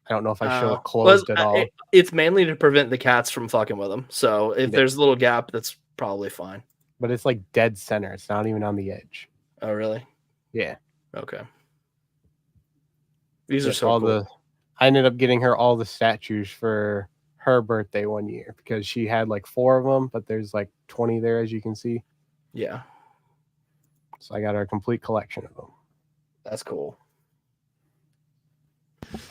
Speaker 6: I don't know if I show it closed at all.
Speaker 5: It's mainly to prevent the cats from fucking with them. So if there's a little gap, that's probably fine.
Speaker 6: But it's like dead center. It's not even on the edge.
Speaker 5: Oh, really?
Speaker 6: Yeah.
Speaker 5: Okay. These are so
Speaker 6: all
Speaker 5: cool.
Speaker 6: I ended up getting her all the statues for her birthday one year because she had like 4 of them, but there's like 20 there, as you can see.
Speaker 5: Yeah.
Speaker 6: So I got her a complete collection of them.
Speaker 5: That's cool.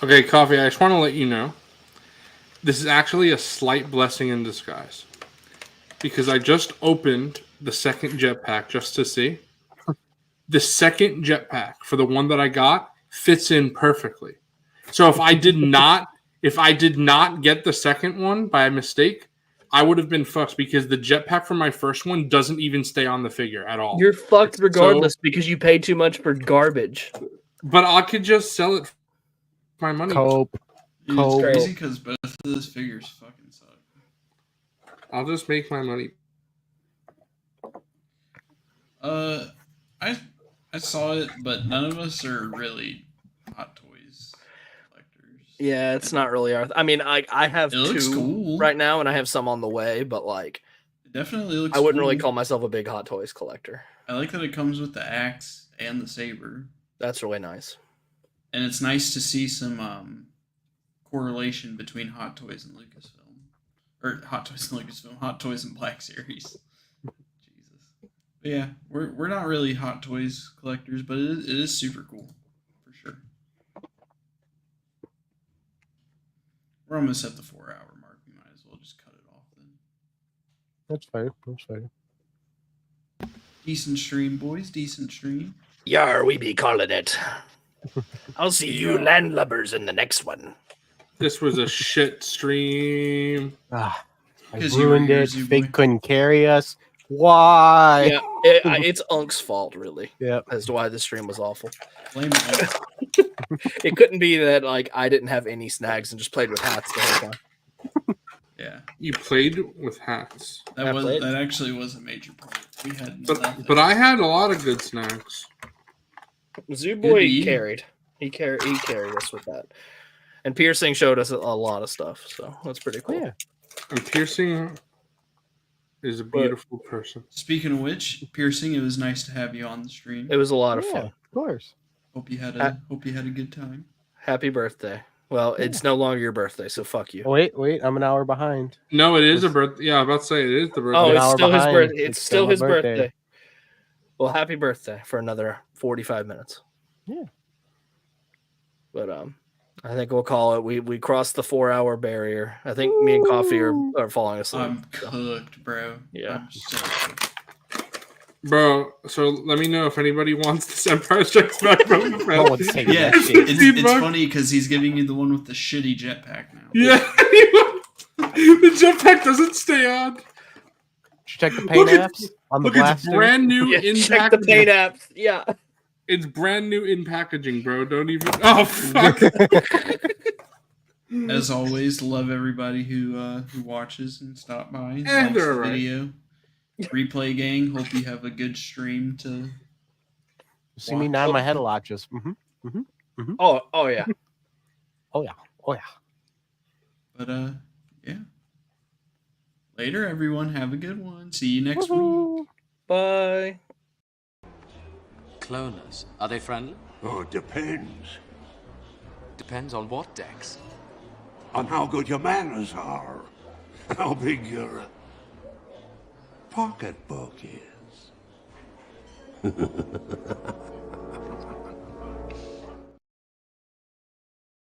Speaker 1: Okay, Coffee, I just want to let you know this is actually a slight blessing in disguise because I just opened the second jetpack just to see. The second jetpack for the one that I got fits in perfectly. So if I did not get the second one by mistake, I would have been fucked because the jetpack from my first one doesn't even stay on the figure at all.
Speaker 5: You're fucked regardless because you paid too much for garbage.
Speaker 1: But I could just sell it for my money.
Speaker 4: Dude, it's crazy because both of those figures fucking suck.
Speaker 1: I'll just make my money.
Speaker 4: I saw it, but none of us are really Hot Toys collectors.
Speaker 5: Yeah, it's not really our. I mean, I have two
Speaker 4: cool
Speaker 5: right now, and I have some on the way. But like,
Speaker 4: it definitely looks.
Speaker 5: I wouldn't
Speaker 4: cool.
Speaker 5: really call myself a big Hot Toys collector.
Speaker 4: I like that it comes with the axe and the saber.
Speaker 5: That's really nice.
Speaker 4: And it's nice to see some correlation between Hot Toys and Lucasfilm, or Hot Toys and Lucasfilm, Hot Toys and Black Series. Jesus. But yeah, we're not really Hot Toys collectors, but it is super cool for sure. We're almost at the 4-hour mark. We might as well just cut it off then.
Speaker 6: That's fair. That's fair.
Speaker 4: Decent stream, boys. Decent stream.
Speaker 7: Yar, we be calling it. I'll see you landlubbers in the next one.
Speaker 1: This was a shit stream.
Speaker 6: I
Speaker 4: 'Cause you were
Speaker 6: ruined
Speaker 4: here,
Speaker 6: it.
Speaker 4: Zoo
Speaker 6: Fig
Speaker 4: Boy.
Speaker 6: couldn't carry us. Why?
Speaker 5: Yeah, it's Unk's fault, really.
Speaker 6: Yep.
Speaker 5: As to why the stream was awful.
Speaker 4: Blame it.
Speaker 5: It couldn't be that like I didn't have any snags and just played with hats the whole time.
Speaker 4: Yeah,
Speaker 1: You played with hats.
Speaker 4: that actually was a major part. We had nothing.
Speaker 1: But I had a lot of good snacks.
Speaker 5: Zoo
Speaker 4: Good
Speaker 5: Boy
Speaker 4: to you.
Speaker 5: carried. He carried us with that. And Piercing showed us a lot of stuff, so that's pretty cool.
Speaker 6: Yeah.
Speaker 1: And Piercing is a beautiful person.
Speaker 4: Speaking of which, Piercing, it was nice to have you on the stream.
Speaker 5: It was a lot of fun.
Speaker 6: Of course.
Speaker 4: Hope you had a good time.
Speaker 5: Happy birthday. Well, it's no longer your birthday, so fuck you.
Speaker 6: Wait. I'm an hour behind.
Speaker 1: No, it is a birthday. Yeah, I was about to say it is the birthday.
Speaker 5: Oh,
Speaker 6: an
Speaker 5: it's
Speaker 6: hour
Speaker 5: still his
Speaker 6: behind.
Speaker 5: birthday. It's
Speaker 6: It's
Speaker 5: still
Speaker 6: still
Speaker 5: his
Speaker 6: my birthday.
Speaker 5: birthday. Well, happy birthday for another 45 minutes.
Speaker 6: Yeah.
Speaker 5: But I think we'll call it. We crossed the 4-hour barrier. I think me and Coffee are falling asleep.
Speaker 4: I'm cooked, bro.
Speaker 5: Yeah.
Speaker 4: I'm so cooked.
Speaker 1: Bro, so let me know if anybody wants this Empire Strikes Back Boba Fett.
Speaker 6: No one's taking
Speaker 4: Yeah,
Speaker 6: that shit.
Speaker 4: it's
Speaker 1: 15 bucks.
Speaker 4: funny because he's giving you the one with the shitty jetpack now.
Speaker 1: Yeah. The jetpack doesn't stay on.
Speaker 6: Did you check the paint
Speaker 1: Look at-
Speaker 6: apps on the
Speaker 1: Look, it's
Speaker 6: blaster?
Speaker 1: brand new
Speaker 5: Yeah,
Speaker 1: in
Speaker 5: check the paint apps. Yeah.
Speaker 1: It's brand new in packaging, bro. Don't even. Oh fuck.
Speaker 4: As always, love everybody who watches and stop by and
Speaker 1: Eh,
Speaker 4: likes
Speaker 1: they're
Speaker 4: the
Speaker 1: alright.
Speaker 4: video. Replay gang, hope you have a good stream to.
Speaker 6: You see me nod my head a lot, just
Speaker 5: Oh yeah.
Speaker 6: oh yeah.
Speaker 4: But yeah. Later, everyone. Have a good one. See you next week.
Speaker 6: Woohoo.
Speaker 5: Bye.
Speaker 8: Cloners, are they friendly?
Speaker 2: Oh, it depends
Speaker 8: Depends on what, Dex.
Speaker 2: on how good your manners are, how big your pocketbook is.